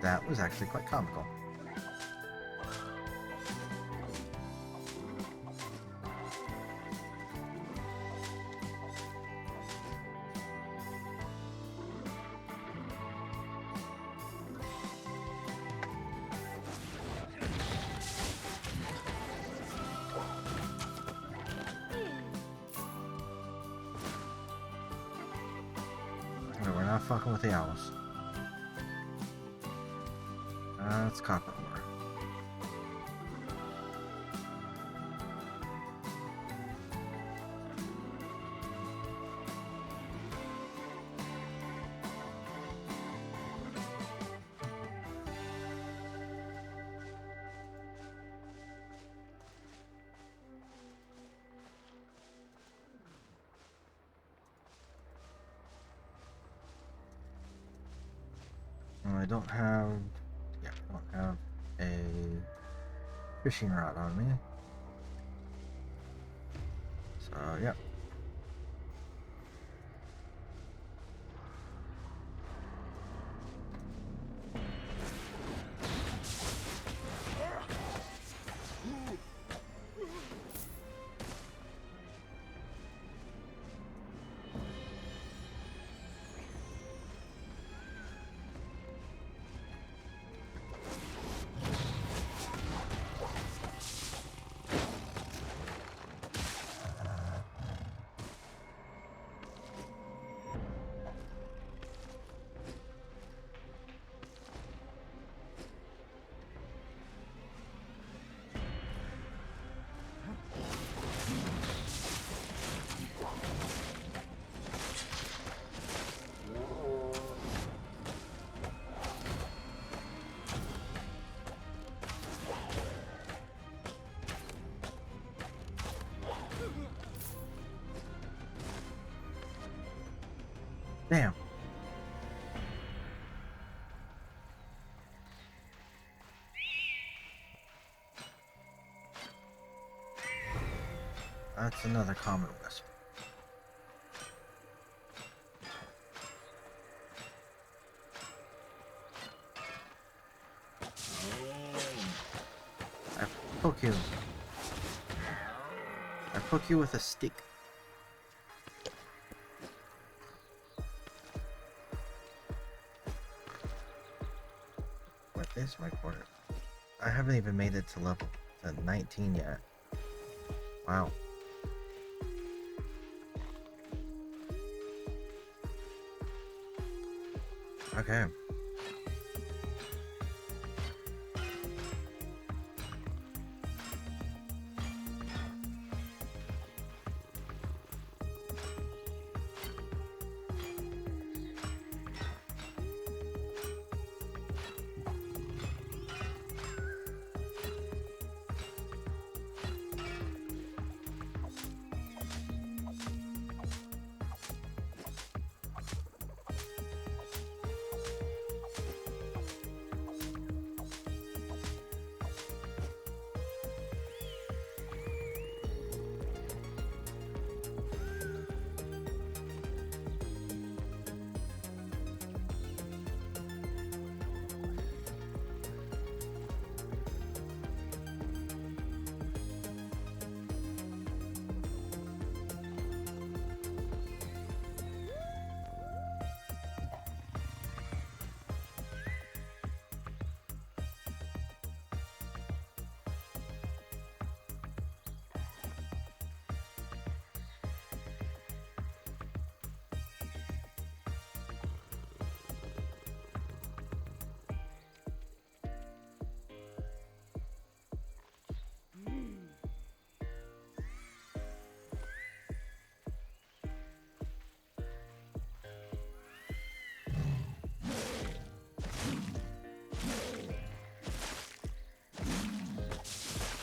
That was actually quite comical. No, we're not fucking with the owls. That's copper ore. I don't have, yeah, I don't have a fishing rod on me. So, yeah. Damn. That's another common wisp. I poke you. I poke you with a stick. What is my quarter? I haven't even made it to level 19 yet. Wow. Okay.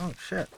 Oh shit.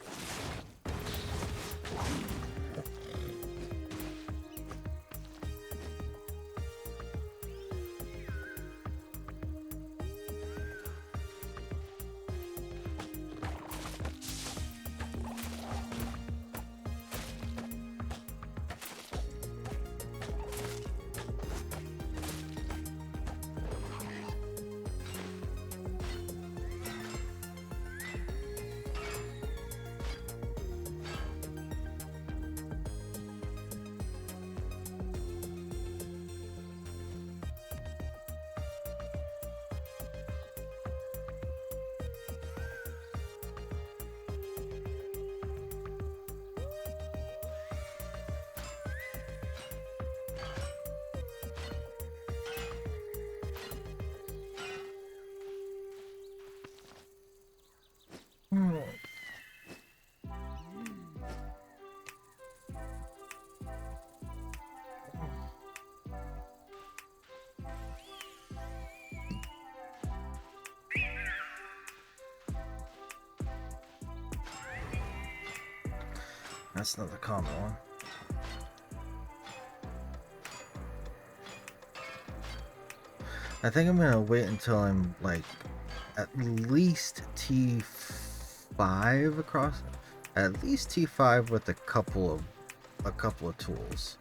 That's not the common one. I think I'm gonna wait until I'm like at least T5 across, at least T5 with a couple of tools.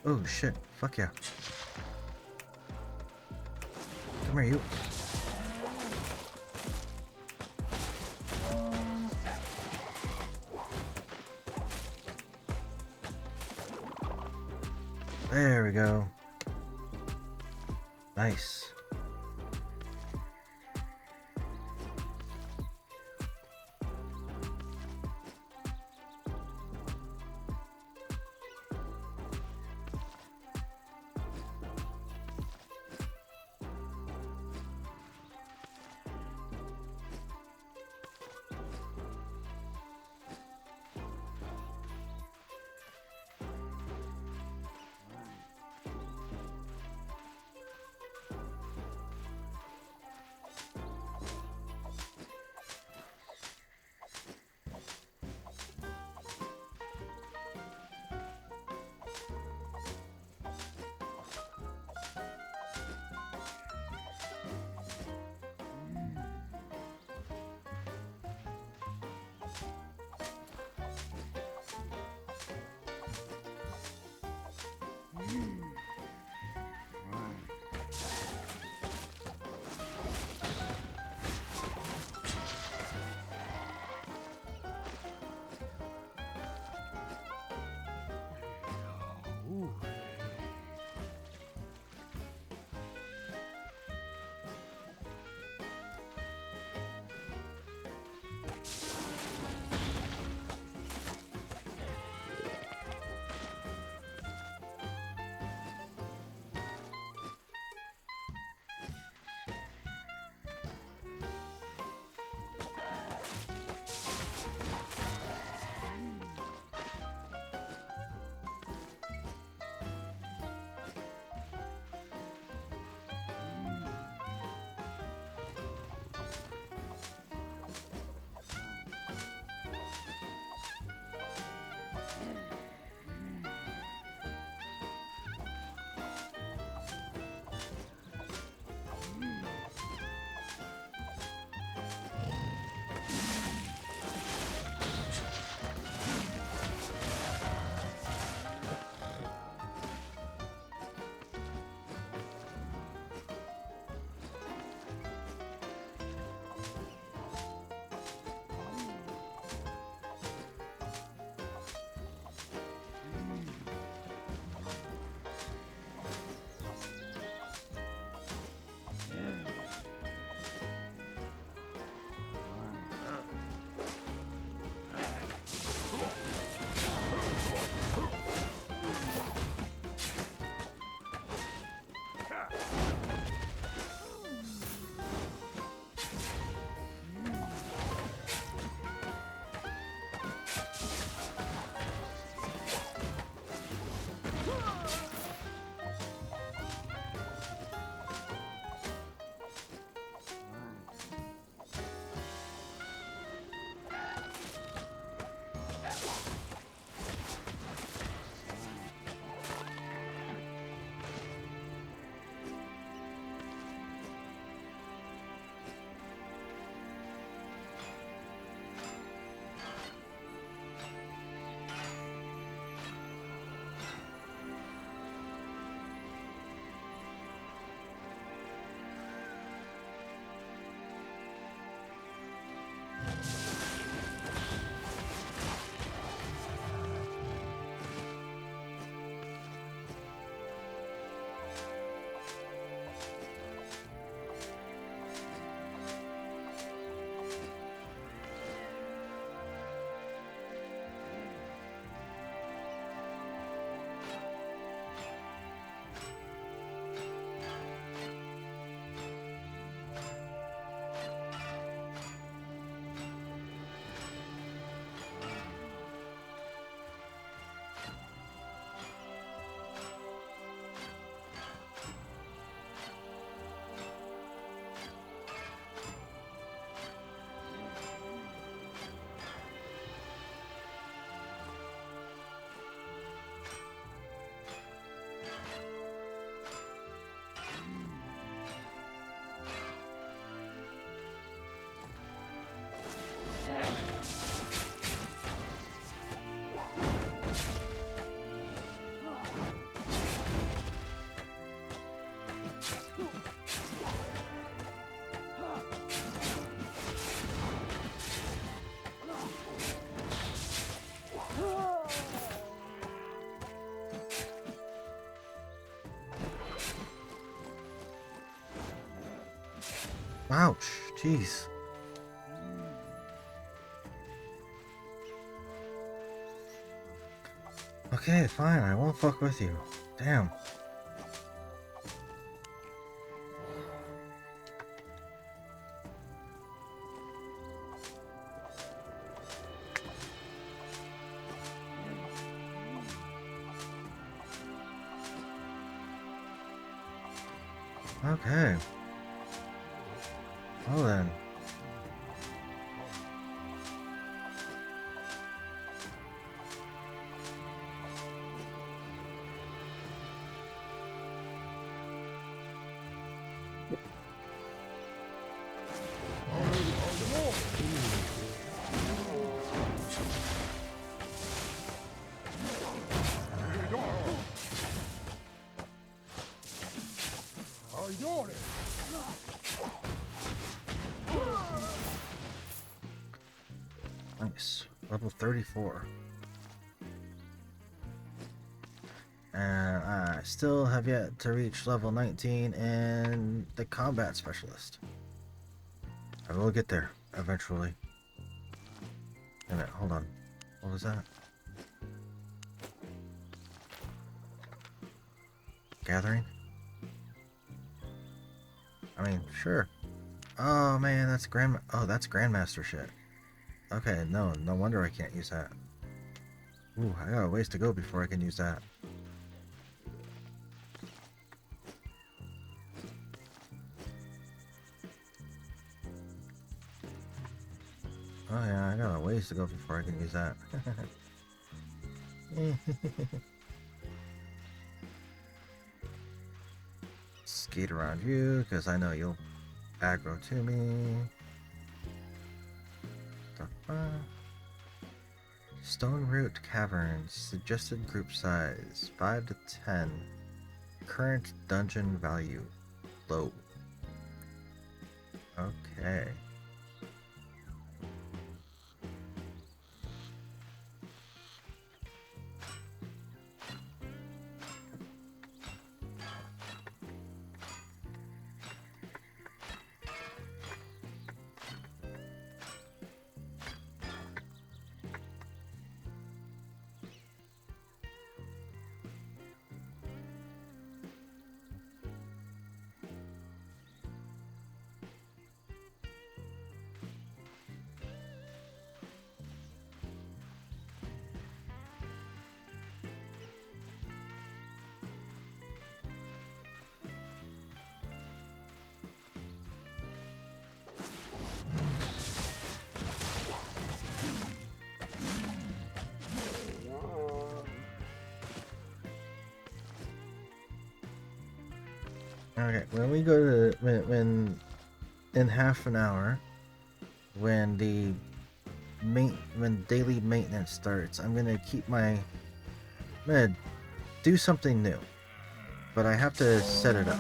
Oh shit, fuck yeah. Come here, you. There we go. Nice. Ouch. Jeez. Okay, fine. I won't fuck with you. Damn. Okay. Well then. How you doing? Nice. Level 34. And I still have yet to reach level 19 in the combat specialist. I will get there eventually. Wait a minute, hold on. What was that? Gathering? I mean, sure. Oh man, that's that's Grandmaster shit. Okay, no wonder I can't use that. Ooh, I got a ways to go before I can use that. Oh yeah, I got a ways to go before I can use that. Skate around you, because I know you'll aggro to me. Stone Root Caverns. Suggested group size 5 to 10. Current dungeon value low. Okay. Okay, when we go to when in half an hour, when when daily maintenance starts, I'm gonna do something new, but I have to set it up.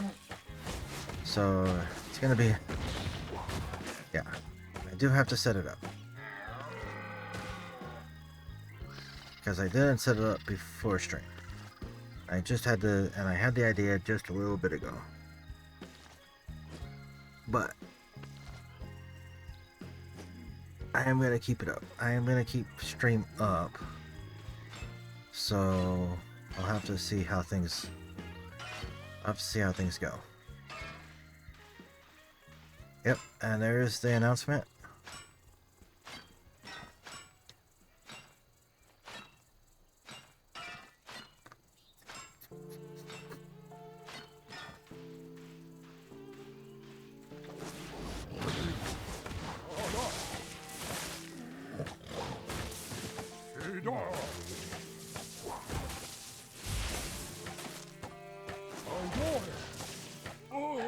So it's gonna be, yeah, I do have to set it up because I didn't set it up before stream. I just had to, and I had the idea just a little bit ago. But I am gonna keep it up. I am gonna keep stream up. So I'll have to see how things. Go. Yep, and there's the announcement. Hey, dog. How you doing? Oh.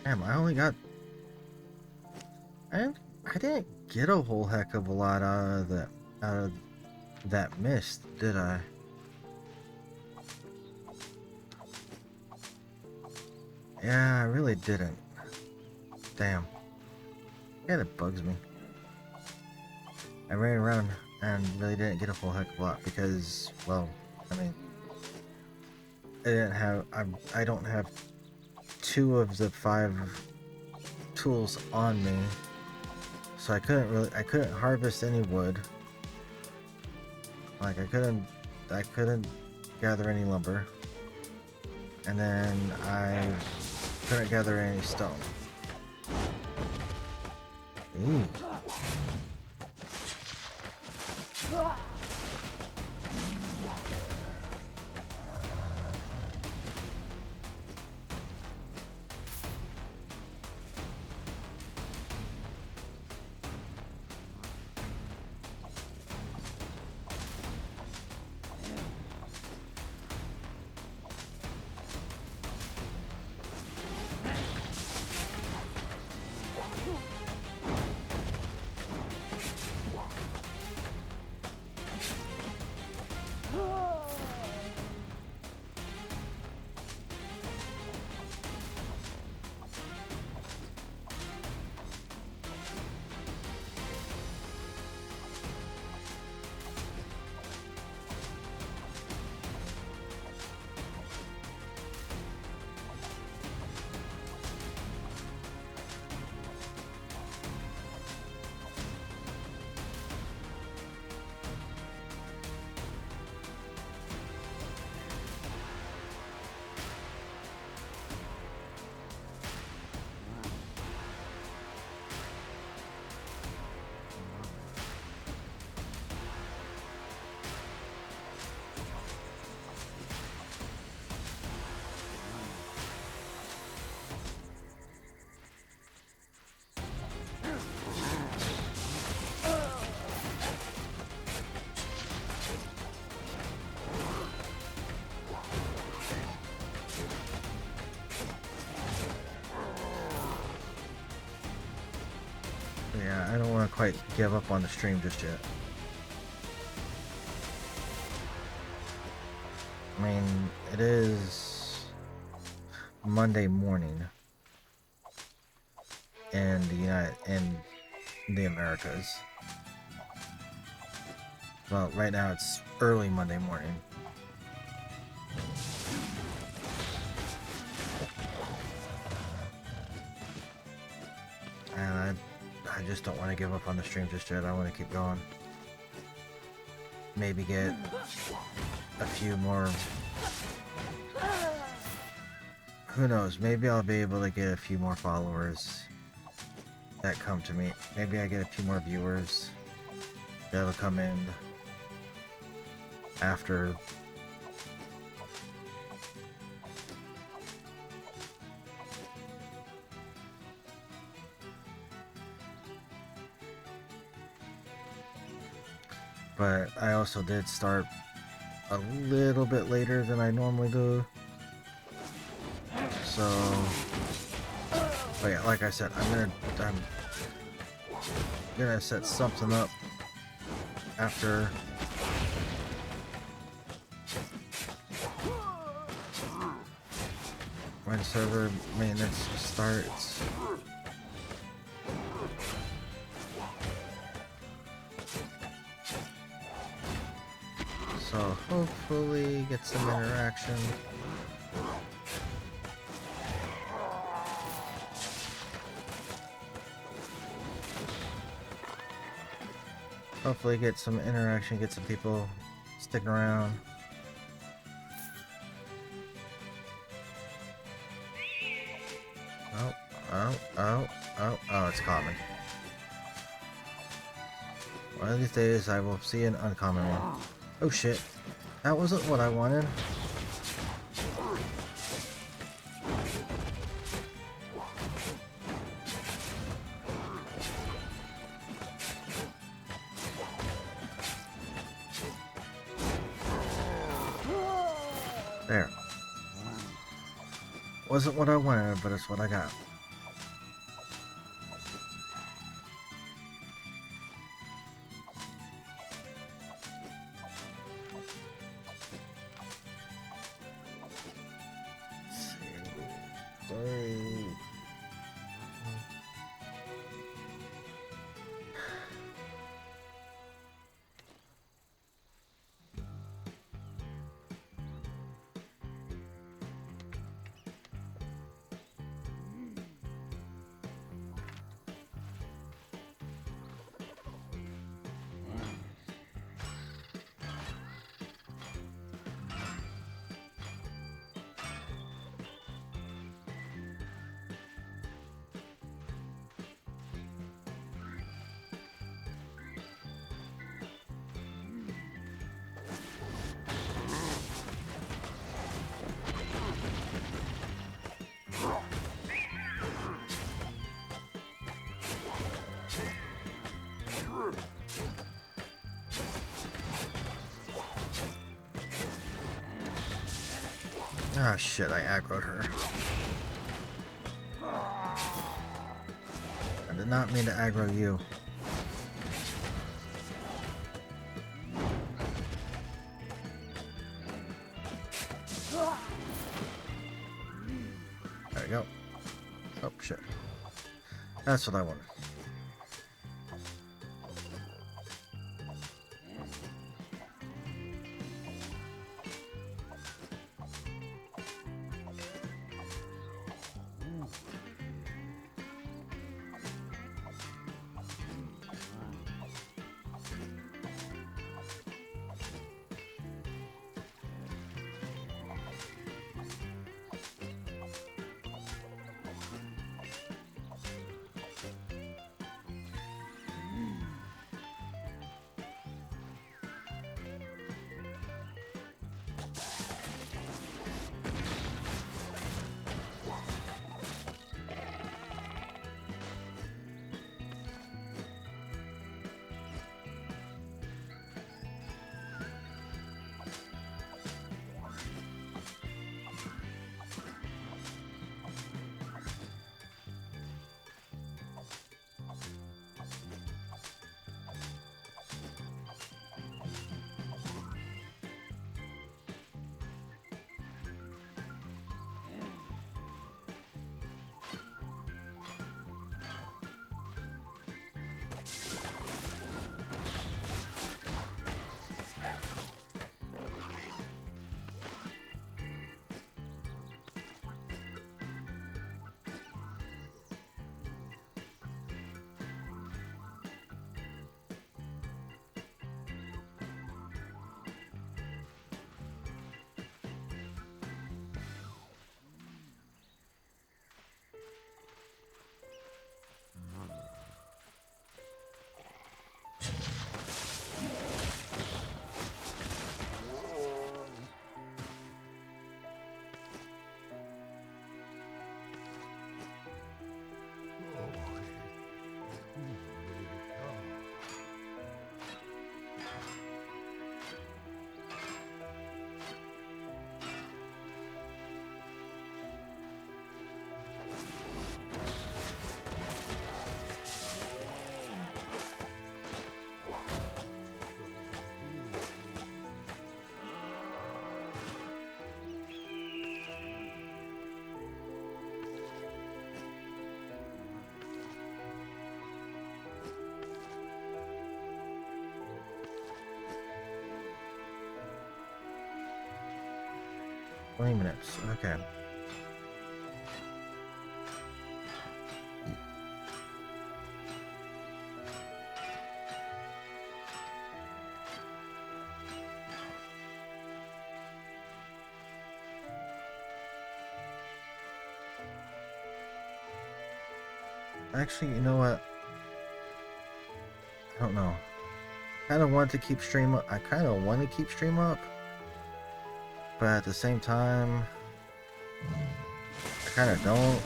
Damn, I only got. And I didn't get a whole heck of a lot out of that mist, did I? Yeah, I really didn't. Damn. Yeah, it bugs me. I ran around and really didn't get a full heck of a lot because, well, I mean, I don't have 2 of the 5 tools on me, so I couldn't harvest any wood. Like I couldn't gather any lumber, and then I couldn't gather any stone. Ooh. Yeah, I don't want to quite give up on the stream just yet. I mean, it is Monday morning in the Americas. Well, right now it's early Monday morning. And I just don't want to give up on the stream just yet. I want to keep going. Maybe get a few more. Who knows? Maybe I'll be able to get a few more followers that come to me. Maybe I get a few more viewers that'll come in after. But I also did start a little bit later than I normally do. So, but yeah, like I said, I'm gonna set something up after when server maintenance starts. So hopefully get some interaction. Hopefully get some interaction, get some people sticking around. Oh, it's common. One of these days I will see an uncommon one. Oh shit, that wasn't what I wanted. There. Wasn't what I wanted, but it's what I got. Ah, shit, I aggroed her. I did not mean to aggro you. There we go. Oh, shit. That's what I wanted. $20. Okay. Actually, you know what? I don't know. I kind of want to keep stream up. I kind of want to keep stream up, but at the same time, I kind of don't.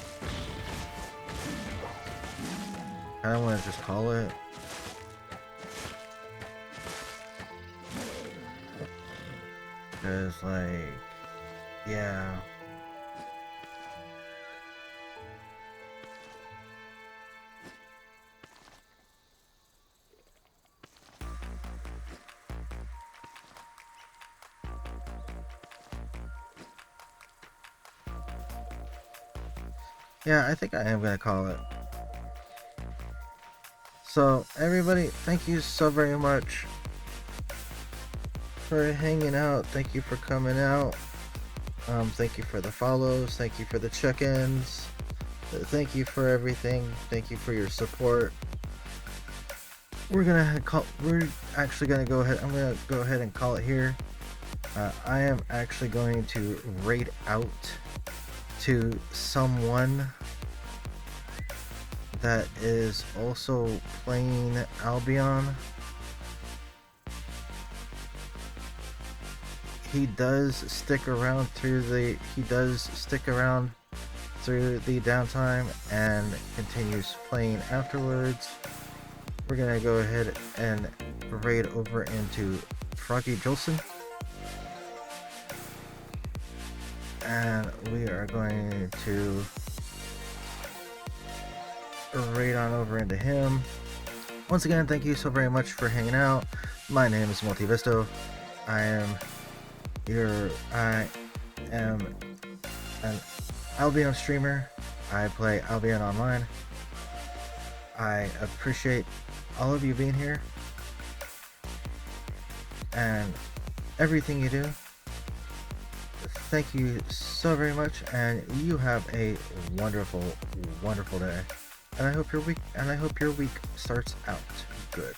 I kind of want to just call it. Because, like, yeah. Yeah, I think I am going to call it. So, everybody, thank you so very much for hanging out. Thank you for coming out. Thank you for the follows. Thank you for the check-ins. Thank you for everything. Thank you for your support. We're actually gonna go ahead. I'm gonna go ahead and call it here. I am actually going to raid out to someone that is also playing Albion. He does stick around through the downtime and continues playing afterwards. We're gonna go ahead and raid over into Froggy Jolson. and we are going to raid on over into him. Once again, thank you so very much for hanging out. My name is Multivisto. I am an Albion streamer. I play Albion online. I appreciate all of you being here and everything you do. Thank you so very much, and you have a wonderful, wonderful day. And I hope your week starts out good.